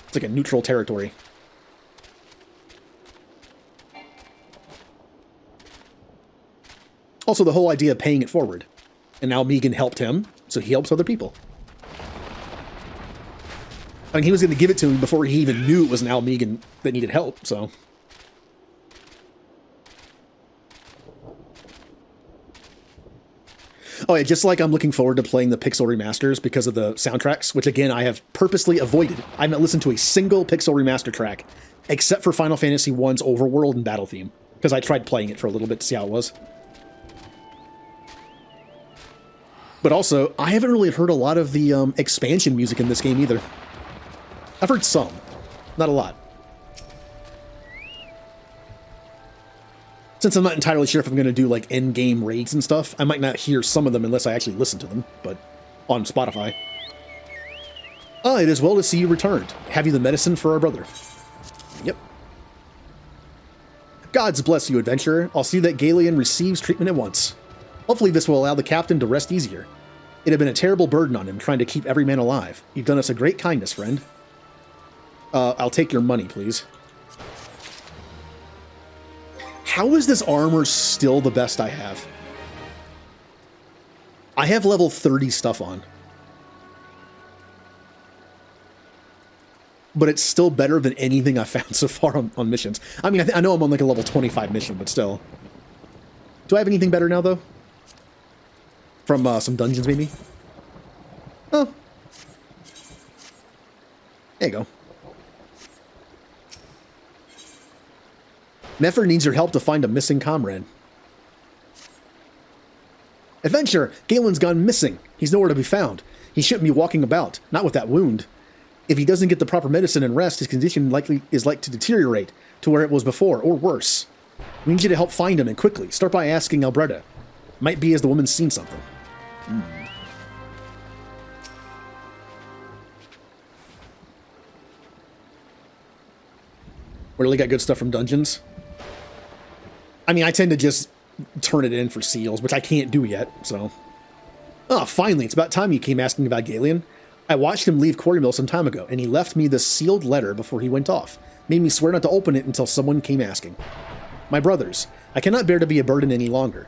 It's like a neutral territory. Also, the whole idea of paying it forward. And now Megan helped him, so he helps other people. I mean, he was going to give it to him before he even knew it was an Almegan that needed help, so... Oh, yeah, just like I'm looking forward to playing the Pixel remasters because of the soundtracks, which again, I have purposely avoided. I haven't listened to a single Pixel remaster track, except for Final Fantasy I's Overworld and Battle Theme, because I tried playing it for a little bit to see how it was. But also, I haven't really heard a lot of the expansion music in this game either. I've heard some, not a lot. Since I'm not entirely sure if I'm going to do like in-game raids and stuff, I might not hear some of them unless I actually listen to them, but on Spotify. Ah, it is well to see you returned. Have you the medicine for our brother? Yep. Gods bless you, adventurer. I'll see that Galeon receives treatment at once. Hopefully this will allow the captain to rest easier. It had been a terrible burden on him, trying to keep every man alive. You've done us a great kindness, friend. I'll take your money, please. How is this armor still the best I have? I have level 30 stuff on. But it's still better than anything I've found so far on missions. I mean, I know I'm on like a level 25 mission, but still. Do I have anything better now, though? From some dungeons, maybe? Oh. There you go. Nefer needs your help to find a missing comrade. Adventure! Galen's gone missing. He's nowhere to be found. He shouldn't be walking about, not with that wound. If he doesn't get the proper medicine and rest, his condition is like to deteriorate to where it was before, or worse. We need you to help find him, and quickly. Start by asking Albretta. Might be as the woman's seen something. Really got good stuff from dungeons. I mean, I tend to just turn it in for seals, which I can't do yet, so. Oh, finally, it's about time you came asking about Galeon. I watched him leave Quarry Mill some time ago, and he left me this sealed letter before he went off. Made me swear not to open it until someone came asking. My brothers, I cannot bear to be a burden any longer.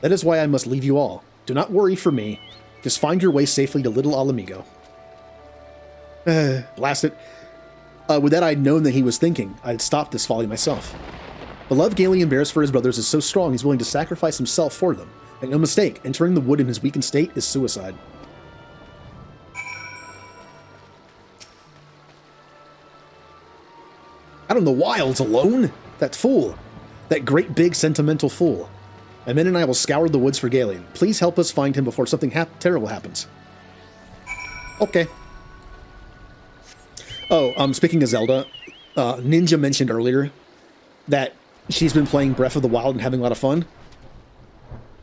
That is why I must leave you all. Do not worry for me. Just find your way safely to Little Alamigo. Blast it. With that I'd known that he was thinking, I'd stopped this folly myself. The love Galeon bears for his brothers is so strong he's willing to sacrifice himself for them. Make no mistake, entering the wood in his weakened state is suicide. Out in the wilds alone? That fool. That great big sentimental fool. My men and I will scour the woods for Galeon. Please help us find him before something terrible happens. Okay. Oh, speaking of Zelda, Ninja mentioned earlier that she's been playing Breath of the Wild and having a lot of fun.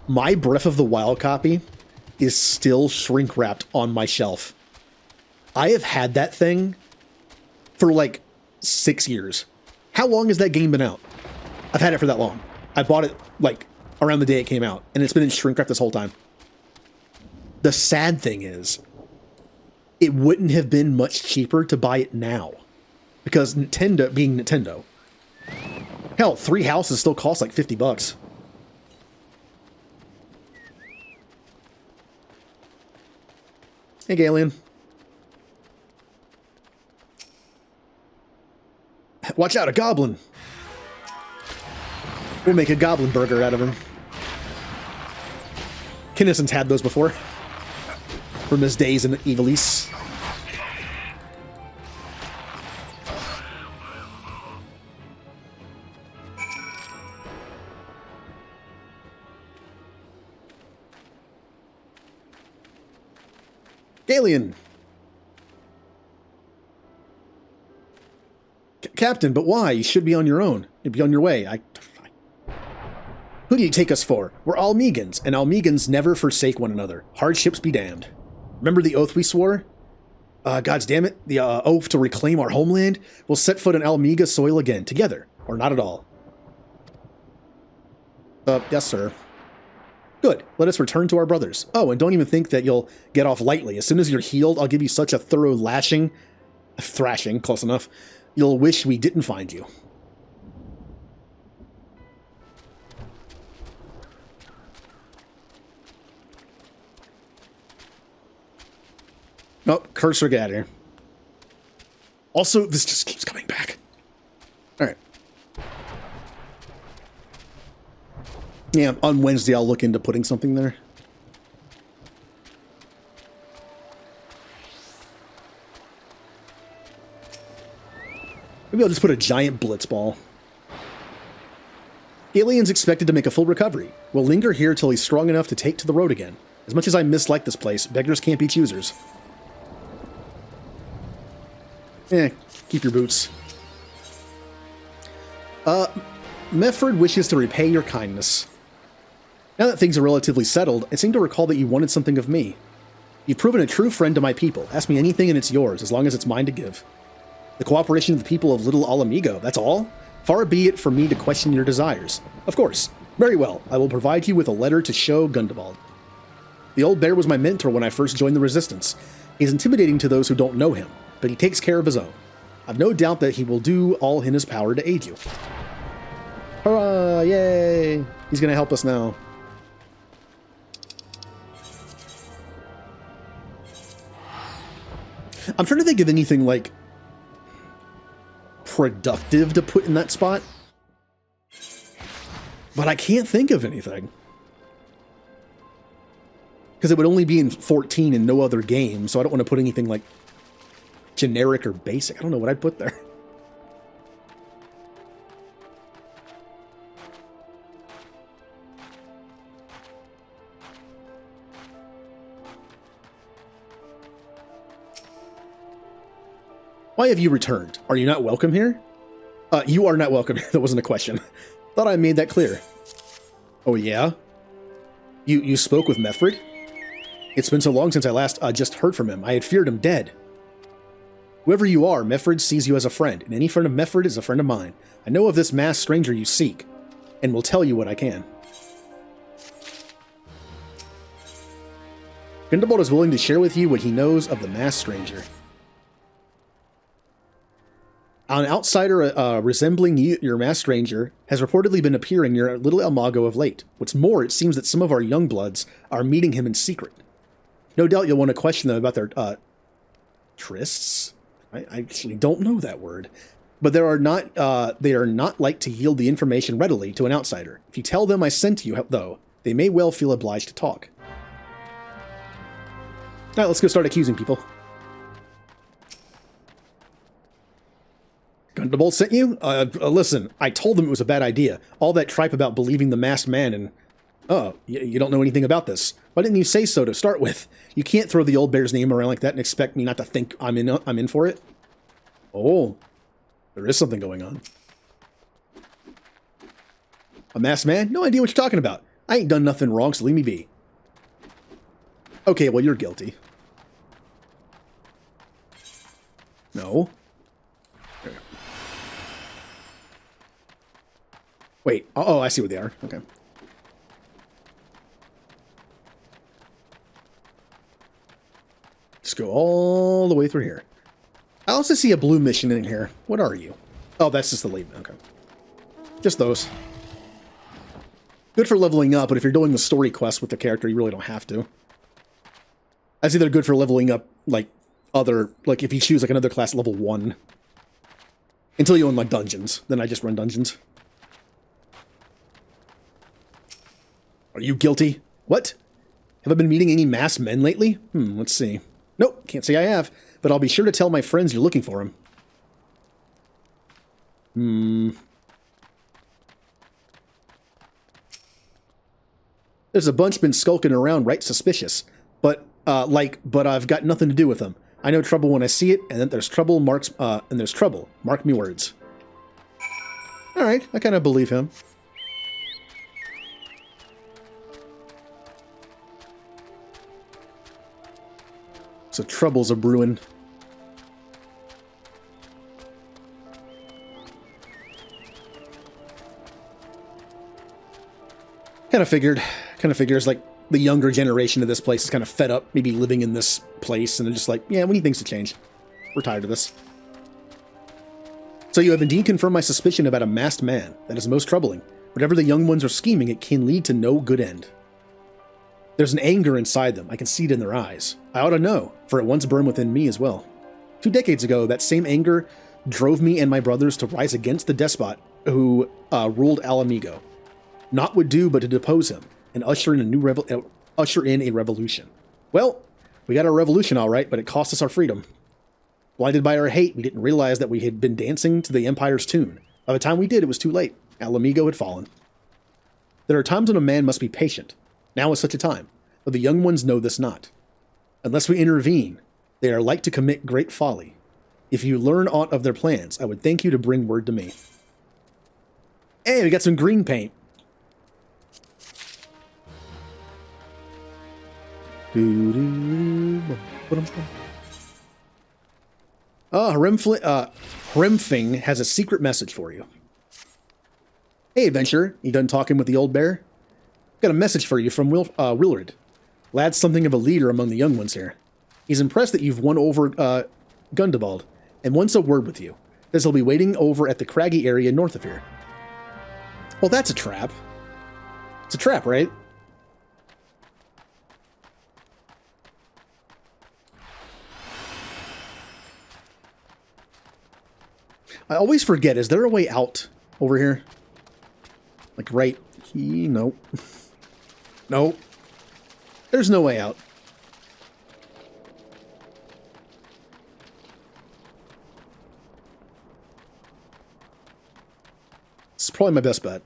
My Breath of the Wild copy is still shrink-wrapped on my shelf. I have had that thing for like 6 years. How long has that game been out? I've had it for that long. I bought it like around the day it came out, and it's been in shrink-wrap this whole time. The sad thing is, it wouldn't have been much cheaper to buy it now. Because Nintendo, being Nintendo. Hell, 3 houses still cost like $50. Hey, Galeon. Watch out, a goblin. We'll make a goblin burger out of him. Kinnison's had those before. From his days in Ivalice. Galeon! Captain, but why? You should be on your own. You'd be on your way. Who do you take us for? We're Almegans, and Almegans never forsake one another. Hardships be damned. Remember the oath we swore? Gods damn it, the oath to reclaim our homeland? We'll set foot on Almega soil again, together, or not at all. Yes, sir. Good, let us return to our brothers. Oh, and don't even think that you'll get off lightly. As soon as you're healed, I'll give you such a thorough thrashing, close enough, you'll wish we didn't find you. Oh, cursor, get out of here. Also, this just keeps coming back. Alright. Yeah, on Wednesday I'll look into putting something there. Maybe I'll just put a giant blitz ball. Alien's expected to make a full recovery. We'll linger here till he's strong enough to take to the road again. As much as I mislike this place, beggars can't be choosers. Keep your boots. Mefford wishes to repay your kindness. Now that things are relatively settled, I seem to recall that you wanted something of me. You've proven a true friend to my people. Ask me anything and it's yours, as long as it's mine to give. The cooperation of the people of Little Alamigo, that's all? Far be it from me to question your desires. Of course. Very well, I will provide you with a letter to show Gundabald. The old bear was my mentor when I first joined the Resistance. He's intimidating to those who don't know him, but he takes care of his own. I've no doubt that he will do all in his power to aid you. Hurrah! Yay! He's gonna help us now. I'm trying to think of anything, like, productive to put in that spot. But I can't think of anything. Because it would only be in 14 and no other game, so I don't want to put anything, like, generic or basic. I don't know what I'd put there. Why have you returned? Are you not welcome here? You are not welcome here. That wasn't a question. Thought I made that clear. Oh, yeah? You spoke with Mefford? It's been so long since I last just heard from him. I had feared him dead. Whoever you are, Mefford sees you as a friend, and any friend of Mefford is a friend of mine. I know of this masked stranger you seek, and will tell you what I can. Gundabald is willing to share with you what he knows of the masked stranger. An outsider resembling your masked stranger has reportedly been appearing near Little Almago of late. What's more, it seems that some of our young bloods are meeting him in secret. No doubt you'll want to question them about their trysts. I actually don't know that word, but they are not like to yield the information readily to an outsider. If you tell them I sent you, though, they may well feel obliged to talk. All right, let's go start accusing people. Gundabald sent you? Listen, I told them it was a bad idea. All that tripe about believing the masked man and... Oh, you don't know anything about this. Why didn't you say so to start with? You can't throw the old bear's name around like that and expect me not to think I'm in for it. Oh, there is something going on. A masked man? No idea what you're talking about. I ain't done nothing wrong, so leave me be. Okay, well, you're guilty. No. Wait, oh, I see what they are. Okay. Just go all the way through here. I also see a blue mission in here. What are you? Oh, that's just the lead. Okay. Just those. Good for leveling up, but if you're doing the story quest with the character, you really don't have to. I see they're good for leveling up, like, if you choose, like, another class level 1. Until you unlock dungeons. Then I just run dungeons. Are you guilty? What? Have I been meeting any masked men lately? Let's see. Nope, can't say I have, but I'll be sure to tell my friends you're looking for him. There's a bunch been skulking around right suspicious, but I've got nothing to do with them. I know trouble when I see it, and then there's trouble, there's trouble. Mark me words. Alright, I kind of believe him. So troubles are brewing. Kind of figures like the younger generation of this place is kind of fed up maybe living in this place, and they're just like, yeah, we need things to change. We're tired of this. So you have indeed confirmed my suspicion about a masked man. That is most troubling. Whatever the young ones are scheming, it can lead to no good end. There's an anger inside them. I can see it in their eyes. I ought to know, for it once burned within me as well. 2 decades ago, that same anger drove me and my brothers to rise against the despot who ruled Alamigo. Naught would do but to depose him and usher in a revolution. Well, we got our revolution all right, but it cost us our freedom. Blinded by our hate, we didn't realize that we had been dancing to the Empire's tune. By the time we did, it was too late. Alamigo had fallen. There are times when a man must be patient. Now is such a time, but the young ones know this not. Unless we intervene, they are like to commit great folly. If you learn aught of their plans, I would thank you to bring word to me. Hey, we got some green paint. Hrimfing has a secret message for you. Hey, adventurer, you done talking with the old bear? Got a message for you from Willard. Lad's something of a leader among the young ones here. He's impressed that you've won over Gundobald, and wants a word with you. Says he'll be waiting over at the craggy area north of here. Well, that's a trap. It's a trap, right? I always forget, is there a way out over here? Like right here? No. No. There's no way out. This is probably my best bet.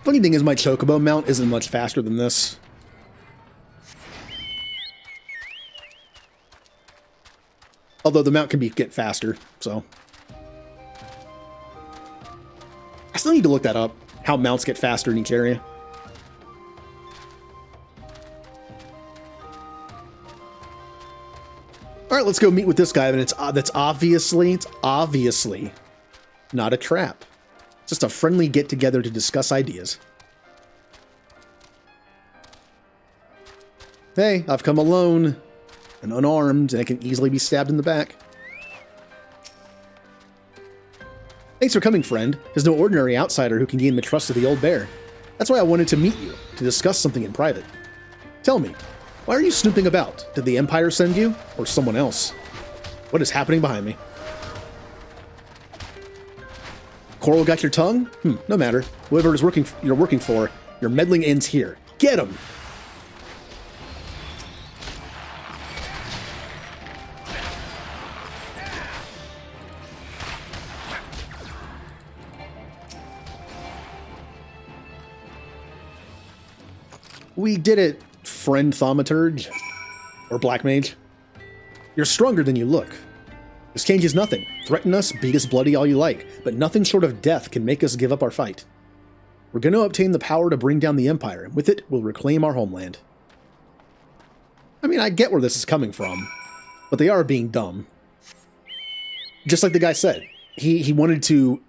Funny thing is, my Chocobo mount isn't much faster than this. Although the mount can get faster, so. I still need to look that up, how mounts get faster in each area. Alright, let's go meet with this guy, and it's obviously not a trap. It's just a friendly get-together to discuss ideas. Hey, I've come alone and unarmed, and I can easily be stabbed in the back. Thanks for coming, friend. There's no ordinary outsider who can gain the trust of the old bear. That's why I wanted to meet you, to discuss something in private. Tell me, why are you snooping about? Did the Empire send you, or someone else? What is happening behind me? Coral got your tongue? No matter. Whoever you're working for, your meddling ends here. Get him! We did it, friend Thaumaturge. Or Black Mage. You're stronger than you look. This changes nothing. Threaten us, beat us bloody all you like, but nothing short of death can make us give up our fight. We're going to obtain the power to bring down the Empire, and with it, we'll reclaim our homeland. I mean, I get where this is coming from, but they are being dumb. Just like the guy said, he wanted to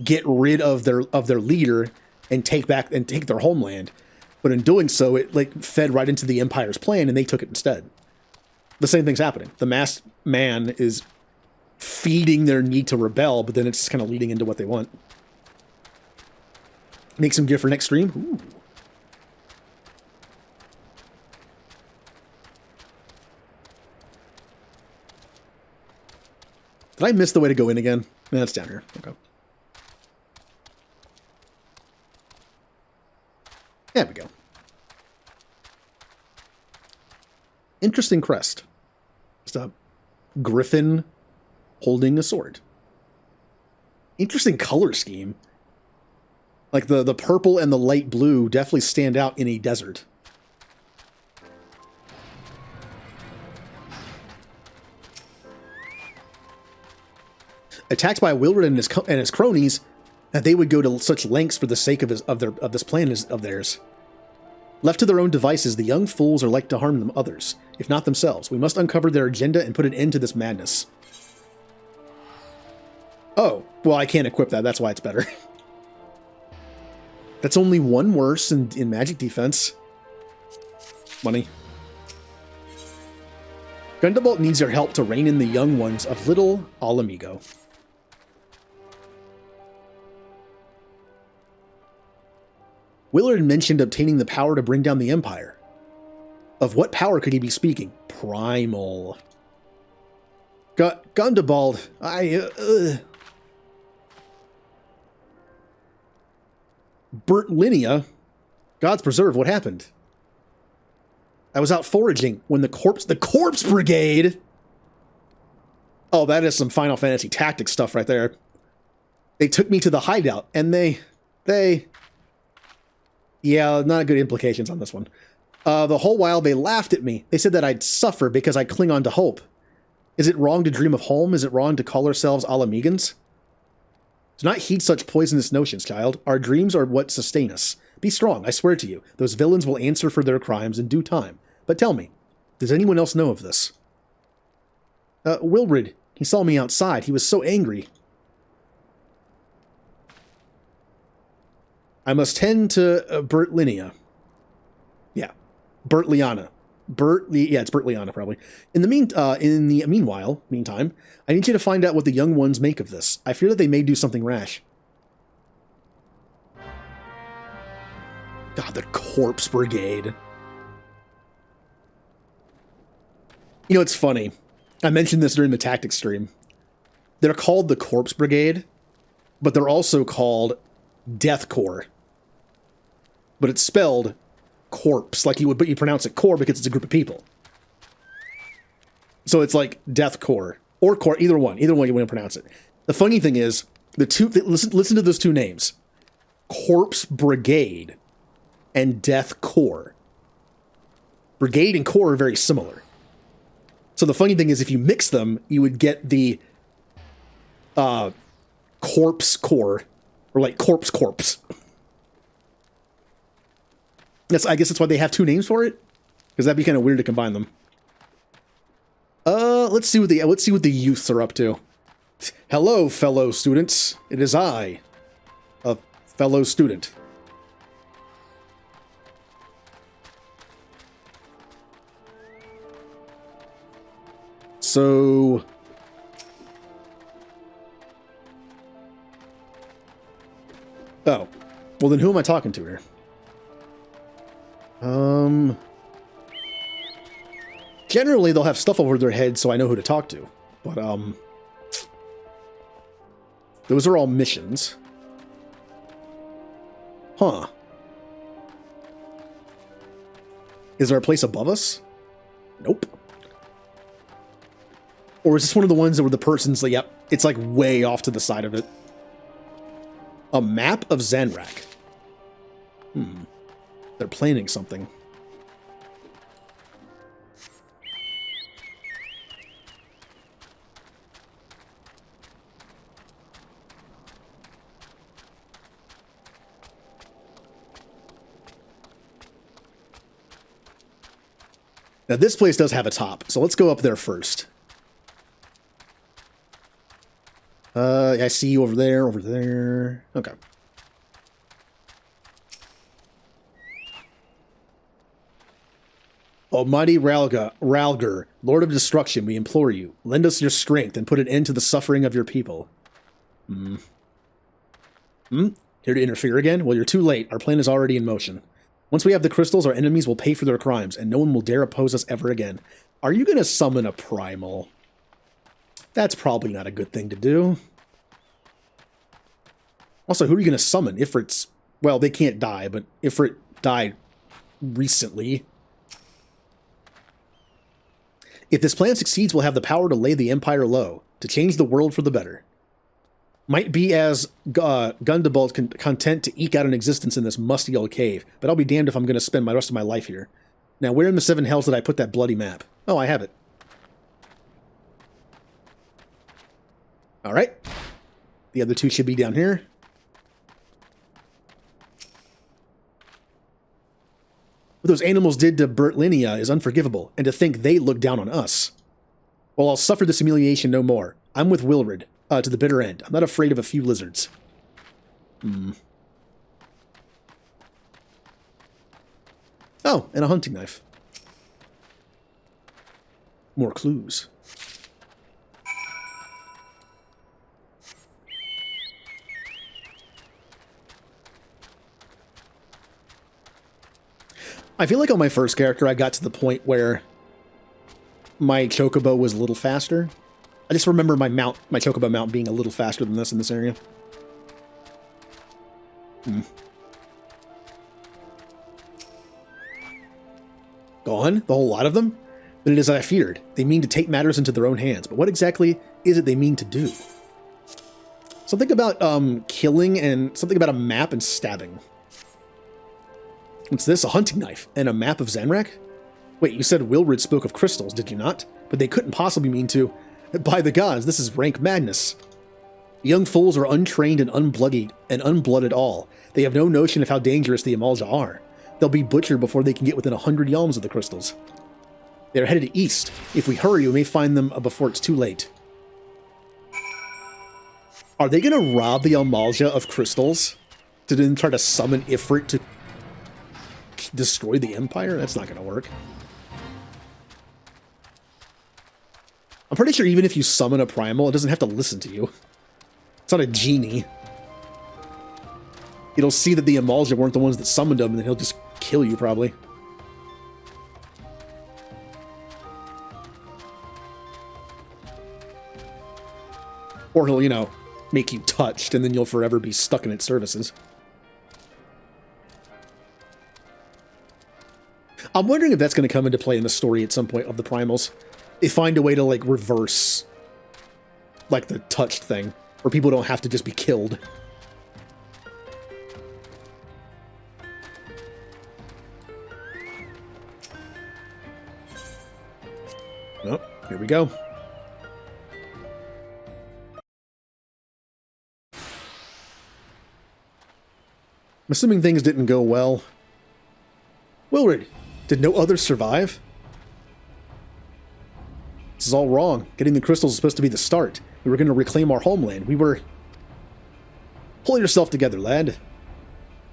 get rid of their leader and take their homeland. But in doing so, it fed right into the Empire's plan, and they took it instead. The same thing's happening. The masked man is feeding their need to rebel, but then it's just kind of leading into what they want. Make some gear for next stream. Ooh. Did I miss the way to go in again? No, it's down here. Okay. There we go. Interesting crest. Just a griffin holding a sword. Interesting color scheme. Like the purple and the light blue definitely stand out in a desert. Attacked by Willard and his cronies, that they would go to such lengths for the sake of this plan of theirs. Left to their own devices, the young fools are like to harm them others, if not themselves. We must uncover their agenda and put an end to this madness. Oh, well, I can't equip that. That's why it's better. That's only one worse in magic defense. Money. Gundobald needs your help to rein in the young ones of Little Alamigo. Willard mentioned obtaining the power to bring down the Empire. Of what power could he be speaking? Primal. Gundobald, Bert Linnea? Gods preserve, what happened? I was out foraging when the corpse brigade. Oh, that is some Final Fantasy Tactics stuff right there. They took me to the hideout, and they, yeah, not good implications on this one. The whole while they laughed at me. They said that I'd suffer because I cling on to hope. Is it wrong to dream of home? Is it wrong to call ourselves Alamegans? Do not heed such poisonous notions, child. Our dreams are what sustain us. Be strong, I swear to you. Those villains will answer for their crimes in due time. But tell me, does anyone else know of this? Wilred. He saw me outside. He was so angry. I must tend to Bertlinia. Yeah, Bertliana. Yeah, it's Bertliana probably. In the meantime, I need you to find out what the young ones make of this. I fear that they may do something rash. God, the Corpse Brigade. You know, it's funny. I mentioned this during the tactics stream. They're called the Corpse Brigade, but they're also called Death Corps. But it's spelled corpse, like you would, but you pronounce it core because it's a group of people. So it's like Death Corps or Corps, either one you want to pronounce it. The funny thing is, listen to those two names: Corpse Brigade and Death Corps. Brigade and Corps are very similar. So the funny thing is, if you mix them, you would get the Corpse Corps, or like Corpse. I guess that's why they have two names for it, because that'd be kind of weird to combine them. Let's see what the youths are up to. Hello, fellow students. It is I, a fellow student. So, oh, well then who am I talking to here? Generally they'll have stuff over their heads so I know who to talk to, but, those are all missions. Huh. Is there a place above us? Nope. Or is this one of the ones where the person's like, yep, it's like way off to the side of it? A map of Zanrak. They're planning something. Now this place does have a top, so let's go up there first. I see you over there. Okay. Almighty Ralger, Lord of Destruction, we implore you, lend us your strength and put an end to the suffering of your people. Here to interfere again? Well, you're too late. Our plan is already in motion. Once we have the crystals, our enemies will pay for their crimes, and no one will dare oppose us ever again. Are you going to summon a primal? That's probably not a good thing to do. Also, who are you going to summon? Ifrit's, well, they can't die, but Ifrit died recently. If this plan succeeds, we'll have the power to lay the Empire low, to change the world for the better. Might be as Gundabald content to eke out an existence in this musty old cave, but I'll be damned if I'm going to spend my rest of my life here. Now, where in the seven hells did I put that bloody map? Oh, I have it. Alright. The other two should be down here. What those animals did to Bertlinia is unforgivable, and to think they look down on us. Well, I'll suffer this humiliation no more. I'm with Wilred, to the bitter end. I'm not afraid of a few lizards. Oh, and a hunting knife. More clues. I feel like on my first character, I got to the point where my chocobo was a little faster. I just remember my chocobo mount being a little faster than this in this area. Gone? The whole lot of them? Then it is as I feared. They mean to take matters into their own hands. But what exactly is it they mean to do? Something about killing and something about a map and stabbing. What's this? A hunting knife and a map of Zanrak? Wait, you said Wilrid spoke of crystals, did you not? But they couldn't possibly mean to... By the gods, this is rank madness. Young fools are untrained and unblooded all. They have no notion of how dangerous the Amalja are. They'll be butchered before they can get within 100 yalms of the crystals. They're headed east. If we hurry, we may find them before it's too late. Are they going to rob the Amalja of crystals to then try to summon Ifrit to destroy the Empire? That's not going to work. I'm pretty sure even if you summon a primal, it doesn't have to listen to you. It's not a genie. It'll see that the Amalja weren't the ones that summoned them, and then he'll just kill you, probably. Or he'll, you know, make you touched, and then you'll forever be stuck in its services. I'm wondering if that's going to come into play in the story at some point of the primals. They find a way to, like, reverse, like, the touched thing, where people don't have to just be killed. Oh, here we go. I'm assuming things didn't go well. Wilrid, did no others survive? This is all wrong. Getting the crystals is supposed to be the start. We were going to reclaim our homeland. We were... Pull yourself together, lad.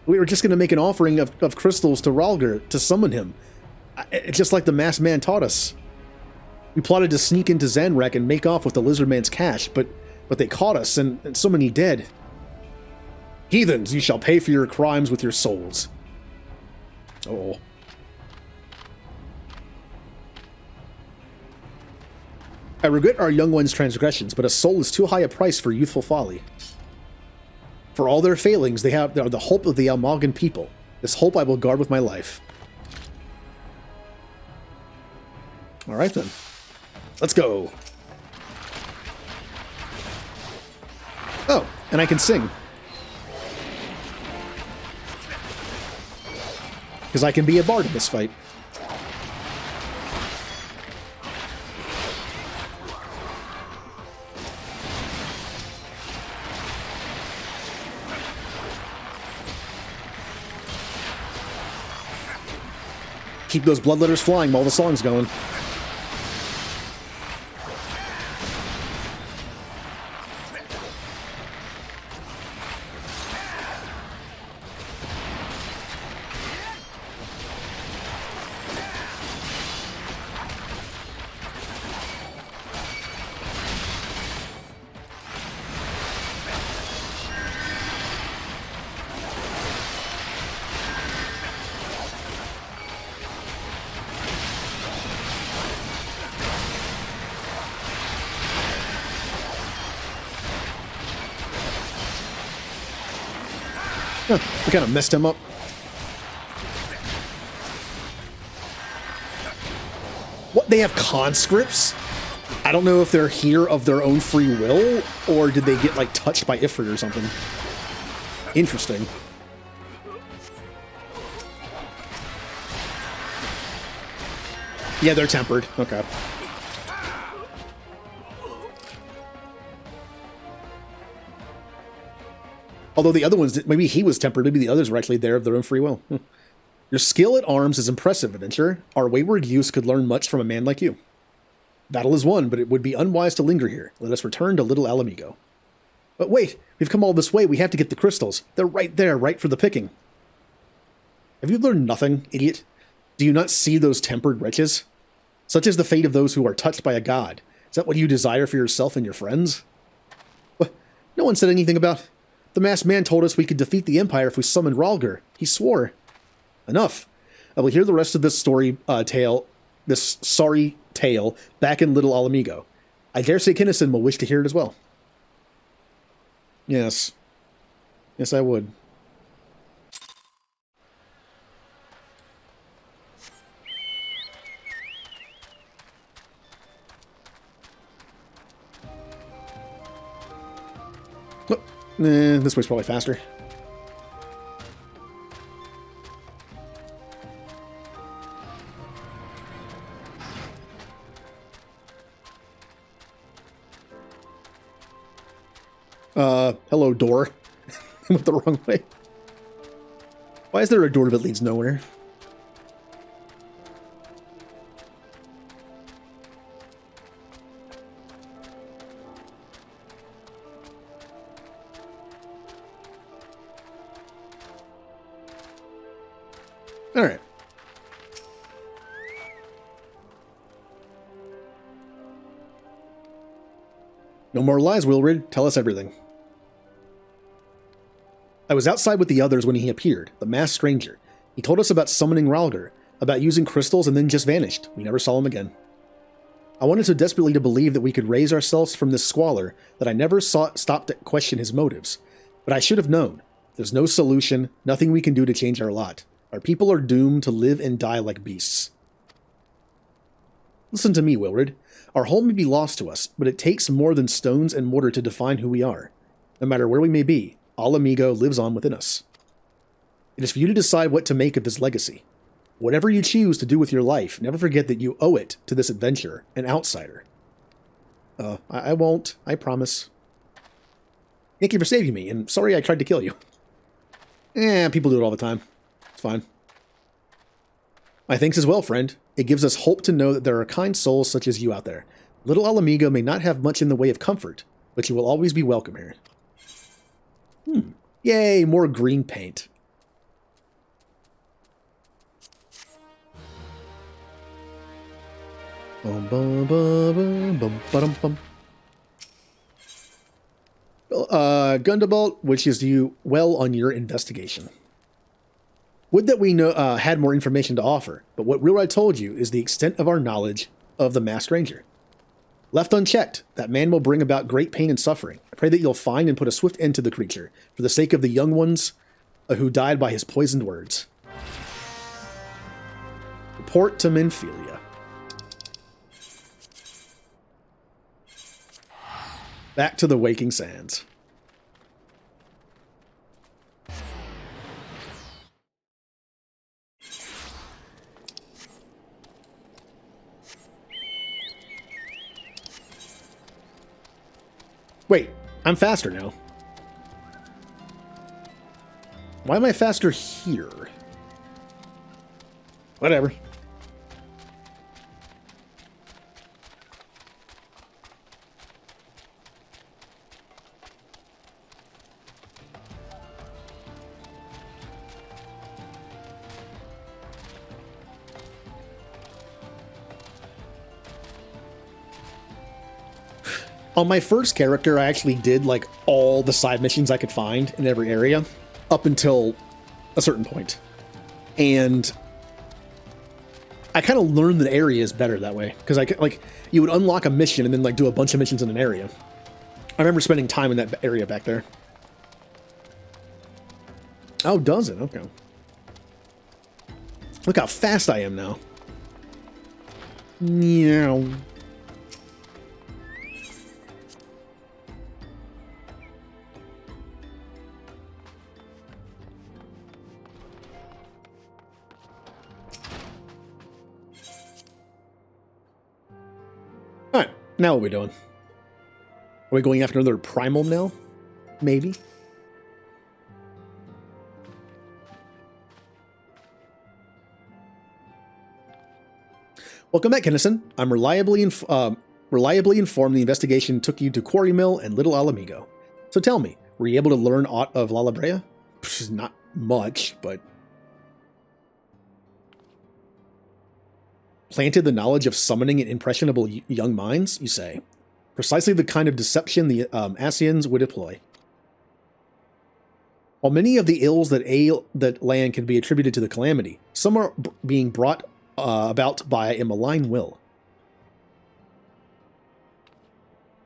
We were just going to make an offering of crystals to Ralgar to summon him. It's just like the masked man taught us. We plotted to sneak into Zanrak and make off with the lizard man's cash, but they caught us, and so many dead. Heathens, you shall pay for your crimes with your souls. Oh. I regret our young ones' transgressions, but a soul is too high a price for youthful folly. For all their failings, they are the hope of the Almagan people. This hope I will guard with my life. All right, then. Let's go. Oh, and I can sing. Because I can be a bard in this fight. Keep those bloodletters flying while the song's going. Huh, we kind of messed him up. What, they have conscripts? I don't know if they're here of their own free will, or did they get, like, touched by Ifrit or something. Interesting. Yeah, they're tempered. Okay. Although the other ones, maybe he was tempered, maybe the others were actually there of their own free will. Your skill at arms is impressive, adventurer. Our wayward youths could learn much from a man like you. Battle is won, but it would be unwise to linger here. Let us return to Little Alamigo. But wait, we've come all this way. We have to get the crystals. They're right there, right for the picking. Have you learned nothing, idiot? Do you not see those tempered wretches? Such is the fate of those who are touched by a god. Is that what you desire for yourself and your friends? What? No one said anything about... The masked man told us we could defeat the Empire if we summoned Ralgar. He swore. Enough. I will hear the rest of this this sorry tale, back in Little Alamigo. I dare say Kinnison will wish to hear it as well. Yes. Yes, I would. This way's probably faster. Hello, door. Went the wrong way. Why is there a door that leads nowhere? All right. No more lies, Wilrid. Tell us everything. I was outside with the others when he appeared, the masked stranger. He told us about summoning Ralgar, about using crystals, and then just vanished. We never saw him again. I wanted so desperately to believe that we could raise ourselves from this squalor that I never stopped to question his motives. But I should have known. There's no solution, nothing we can do to change our lot. Our people are doomed to live and die like beasts. Listen to me, Wilrid. Our home may be lost to us, but it takes more than stones and mortar to define who we are. No matter where we may be, Al Amigo lives on within us. It is for you to decide what to make of this legacy. Whatever you choose to do with your life, never forget that you owe it to this adventurer, an outsider. I won't, I promise. Thank you for saving me, and sorry I tried to kill you. People do it all the time. It's fine. My thanks as well, friend. It gives us hope to know that there are kind souls such as you out there. Little Al Amigo may not have much in the way of comfort, but you will always be welcome here. Yay, more green paint. Bum, bum, bum, bum, bum, bum. Gundabalt wishes you well on your investigation. Would that we had more information to offer, but what Rilrod told you is the extent of our knowledge of the masked ranger. Left unchecked, that man will bring about great pain and suffering. I pray that you'll find and put a swift end to the creature, for the sake of the young ones who died by his poisoned words. Report to Menphilia. Back to the Waking Sands. Wait, I'm faster now. Why am I faster here? Whatever. On my first character, I actually did like all the side missions I could find in every area up until a certain point. And I kind of learned the areas better that way because you would unlock a mission and then like do a bunch of missions in an area. I remember spending time in that area back there. Oh, does it? Okay. Look how fast I am now. Meow. Alright, now what are we doing? Are we going after another primal now? Maybe? Welcome back, Kennison. I'm reliably informed the investigation took you to Quarry Mill and Little Al Amigo. So tell me, were you able to learn aught of Lalabrea? Not much, but... Planted the knowledge of summoning in impressionable young minds, you say? Precisely the kind of deception the Asians would employ. While many of the ills that ail that land can be attributed to the calamity, some are being brought about by a malign will.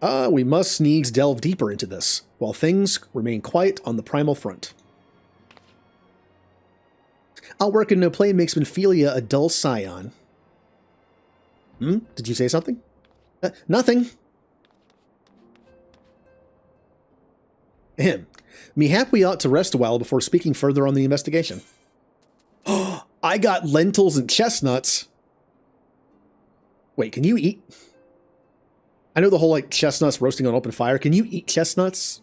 We must needs delve deeper into this, while things remain quiet on the primal front. Our work and no play makes Menphilia a dull scion. Did you say something? Nothing. Him. Mayhap we ought to rest a while before speaking further on the investigation. I got lentils and chestnuts. Wait, can you eat? I know the whole, like, chestnuts roasting on open fire. Can you eat chestnuts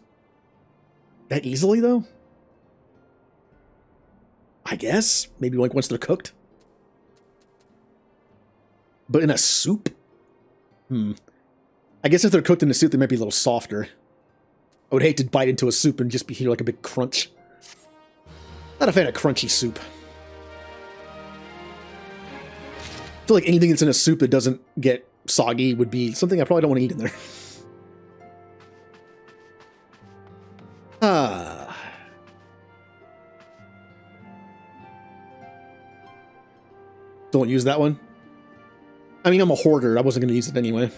that easily, though? I guess. Maybe, like, once they're cooked. But in a soup? I guess if they're cooked in a soup, they might be a little softer. I would hate to bite into a soup and just be hear like a big crunch. Not a fan of crunchy soup. I feel like anything that's in a soup that doesn't get soggy would be something I probably don't want to eat in there. Don't use that one. I mean, I'm a hoarder. I wasn't going to use it anyway.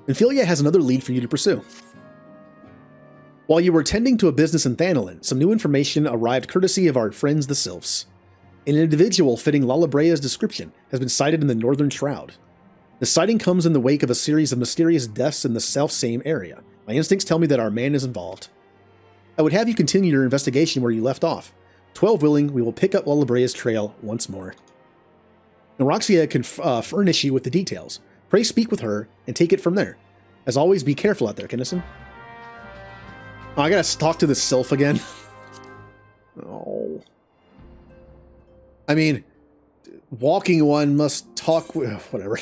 Ophelia has another lead for you to pursue. While you were tending to a business in Thanolin, some new information arrived courtesy of our friends the Sylphs. An individual fitting Lalabrea's description has been sighted in the Northern Shroud. The sighting comes in the wake of a series of mysterious deaths in the self-same area. My instincts tell me that our man is involved. I would have you continue your investigation where you left off. 12 willing, we will pick up Lalabrea's trail once more. Neuroxia can furnish you with the details. Pray speak with her and take it from there. As always, be careful out there, Kinnison. Oh, I gotta talk to the Sylph again. Oh. I mean, walking one must talk with... whatever.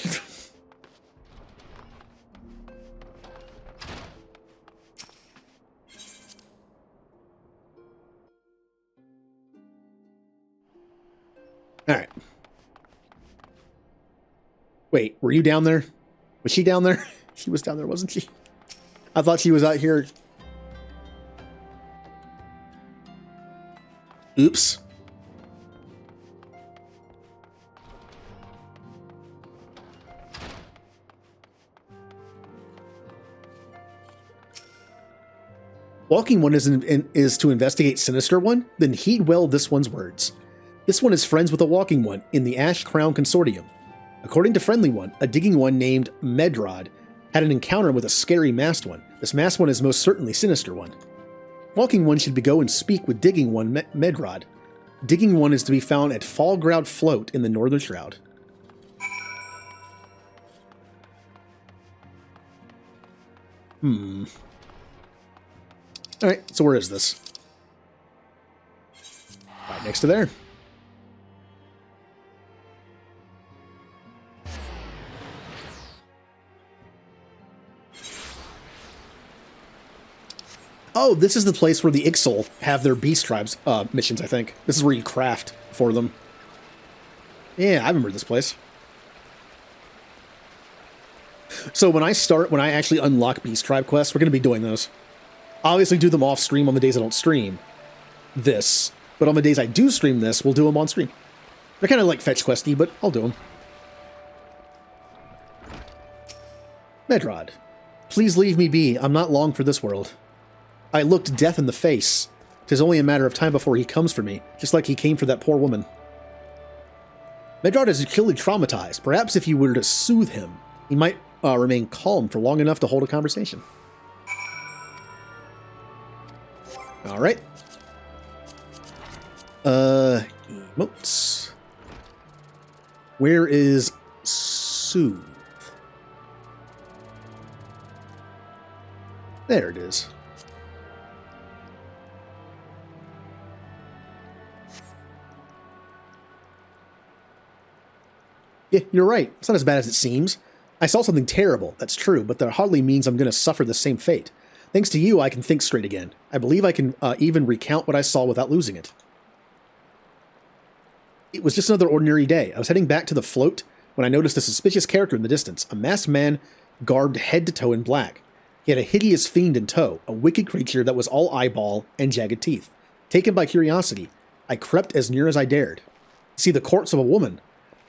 Alright. Wait, were you down there? Was she down there? She was down there, wasn't she? I thought she was out here. Oops. Walking one is to investigate Sinister One? Then heed well this one's words. This one is friends with a Walking One in the Ash Crown Consortium. According to Friendly One, a Digging One named Medrod had an encounter with a scary masked one. This masked one is most certainly Sinister One. Walking One should go and speak with Digging One Medrod. Digging One is to be found at Fallground Float in the Northern Shroud. Alright, so where is this? Right next to there. Oh, this is the place where the Ixal have their Beast Tribes missions, I think. This is where you craft for them. Yeah, I remember this place. So when I actually unlock Beast Tribe quests, we're going to be doing those. Obviously do them off stream on the days I don't stream this. But on the days I do stream this, we'll do them on stream. They're kind of like fetch questy, but I'll do them. Medrod, please leave me be. I'm not long for this world. I looked death in the face. 'Tis only a matter of time before he comes for me, just like he came for that poor woman. Medrod is clearly traumatized. Perhaps if you were to soothe him, he might remain calm for long enough to hold a conversation. Alright. Emotes. Where is Soothe? There it is. Yeah, you're right. It's not as bad as it seems. I saw something terrible, that's true, but that hardly means I'm going to suffer the same fate. Thanks to you, I can think straight again. I believe I can even recount what I saw without losing it. It was just another ordinary day. I was heading back to the float when I noticed a suspicious character in the distance, a masked man garbed head to toe in black. He had a hideous fiend in tow, a wicked creature that was all eyeball and jagged teeth. Taken by curiosity, I crept as near as I dared. See the corpse of a woman.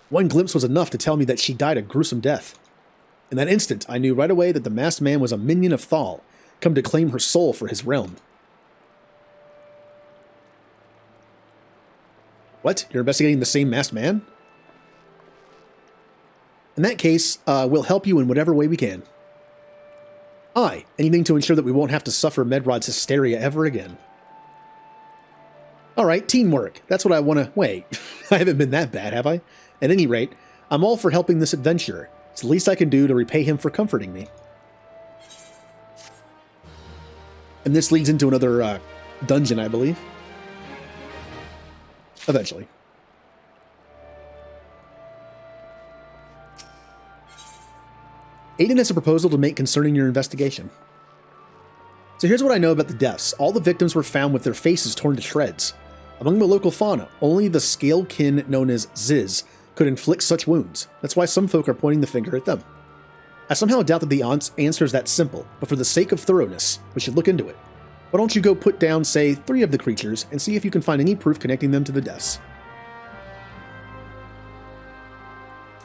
One glimpse was enough to tell me that she died a gruesome death. In that instant, I knew right away that the masked man was a minion of Thal, come to claim her soul for his realm. What? You're investigating the same masked man? In that case, we'll help you in whatever way we can. I. Anything to ensure that we won't have to suffer Medrod's hysteria ever again. Alright, teamwork. That's what I want to... Wait, I haven't been that bad, have I? At any rate, I'm all for helping this adventurer. It's the least I can do to repay him for comforting me. And this leads into another dungeon, I believe. Eventually. Aiden has a proposal to make concerning your investigation. So here's what I know about the deaths. All the victims were found with their faces torn to shreds. Among the local fauna, only the scale kin known as Ziz could inflict such wounds. That's why some folk are pointing the finger at them. I somehow doubt that the answer is that simple, but for the sake of thoroughness, we should look into it. Why don't you go put down, say, 3 of the creatures and see if you can find any proof connecting them to the deaths.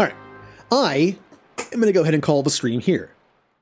Alright, I'm going to go ahead and call the stream here.